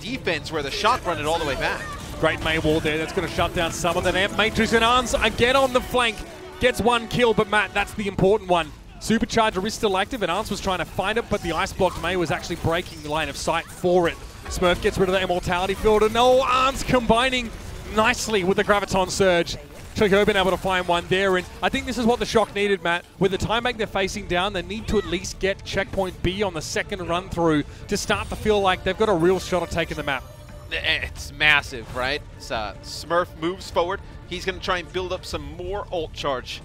defense where the Shock run it all the way back. Great May wall there. That's going to shut down some of the Amp Matrix, and Arns again on the flank. Gets 1 kill, but Matt, that's the important one. Supercharger is still active, and Arns was trying to find it, but the Ice Block May was actually breaking the line of sight for it. Smurf gets rid of the Immortality Field, and Arns combining nicely with the Graviton Surge. Choi been able to find one there, and I think this is what the Shock needed, Matt. With the time bank they're facing down, they need to at least get checkpoint B on the second run through to start to feel like they've got a real shot at taking the map. It's massive, right? Smurf moves forward. He's going to try and build up some more ult charge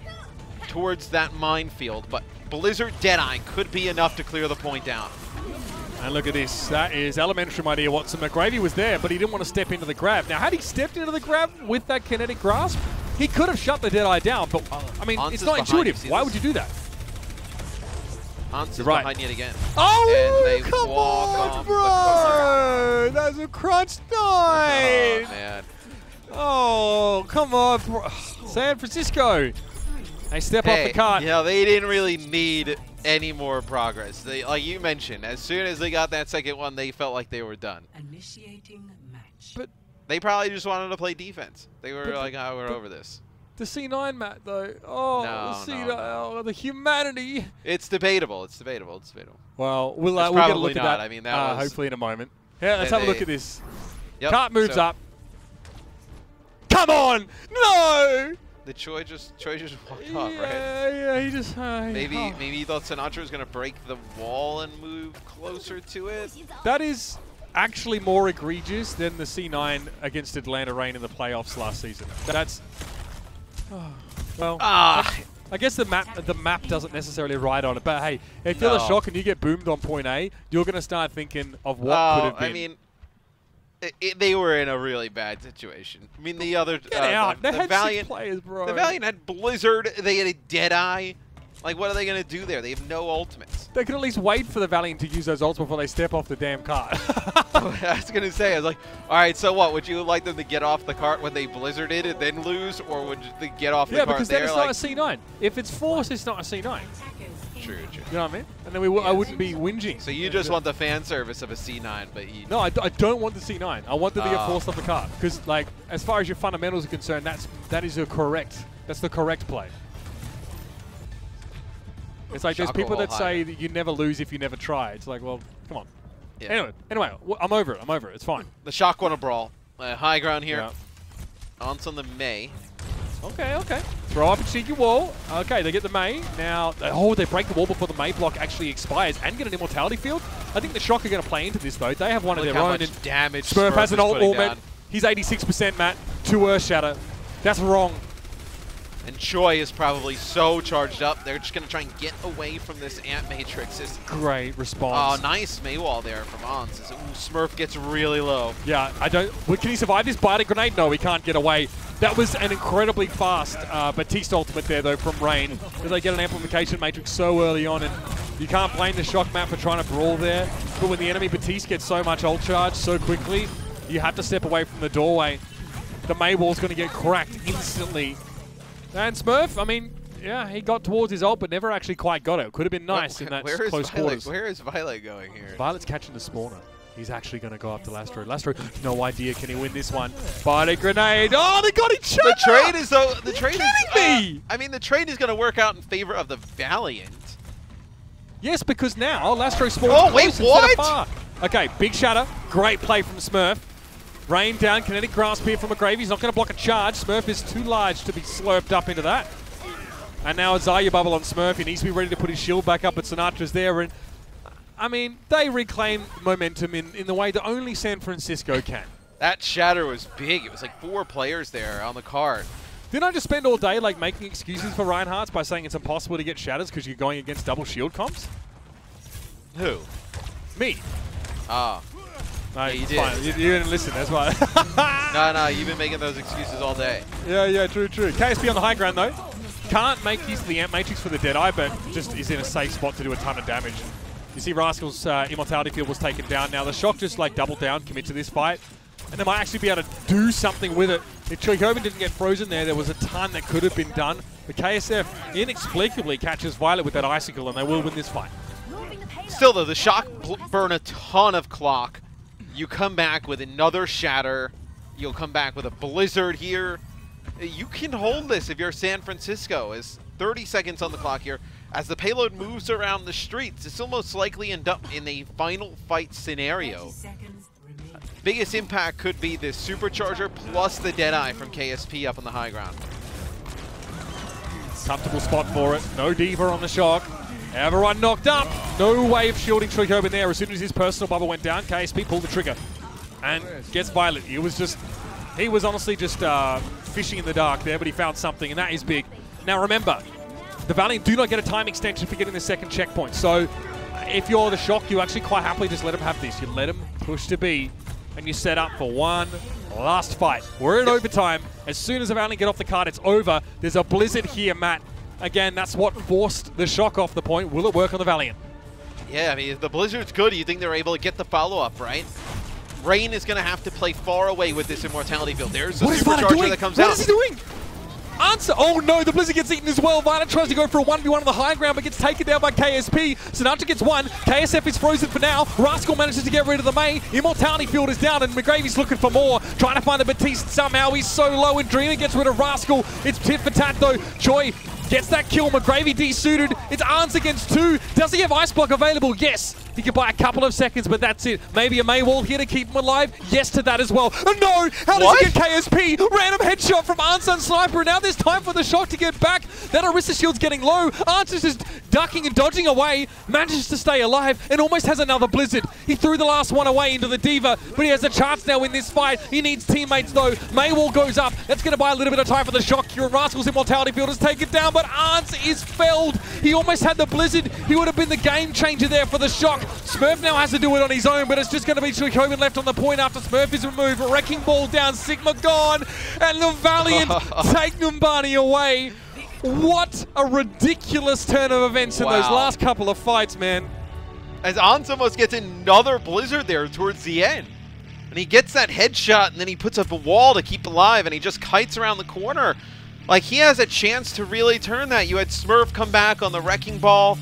towards that minefield, but Blizzard Deadeye could be enough to clear the point down. And look at this. That is elementary, my dear Watson. McGravy was there, but he didn't want to step into the grab. Now, had he stepped into the grab with that kinetic grasp, he could have shut the Deadeye down, but, I mean, it's not intuitive. Why would you do that? Answer's behind yet again. Oh, and they come walk on, bro! That's a crunch time! Oh, man. Oh, come on, bro. San Francisco. They step off the cart. Yeah, they didn't really need any more progress. They, like you mentioned, as soon as they got that second one, they felt like they were done. Initiating match. But they probably just wanted to play defense. They were like, oh, we're over this. The C9, Matt, though. Oh, the C9. Oh, the humanity. It's debatable. It's debatable. It's debatable. Well, we'll get a look at that. I mean, that was hopefully in a moment. Yeah, let's have a look at this. Yep, Cart moves up. Come on! No! The Choi just walked off, right? Yeah, he just... maybe he thought Sinatra was going to break the wall and move closer to it. That is actually more egregious than the C9 against Atlanta Reign in the playoffs last season. That's... well, I guess the map doesn't necessarily ride on it, but hey, if you're the Shock and you get boomed on point A, you're going to start thinking of what could have been. I mean, they were in a really bad situation. I mean, the other they had Valiant 6 players, bro. The Valiant had Blizzard. They had a Deadeye. Like, what are they going to do there? They have no ultimates. They can at least wait for the Valiant to use those ults before they step off the damn cart. I was going to say, I was like, all right, so what? Would you like them to get off the cart when they blizzarded and then lose, or would they get off the cart there? Yeah, because then it's not a C9. If it's forced, it's not a C9. True. You know what I mean? And then I wouldn't be whinging. So you just want the fan service of a C9, but you... No, I don't want the C9. I want them to get forced off the cart. Because, like, as far as your fundamentals are concerned, that's the correct play. It's like there's people that say that you never lose if you never try. It's like, well, come on. Yeah. Anyway, I'm over it. It's fine. The Shock won a brawl. High ground here. On's on the May. Okay. Throw up a cheeky wall. Okay, they get the May. Now, they break the wall before the May block actually expires and get an immortality field. I think the Shock are going to play into this, though. They have one of their own. Much damage Smurf has an ult augment. He's 86%, Matt. 2 Earth Shatter. That's wrong. And Choi is probably so charged up. They're just going to try and get away from this Ant Matrix. Great response. Oh, nice Maywall there from Ons. Smurf gets really low. Yeah, can he survive this Biting Grenade? No, he can't get away. That was an incredibly fast Batiste ultimate there, though, from Rain. They get an Amplification Matrix so early on, and you can't blame the Shock map for trying to brawl there. But when the enemy Batiste gets so much ult charge so quickly, you have to step away from the doorway. The Maywall's going to get cracked instantly. And Smurf, I mean, yeah, he got towards his ult, but never actually quite got it. It could have been nice in that close quarters. Where is Violet going here? Violet's catching the spawner. He's actually going to go after Lastro. Lastro, no idea, can he win this one? Biting Grenade. Oh, they got each other! The trade is, though, the trade is... me! I mean, the trade is going to work out in favor of the Valiant. Yes, because now Lastro spawns Oh, wait, what? Far. Okay, big shatter. Great play from Smurf. Rain down, kinetic grasp here from McGravy. He's not going to block a charge. Smurf is too large to be slurped up into that. And now a Zarya bubble on Smurf. He needs to be ready to put his shield back up, but Sinatra's there. And I mean, they reclaim momentum in the way that only San Francisco can. That shatter was big. It was like 4 players there on the card. Didn't I just spend all day like making excuses for Reinhardt's by saying it's impossible to get shatters because you're going against double shield comps? Who? Me. Ah. No, yeah, you did. Fine. You didn't listen, that's why. No, you've been making those excuses all day. Yeah, true. KSP on the high ground, though. Can't make use of the Ant Matrix for the Deadeye, but just is in a safe spot to do a ton of damage. You see Rascal's Immortality Field was taken down. Now the Shock just like double down, commit to this fight, and they might actually be able to do something with it. If Choi-Hoban didn't get frozen there was a ton that could have been done. But KSF inexplicably catches Violet with that Icicle, and they will win this fight. Still, though, the Shock burn a ton of clock. You come back with another Shatter. You'll come back with a Blizzard here. You can hold this if you're San Francisco. As 30 seconds on the clock here. As the payload moves around the streets, it's almost likely end up in a final fight scenario. Biggest impact could be the Supercharger plus the Deadeye from KSP up on the high ground. Comfortable spot for it. No Diva on the Shock. Everyone knocked up. No way of shielding Choi-Hoban there. As soon as his personal bubble went down, KSP pulled the trigger and gets Violet. He was honestly just fishing in the dark there, but he found something, and that is big. Now remember, the Valiant do not get a time extension for getting the second checkpoint. So if you're the Shock, you actually quite happily just let him have this. You let him push to B, and you set up for one last fight. We're in overtime. As soon as the Valiant get off the card, it's over. There's a Blizzard here, Matt. Again, that's what forced the Shock off the point. Will it work on the Valiant? Yeah, I mean, if the Blizzard's good, you think they're able to get the follow-up, right? Rain is going to have to play far away with this Immortality Field. There's the Supercharger that comes out. What is he doing? Answer! Oh no, the Blizzard gets eaten as well. Violet tries to go for a 1v1 on the high ground, but gets taken down by KSP. Sinatra gets one. KSF is frozen for now. Rascal manages to get rid of the May. Immortality Field is down, and McGravy's looking for more. Trying to find the Batiste somehow. He's so low, and Dreamer gets rid of Rascal. It's tit for tat though. Choi gets that kill. McGravy de-suited. It's Arns against 2. Does he have Ice Block available? Yes. He can buy a couple of seconds, but that's it. Maybe a Maywall here to keep him alive. Yes to that as well. Oh, no! How does he get KSP? Random headshot from Arns and Sniper, and now there's time for the Shock to get back. That Orisa shield's getting low. Arns is just ducking and dodging away, manages to stay alive, and almost has another Blizzard. He threw the last one away into the Diva, but he has a chance now in this fight. He needs teammates, though. Maywall goes up. That's going to buy a little bit of time for the Shock. Here Rascal's Immortality Field has taken it down, but Arns is felled. He almost had the Blizzard. He would have been the game changer there for the Shock. Smurf now has to do it on his own, but it's just going to be Choi-Hoban left on the point after Smurf is removed. Wrecking Ball down, Sigma gone, and the Valiant take Numbani away. What a ridiculous turn of events in those last couple of fights, man. As Ans almost gets another blizzard there towards the end. And he gets that headshot, and then he puts up a wall to keep alive, and he just kites around the corner. Like, he has a chance to really turn that. You had Smurf come back on the Wrecking Ball.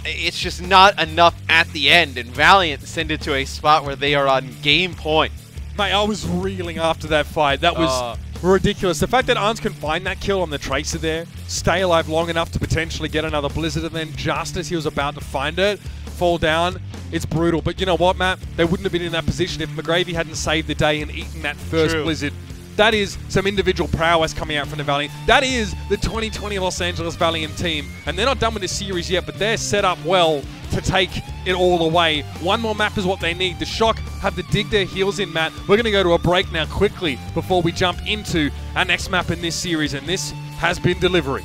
It's just not enough at the end, and Valiant send it to a spot where they are on game point. Mate, I was reeling after that fight. That was ridiculous. The fact that Ans can find that kill on the Tracer there, stay alive long enough to potentially get another Blizzard, and then just as he was about to find it, fall down, it's brutal. But you know what, Matt? They wouldn't have been in that position if McGravy hadn't saved the day and eaten that first Blizzard. That is some individual prowess coming out from the Valiant. That is the 2020 Los Angeles Valiant team. And they're not done with this series yet, but they're set up well to take it all away. One more map is what they need. The Shock have to dig their heels in, Matt. We're going to go to a break now quickly before we jump into our next map in this series, and this has been Delivery.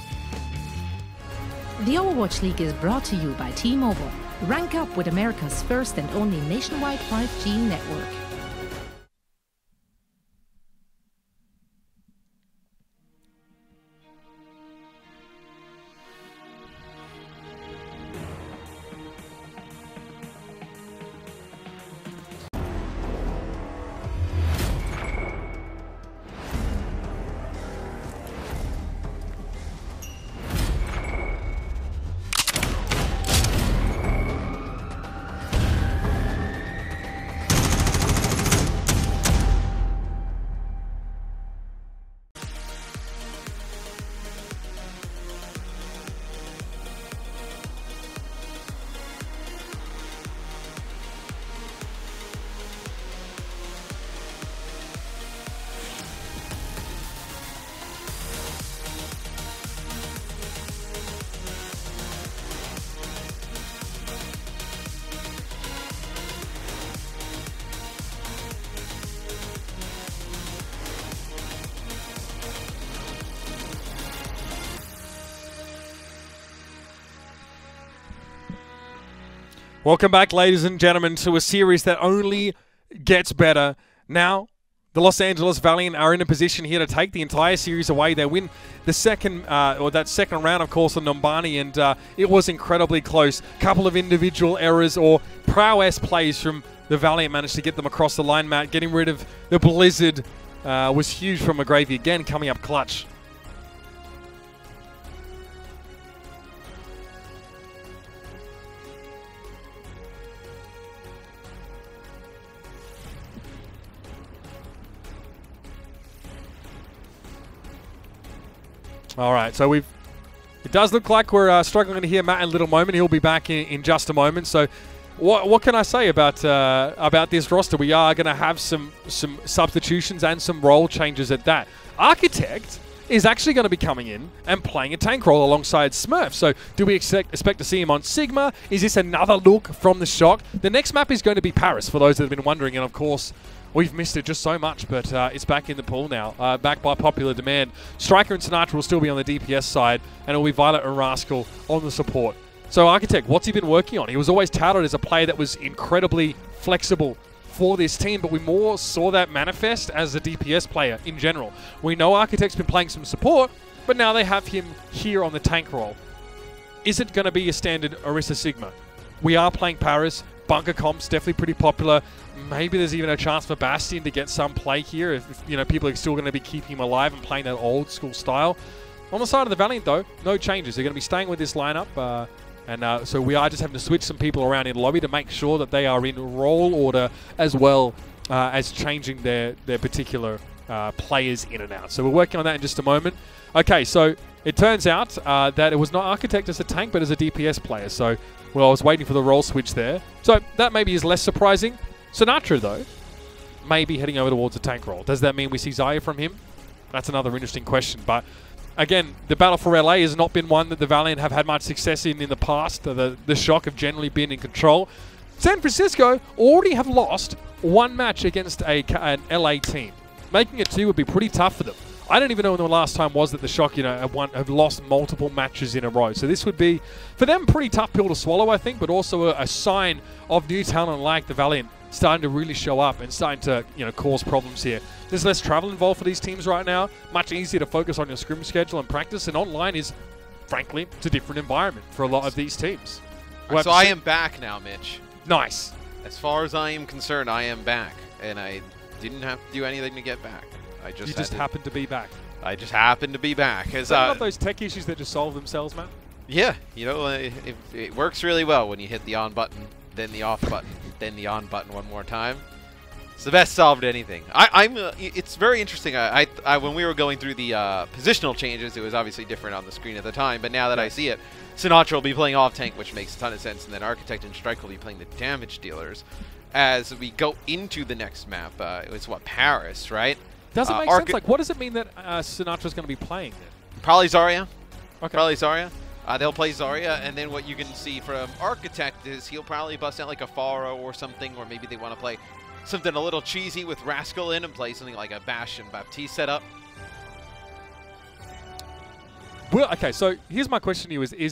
The Overwatch League is brought to you by T-Mobile. Rank up with America's first and only nationwide 5G network. Welcome back, ladies and gentlemen, to a series that only gets better. Now, the Los Angeles Valiant are in a position here to take the entire series away. They win the second, or that second round, of course, on Nombani, and it was incredibly close. Couple of individual errors or prowess plays from the Valiant managed to get them across the line, Matt. Getting rid of the Blizzard was huge from McGravy, again coming up clutch. All right, so it does look like we're struggling to hear Matt in a little moment. He'll be back in just a moment. So what can I say about this roster? We are going to have some substitutions and some role changes at that. Architect is actually going to be coming in and playing a tank role alongside Smurf. So do we expect to see him on Sigma? Is this another look from the Shock? The next map is going to be Paris, for those that have been wondering. And of course, we've missed it just so much, but it's back in the pool now, back by popular demand. Striker and Sinatra will still be on the DPS side, and it will be Violet and Rascal on the support. So Architect, what's he been working on? He was always touted as a player that was incredibly flexible for this team, but we more saw that manifest as a DPS player in general. We know Architect's been playing some support, but now they have him here on the tank role. Is it going to be a standard Orisa Sigma? We are playing Paris. Bunker comp's definitely pretty popular. Maybe there's even a chance for Bastion to get some play here if you know, people are still going to be keeping him alive and playing that old school style. On the side of the Valiant, though, no changes. They're going to be staying with this lineup, and so we are just having to switch some people around in lobby to make sure that they are in role order as well as changing their particular players in and out. So we're working on that in just a moment. Okay, so it turns out that it was not Architect as a tank, but as a DPS player. So, well, I was waiting for the role switch there. So that maybe is less surprising. Sinatra, though, may be heading over towards a tank role. Does that mean we see Zaya from him? That's another interesting question. But again, the battle for LA has not been one that the Valiant have had much success in the past. The Shock have generally been in control. San Francisco already have lost one match against an LA team. Making it 2 would be pretty tough for them. I don't even know when the last time was that the Shock, have lost multiple matches in a row. So this would be, for them, pretty tough pill to swallow, I think, but also a sign of new talent like the Valiant starting to really show up and starting to, cause problems here. There's less travel involved for these teams right now. Much easier to focus on your scrim schedule and practice. And online is, frankly, it's a different environment for a lot of these teams. So I am back now, Mitch. Nice. As far as I am concerned, I am back, and I didn't have to do anything to get back. You just happened to be back. I just happened to be back. Is that not those tech issues that just solve themselves, man? Yeah, it works really well when you hit the on button, then the off button, then the on button one more time. It's the best solve to anything. It's very interesting. When we were going through the positional changes, it was obviously different on the screen at the time, but now that I see it, Sinatra will be playing off tank, which makes a ton of sense, and then Architect and Strike will be playing the damage dealers. As we go into the next map, it's Paris, right? Does it make sense? Like, what does it mean that Sinatra's going to be playing then? Probably Zarya. Okay. Probably Zarya. They'll play Zarya, and then what you can see from Architect is he'll probably bust out like a Pharaoh or something, or maybe they want to play something a little cheesy with Rascal in and play something like a Bash and Baptiste setup. Well, okay, so here's my question to you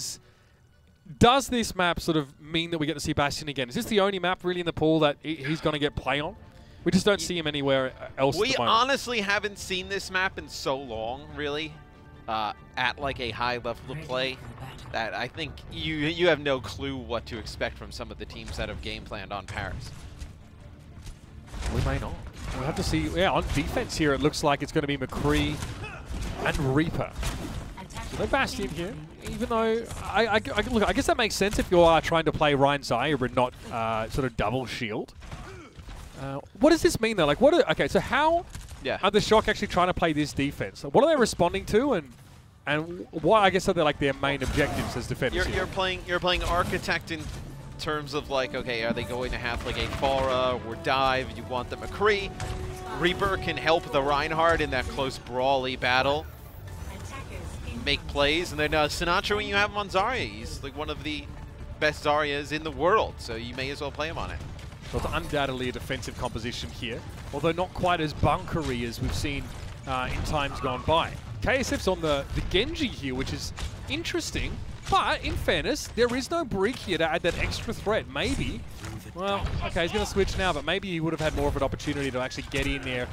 does this map sort of mean that we get to see Bastion again? Is this the only map really in the pool that he's going to get play on? We just don't see him anywhere else at the moment. We honestly haven't seen this map in so long, really, at like a high level of play, that I think you have no clue what to expect from some of the teams that have game planned on Paris. We may not. We'll have to see. Yeah, on defense here, it looks like it's going to be McCree and Reaper. So no Bastion here, even though look, I guess that makes sense if you are trying to play Ryan Zarya and not sort of double shield. What does this mean though? Like, okay, so how are the Shock actually trying to play this defense? What are they responding to, and what I guess are they like their main objectives as defenders? You're playing Architect in terms of like, okay, are they going to have like a Pharah or dive? You want the McCree. Reaper can help the Reinhardt in that close brawly battle, make plays, and then Sinatra, when you have him on Zarya, he's like one of the best Zaryas in the world, so you may as well play him on it. So it's undoubtedly a defensive composition here, although not quite as bunkery as we've seen in times gone by. KSF's on the Genji here, which is interesting, but in fairness, there is no Break here to add that extra threat. Maybe, well, okay, he's going to switch now, but maybe he would have had more of an opportunity to actually get in there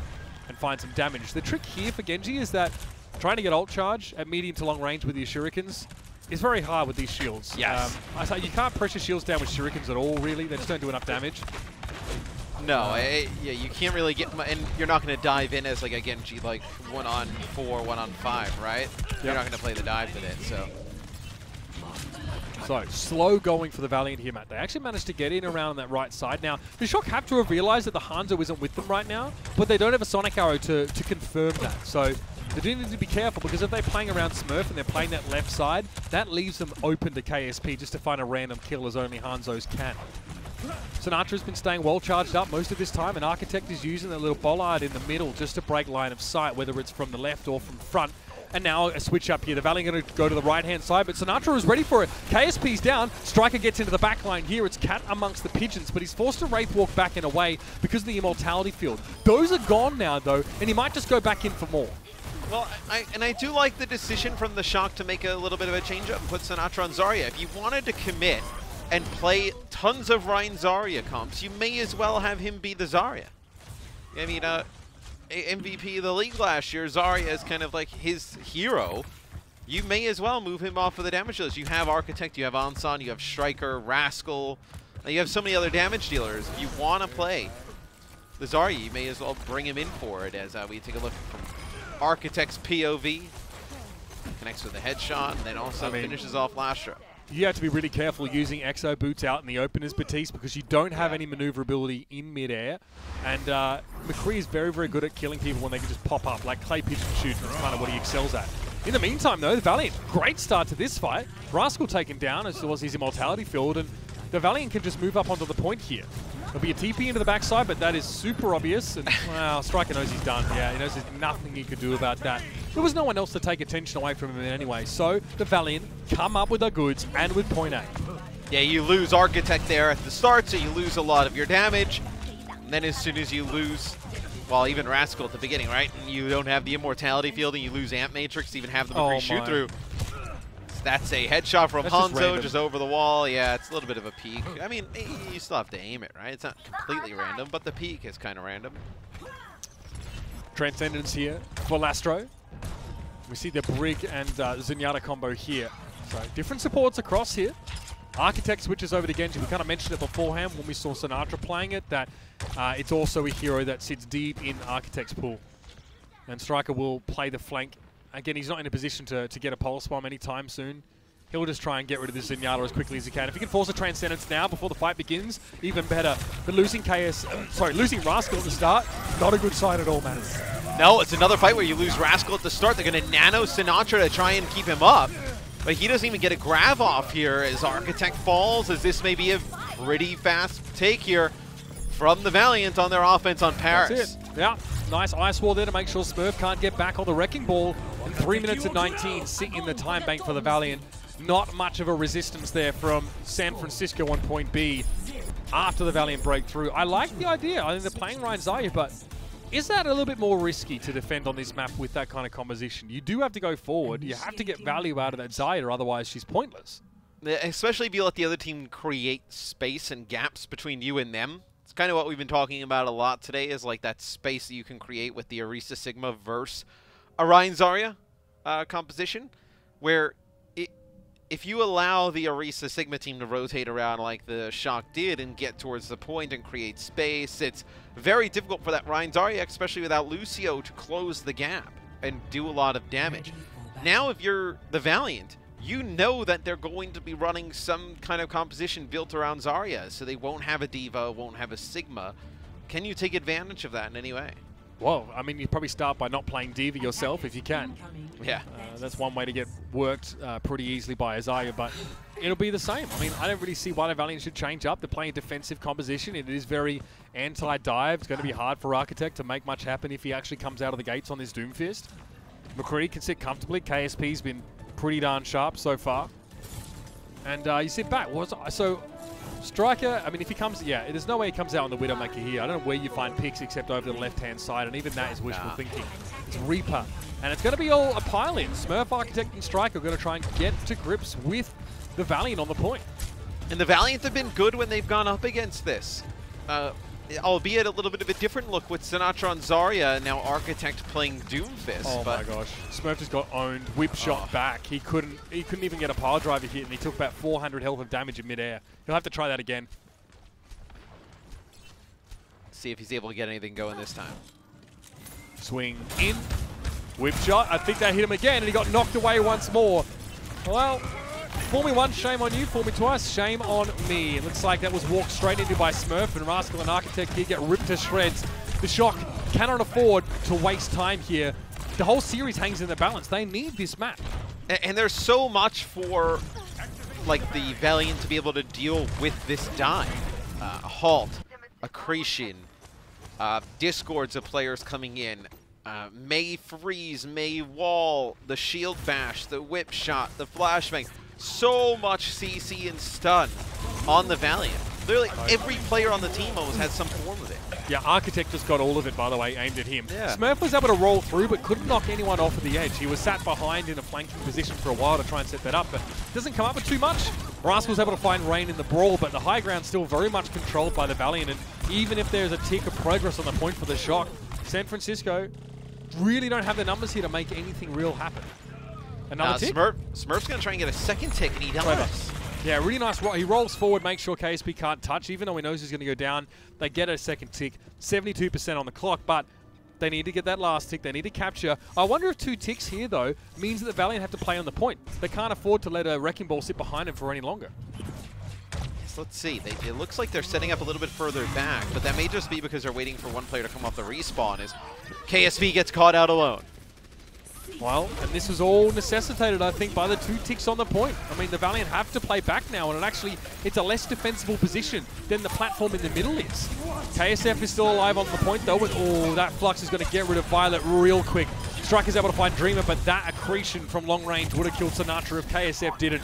and find some damage. The trick here for Genji is that trying to get ult charge at medium to long range with your shurikens is very hard with these shields. Yes. I say you can't pressure shields down with shurikens at all, really. They just don't do enough damage. No, yeah, you can't really get, and you're not going to dive in as like a Genji like 1-on-4, 1-on-5, right? Yep. You're not going to play the dive with it, so. So, slow going for the Valiant here, Matt. They actually managed to get in around on that right side. Now, the Shock have to have realized that the Hangzhou isn't with them right now, but they don't have a Sonic Arrow to confirm that. So, they do need to be careful, because if they're playing around Smurf and they're playing that left side, that leaves them open to KSP just to find a random kill, as only Hanzos can. Sinatra's been staying well charged up most of this time, and Architect is using that little bollard in the middle just to break line of sight, whether it's from the left or from front. And now a switch up here. The Valiant going to go to the right-hand side, but Sinatra is ready for it. KSP's down. Striker gets into the back line here. It's Cat amongst the pigeons, but he's forced to Wraith walk back and away because of the immortality field. Those are gone now, though, and he might just go back in for more. Well, I do like the decision from the Shock to make a little bit of a change-up and put Sinatra on Zarya. If you wanted to commit and play tons of Ryan Zarya comps, you may as well have him be the Zarya. I mean, MVP of the league last year, Zarya is kind of like his hero. You may as well move him off of the damage list. You have Architect, you have Ansan, you have Striker, Rascal. You have so many other damage dealers. If you want to play the Zarya, you may as well bring him in for it, as we take a look from Architect's POV. Connects with the headshot, and then also finishes off Lastra. You have to be really careful using Exo Boots out in the open as Baptiste, because you don't have any maneuverability in midair. And McCree is very, very good at killing people when they can just pop up, like clay pigeon shoot. That's kind of what he excels at. In the meantime, though, the Valiant, great start to this fight. Rascal taken down as was his immortality field, and the Valiant can just move up onto the point here. There'll be a TP into the backside, but that is super obvious. And, well, Striker knows he's done. Yeah, he knows there's nothing he could do about that. There was no one else to take attention away from him anyway. So the Valiant come up with their goods and with point A. Yeah, you lose Architect there at the start, so you lose a lot of your damage. And then as soon as you lose, well, even Rascal at the beginning, right? And you don't have the immortality field, and you lose Amp Matrix to even have the McCree shoot through. That's a headshot from Hangzhou just over the wall. Yeah, it's a little bit of a peek. I mean, you still have to aim it, right? It's not completely random, but the peek is kind of random. Transcendence here for Lastro. We see the Brig and Zenyatta combo here. So different supports across here. Architect switches over to Genji. We kind of mentioned it beforehand when we saw Sinatra playing it, that it's also a hero that sits deep in Architect's pool. And Striker will play the flank. Again, he's not in a position to get a pulse bomb anytime soon. He'll just try and get rid of this Zenyatta as quickly as he can. If he can force a Transcendence now before the fight begins, even better. But losing losing Rascal at the start, not a good sign at all, man. No, it's another fight where you lose Rascal at the start. They're going to nano Sinatra to try and keep him up. But he doesn't even get a grab off here as Architect falls, as this may be a pretty fast take here from the Valiant on their offense on Paris. That's it. Yeah, nice ice wall there to make sure Smurf can't get back on the Wrecking Ball. And 3 minutes and 19 sit in the time bank for the Valiant. Not much of a resistance there from San Francisco on point B after the Valiant breakthrough. I like the idea. I think they're playing Ryan Zaya, but is that a little bit more risky to defend on this map with that kind of composition? You do have to go forward. You have to get value out of that Zaya, otherwise she's pointless. Especially if you let the other team create space and gaps between you and them. It's kind of what we've been talking about a lot today, is like that space that you can create with the Orisa Sigma versus Orion Zarya composition, where if you allow the Orisa Sigma team to rotate around like the Shock did and get towards the point and create space, it's very difficult for that Ryan Zarya, especially without Lucio, to close the gap and do a lot of damage. Now if you're the Valiant, you know that they're going to be running some kind of composition built around Zarya, so they won't have a Diva, won't have a Sigma. Can you take advantage of that in any way? Well, I mean, you probably start by not playing Diva yourself if you can. Yeah. That's one way to get worked pretty easily by Isaiah, but it'll be the same. I mean, I don't really see why the Valiant should change up. They're playing defensive composition. It is very anti-dive. It's going to be hard for Architect to make much happen if he actually comes out of the gates on this Doomfist. McCree can sit comfortably. KSP's been pretty darn sharp so far. And you sit back. So Striker, I mean, if he comes, there's no way he comes out on the Widowmaker here. I don't know where you find picks except over the left-hand side, and even that is wishful thinking. It's Reaper. And it's going to be all a pile-in. Smurf, Architect, and Striker are going to try and get to grips with the Valiant on the point. And the Valiant have been good when they've gone up against this. Albeit a little bit of a different look with Sinatra and Zarya, and now Architect playing Doomfist. Oh my gosh. Smurf just got owned, whip shot back. He couldn't even get a pile driver hit, and he took about 400 health of damage in midair. He'll have to try that again. See if he's able to get anything going this time. Swing in. Whip shot. I think that hit him again, and he got knocked away once more. Well, fool me once, shame on you. Fool me twice, shame on me. It looks like that was walked straight into by Smurf, and Rascal and Architect here get ripped to shreds. The Shock cannot afford to waste time here. The whole series hangs in the balance. They need this map. And there's so much for like the Valiant to be able to deal with this dive. Halt, Accretion, Discords of players coming in. May freeze, May wall, the shield bash, the whip shot, the flashbang. So much CC and stun on the Valiant. Literally every player on the team almost has some form of it. Yeah, Architect just got all of it, by the way, aimed at him. Yeah. Smurf was able to roll through, but couldn't knock anyone off at the edge. He was sat behind in a flanking position for a while to try and set that up, but doesn't come up with too much. Rascal was able to find Rain in the brawl, but the high ground still very much controlled by the Valiant, and even if there's a tick of progress on the point for the Shock, San Francisco really don't have the numbers here to make anything real happen. Another tick. Smurf's going to try and get a second tick, and he does. Yeah, really nice. He rolls forward, makes sure KSP can't touch, even though he knows he's going to go down. They get a second tick, 72% on the clock, but they need to get that last tick. They need to capture. I wonder if 2 ticks here, though, means that the Valiant have to play on the point. They can't afford to let a Wrecking Ball sit behind him for any longer. Yes, let's see. It looks like they're setting up a little bit further back, but that may just be because they're waiting for one player to come off the respawn as KSV gets caught out alone. Well, and this was all necessitated, I think, by the 2 ticks on the point. I mean, the Valiant have to play back now, and it's a less defensible position than the platform in the middle is. KSF is still alive on the point, though, and that Flux is going to get rid of Violet real quick. Striker's able to find Dreamer, but that Accretion from long range would have killed Sinatra if KSF didn't.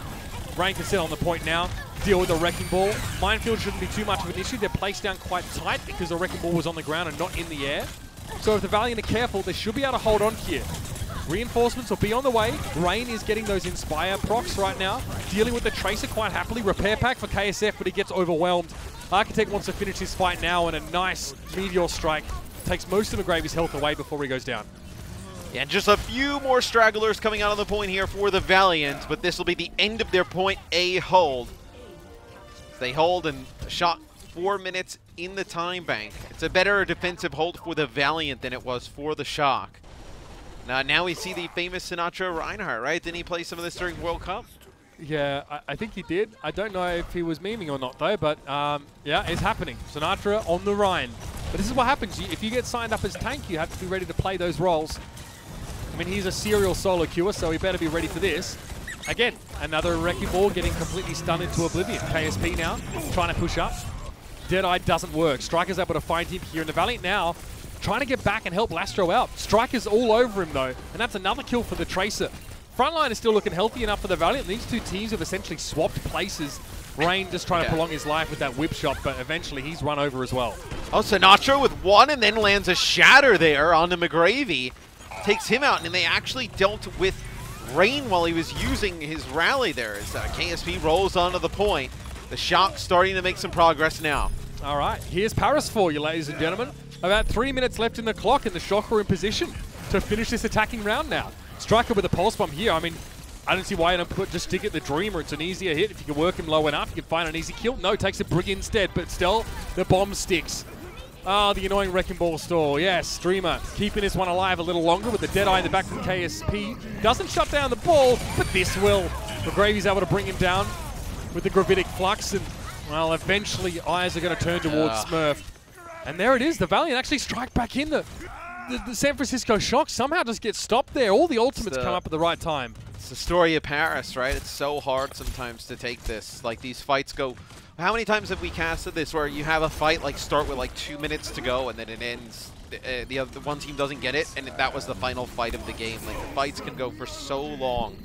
Rain can sit on the point now, deal with the Wrecking Ball. Minefield shouldn't be too much of an issue. They're placed down quite tight because the Wrecking Ball was on the ground and not in the air. So if the Valiant are careful, they should be able to hold on here. Reinforcements will be on the way. Rain is getting those Inspire procs right now. Dealing with the Tracer quite happily. Repair pack for KSF, but he gets overwhelmed. Architect wants to finish his fight now, and a nice Meteor Strike takes most of McGravy's health away before he goes down. Yeah, just a few more stragglers coming out on the point here for the Valiant, but this will be the end of their point A hold. They hold and shot 4 minutes in the time bank. It's a better defensive hold for the Valiant than it was for the Shock. Now we see the famous Sinatra Reinhardt, right? Didn't he play some of this during World Cup? Yeah, I think he did. I don't know if he was memeing or not, though, but yeah, it's happening. Sinatra on the Rhine. But this is what happens. If you get signed up as tank, you have to be ready to play those roles. I mean, he's a serial solo queuer, so he better be ready for this. Again, another Wrecking Ball getting completely stunned into oblivion. KSP now trying to push up. Deadeye doesn't work. Striker's able to find him here in the Valiant now, trying to get back and help Lastro out. Striker's all over him, though, and that's another kill for the Tracer. Frontline is still looking healthy enough for the Valiant. These two teams have essentially swapped places. Rain just trying to prolong his life with that whip shot, but eventually he's run over as well. Oh, Sinatra with one and then lands a shatter there onto McGravy. Takes him out, and they actually dealt with Rain while he was using his rally there as KSP rolls onto the point. The Shock starting to make some progress now. All right, here's Paris for you, ladies and gentlemen. About 3 minutes left in the clock, and the Shock are in position to finish this attacking round now. Striker with a pulse bomb here. I mean, I don't see why you don't just stick at the Dreamer. It's an easier hit. If you can work him low enough, you can find an easy kill. No, takes a Brig instead, but still, the bomb sticks. Ah, the annoying Wrecking Ball stall. Yes, Dreamer keeping this one alive a little longer with the Deadeye in the back from KSP. Doesn't shut down the ball, but this will. McGravy's able to bring him down with the Gravitic Flux, and, well, eventually eyes are going to turn towards Smurf. And there it is. The Valiant actually strike back in. The San Francisco Shock somehow just gets stopped there. All the ultimates come up at the right time. It's the story of Paris, right? It's so hard sometimes to take this. Like, these fights go... How many times have we casted this where you have a fight like start with like 2 minutes to go and then it ends, the one team doesn't get it, and that was the final fight of the game. Like, the fights can go for so long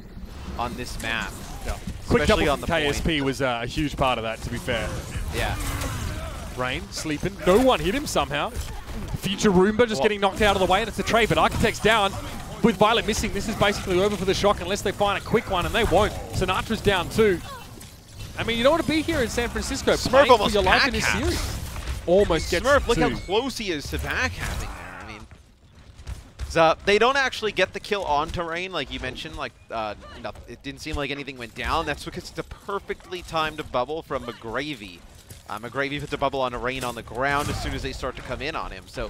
on this map. Yeah. Quick double on the KSP was a huge part of that, to be fair. Yeah. Rain sleeping. No one hit him somehow. Future Roomba just getting knocked out of the way, and it's a trade, but Architect's down. With Violet missing, this is basically over for the Shock unless they find a quick one, and they won't. Sinatra's down too. I mean, you don't want to be here in San Francisco. Smurf almost your life in this series. Almost gets Smurf, look how close he is to backhapping there. I mean, they don't actually get the kill onto Rain, like you mentioned. Like, it didn't seem like anything went down. That's because it's a perfectly timed bubble from McGravy. McGravy put the bubble on a Rain on the ground as soon as they start to come in on him. So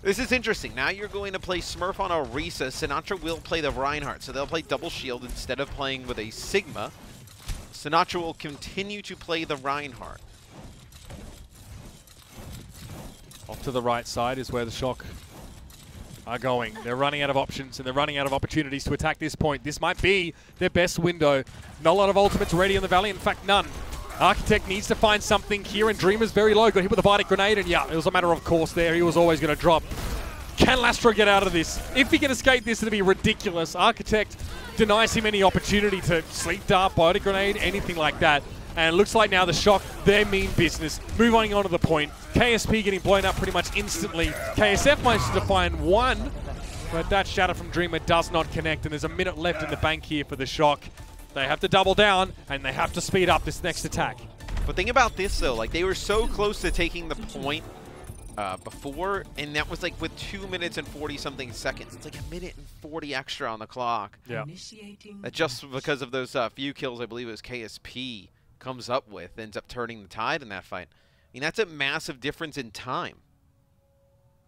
this is interesting. Now you're going to play Smurf on Orisa. Sinatra will play the Reinhardt, so they'll play double shield instead of playing with a Sigma. Sinatra will continue to play the Reinhardt. Off to the right side is where the Shock are going. They're running out of options, and they're running out of opportunities to attack this point. This might be their best window. Not a lot of ultimates ready on the Valley. In fact, none. Architect needs to find something here, and Dreamer's very low. Got hit with a Vitic Grenade, and yeah, it was a matter of course there. He was always going to drop. Can Lastro get out of this? If he can escape this, it'll be ridiculous. Architect denies him any opportunity to sleep dart, Vitic Grenade, anything like that. And it looks like now the Shock, their mean business. Moving on to the point. KSP getting blown up pretty much instantly. KSF manages to find one, but that shatter from Dreamer does not connect, and there's a minute left in the bank here for the Shock. They have to double down, and they have to speed up this next attack. But think about this, though. Like, they were so close to taking the point before, and that was like with 2 minutes and 40-something seconds. It's like a minute and 40 extra on the clock. Yeah. That just because of those few kills, I believe it was KSP comes up with, ends up turning the tide in that fight. I mean, that's a massive difference in time.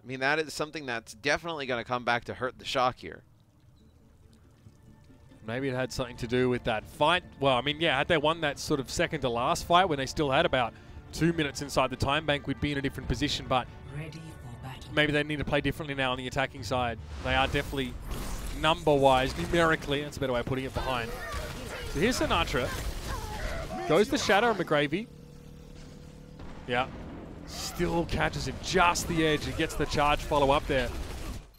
I mean, that is something that's definitely going to come back to hurt the Shock here. Maybe it had something to do with that fight. Well, I mean, yeah, had they won that sort of second to last fight when they still had about 2 minutes inside the time bank, we'd be in a different position, but maybe they need to play differently now on the attacking side. They are definitely, number-wise, numerically, that's a better way of putting it, behind. So here's Sinatra. Goes the Shadow of McGravy. Yeah. Still catches him just the edge and gets the charge follow-up there.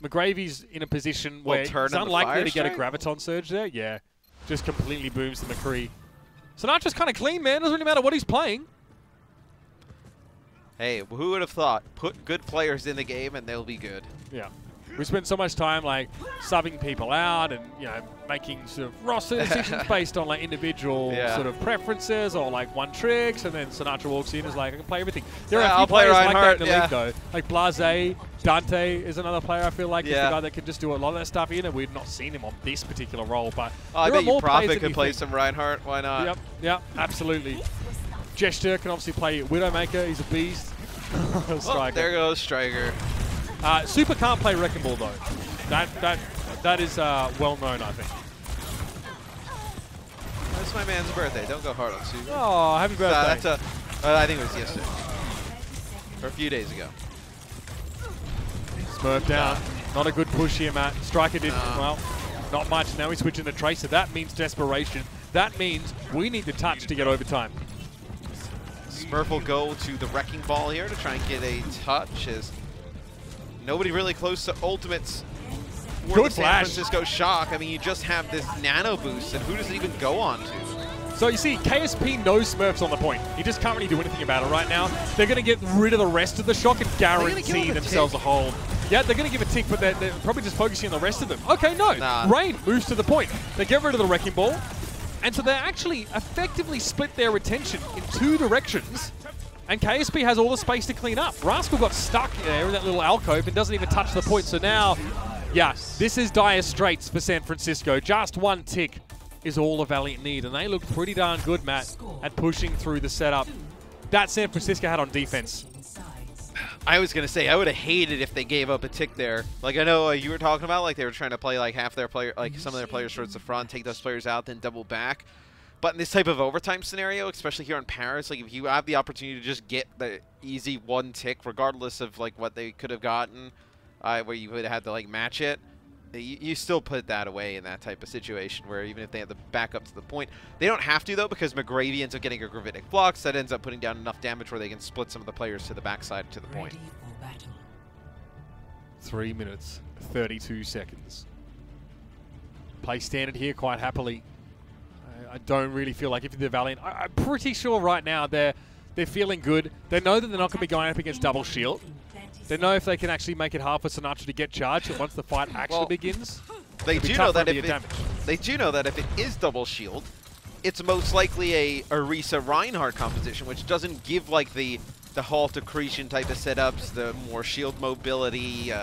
McGravy's in a position where it's unlikely to get a Graviton Surge there. Yeah. Just completely booms the McCree. Sinatra's kind of clean, man. Doesn't really matter what he's playing. Hey, who would have thought? Put good players in the game and they'll be good. Yeah. We spend so much time like subbing people out and making sort of roster decisions based on like individual sort of preferences or like one tricks, and then Sinatra walks in and is like, I can play everything. There are a few players like that in the league though. Like Blase, Dante is another player I feel like is the guy that can just do a lot of that stuff. We've not seen him on this particular role, but I bet you Prophet could play some Reinhardt. Why not? Yep, absolutely. Gesture can obviously play Widowmaker. He's a beast. There goes Striker. Super can't play Wrecking Ball though. That is well known, I think. That's my man's birthday. Don't go hard on Super. Oh, happy birthday! That's I think it was yesterday, or a few days ago. Smurf down. Not a good push here, Matt. Striker did well. Not much. Now he's switching to Tracer. That means desperation. That means we need the touch to get overtime. Smurf will go to the Wrecking Ball here to try and get a touch. As nobody really close to ultimates for the San Francisco Shock. I mean, you just have this nano boost, and who does it even go on to? So you see, KSP knows Smurf's on the point. He just can't really do anything about it right now. They're going to get rid of the rest of the Shock and guarantee themselves a hold. Yeah, they're going to give a tick, but they're probably just focusing on the rest of them. Okay, no. Rain moves to the point. They get rid of the Wrecking Ball. And so they actually effectively split their attention in two directions. And KSP has all the space to clean up. Rascal got stuck there in that little alcove and doesn't even touch the point. So now, yeah, this is dire straits for San Francisco. Just one tick is all the Valiant need. And they look pretty darn good, Matt, at pushing through the setup that San Francisco had on defense. I was going to say, I would have hated if they gave up a tick there. Like, I know you were talking about, like, they were trying to play, like, half their player, like, some of their players towards the front, take those players out, then double back. But in this type of overtime scenario, especially here in Paris, like, if you have the opportunity to just get the easy one tick, regardless of, like, what they could have gotten, where you would have had to, like, match it, you still put that away in that type of situation where even if they have the back up to the point, they don't have to, though, because McGravy ends up getting a Gravitic Flux that ends up putting down enough damage where they can split some of the players to the backside to the point. 3 minutes, 32 seconds. Play standard here quite happily. I don't really feel like if they're Valiant, I'm pretty sure right now they're feeling good. They know that they're not going to be going up against double shield. They know if they can actually make it hard for Sinatra to get charged, and once the fight actually begins, they do know that if it is double shield, it's most likely a Orisa Reinhardt composition, which doesn't give like the halt accretion type of setups, the more shield mobility.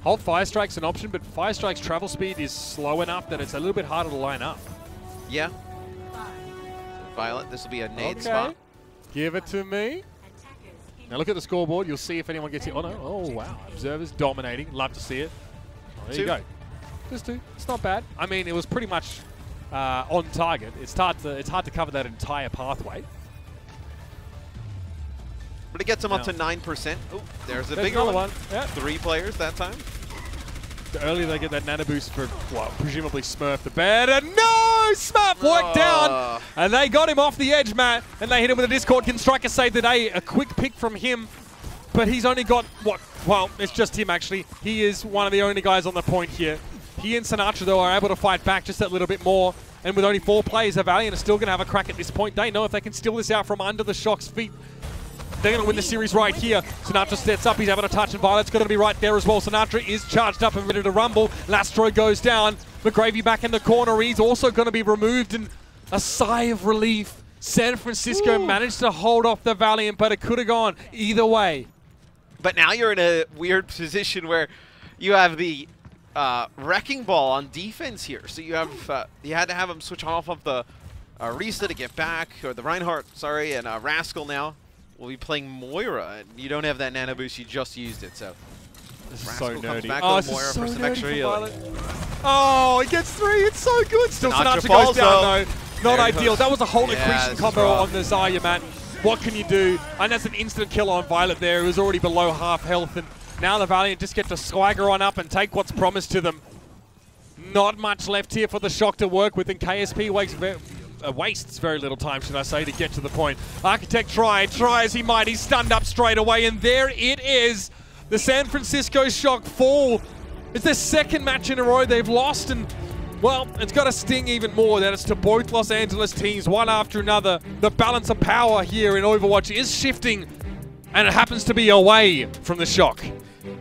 Halt Fire Strike's an option, but Fire Strike's travel speed is slow enough that it's a little bit harder to line up. Yeah. Violet, this will be a nade spot. Give it to me. Now look at the scoreboard. You'll see if anyone gets it. Oh, no. Oh, wow. Observers dominating. Love to see it. Oh, there you go. Just two. It's not bad. I mean, it was pretty much on target. It's hard to cover that entire pathway. But it gets them up to 9%. Oh, there's a bigger one. Yeah. 3 players that time. The earlier they get that nano boost for, well, presumably Smurf, the better. No! Smurf worked down! And they got him off the edge, Matt. And they hit him with a Discord. Can Striker save the day? A quick pick from him. But he's only got, what? Well, it's just him, actually. He is one of the only guys on the point here. He and Sinatra, though, are able to fight back just that little bit more. And with only 4 players, the Valiant are still going to have a crack at this point. They know if they can steal this out from under the Shock's feet, they're going to win the series right here. Sinatra sets up. He's able to touch, and Violet's going to be right there as well. Sinatra is charged up and ready to rumble. Lastro goes down. McGravy back in the corner. He's also going to be removed, and a sigh of relief. San Francisco managed to hold off the Valiant, but it could have gone either way. But now you're in a weird position where you have the Wrecking Ball on defense here. So you have you had to have him switch off of the Risa to get back, or the Reinhardt, sorry, and Rascal now will be playing Moira, and you don't have that nano boost, you just used it, so this Rascal is so comes nerdy. back Oh, with Moira for some extra healing. Oh, he gets 3, it's so good. Still Sinatra goes down though. Not ideal. That was a whole accretion combo on the Zarya, man. What can you do? And that's an instant kill on Violet there, who's already below half health, and now the Valiant just get to swagger on up and take what's promised to them. Not much left here for the Shock to work with, and KSP wastes very little time, should I say, to get to the point. Architect try as he might. He's stunned up straight away, and there it is. The San Francisco Shock fall. It's their 2nd match in a row they've lost, and, well, it's got to sting even more that it's to both Los Angeles teams, one after another. The balance of power here in Overwatch is shifting, and it happens to be away from the Shock.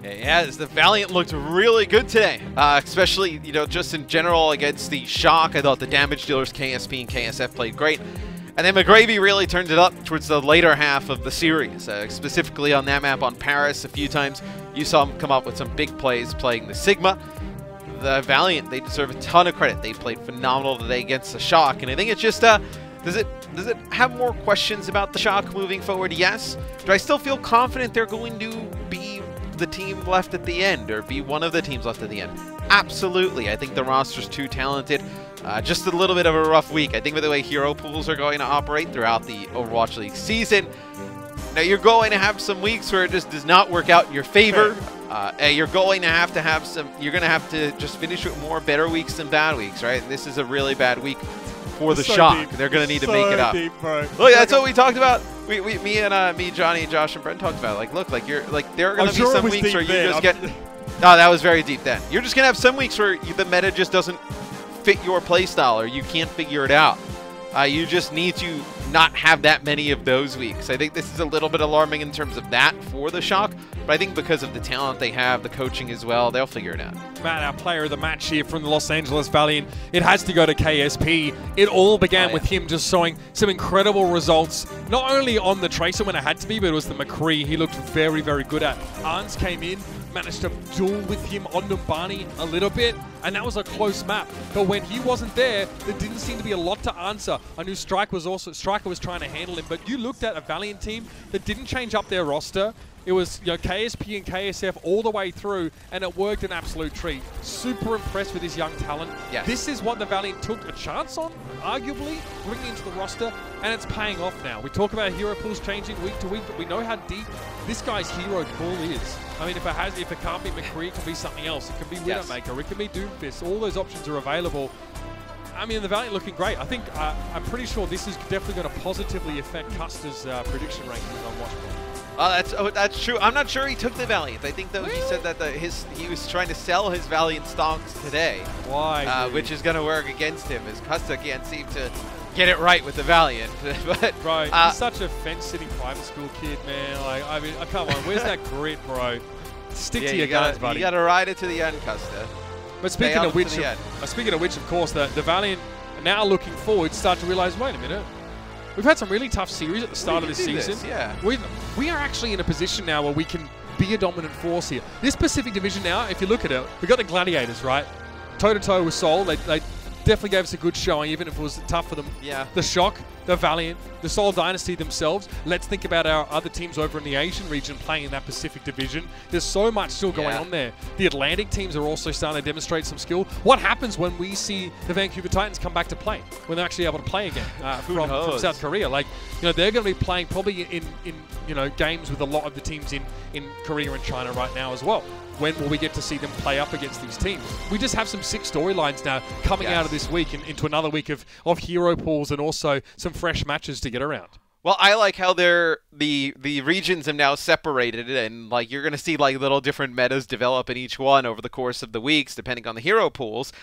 Yes, the Valiant looked really good today, especially, you know, just in general against the Shock. I thought the damage dealers KSP and KSF played great. And then McGravy really turned it up towards the later half of the series, specifically on that map on Paris. A few times you saw him come up with some big plays playing the Sigma. The Valiant, they deserve a ton of credit. They played phenomenal today against the Shock, and I think it's just, does it have more questions about the Shock moving forward? Yes. Do I still feel confident they're going to be the team left at the end, or be one of the teams left at the end? Absolutely. I think the roster's too talented. Just a little bit of a rough week. I think with the way hero pools are going to operate throughout the Overwatch League season, now you're going to have some weeks where it just does not work out in your favor. You're going to have some. You're going to have to just finish with more better weeks than bad weeks, right? And this is a really bad week for the Shock. They're going to need to make it up. Deep, bro. Look, that's what we talked about. Me, Johnny, Josh, and Brent talked about. Like, look, like there are going to be some weeks where you just get. Oh, that was very deep then. You're just going to have some weeks where the meta just doesn't fit your playstyle, or you can't figure it out. You just need to not have that many of those weeks. I think this is a little bit alarming in terms of that for the Shock, but I think because of the talent they have, the coaching as well, they'll figure it out. Matt, our player of the match here from the Los Angeles Valiant, it has to go to KSP. It all began with him just showing some incredible results, not only on the Tracer when it had to be, but it was the McCree he looked very, very good at. Arns came in, managed to duel with him on Numbani a little bit, and that was a close map. But when he wasn't there didn't seem to be a lot to answer. I knew Striker was trying to handle him, but you looked at a Valiant team that didn't change up their roster. It was, you know, KSP and KSF all the way through, and it worked an absolute treat. Super impressed with his young talent. Yes. This is what the Valiant took a chance on, arguably, bringing into the roster, and it's paying off now. We talk about hero pools changing week to week, but we know how deep this guy's hero pool is. I mean, if it can't be McCree, it can be something else. It can be Widowmaker, it can be Doomfist. All those options are available. I mean, the Valiant looking great. I think, I'm pretty sure this is definitely going to positively affect Custer's prediction rankings on Watchpoint. That's true. I'm not sure he took the Valiant. I think, though, he said that he was trying to sell his Valiant stocks today. Why? Which is going to work against him, as Custer can't seem to get it right with the Valiant. But, bro, he's such a fence-sitting private school kid, man. Like, I mean, come on, where's that grit, bro? Stick to your guns, buddy. You got to ride it to the end, Custer. But speaking of which, of course, the Valiant now looking forward start to realize, wait a minute. We've had some really tough series at the start of this season. We are actually in a position now where we can be a dominant force here. This Pacific Division now, if you look at it, we got the Gladiators, right? Toe-to-toe with Seoul. They definitely gave us a good showing, even if it was tough for them. Yeah. The Shock, the Valiant, the Seoul Dynasty themselves. Let's think about our other teams over in the Asian region playing in that Pacific Division. There's so much still going on there. The Atlantic teams are also starting to demonstrate some skill. What happens when we see the Vancouver Titans come back to play? When they're actually able to play again from South Korea? Like, you know, they're going to be playing probably in you know, games with a lot of the teams in Korea and China right now as well. When will we get to see them play up against these teams? We just have some sick storylines now coming out of this week and into another week of hero pools and also some fresh matches to get around. Well, I like how the regions have now separated, and like you're going to see like little different metas develop in each one over the course of the weeks, depending on the hero pools.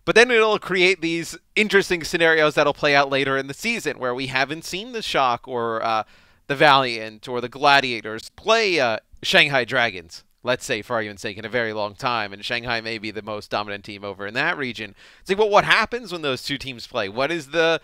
But then it'll create these interesting scenarios that'll play out later in the season, where we haven't seen the Shock or the Valiant or the Gladiators play Shanghai Dragons, let's say, for argument's sake, in a very long time, and Shanghai may be the most dominant team over in that region. It's like, well, what happens when those two teams play? What is the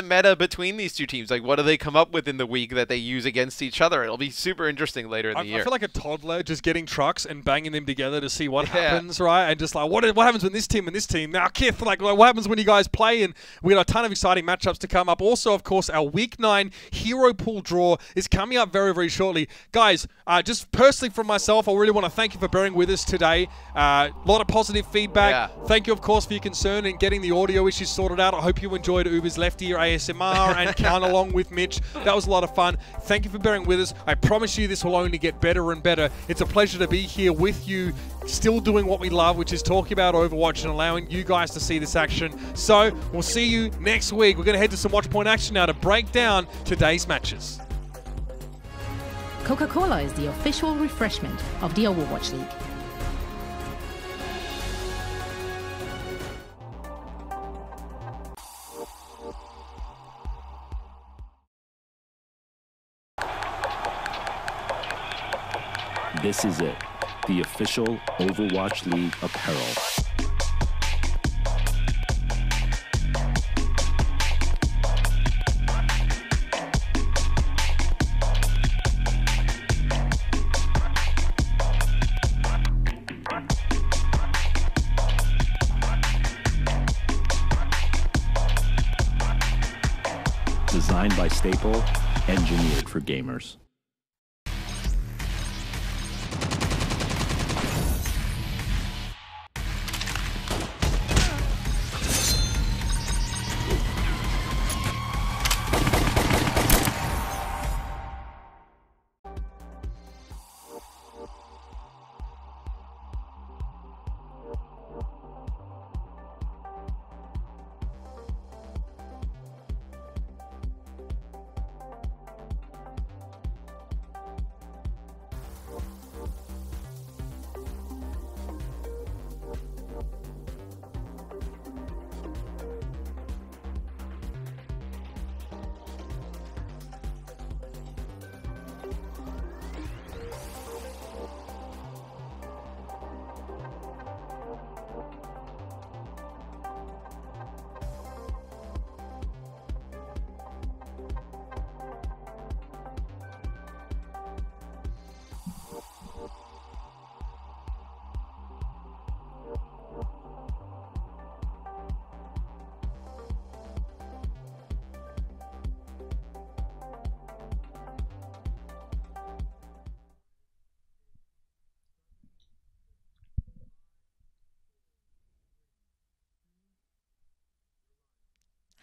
meta between these two teams? Like, what do they come up with in the week that they use against each other? It'll be super interesting later in the year. I feel like a toddler just getting trucks and banging them together to see what happens, right? And just like, what happens when this team and this team? Now, Kith, like, what happens when you guys play? And we got a ton of exciting matchups to come up. Also, of course, our Week 9 Hero Pool draw is coming up very, very shortly. Guys, just personally from myself, I really want to thank you for bearing with us today. A lot of positive feedback. Thank you, of course, for your concern in getting the audio issues sorted out. I hope you enjoyed Uber's Lefty or ASMR and count along with Mitch. That was a lot of fun. Thank you for bearing with us. I promise you this will only get better and better. It's a pleasure to be here with you, still doing what we love, which is talking about Overwatch and allowing you guys to see this action. So we'll see you next week. We're going to head to some Watchpoint action now to break down today's matches. Coca-Cola is the official refreshment of the Overwatch League. This is it, the official Overwatch League apparel. Designed by Staple, engineered for gamers.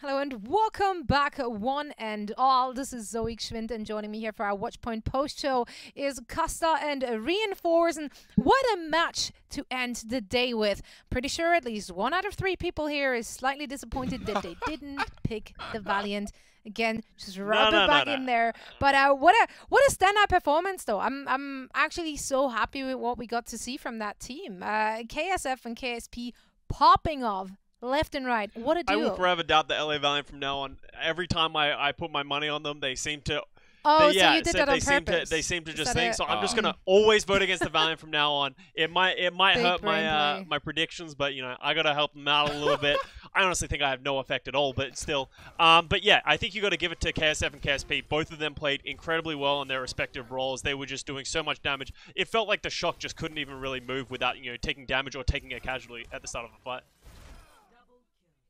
Hello and welcome back, one and all. This is Zoe Schwind, and joining me here for our Watchpoint post show is Costa and Reinforce. And what a match to end the day with. Pretty sure at least 1 out of 3 people here is slightly disappointed that they didn't pick the Valiant. Again, just rub it back in there. But what a standout performance, though. I'm actually so happy with what we got to see from that team. KSF and KSP popping off left and right. What a duo. I will forever doubt the LA Valiant from now on. Every time I put my money on them, they seem to... Oh, so you did that on purpose. They seem to just think. So I'm just gonna always vote against the Valiant from now on. It might hurt my predictions, but you know I gotta help them out a little bit. I honestly think I have no effect at all, but still. But yeah, I think you got to give it to KSF and KSP. Both of them played incredibly well in their respective roles. They were just doing so much damage. It felt like the Shock just couldn't even really move without taking damage or taking a casualty at the start of a fight.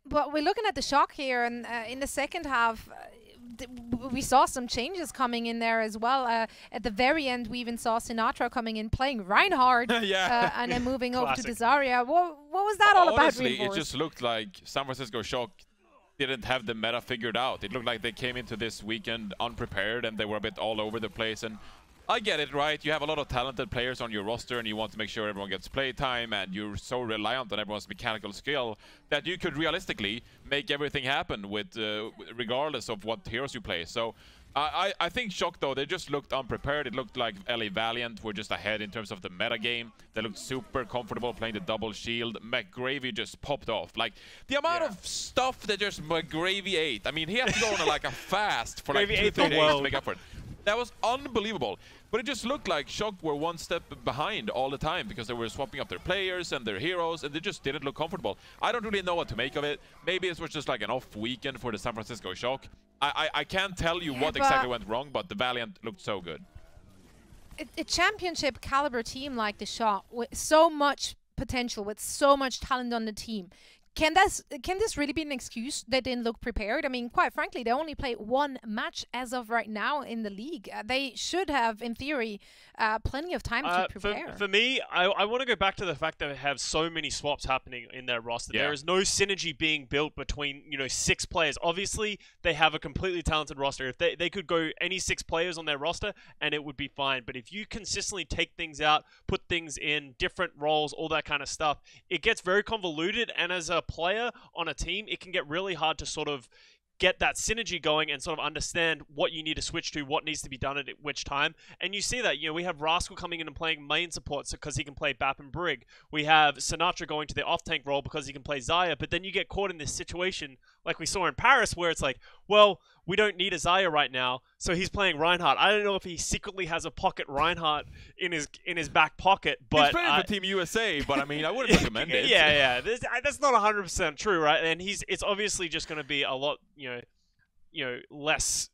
But we're looking at the Shock here, and in the second half, we saw some changes coming in there as well. At the very end, we even saw Sinatra coming in, playing Reinhardt, and then moving over to Desarya. What was that all about? Honestly, it just looked like San Francisco Shock didn't have the meta figured out. It looked like they came into this weekend unprepared, and they were a bit all over the place. And I get it, right? You have a lot of talented players on your roster, and you want to make sure everyone gets play time, and you're so reliant on everyone's mechanical skill that you could realistically make everything happen with regardless of what heroes you play. So I think Shock, though, they just looked unprepared. It looked like LA Valiant were just ahead in terms of the meta game. They looked super comfortable playing the double shield. McGravy just popped off. Like, the amount of stuff that just McGravy ate. I mean, he had to go on like a fast for like 2-3 days to make up for it. That was unbelievable. But it just looked like Shock were one step behind all the time because they were swapping up their players and their heroes, and they just didn't look comfortable. I don't really know what to make of it. Maybe it was just like an off weekend for the San Francisco Shock. I can't tell you what exactly went wrong, but the Valiant looked so good. A championship caliber team like the Shock, with so much potential, with so much talent on the team, can this really be an excuse they didn't look prepared? I mean, quite frankly, they only played 1 match as of right now in the league. They should have, in theory, plenty of time to prepare. For me, I want to go back to the fact that they have so many swaps happening in their roster. There is no synergy being built between 6 players. Obviously, they have a completely talented roster. If they could go any 6 players on their roster, and it would be fine. But if you consistently take things out, put things in different roles, all that kind of stuff, it gets very convoluted. And as a player on a team, it can get really hard to sort of get that synergy going and sort of understand what you need to switch to, what needs to be done at which time. And you see that, we have Rascal coming in and playing main support because he can play Bap and Brig. We have Sinatra going to the off-tank role because he can play Xayah, but then you get caught in this situation like we saw in Paris, where it's like, well, we don't need Isaiah right now, so he's playing Reinhardt. I don't know if he secretly has a pocket Reinhardt in his back pocket, but he's playing for Team USA. But I mean, I wouldn't recommend it. Yeah. That's not 100% true, right? And it's obviously just going to be a lot, less.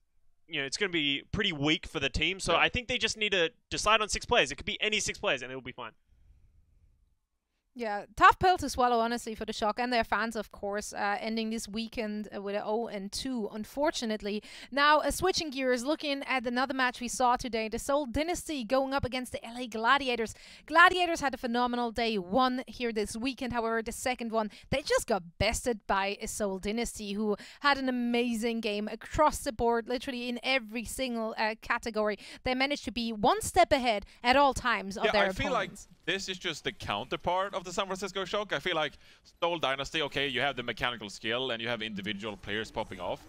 It's going to be pretty weak for the team. So I think they just need to decide on 6 players. It could be any 6 players, and it'll be fine. Yeah, tough pill to swallow, honestly, for the Shock and their fans, of course, ending this weekend with an 0-2, unfortunately. Now, switching gears, looking at another match we saw today, the Seoul Dynasty going up against the LA Gladiators. Gladiators had a phenomenal day 1 here this weekend. However, the second one, they just got bested by a Seoul Dynasty, who had an amazing game across the board, literally in every single category. They managed to be 1 step ahead at all times of their opponents. I feel like this is just the counterpart of the San Francisco Shock. I feel like Seoul Dynasty, okay, you have the mechanical skill and you have individual players popping off,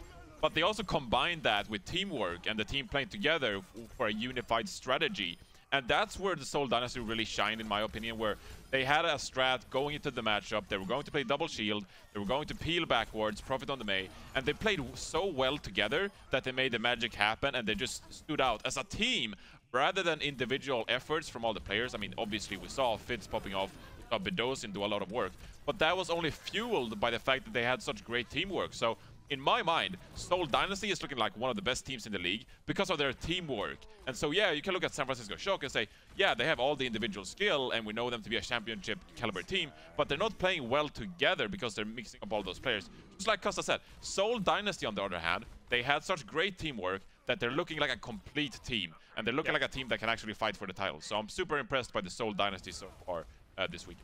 but they also combine that with teamwork and the team playing together for a unified strategy. And that's where the Seoul Dynasty really shined, in my opinion, where they had a strat going into the matchup. They were going to play double shield, they were going to peel backwards, profit on the May, and they played so well together that they made the magic happen, and they just stood out as a team rather than individual efforts from all the players. I mean, obviously we saw Fitz popping off, we saw Bedosin do a lot of work, but that was only fueled by the fact that they had such great teamwork. So in my mind, Seoul Dynasty is looking like one of the best teams in the league because of their teamwork. And so yeah, you can look at San Francisco Shock and say, yeah, they have all the individual skill and we know them to be a championship caliber team, but they're not playing well together because they're mixing up all those players. Just like Costa said, Seoul Dynasty, on the other hand, they had such great teamwork that they're looking like a complete team, and they're looking like a team that can actually fight for the title. So I'm super impressed by the Seoul Dynasty so far this week.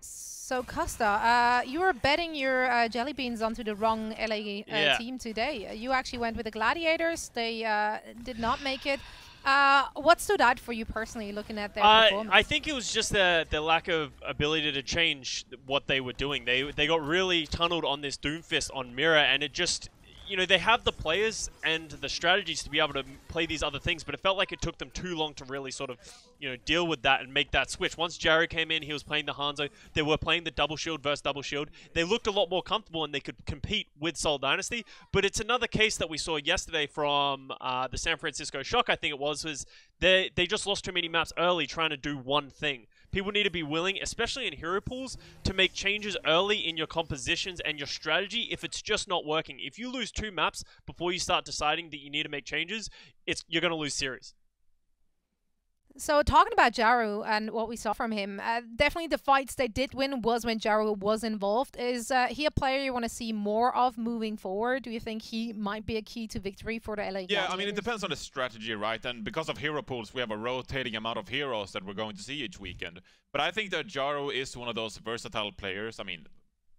So Costa, you were betting your jelly beans onto the wrong LA team today. You actually went with the Gladiators. They did not make it. What stood out for you personally, looking at their performance? I think it was just the lack of ability to change what they were doing. They got really tunneled on this Doomfist on Mirror, and it just... they have the players and the strategies to be able to play these other things, but it felt like it took them too long to really sort of, deal with that and make that switch. Once Jarrow came in, he was playing the Hangzhou. They were playing the double shield versus double shield. They looked a lot more comfortable and they could compete with Seoul Dynasty, but it's another case that we saw yesterday from the San Francisco Shock, I think it was they just lost too many maps early trying to do one thing. People need to be willing, especially in hero pools, to make changes early in your compositions and your strategy if it's just not working. If you lose 2 maps before you start deciding that you need to make changes, you're going to lose series. So talking about Jarrow and what we saw from him, definitely the fights they did win was when Jarrow was involved. Is he a player you want to see more of moving forward? Do you think he might be a key to victory for the LA Gladiators? Yeah, I mean, it depends on the strategy, right? And because of hero pools, we have a rotating amount of heroes that we're going to see each weekend. But I think that Jarrow is one of those versatile players. I mean,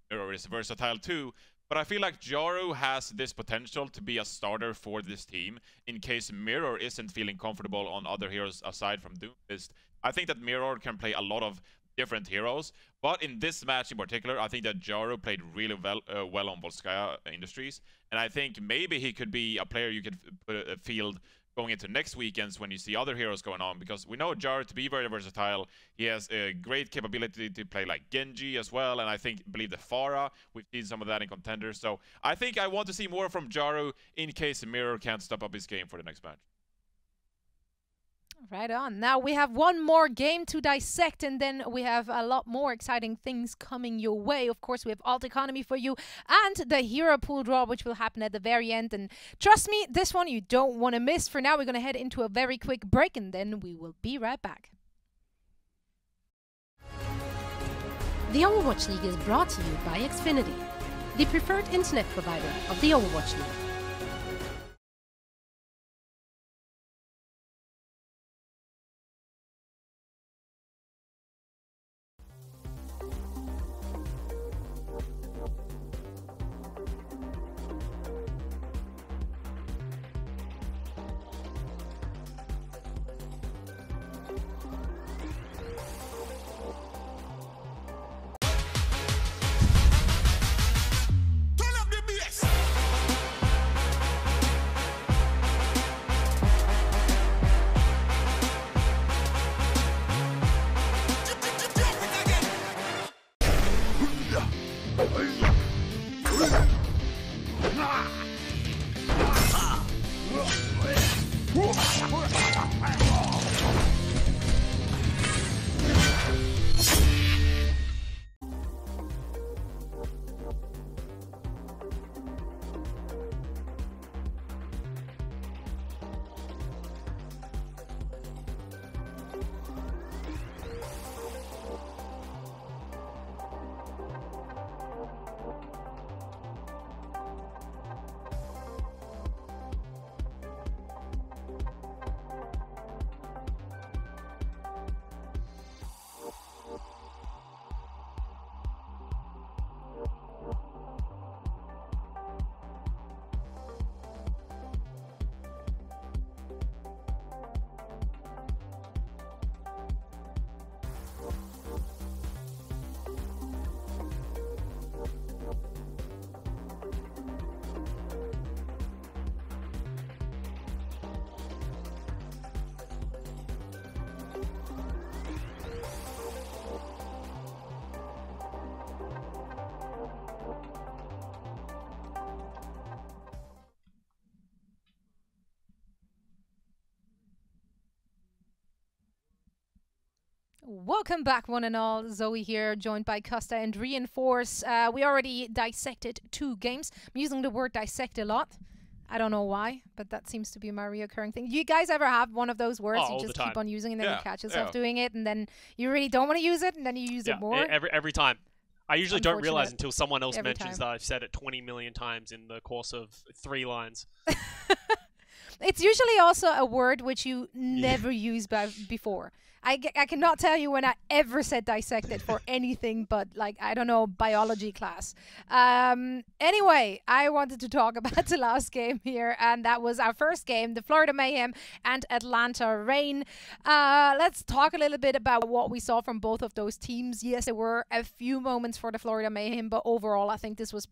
Mirror is versatile too. But I feel like Jarrow has this potential to be a starter for this team in case Mirror isn't feeling comfortable on other heroes aside from Doomfist. I think that Mirror can play a lot of different heroes, but in this match in particular, I think that Jarrow played really well on Volskaya Industries, and I think maybe he could be a player you could put a field going into next weekends when you see other heroes going on, because we know Jarrow to be very versatile. He has a great capability to play like Genji as well, and I believe the Pharah, we've seen some of that in contenders. So I think I want to see more from Jarrow in case Mirror can't step up his game for the next match. Right on. Now we have one more game to dissect, and then we have a lot more exciting things coming your way. Of course, we have Alt Economy for you and the Hero Pool draw, which will happen at the very end. And trust me, this one you don't want to miss. For now, we're going to head into a very quick break, and then we will be right back. The Overwatch League is brought to you by Xfinity, the preferred internet provider of the Overwatch League. Welcome back, one and all. Zoe here, joined by Costa and Reinforce. We already dissected 2 games. I'm using the word dissect a lot. I don't know why, but that seems to be my reoccurring thing. You guys ever have one of those words you just keep on using and then you catch yourself doing it and then you really don't want to use it and then you use it more? Every time. I usually don't realize until someone else mentions that I've said it 20 million times in the course of 3 lines. It's usually also a word which you never used before. I cannot tell you when I ever said dissected for anything but, like, I don't know, biology class. Anyway, I wanted to talk about the last game here, and that was our first game, the Florida Mayhem and Atlanta Reign. Let's talk a little bit about what we saw from both of those teams. Yes, there were a few moments for the Florida Mayhem, but overall, I think this was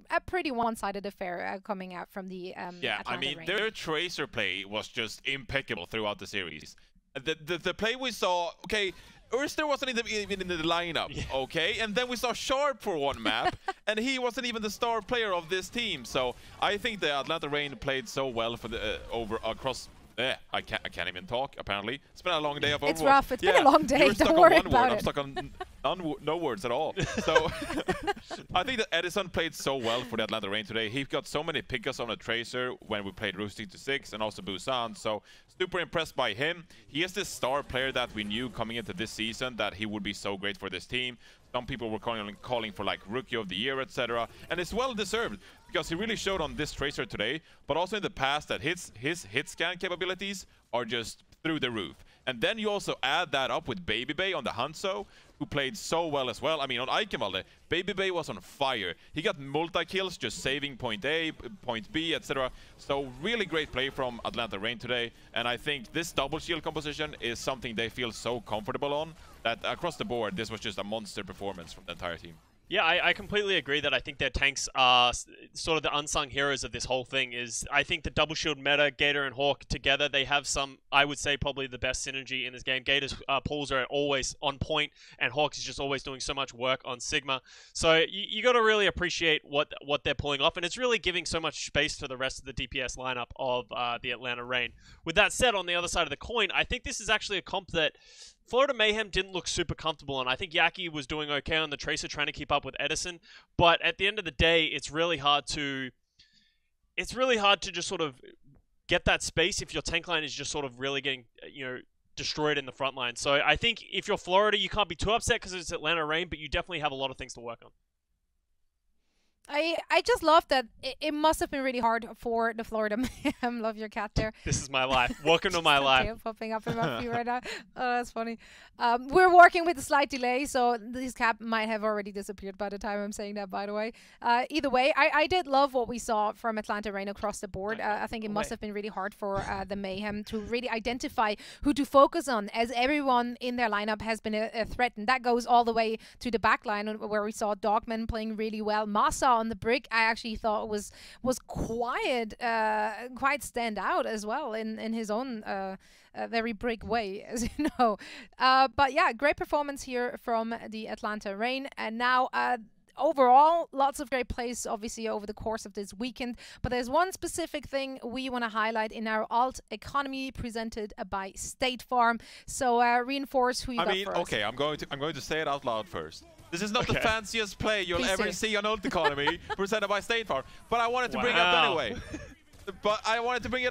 a pretty one-sided affair coming out from the Atlanta I mean, Reign. Their tracer play was just impeccable throughout the series. The play we saw, okay, Urster wasn't even in the lineup, okay? And then we saw Sharp for one map, and he wasn't even the star player of this team. So I think the Atlanta Reign played so well for the across. I can't even talk, apparently. It's been a long day of Overwatch. It's rough. It's been a long day. You're stuck Don't on worry one about word. it. I'm stuck on no words at all. So I think that Edison played so well for the Atlanta Reign today. He got so many pickups on the Tracer when we played Roosting to 6 and also Busan. So super impressed by him. He is the star player that we knew coming into this season that he would be so great for this team. Some people were calling for like Rookie of the Year, etc. And it's well deserved because he really showed on this Tracer today, but also in the past that his hit scan capabilities are just through the roof. And then you also add that up with Baby Bay on the Hangzhou, who played so well as well. I mean, on Eichenwalde, Baby Bay was on fire. He got multi-kills, just saving point A, point B, etc. So really great play from Atlanta Reign today. And I think this double shield composition is something they feel so comfortable on that across the board, this was just a monster performance from the entire team. Yeah, I completely agree that I think their tanks are sort of the unsung heroes of this whole thing. I think the double shield meta, Gator and Hawk together, they have some, I would say, probably the best synergy in this game. Gator's pulls are always on point, and Hawk is just always doing so much work on Sigma. So you got to really appreciate what they're pulling off, and it's really giving so much space to the rest of the DPS lineup of the Atlanta Reign. With that said, on the other side of the coin, I think this is actually a comp that Florida Mayhem didn't look super comfortable on. I think Yaki was doing okay on the Tracer trying to keep up with Edison, but at the end of the day, it's really hard to just sort of get that space if your tank line is just sort of really getting, destroyed in the front line. So I think if you're Florida, you can't be too upset because it's Atlanta Reign, but you definitely have a lot of things to work on. I just love that it must have been really hard for the Florida Mayhem. Love your cat there. This is my life. Welcome to my life. Tail popping up in my feet right now. Oh, that's funny. We're working with a slight delay, so this cap might have already disappeared by the time I'm saying that, by the way. Either way, I did love what we saw from Atlanta Reign across the board. I think it must have been really hard for the Mayhem to really identify who to focus on, as everyone in their lineup has been a threat. And that goes all the way to the back line, where we saw Dogman playing really well. Masa on the brick, I actually thought was quite stand out as well in his own very brick way, as you know. But yeah, great performance here from the Atlanta Reign. And now overall, lots of great plays, obviously, over the course of this weekend. But there's one specific thing we want to highlight in our alt economy presented by State Farm. So Reinforce who you got first. Okay, I'm going to say it out loud first. This is not the fanciest play you'll ever see on alt economy presented by State Farm, but I wanted to bring it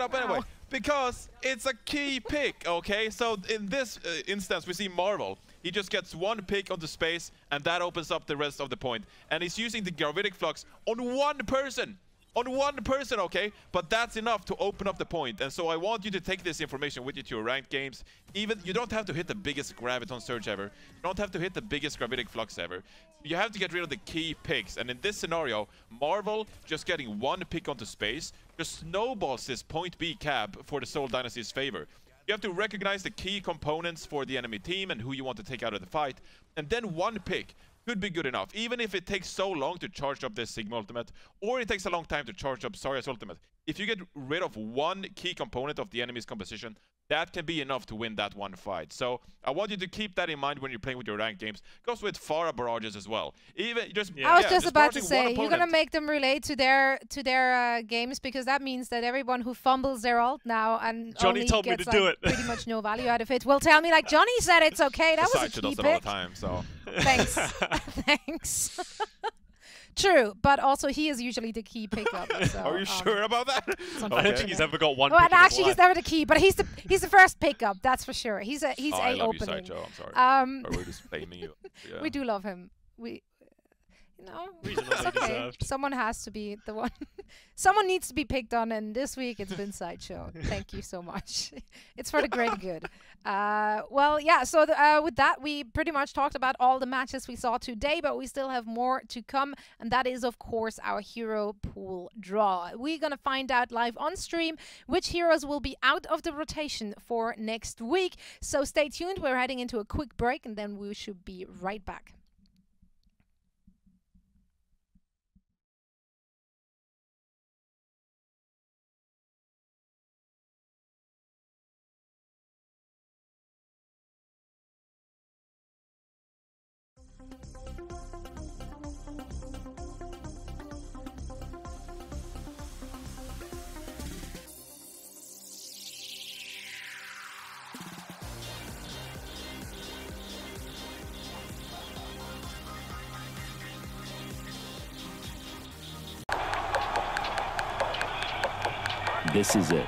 up anyway. Because it's a key pick, okay? So in this instance, we see Marvel. He just gets one pick on the space, and that opens up the rest of the point. And he's using the Gravitic Flux on one person. On one person, okay? But that's enough to open up the point. And so I want you to take this information with you to your ranked games. Even you don't have to hit the biggest Graviton Surge ever. You don't have to hit the biggest Gravitic Flux ever. You have to get rid of the key picks. And in this scenario, Marvel just getting one pick onto space just snowballs this point B cap for the Seoul Dynasty's favor. You have to recognize the key components for the enemy team and who you want to take out of the fight. And then one pick could be good enough, even if it takes so long to charge up this Sigma ultimate, or it takes a long time to charge up Zarya's ultimate. If you get rid of one key component of the enemy's composition, that can be enough to win that one fight. So I want you to keep that in mind when you're playing with your ranked games. Goes with Farah barrages as well. Even just I was just about to say, you're gonna make them relate to their games, because that means that everyone who fumbles their ult now and Johnny only told gets me to do it. pretty much no value out of it will tell me like, Johnny said it's okay. That was a key pick. All the time, so. Thanks. Thanks. True, but also he is usually the key pickup. So, are you sure about that? I don't think he's ever got one. Well, pick actually, he's never the key, but he's the first pickup. That's for sure. He's a I love opening. you, Sideshow. I'm sorry. Or we're just blaming you. Yeah. We do love him. No, reasonably it's okay. deserved. Someone has to be the one. Someone needs to be picked on, and this week it's been Sideshow. Thank you so much. It's for the greater good. Well, yeah, so with that, we pretty much talked about all the matches we saw today, but we still have more to come, and that is, of course, our hero pool draw. We're going to find out live on stream which heroes will be out of the rotation for next week. So stay tuned. We're heading into a quick break, and then we should be right back. This is it,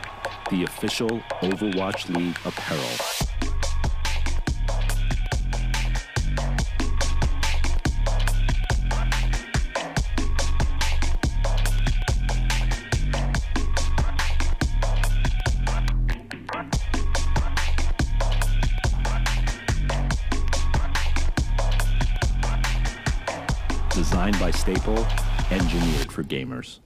the official Overwatch League apparel. Designed by Staple, engineered for gamers.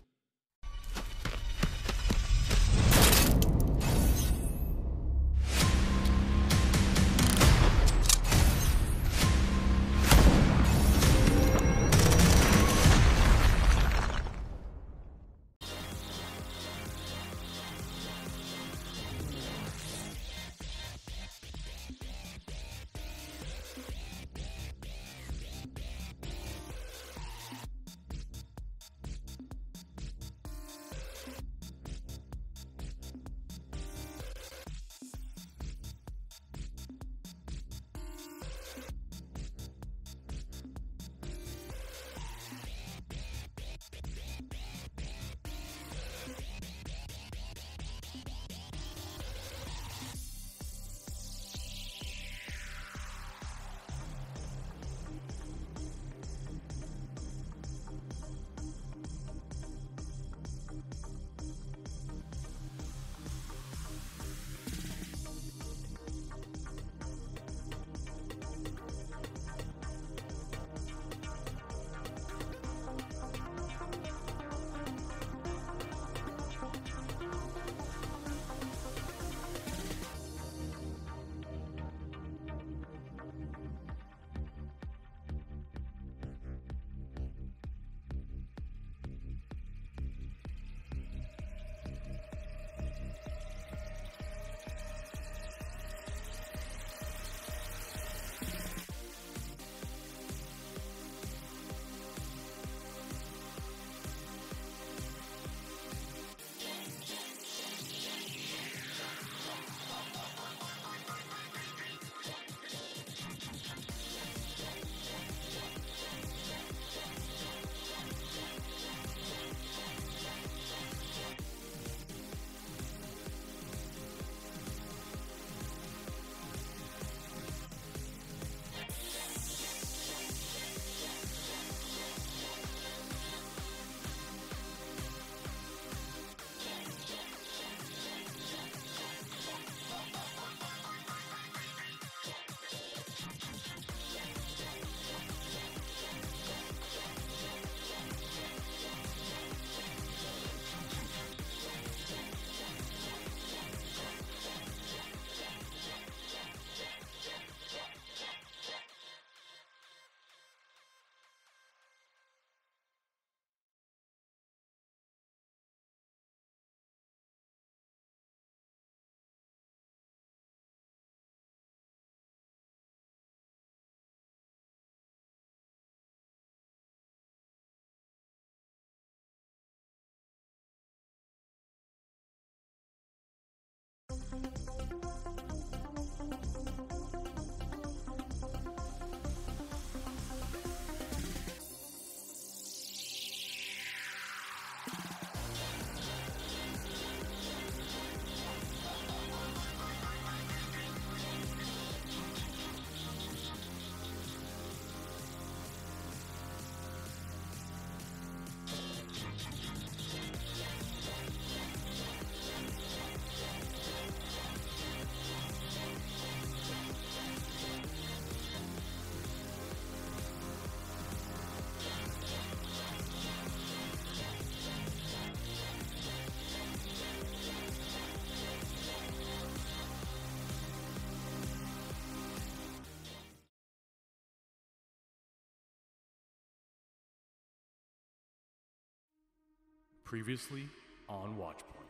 Previously on Watchpoint.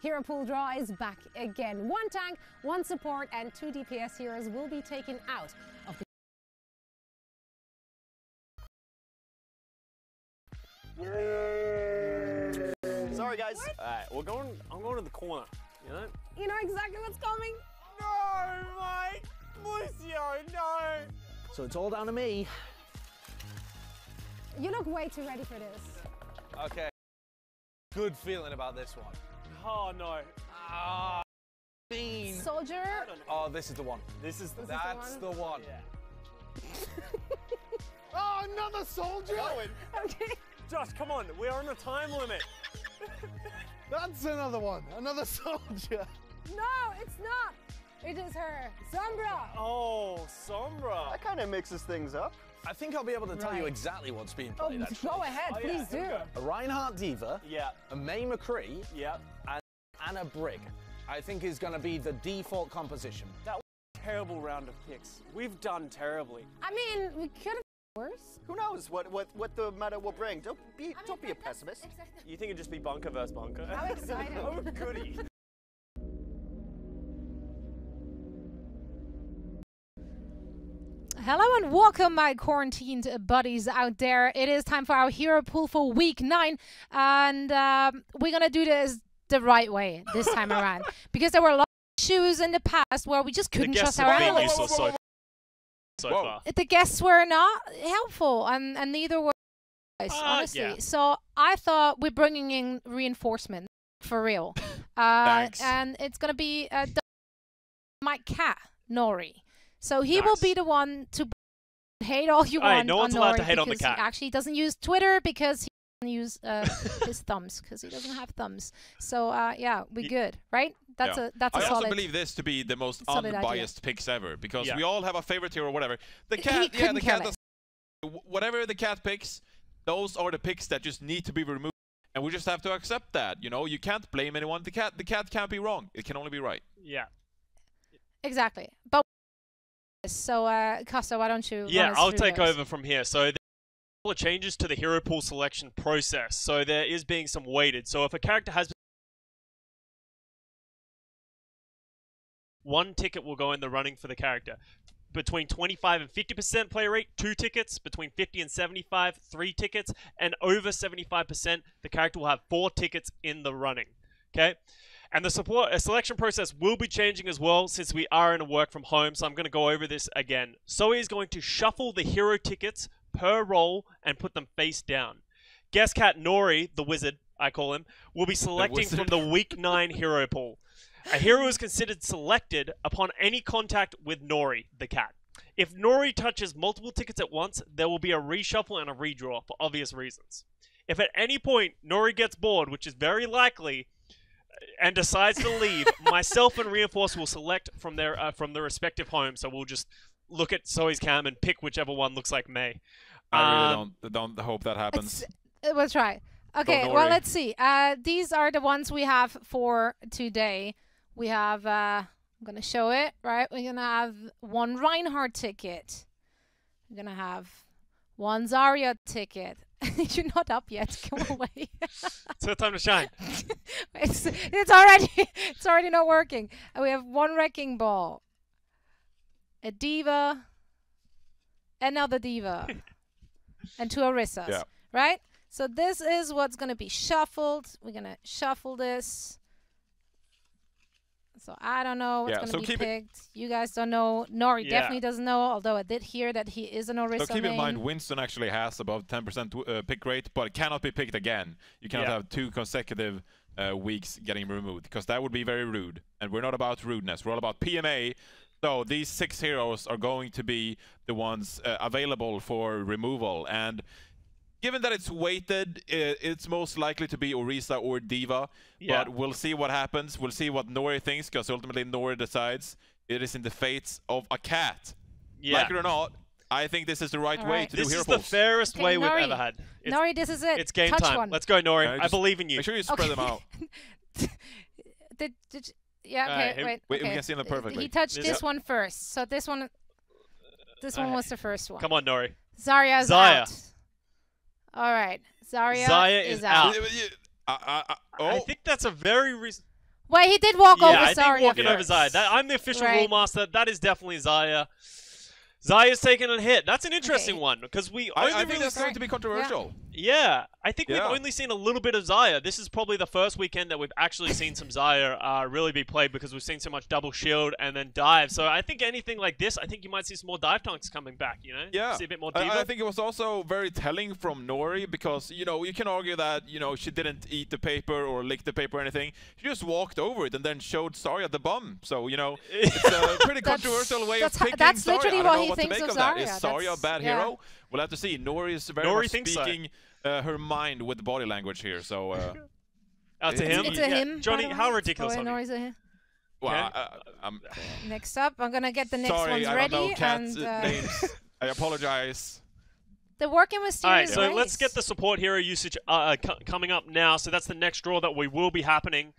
Hero pool draw is back again. 1 tank, 1 support, and 2 DPS heroes will be taken out of the... Sorry guys. Alright, I'm going to the corner, you know? You know exactly what's coming? No, mate! Lucio, no! So it's all down to me. You look way too ready for this. Okay. Good feeling about this one. Oh no. Ah, mean. Soldier. Oh, this is the one. That's the one. Yeah. Oh, another soldier! Okay. Josh, come on, we're on a time limit. That's another one. Another soldier. No, it's not. It is her. Sombra. Oh, Sombra. That kind of mixes things up. I think I'll be able to tell you exactly what's being played, actually. Go ahead, please do. A Reinhardt Diva, yeah, a May McCree, yeah, and Anna Brig, I think is going to be the default composition. That was a terrible round of picks. We've done terribly. I mean, we could have worse. Who knows what the meta will bring? Don't be a pessimist. You think it'd just be bunker versus bunker? How exciting. Oh, goody. Hello and welcome, my quarantined buddies out there. It is time for our hero pool for week 9, and we're gonna do this the right way this time around, because there were a lot of issues in the past where we just couldn't trust our allies. So far. The guests were not helpful, and neither were guys, honestly. Yeah. So I thought we're bringing in reinforcement for real, and it's gonna be my cat Nori. So he will be the one to hate all you want. No one's on allowed Nori to hate on the because cat. He actually doesn't use Twitter because he doesn't use his thumbs because he doesn't have thumbs. So yeah, we're good, right? That's a I solid. also believe this to be the most unbiased picks ever because we all have a favorite hero or whatever. The cat, the cat does whatever the cat picks. Those are the picks that just need to be removed, and we just have to accept that. You know, you can't blame anyone. The cat can't be wrong. It can only be right. Yeah. Exactly, but. So, Costa, why don't you? Yeah, I'll take over from here. So, there are a couple of changes to the hero pool selection process. So, there is being some weighted. So, if a character has 1 ticket will go in the running for the character. Between 25 and 50% play rate, 2 tickets. Between 50 and 75, 3 tickets. And over 75%, the character will have 4 tickets in the running. Okay? And the selection process will be changing as well since we are in a work from home, so I'm going to go over this again. Zoe is going to shuffle the hero tickets per role and put them face down. Guest cat Nori, the wizard, I call him, will be selecting from the week 9 hero pool. A hero is considered selected upon any contact with Nori, the cat. If Nori touches multiple tickets at once, there will be a reshuffle and a redraw for obvious reasons. If at any point Nori gets bored, which is very likely, and decides to leave, myself and Reinforce will select from their respective homes. So we'll just look at Zoe's cam and pick whichever one looks like May. I really don't hope that happens. We'll try. Okay, well, let's see. These are the ones we have for today. We have, I'm going to show it, right? We're going to have 1 Reinhardt ticket. We're going to have 1 Zarya ticket. You're not up yet. Go away. It's her time to shine. it's already not working. We have 1 Wrecking Ball, a Diva, another Diva, and 2 Orissas. Yeah. Right? So this is what's gonna be shuffled. We're gonna shuffle this. So I don't know what's going to be picked. You guys don't know. Nori definitely doesn't know, although I did hear that he is an Orisa. So keep in mind, Winston actually has above 10% pick rate, but it cannot be picked again. You cannot have 2 consecutive weeks getting removed, because that would be very rude. And we're not about rudeness. We're all about PMA. So these 6 heroes are going to be the ones available for removal. And given that it's weighted, it's most likely to be Orisa or Diva, but we'll see what happens. We'll see what Nori thinks, because ultimately Nori decides. It is in the fates of a cat. Like it or not, I think this is the right way to do hero This is polls. the fairest way we've ever had. Nori, this is it. It's game Touch time. one. Let's go, Nori. I believe in you. Make sure you spread them out. Wait. We can see them perfectly. He touched this one first, so this one was the first one. Come on, Nori. Zarya's out. All right, Zarya is out. I think that's a very recent. Well, he did walk over Zarya. Yeah, I think walking over Zarya. I'm the official rule master. That is definitely Zarya. Zarya's taking a hit. That's an interesting one because I think that's going to be controversial. Yeah, I think we've only seen a little bit of Zarya. This is probably the first weekend that we've actually seen some Zarya really be played because we've seen so much double shield and then dive. So I think anything like this, I think you might see some more dive tanks coming back, you know? Yeah. See a bit more diva. I think it was also very telling from Nori because, you know, you can argue that, you know, she didn't eat the paper or lick the paper or anything. She just walked over it and then showed Zarya the bum. So, you know, it's a pretty controversial way of picking that's Zarya. literally I don't what know he what to thinks make of that. Zarya. Is Zarya a bad hero? We'll have to see. Nori is very much speaking her mind with body language here. So to him. It's a him. Johnny, how ridiculous are you? Nori's a him. Well, next up, I'm gonna get the next ones ready. I don't know cats' names. I apologize. The working with Alright, so let's get the support hero usage coming up now. So that's the next draw that we will be happening.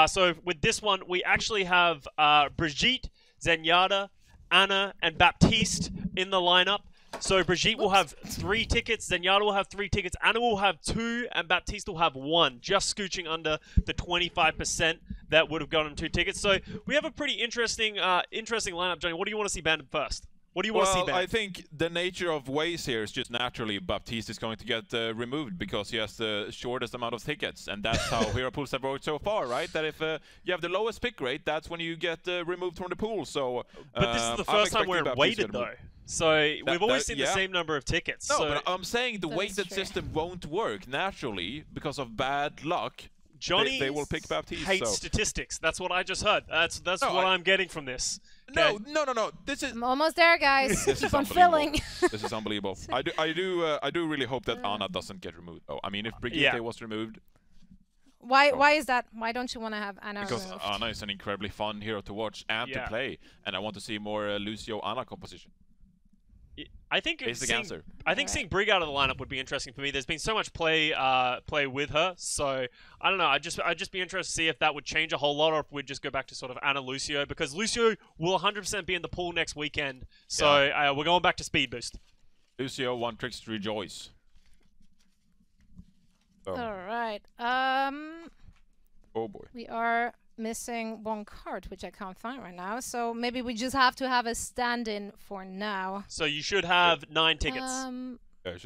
So with this one, we actually have Brigitte, Zenyatta, Anna, and Baptiste in the lineup. So Brigitte will have 3 tickets, Zenyatta will have 3 tickets, Anna will have 2, and Baptiste will have 1, just scooching under the 25% that would have gotten 2 tickets. So we have a pretty interesting lineup, Johnny. What do you want to see banned first? What do you want to see banned? I think the nature of ways here is just naturally Baptiste is going to get removed because he has the shortest amount of tickets, and that's how hero pools have worked so far, right? That if you have the lowest pick rate, that's when you get removed from the pool. So, but this is the first time we're weighted, though. So we've always seen the same number of tickets. No, so but I'm saying the weighted system won't work naturally because of bad luck. Johnny they will pick Baptiste. Hates statistics. That's what I just heard. That's what I'm getting from this. Okay? No. This is I'm almost there, guys. Keep on filling. This is unbelievable. I do really hope that Anna doesn't get removed. Oh, I mean, if Brigitte was removed. Why is that? Why don't you want to have Anna because removed? Anna is an incredibly fun hero to watch and to play, and I want to see more Lucio Anna composition. I think seeing Brig out of the lineup would be interesting for me. There's been so much play with her, so I don't know. I'd just be interested to see if that would change a whole lot, or if we'd just go back to sort of Anna Lucio, because Lucio will 100% be in the pool next weekend. So we're going back to speed boost. Lucio, one tricks to rejoice. All right. Oh boy. We are missing one card, which I can't find right now. So maybe we just have to have a stand-in for now. So you should have 9 tickets. I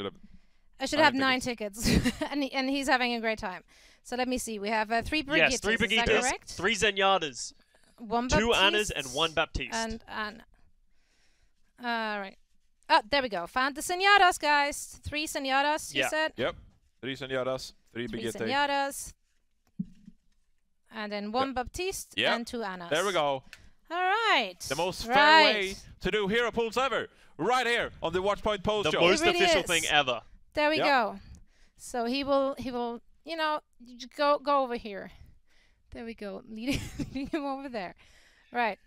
should have 9 tickets, and he's having a great time. So let me see. We have 3 Brigittes. Yes, 3 Brigittas, 3 Zenyatas, 2 Annas, and 1 Baptiste. And Anna. All right. Oh, there we go. Found the Zenyatas, guys. 3 Zenyatas, you said? Yep. 3 Zenyatas, 3 Brigitte. 3 Zenyatas. And then 1 Baptiste and 2 Annas. There we go. All right. The most fair way to do hero pools ever. Right here on the Watchpoint Post Show. The most official thing ever. There we go. So he will, you know, go over here. There we go. Leading him over there. Right.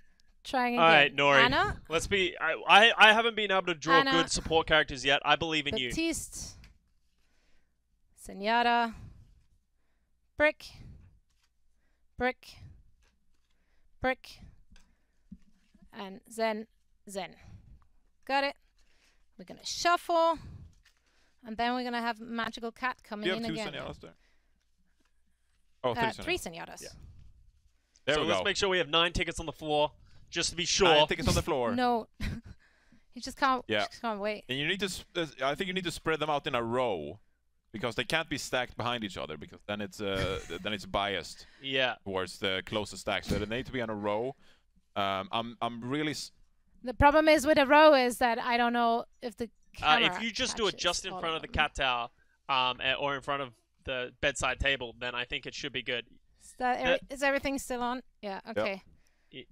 Trying again. All right, Nori. Anna? Let's be. I haven't been able to draw good support characters yet. I believe in you. Baptiste. Zenyatta. Brick. And Zen. Got it. We're gonna shuffle, and then we're gonna have Magical Cat coming in again. You have 2 Zenyatas there. Oh, 3 Zenyatas. Yeah. There we go. Let's make sure we have 9 tickets on the floor, just to be sure. 9 tickets on the floor. No, you just can't. Yeah. Just can't wait. And you need to. I think you need to spread them out in a row. Because they can't be stacked behind each other, because then it's biased towards the closest stack. So they need to be on a row. I'm really. The problem is with a row is that I don't know if the camera if you just do it just in front of the cat tower, or in front of the bedside table, then I think it should be good. Is everything still on? Yeah. Okay. Yep.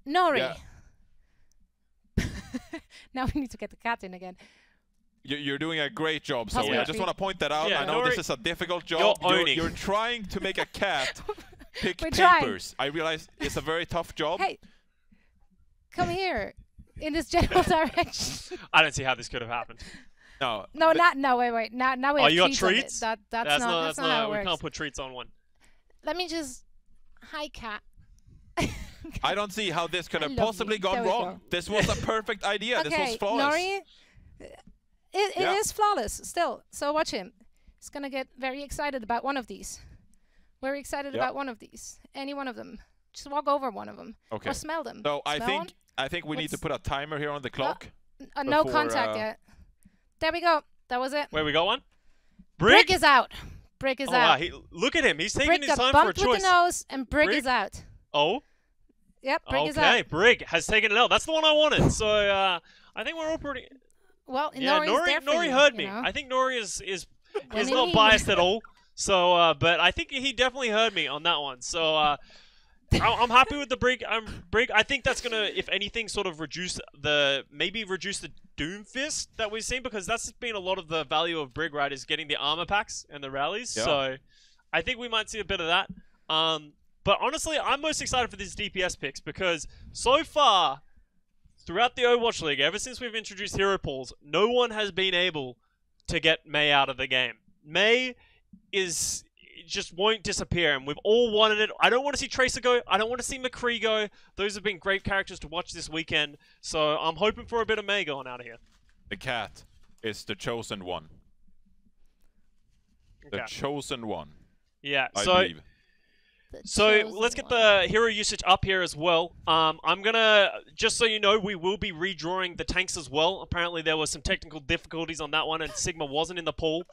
Nori. Yeah. Now we need to get the cat in again. You're doing a great job, Zoe. I just want to point that out. I know Nori, this is a difficult job. You're trying to make a cat pick papers. I realize it's a very tough job. Hey, come here. In this general direction. I don't see how this could have happened. No. No, wait. Now we have you got treats? That's not how it works. We can't put treats on one. Let me just... Hi, cat. I don't see how this could have possibly gone wrong. This was a perfect idea. Okay, this was flawless. Nori, it is flawless still. So watch him. He's going to get very excited about one of these. We're excited about one of these. Any one of them. Just walk over one of them. Okay. Or smell them. So smell I think we need to put a timer here on the clock. No contact yet. There we go. That was it. Where we got one? Brig is out. Brig is out. Wow. Look at him. He's taking Brig his time got for a bumped choice. with the nose, and Brig is out. Oh? Yep, Brig is out. Okay, Brig has taken it out. That's the one I wanted. So I think we're all pretty... Well, yeah, Nori heard me. I think Nori is not biased at all. So, but I think he definitely heard me on that one. So, I'm happy with the Brig. Brig. I think that's gonna, if anything, sort of reduce the Doomfist that we've seen, because that's been a lot of the value of Brig, right? Is getting the armor packs and the rallies. Yeah. So, I think we might see a bit of that. But honestly, I'm most excited for these DPS picks because so far, throughout the Overwatch League, ever since we've introduced hero pools, no one has been able to get Mei out of the game. Mei just won't disappear, and we've all wanted it. I don't want to see Tracer go. I don't want to see McCree go. Those have been great characters to watch this weekend, so I'm hoping for a bit of Mei going out of here. The cat is the chosen one. The chosen one. Yeah, I believe. So let's get the hero usage up here as well. I'm gonna, just so you know, we will be redrawing the tanks as well. Apparently there were some technical difficulties on that one, and Sigma wasn't in the pool.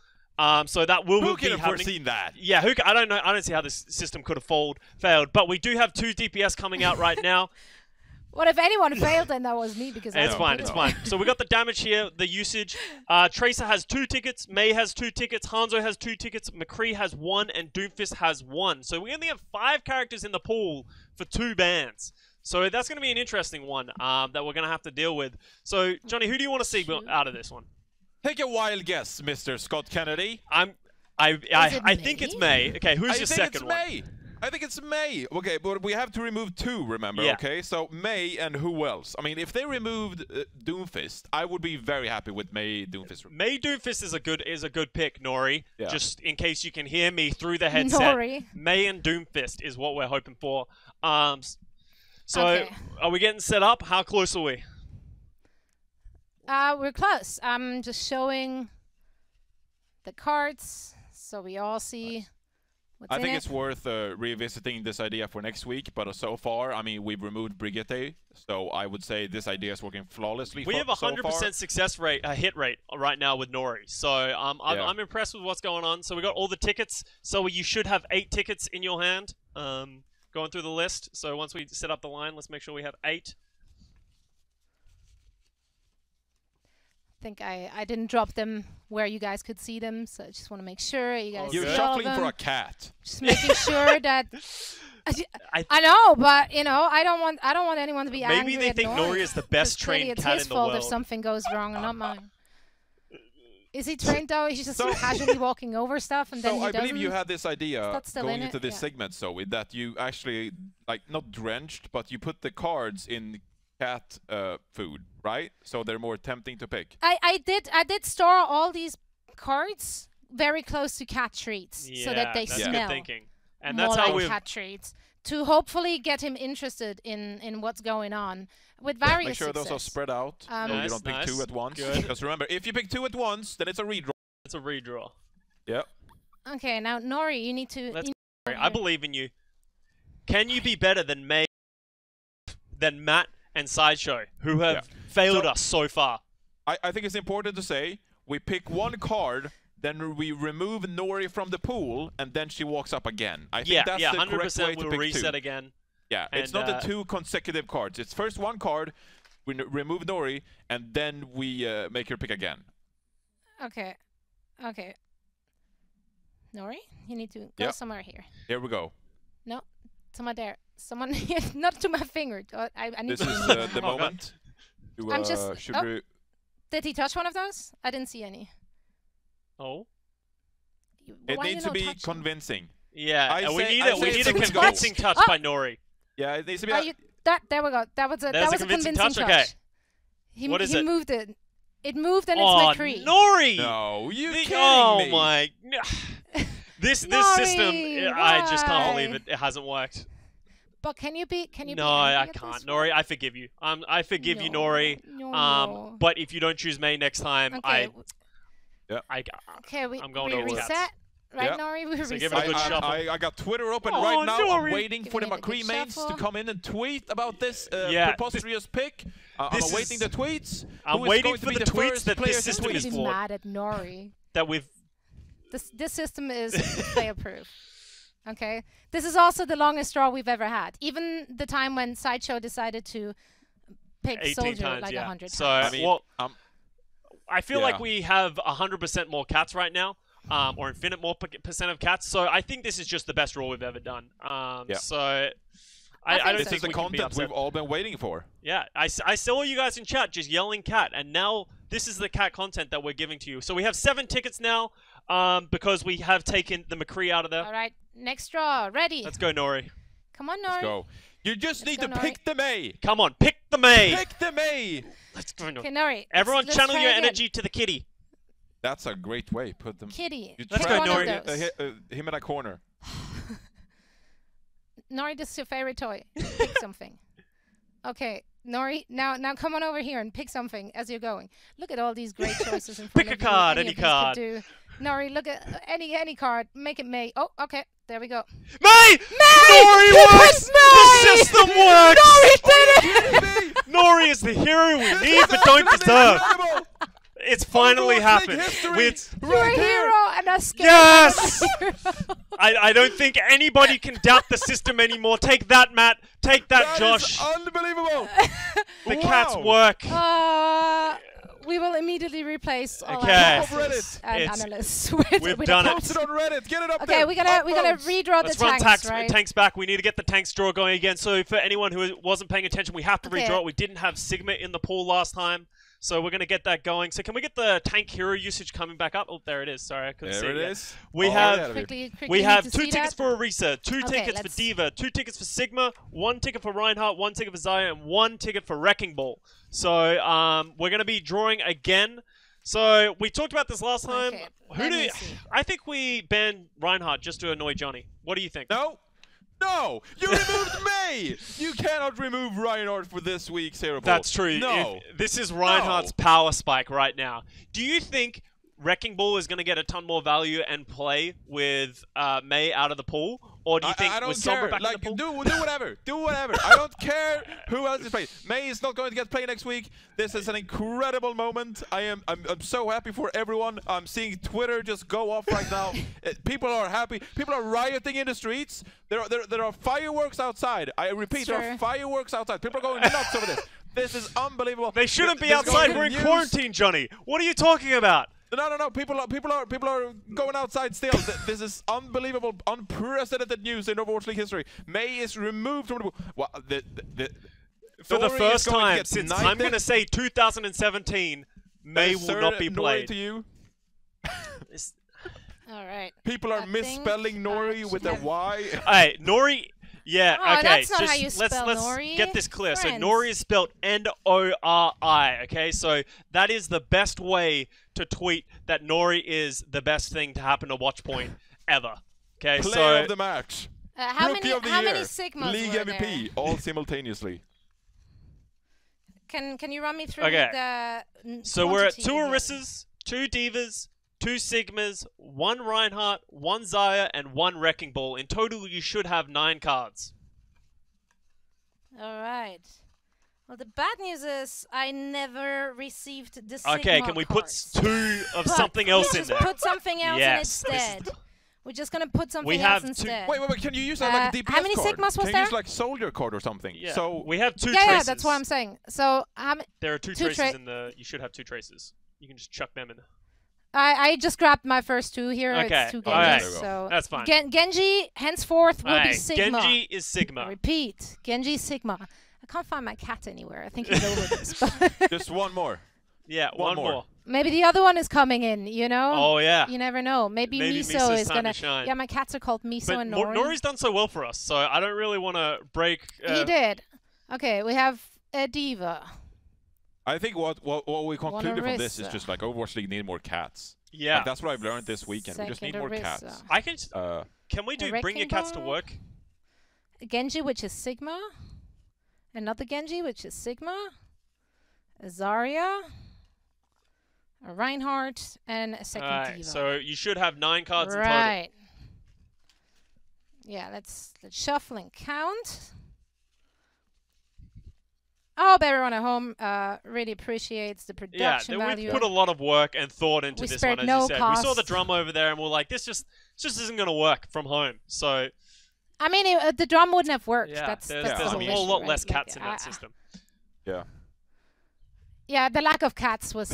So that will be happening. Who could have foreseen that? Yeah, I don't know. I don't see how this system could have failed. But we do have 2 DPS coming out right now. What if anyone failed? Then that was me because it's fine. It's fine. So we got the damage here, the usage. Tracer has 2 tickets. Mei has 2 tickets. Hangzhou has 2 tickets. McCree has 1, and Doomfist has 1. So we only have 5 characters in the pool for 2 bans. So that's going to be an interesting one that we're going to have to deal with. So Johnny, who do you want to see out of this one? Take a wild guess, Mr. Scott Kennedy. I think it's Mei. Okay, who's your second one? I think it's Mei. Okay, but we have to remove 2, remember? Yeah. Okay, so Mei and who else? I mean, if they removed Doomfist, I would be very happy with Mei Doomfist. Mei Doomfist is a good pick, Nori. Yeah. Just in case you can hear me through the headset. Nori. Mei and Doomfist is what we're hoping for. So are we getting set up? How close are we? We're close. I'm just showing the cards so we all see what's in it. I think it's worth revisiting this idea for next week, but so far, I mean, we've removed Brigitte, so I would say this idea is working flawlessly. We have a 100% success rate, a hit rate right now with Nori, so I'm impressed with what's going on. So we got all the tickets, so you should have 8 tickets in your hand going through the list. So once we set up the line, let's make sure we have 8. I think I didn't drop them where you guys could see them, so I just want to make sure you guys You're shuffling for a cat. Just making sure that I know, but you know, I don't want anyone to be angry. Maybe they think Nori is the best trained cat in the world. It's his fault if something goes wrong and not mine. Is he trained though? He's just casually walking over stuff and then he doesn't. I believe you had this idea going into this segment, Zoe, that you actually not drenched, but you put the cards in cat food, right? So they're more tempting to pick. I did store all these cards very close to cat treats so that they smell good thinking. And that's how we cat treats to hopefully get him interested in what's going on with various Make sure those are spread out so you don't pick 2 at once. Because remember, if you pick 2 at once, then it's a redraw. It's a redraw. Yep. Okay, now Nori, you need to. I believe in you. Can you be better than Mei, than Matt and Sideshow, who have failed us so far? I think it's important to say, we pick 1 card, then we remove Nori from the pool, and then she walks up again. I think that's the correct way to we'll pick reset 2. again. Yeah, it's not the 2 consecutive cards. It's first 1 card, we remove Nori, and then we make her pick again. Okay. Nori, you need to go somewhere here. Here we go. No, somewhere there. Someone here, not to my finger. I need this is the moment. I'm just. Did he touch one of those? I didn't see any. Oh. It needs to be convincing. Yeah, we need a convincing touch by Nori. Yeah, it needs to be. There we go. That was a convincing touch. Okay. What is it? He moved it. It moved and it's McCree. Nori! No, you kidding me? Oh my! This system, I just can't believe it. It hasn't worked. But can you be? No, I can't. Nori, I forgive you. I forgive you, Nori. No. But if you don't choose Mei next time, okay. I'm going we to reset. Right, Nori? We so give it a good shuffle. I got Twitter open right now. Nori. I'm waiting for the McCree mains to come in and tweet about this preposterous pick. I'm awaiting the tweets. I'm waiting for the tweets that this system is flawed. Mad at Nori. That we've... This system is player-proof. Okay? This is also the longest draw we've ever had. Even the time when Sideshow decided to pick Soldier times, like 100 so, times. I mean, I feel like we have 100% more cats right now. Or infinite more percent of cats. So I think this is just the best draw we've ever done. So I don't this think is the content we've all been waiting for. Yeah, I saw you guys in chat just yelling cat, and now this is the cat content that we're giving to you. So we have 7 tickets now because we have taken the McCree out of there. All right, next draw, ready. Let's go, Nori. Come on, Nori. Let's go. You just need to pick the May. Come on, pick the May. Pick the May. Let's go, Nori. Okay, Nori. Everyone let's channel your again. energy to the kitty. That's a great way. Put them. Kitty. Let's go, Nori. Him in a corner. Nori, this is your favorite toy. Pick something. Okay, Nori, now come on over here and pick something as you're going. Look at all these great choices in front Pick of a card, you. any card. Nori, look at any card. Make it May. Oh, okay. There we go. May! Nori works! The system works! Nori did it! Nori is the hero we need but don't deserve. It's finally happened. You're a hero and a scary. Yes! I don't think anybody can doubt the system anymore. Take that, Matt. Take that, Josh. Unbelievable. The cats work. We will immediately replace all Okay. analysts and analysts. We've done it. Post it on Reddit. Get it up Okay, there. we're gonna redraw Let's the run tanks, right? tanks back. We need to get the tanks draw going again. So for anyone who wasn't paying attention, we have to redraw it. We didn't have Sigma in the pool last time. So we're going to get that going. So can we get the tank hero usage coming back up? Oh, there it is. Sorry, I couldn't see it. There it is. We have 2 tickets for Orisa, 2 Okay, tickets for Diva, 2 tickets for Sigma, 1 ticket for Reinhardt, 1 ticket for Zaya, and 1 ticket for Wrecking Ball. So we're going to be drawing again. So we talked about this last time. Okay, I think we banned Reinhardt just to annoy Johnny. What do you think? No, you removed May. You cannot remove Reinhardt for this week's Hero Ball. That's true. No, this is Reinhardt's power spike right now. Do you think Wrecking Ball is going to get a ton more value and play with May out of the pool, or do you think with Sombra back in the pool? Do whatever. Do whatever. I don't care who else is playing. May is not going to get played next week. This is an incredible moment. I'm so happy for everyone. I'm seeing Twitter just go off right now. People are happy. People are rioting in the streets. There are fireworks outside. I repeat, there are fireworks outside. People are going nuts over this. This is unbelievable. They shouldn't be outside. We're in quarantine, Johnny. What are you talking about? No. People are going outside still. This is unbelievable, unprecedented news in Overwatch League history. May is removed from the. Well, for the first time since I'm going to say 2017, May will not be played. To you. All right. People are misspelling Nori with a Y. Hey, Nori. Yeah, okay. That's not how you spell let's Nori. get this clear. Friends. So Nori is spelled N-O-R-I, okay? So that is the best way to tweet that Nori is the best thing to happen to Watchpoint ever. Okay, Player of the match. How Rookie of the many year. Sigmas League were MVP, there? all simultaneously. Can you run me through the So we're at 2 again? Orisas, 2 Divas, 2 Sigmas, 1 Reinhardt, 1 Zaya, and 1 Wrecking Ball. In total, you should have 9 cards. All right. Well, the bad news is I never received the Sigma Okay, can we put cards. 2 of something else in there? Put something else in instead. We're just gonna put something else instead. Wait, can you use like a DPS card? How many Sigmas was can there? you use like soldier card or something? Yeah. So we have 2 traces. Yeah, that's what I'm saying. So there are 2 traces in the. You should have 2 traces. You can just chuck them in. I just grabbed my first 2 here. Okay. It's 2 Genjis, Alright. so That's fine. Genji henceforth will be Sigma. Genji is Sigma. Repeat, Genji Sigma. I can't find my cat anywhere. I think he's over this. But just one more. Yeah, one more. Maybe the other one is coming in, you know? Oh, yeah. You never know. Maybe Miso Miso's is time going to shine. Yeah, my cats are called Miso But and Nori. Nori's done so well for us, so I don't really want to break... He did. Okay, we have a Diva. I think what we concluded from this is just like Overwatch League need more cats. Yeah. Like, that's what I've learned this weekend. We just need more cats. I can... can we do Bring Your Cats to Work? A Genji, which is Sigma. Another Genji, which is Sigma. A Zarya. a Reinhardt, and a second Diva. So you should have 9 cards in right. total. Yeah, let's shuffle and count. I hope everyone at home really appreciates the production value. We put a lot of work and thought into this one, as you said. Cost. We saw the drum over there, and we're like, this just isn't going to work from home. So, I mean, the drum wouldn't have worked. Yeah, that's there's the a whole lot less cats in that system. Yeah. Yeah, the lack of cats was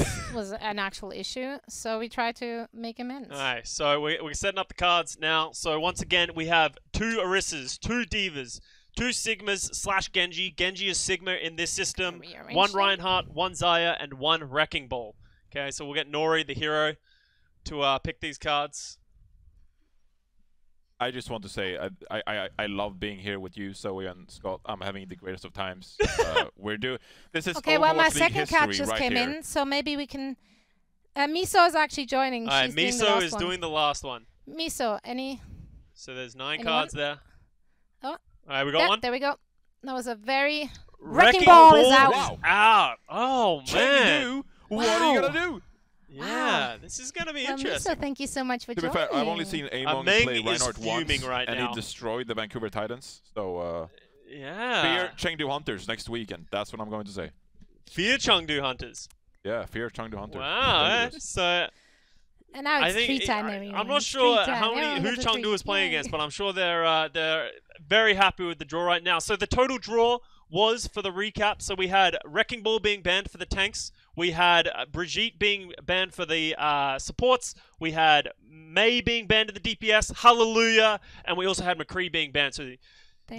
an actual issue, so we tried to make amends. All right, so we're setting up the cards now. So once again, we have 2 Orissas, 2 Divas, 2 Sigmas / Genji. Genji is Sigma in this system. 1 Reinhardt, 1 Xayah, and 1 Wrecking Ball. Okay, so we'll get Nori, the hero, to pick these cards. I just want to say I love being here with you, Zoe and Scott. I'm having the greatest of times. This is okay. Well, my Overwatch League second cat just right came here. in, so maybe we can. Miso is actually joining. All right, She's Miso is doing the last one. Miso, any? So there's 9 cards there. Oh. All right, we got one. There we go. That was a very Wrecking Ball is out. Wow. Out. Oh man. What are you gonna do? Yeah, this is going to be interesting. Miso, thank you so much for to joining. be fair, I've only seen Amon play Reinhardt once, right and now. he destroyed the Vancouver Titans. So, yeah. Fear Chengdu Hunters next weekend. That's what I'm going to say. Fear Chengdu Hunters. Yeah, fear Chengdu Hunters. Wow. So. And now it's free time. I'm not sure who Chengdu is playing against, but I'm sure they're very happy with the draw right now. So the total draw was, for the recap, so we had Wrecking Ball being banned for the tanks, we had Brigitte being banned for the supports, we had May being banned at the DPS, Hallelujah, and we also had McCree being banned. So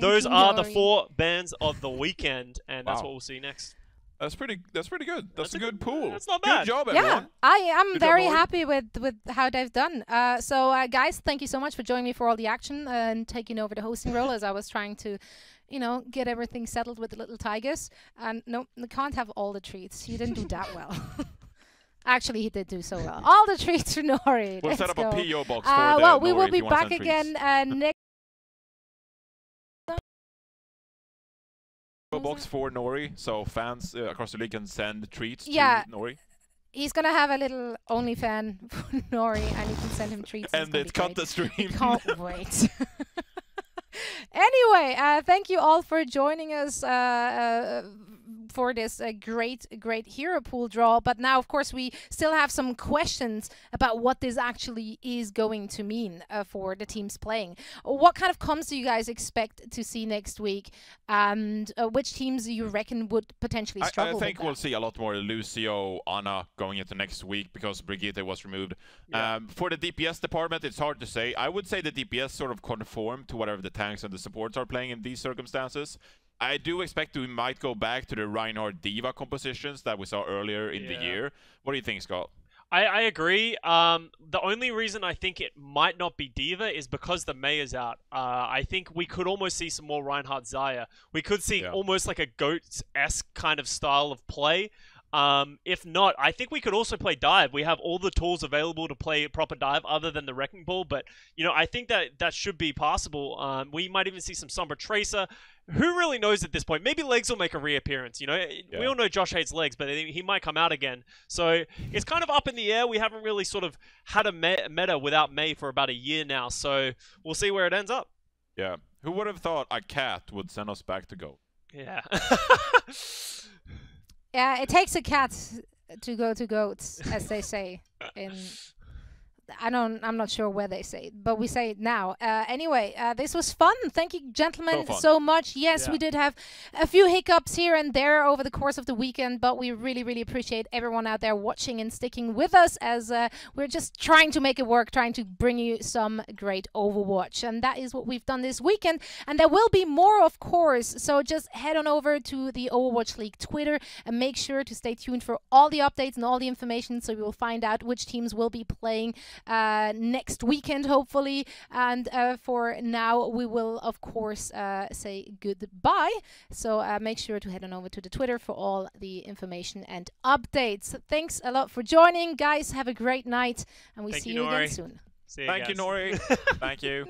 those are the 4 bans of the weekend, and that's what we'll see next. That's pretty good. That's a good pool. That's not bad. Good job, everyone. Yeah, I'm very happy with how they've done. So guys, thank you so much for joining me for all the action and taking over the hosting role as I was trying to, get everything settled with the little tigers. And no, we can't have all the treats. He didn't do that well. Actually, he did do so well. All the treats for Nori. We'll set up a PO box for well, we Nori will be back again next. Box for Nori, so fans across the league can send treats to Nori. He's gonna have a little OnlyFan for Nori, and you can send him treats. And it's cut the stream. Can't wait. Anyway, thank you all for joining us for this great hero pool draw. But now, of course, we still have some questions about what this actually is going to mean for the teams playing. What kind of comms do you guys expect to see next week? And which teams do you reckon would potentially struggle? I think we'll see a lot more Lucio, Anna going into next week because Brigitte was removed. Yeah. For the DPS department, it's hard to say. I would say the DPS sort of conform to whatever the tanks and the supports are playing in these circumstances. I do expect we might go back to the Reinhardt Diva compositions that we saw earlier in the year. What do you think, Scott? I agree. The only reason I think it might not be Diva is because the May is out. I think we could almost see some more Reinhardt Xayah. We could see almost like a GOAT-esque kind of style of play. If not, I think we could also play dive. We have all the tools available to play proper dive other than the Wrecking Ball, but I think that should be possible. We might even see some Sombra Tracer. Who really knows at this point? Maybe Legs will make a reappearance. We all know Josh hates Legs, but he might come out again. So it's kind of up in the air. We haven't really sort of had a meta without May for about a year now, so we'll see where it ends up. Yeah. Who would have thought a cat would send us back to GOAT? Yeah. Yeah, it takes a cat to go to goats, as they say. I'm not sure where they say it, but we say it now. Anyway, this was fun. Thank you, gentlemen, so much. Yes, we did have a few hiccups here and there over the course of the weekend, but we really, really appreciate everyone out there watching and sticking with us as we're just trying to make it work, trying to bring you some great Overwatch. And that is what we've done this weekend. And there will be more, of course. So just head on over to the Overwatch League Twitter and make sure to stay tuned for all the updates and all the information, so we will find out which teams will be playing next weekend, hopefully. And for now, we will, of course, say goodbye. So make sure to head on over to the Twitter for all the information and updates. Thanks a lot for joining, guys. Have a great night, and we see you again soon. See you Thank you, Nori. Thank you.